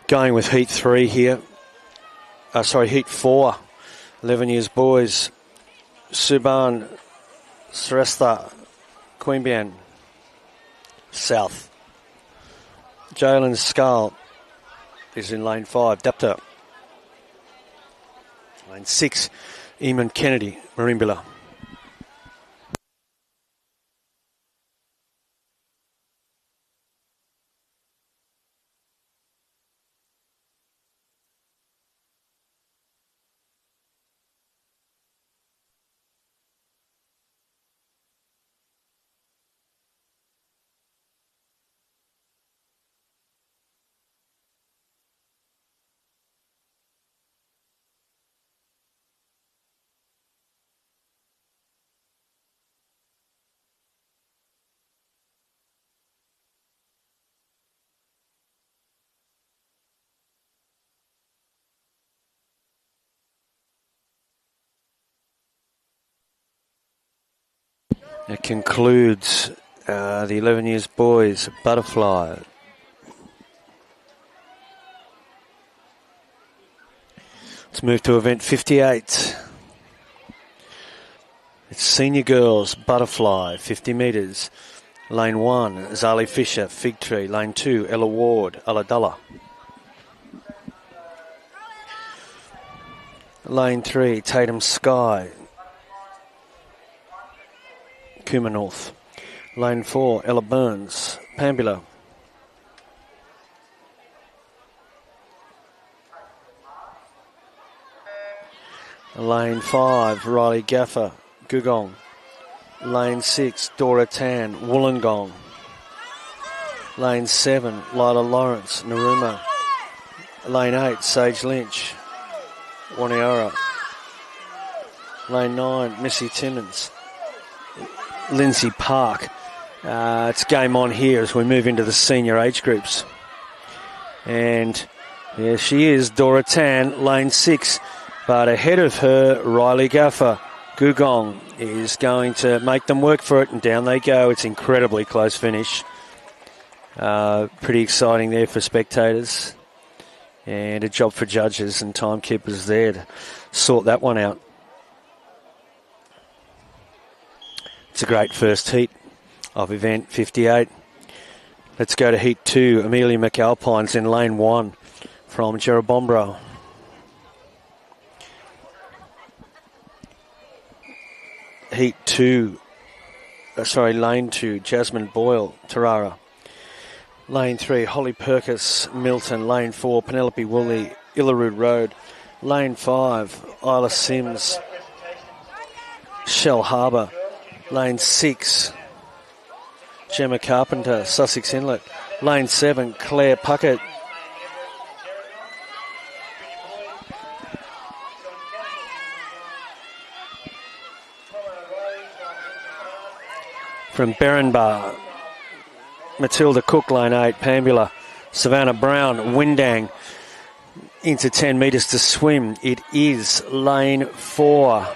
Going with Heat 3 here. Heat 4. 11 years boys. Suban Srestha, Queanbeyan, South. Jalen Scull is in lane 5, Dapta. Lane 6, Eamon Kennedy, Marimbula. It concludes the 11 years boys butterfly. Let's move to event 58. It's senior girls butterfly, 50 metres. Lane 1, Zali Fisher, Fig Tree. Lane 2, Ella Ward, Ulladulla. Lane 3, Tatum Sky, Cooma North. Lane 4, Ella Burns, Pambula. Lane 5, Riley Gaffer, Gugong. Lane 6, Dora Tan, Wollongong. Lane 7, Lila Lawrence, Narooma. Lane 8, Sage Lynch, Waniara. Lane 9, Missy Timmins, Lindsay Park. It's game on here as we move into the senior age groups. And there she is, Dora Tan, lane 6. But ahead of her, Riley Gaffer. Gugong is going to make them work for it, and down they go. It's incredibly close finish. Pretty exciting there for spectators. And a job for judges and timekeepers there to sort that one out. It's a great first heat of event 58. Let's go to heat 2. Amelia McAlpine's in lane 1 from Jerobombro. Heat 2, lane 2, Jasmine Boyle, Tarara. Lane 3, Holly Perkis, Milton. Lane 4, Penelope Woolley, Illaroo Road. Lane 5, Isla Sims, Shell Harbour. Lane 6, Gemma Carpenter, Sussex Inlet. Lane 7, Claire Puckett, from Berrenbar. Matilda Cook, lane 8, Pambula. Savannah Brown, Windang, into 10 metres to swim. It is lane 4.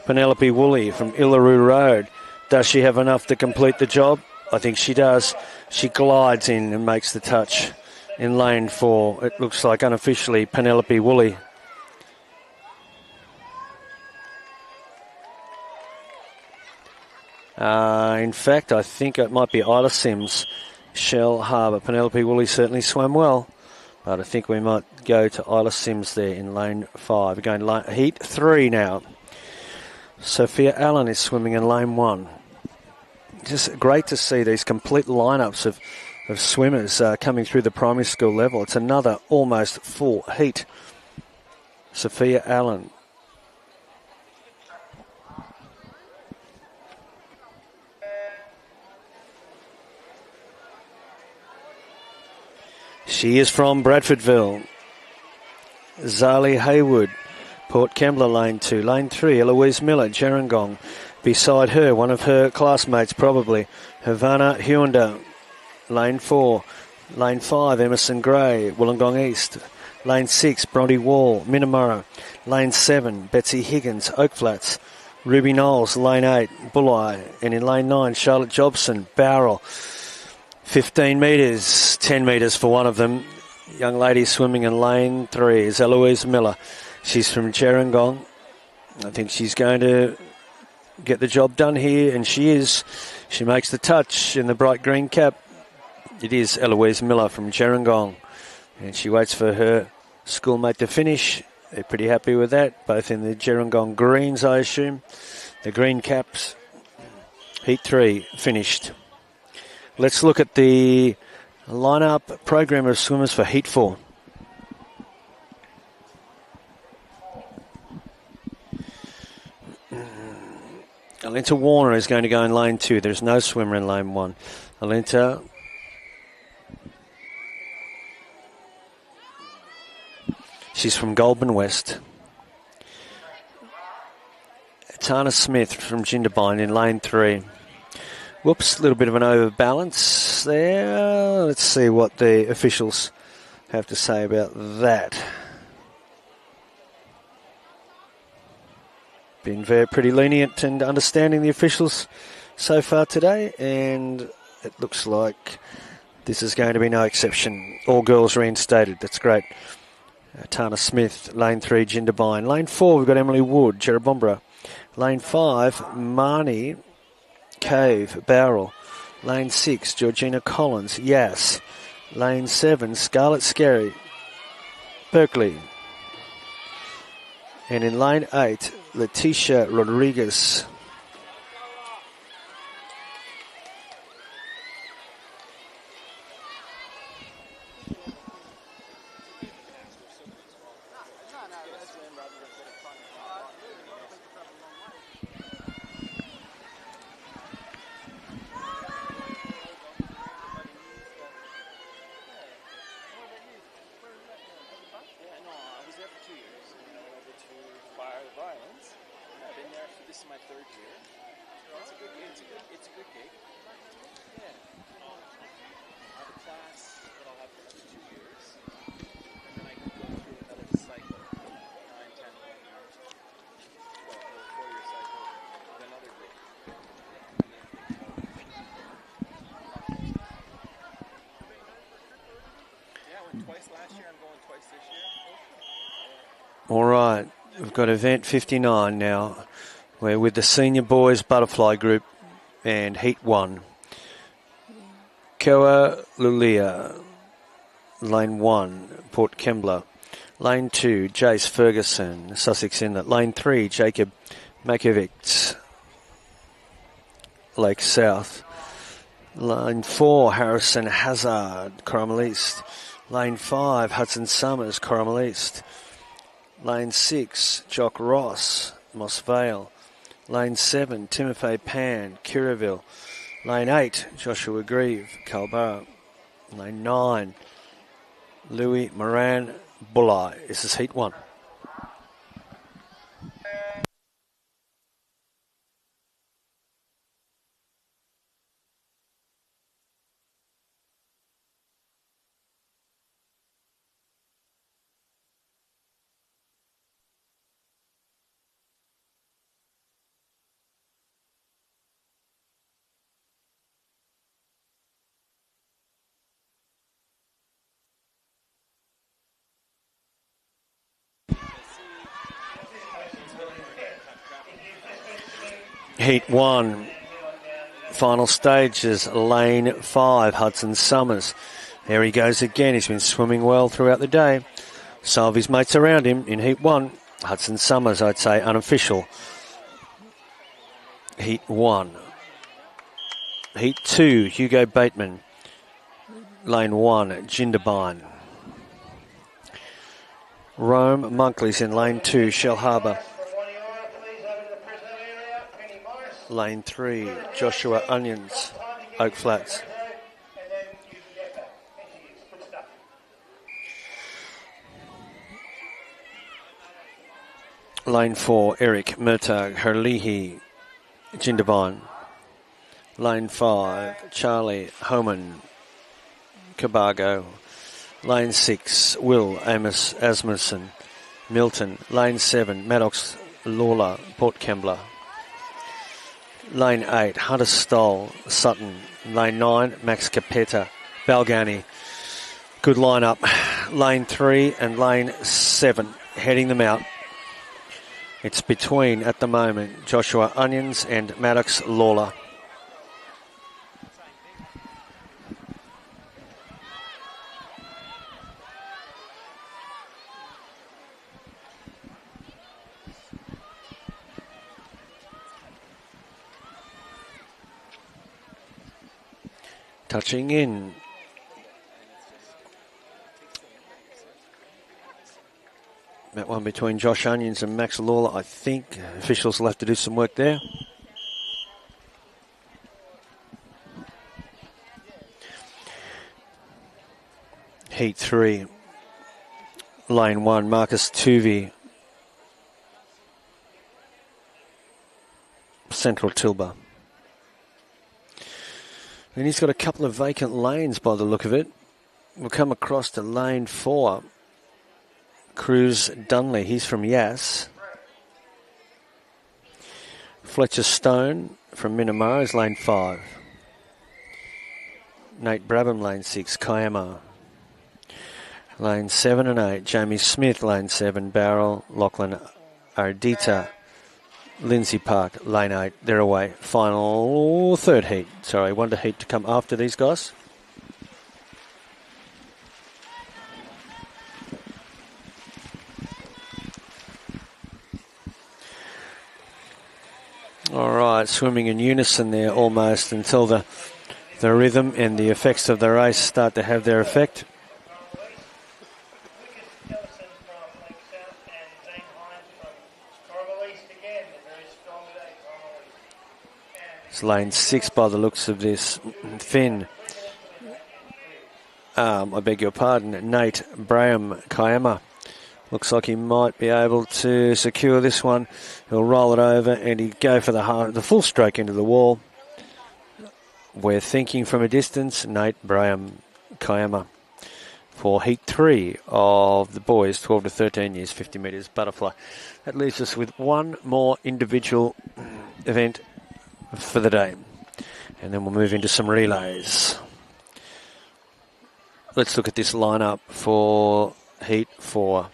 Penelope Woolley from Illaroo Road. Does she have enough to complete the job? I think she does. She glides in and makes the touch in lane 4. It looks like unofficially Penelope Woolley. In fact, I think it might be Isla Sims, Shell Harbour. Penelope Woolley certainly swam well, but I think we might go to Isla Sims there in lane 5. We're going heat 3 now. Sophia Allen is swimming in lane 1. Just great to see these complete lineups of swimmers coming through the primary school level. It's another almost full heat. Sophia Allen. She is from Bradfordville. Zali Haywood, Port Kembla, lane 2. Lane 3, Eloise Miller, Gerringong. Beside her, one of her classmates probably, Havana Huenda. Lane 4. Lane 5, Emerson Gray, Wollongong East. Lane 6, Bronte Wall, Minamurra. Lane 7, Betsy Higgins, Oak Flats. Ruby Knowles, lane 8, Bulli. And in lane 9, Charlotte Jobson, Bowral. 15 metres, 10 metres for one of them. Young lady swimming in lane 3 is Eloise Miller. She's from Gerringong. I think she's going to get the job done here, and she is. She makes the touch in the bright green cap. It is Eloise Miller from Gerringong, and she waits for her schoolmate to finish. They're pretty happy with that, both in the Gerringong greens, I assume. The green caps. Heat 3 finished. Let's look at the lineup program of swimmers for Heat 4. Alinta Warner is going to go in lane 2. There's no swimmer in lane 1. Alinta. She's from Goulburn West. Tana Smith from Jindabyne in lane 3. Whoops, a little bit of an overbalance there. Let's see what the officials have to say about that. been very pretty lenient and understanding, the officials, so far today, and it looks like this is going to be no exception. All girls reinstated. That's great. Tana Smith, lane 3, Jindabyne. Lane 4, we've got Emily Wood, Cherrabombra. Lane 5, Marnie Cave, Bowral. Lane 6, Georgina Collins, Yass. Lane 7, Scarlett Scarry, Berkeley. And in lane 8, Leticia Rodriguez. All right, we've got event 59 now. We're with the senior boys butterfly group and heat 1. Koa Lulia, lane 1, Port Kembla. Lane 2, Jace Ferguson, Sussex Inlet. Lane 3, Jacob Makovic, Lake South. Lane 4, Harrison Hazard, Corrimal East. Lane 5, Hudson Summers, Corrimal East. Lane 6, Jock Ross, Moss Vale. Lane 7, Timothy Pan, Kirraville. Lane 8, Joshua Grieve, Culburra. Lane 9, Louis Moran, Bulli. This is heat 1. Heat 1, final stages, lane 5, Hudson Summers. There he goes again. He's been swimming well throughout the day. Some of his mates around him in Heat 1. Hudson Summers, I'd say, unofficial. Heat 1. Heat 2, Hugo Bateman. Lane 1, Jindabyne. Rome Monkley's in lane 2, Shell Harbour. Lane 3, Joshua Onions, Oak Flats. Lane 4, Eric Murtagh, Herlihi, Jindabyne. Lane 5, Charlie Homan, Cabargo. Lane 6, Will Amos Asmussen, Milton. Lane 7, Maddox Lawler, Port Kembla. Lane 8, Hunter Stoll, Sutton. Lane 9, Max Capetta, Balgani. Good lineup. Lane 3 and lane 7, heading them out. It's between, at the moment, Joshua Onions and Maddox Lawler. Touching in. That one between Josh Onions and Max Lawler, I think. Officials will have to do some work there. Heat 3. Lane 1, Marcus Tuvey. Central Tilba. And he's got a couple of vacant lanes by the look of it. We'll come across to lane 4. Cruz Dunley, he's from Yass. Fletcher Stone from Minamara is lane 5. Nate Brabham, lane 6. Kiama. Lane 7 and 8. Jamie Smith, lane 7. Barrel. Lachlan Ardita. Lindsay Park, lane 8. They're away. Final third heat. Sorry, wonder heat to come after these guys. All right, swimming in unison there almost until the rhythm and the effects of the race start to have their effect. It's lane 6 by the looks of this. Finn. I beg your pardon. Nate Braham Kiama. Looks like he might be able to secure this one. He'll roll it over and he'd go for the full stroke into the wall. We're thinking from a distance, Nate Braham Kiama for heat 3 of the boys, 12 to 13 years, 50 metres butterfly. That leaves us with one more individual event for the day. And then we'll move into some relays. Let's look at this lineup for heat 4.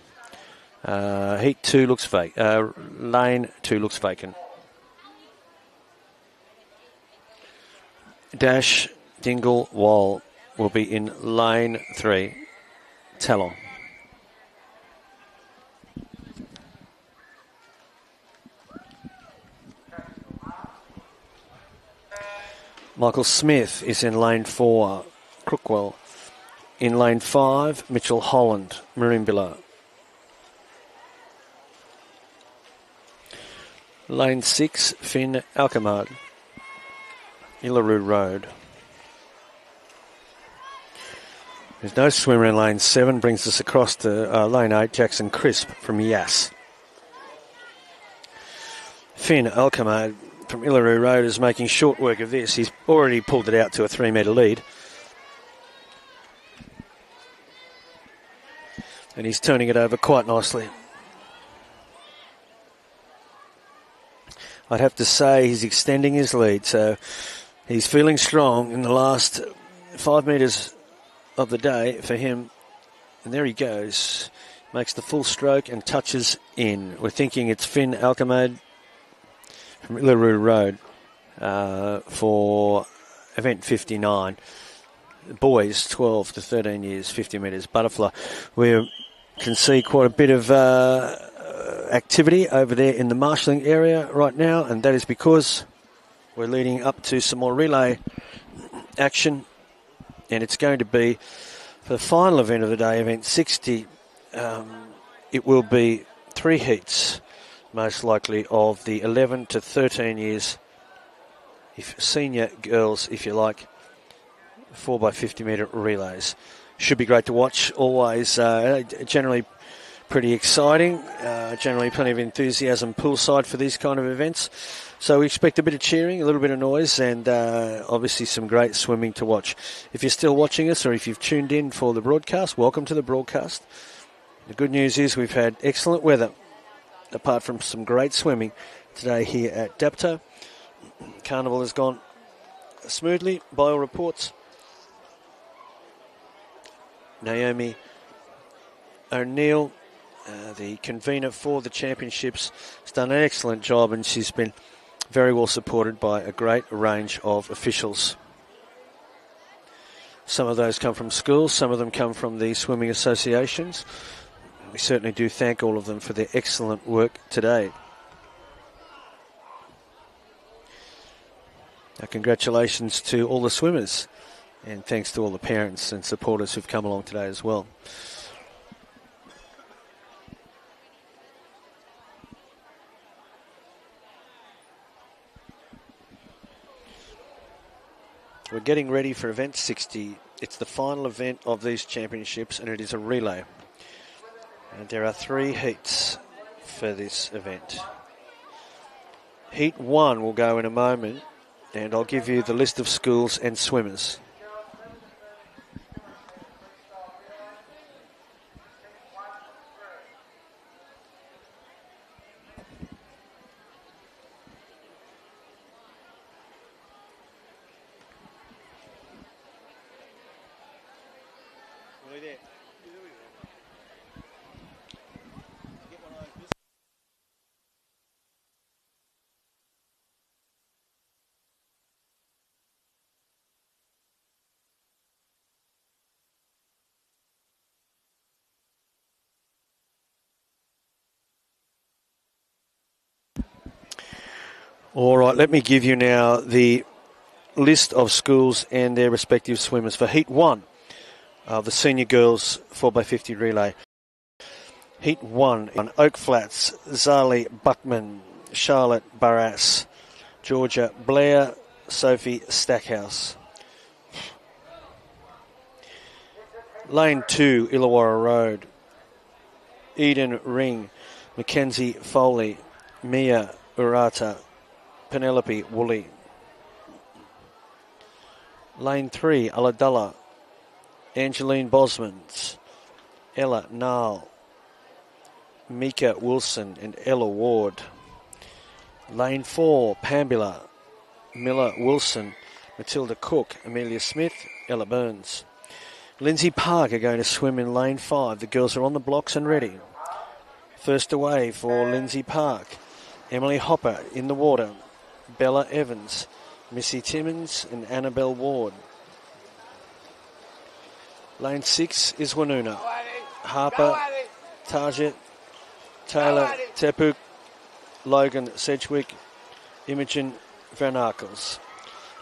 Heat 2 looks lane 2 looks vacant. Dash Dingle Wall will be in lane 3. Talon. Michael Smith is in lane 4. Crookwell. In lane 5, Mitchell Holland, Marimbula. Lane 6, Finn Alkamad, Illaroo Road. There's no swimmer in lane 7, brings us across to lane 8, Jackson Crisp from Yass. Finn Alkamad from Illaroo Road is making short work of this. He's already pulled it out to a 3 metre lead. And he's turning it over quite nicely. I'd have to say he's extending his lead, so he's feeling strong in the last 5 metres of the day for him. And there he goes. Makes the full stroke and touches in. We're thinking it's Finn Alkamad from Illaroo Road for event 59. Boys 12 to 13 years, 50 metres butterfly. We can see quite a bit of activity over there in the marshalling area right now, and that is because we're leading up to some more relay action, and it's going to be for the final event of the day, event 60. It will be 3 heats, most likely, of the 11 to 13 years, senior girls, if you like, 4x50 metre relays. Should be great to watch, always generally pretty exciting, generally plenty of enthusiasm poolside for these kind of events. So we expect a bit of cheering, a little bit of noise, and obviously some great swimming to watch. If you're still watching us or if you've tuned in for the broadcast, welcome to the broadcast. The good news is we've had excellent weather, apart from some great swimming today here at Dapto. Carnival has gone smoothly by all reports. Naomi O'Neill, the convener for the championships, has done an excellent job, and she's been very well supported by a great range of officials. Some of those come from schools, some of them come from the swimming associations. We certainly do thank all of them for their excellent work today. Our congratulations to all the swimmers, and thanks to all the parents and supporters who've come along today as well. We're getting ready for event 60. It's the final event of these championships, and it is a relay. And there are 3 heats for this event. Heat 1 will go in a moment, and I'll give you the list of schools and swimmers. All right, let me give you now the list of schools and their respective swimmers for Heat 1 of the senior girls 4x50 relay. Heat 1 on Oak Flats, Zali Buckman, Charlotte Barras, Georgia Blair, Sophie Stackhouse. Lane 2, Illawarra Road, Eden Ring, Mackenzie Foley, Mia Urata, Penelope Woolley. Lane 3, Ulladulla, Angeline Bosmans, Ella Nall, Mika Wilson and Ella Ward. Lane 4, Pambula, Miller Wilson, Matilda Cook, Amelia Smith, Ella Burns. Lindsay Park are going to swim in lane 5. The girls are on the blocks and ready. First away for Lindsay Park, Emily Hopper in the water, Bella Evans, Missy Timmins and Annabelle Ward. Lane 6 is Wanuna, Harper, Target, Taylor Tepuk, Logan Sedgwick, Imogen Van Arkels.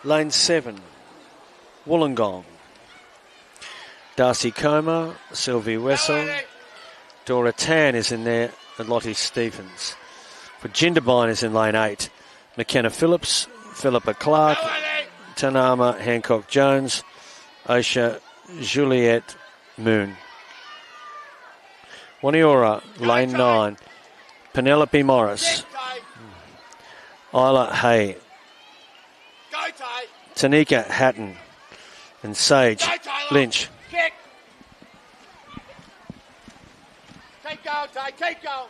Lane 7, Wollongong, Darcy Comer, Sylvie Wessel, Dora Tan is in there, and Lottie Stephens. For Jindabyne is in lane 8, McKenna Phillips, Philippa Clark, Tanama Hancock Jones, Osha Juliette Moon. Waniora, lane 9, Penelope Morris, Isla Hay, Tanika Hatton, and Sage Lynch. Keep going, Tay, keep going.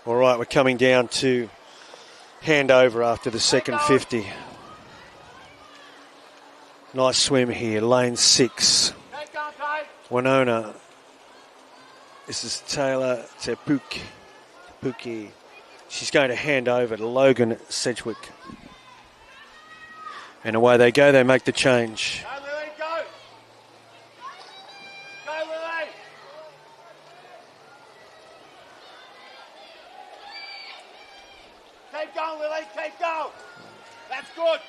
All right, we're coming down to handover after the second 50. Nice swim here, lane 6. Winona. This is Taylor Tepuki. She's going to hand over to Logan Sedgwick. And away they go, they make the change. Go, Lily, go. Go, Lily. Keep going, Lily, keep going. That's good.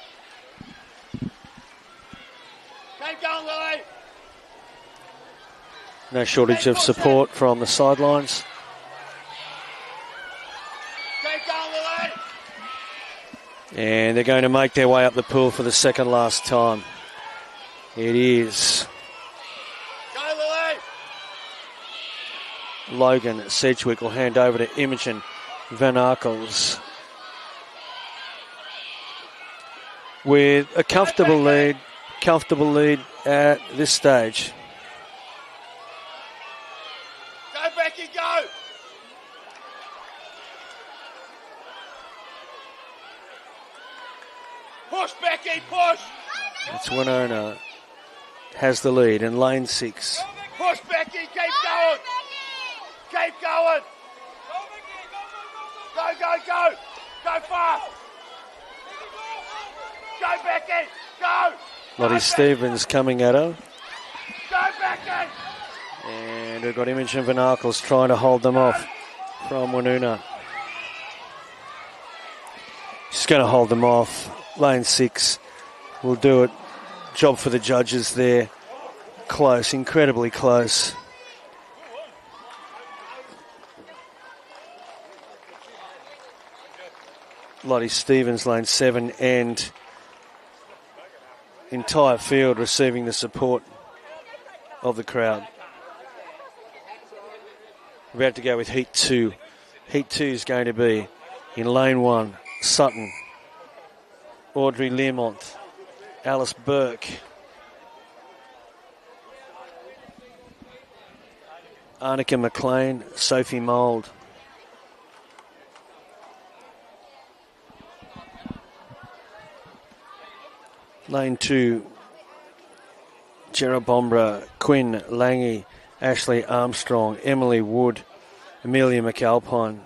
Keep going, Lily. No shortage of support from the sidelines. Keep going, Lily. And they're going to make their way up the pool for the second last time. It is Go, Lily. Logan Sedgwick will hand over to Imogen Van Arkels. With a comfortable lead at this stage. Go, Becky, go. Push, Becky, push. It's Winona has the lead in lane 6. Push, Becky, keep going. Keep going. Go, go, go. Go fast. Go, Becky, go. Lottie Stevens coming at her. Go, Becky. And we've got Imogen Van Arkels trying to hold them off from Winona. She's going to hold them off. Lane 6 will do it. Job for the judges there. Close, incredibly close. Lottie Stevens, lane 7, and entire field receiving the support of the crowd. We're about to go with Heat 2. Heat 2 is going to be in lane 1, Sutton, Audrey Learmont, Alice Burke, Arnica McLean, Sophie Mould. Lane 2, Jerobombra, Quinn Lange, Ashley Armstrong, Emily Wood, Amelia McAlpine.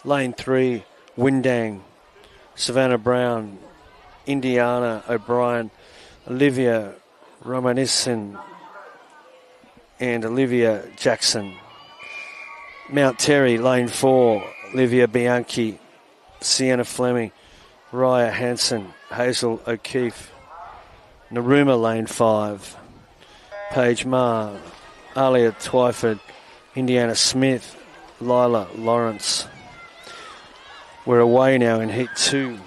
Lane 3, Windang, Savannah Brown, Indiana O'Brien, Olivia Romanisson, and Olivia Jackson. Mount Terry, lane 4, Olivia Bianchi, Sienna Fleming, Raya Hansen, Hazel O'Keefe. Narooma, lane 5. Paige Ma, Alia Twyford, Indiana Smith, Lila Lawrence. We're away now in Heat 2.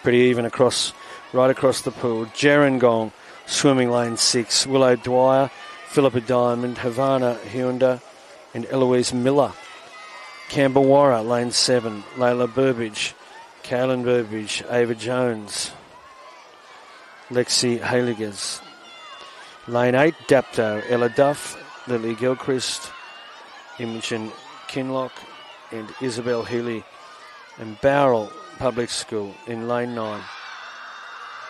Pretty even right across the pool. Gerringong, swimming lane 6. Willow Dwyer, Philippa Diamond, Havana Hyunda, and Eloise Miller. Camberwarra, lane 7. Layla Burbage, Kaylin Burbage, Ava Jones, Lexi Haligas. Lane 8, Dapto, Ella Duff, Lily Gilchrist, Imogen Kinlock, and Isabel Healy. And Bowral Public School in lane 9.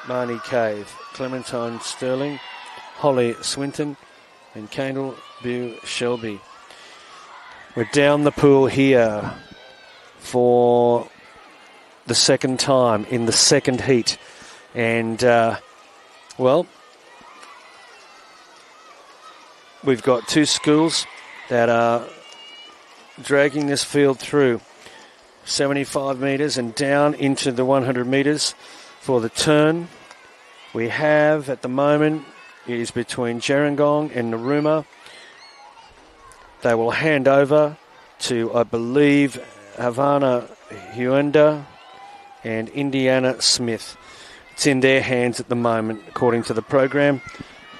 Marnie Cave, Clementine Sterling, Holly Swinton, and Kendall Bew Shelby. We're down the pool here for the second time in the second heat. And, we've got two schools that are dragging this field through 75 metres and down into the 100 metres for the turn. We have, at the moment, it is between Gerringong and Narooma. They will hand over to, I believe, Havana Hyunda and Indiana Smith. It's in their hands at the moment, according to the program.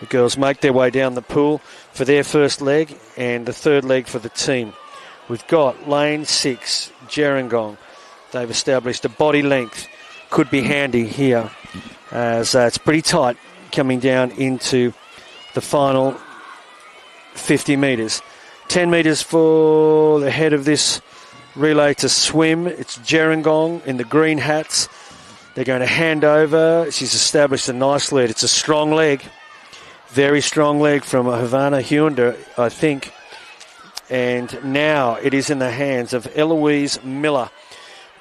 The girls make their way down the pool for their first leg and the third leg for the team. We've got lane 6, Gerringong. They've established a body length. Could be handy here, as it's pretty tight coming down into the final 50 metres. 10 metres for the head of this relay to swim. It's Gerringong in the green hats. They're going to hand over. She's established a nice lead. It's a strong leg. Very strong leg from Havana Hyunda, I think. And now it is in the hands of Eloise Miller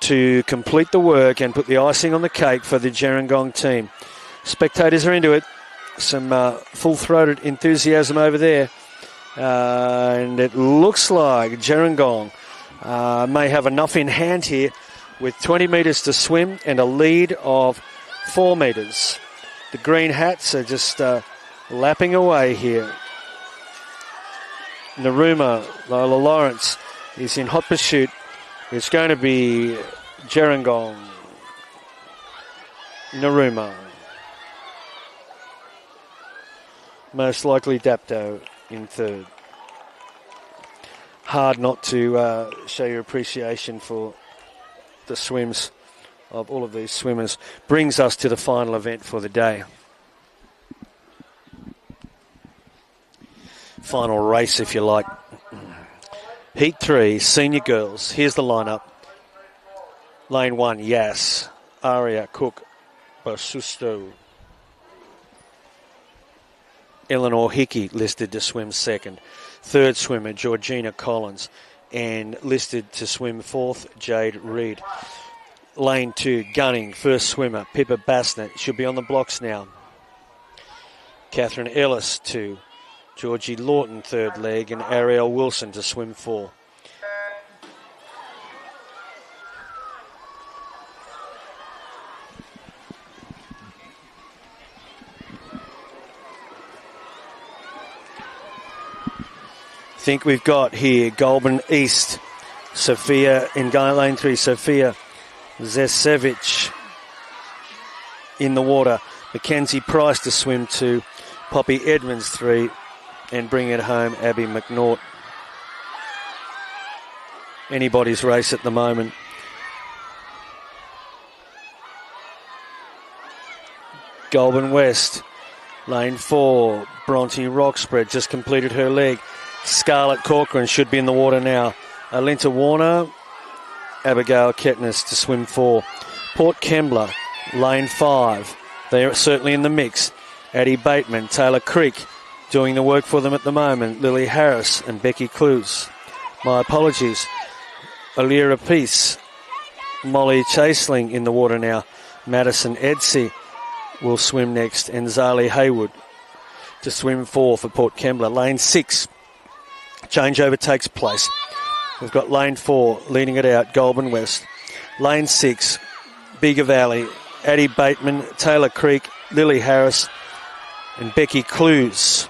to complete the work and put the icing on the cake for the Gerringong team. Spectators are into it. Some full-throated enthusiasm over there. And it looks like Gerringong may have enough in hand here with 20 metres to swim and a lead of 4 metres. The green hats are just lapping away here. Narooma, Lola Lawrence is in hot pursuit. It's going to be Gerringong, Narooma. Most likely Dapto in third. Hard not to show your appreciation for the swims of all of these swimmers. Brings us to the final event for the day. Final race, if you like. Heat 3, senior girls. Here's the lineup. Lane 1, Yas, Aria, Cook, Basusto. Eleanor Hickey listed to swim second. Third swimmer, Georgina Collins. And listed to swim fourth, Jade Reed. Lane 2, Gunning. First swimmer, Pippa Bassnett. Should be on the blocks now. Catherine Ellis to Georgie Lawton, third leg, and Ariel Wilson to swim 4. I think we've got here Goulburn East, Sophia in lane 3, Sophia Zesevich in the water. Mackenzie Price to swim 2, Poppy Edmonds 3, and bring it home, Abby McNaught. Anybody's race at the moment. Goulburn West, lane 4, Bronte Roxspread just completed her leg. Scarlett Corcoran should be in the water now. Alinta Warner, Abigail Ketnes to swim 4. Port Kembla, lane 5. They are certainly in the mix. Addie Bateman, Taylor Creek doing the work for them at the moment. Lily Harris and Becky Clues. My apologies. Alira Peace, Molly Chaseling in the water now. Madison Edsey will swim next, and Zali Haywood to swim 4 for Port Kembla. Lane 6, changeover takes place. We've got lane 4 leading it out, Goulburn West. Lane 6, Bega Valley, Addie Bateman, Taylor Creek, Lily Harris and Becky Clues.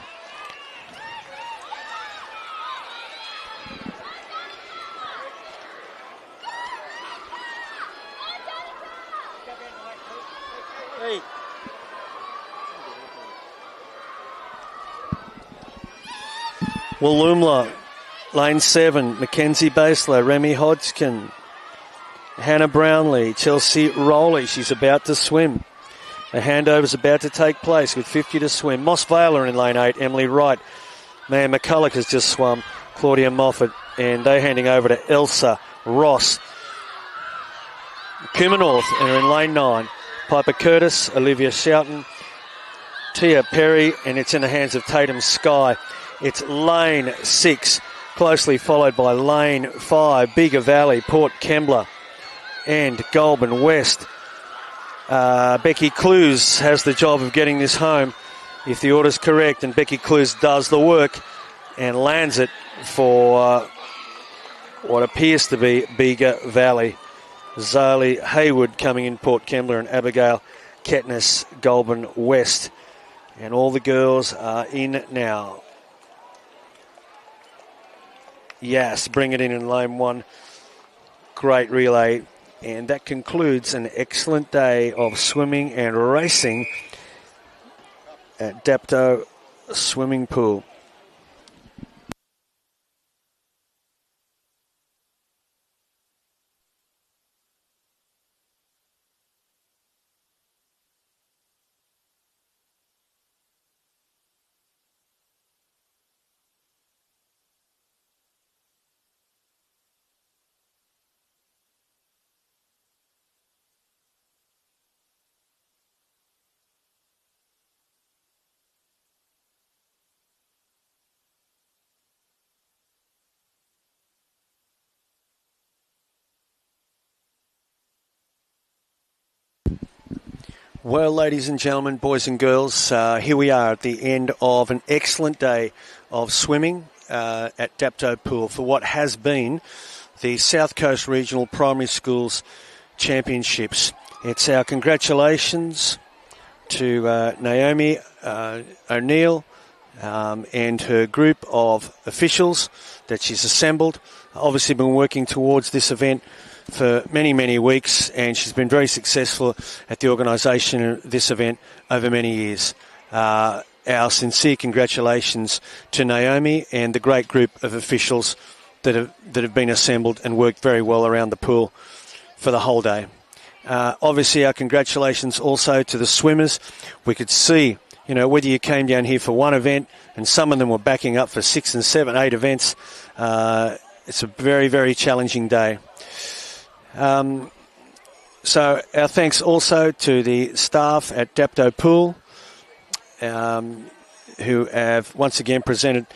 Wollumla, Lane 7, Mackenzie Basler, Remy Hodgkin, Hannah Brownlee, Chelsea Rowley, she's about to swim. A handover's about to take place with 50 to swim. Moss Vale in Lane 8, Emily Wright. Man McCulloch has just swum, Claudia Moffat, and they're handing over to Elsa Ross. Kumanorth are in Lane 9, Piper Curtis, Olivia Shoughton, Tia Perry, and it's in the hands of Tatum Sky. It's Lane 6, closely followed by Lane 5, Bega Valley, Port Kembla, and Goulburn West. Becky Clues has the job of getting this home if the order's correct, and Becky Clues does the work and lands it for what appears to be Bega Valley. Zali Hayward coming in Port Kembla and Abigail Ketness, Goulburn West. And all the girls are in now. Yes, bring it in Lane 1. Great relay. And that concludes an excellent day of swimming and racing at Dapto Swimming Pool. Well, ladies and gentlemen, boys and girls, here we are at the end of an excellent day of swimming at Dapto Pool for what has been the South Coast Regional Primary Schools Championships. It's our congratulations to Naomi O'Neill and her group of officials that she's assembled. Obviously been working towards this event for many, many weeks, and she's been very successful at the organisation of this event over many years. Our sincere congratulations to Naomi and the great group of officials that have been assembled and worked very well around the pool for the whole day. Obviously, our congratulations also to the swimmers. We could see, whether you came down here for one event, and some of them were backing up for 6 and 7, 8 events. It's a very, very challenging day. So our thanks also to the staff at Dapto Pool who have once again presented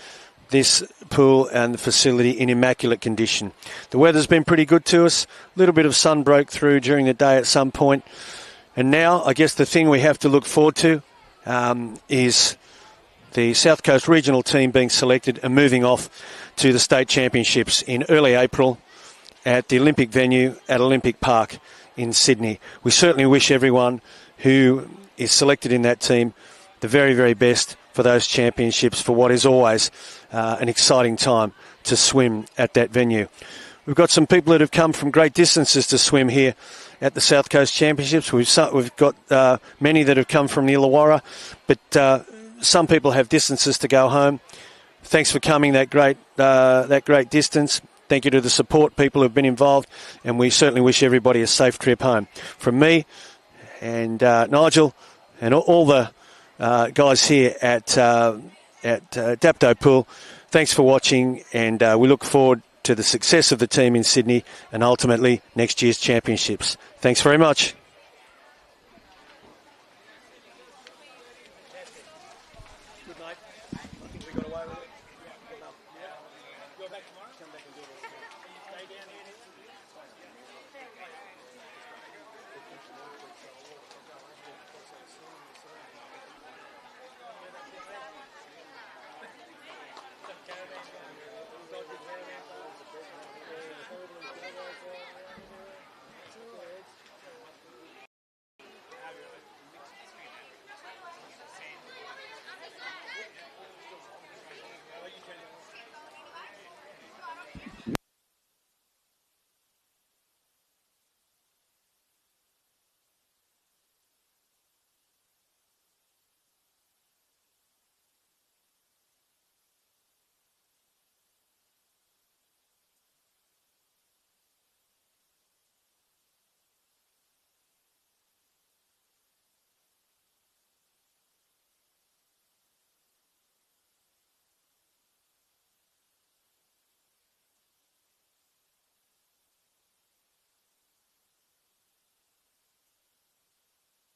this pool and the facility in immaculate condition. The weather's been pretty good to us. A little bit of sun broke through during the day at some point. And now I guess the thing we have to look forward to is the South Coast Regional team being selected and moving off to the State Championships in early April at the Olympic venue at Olympic Park in Sydney. We certainly wish everyone who is selected in that team the very, very best for those championships, for what is always an exciting time to swim at that venue. We've got some people that have come from great distances to swim here at the South Coast Championships. We've got many that have come from the Illawarra, but some people have distances to go home. Thanks for coming that great distance. Thank you to the support people who have been involved, and we certainly wish everybody a safe trip home. From me and Nigel and all the guys here at Dapto Pool, thanks for watching, and we look forward to the success of the team in Sydney and ultimately next year's championships. Thanks very much.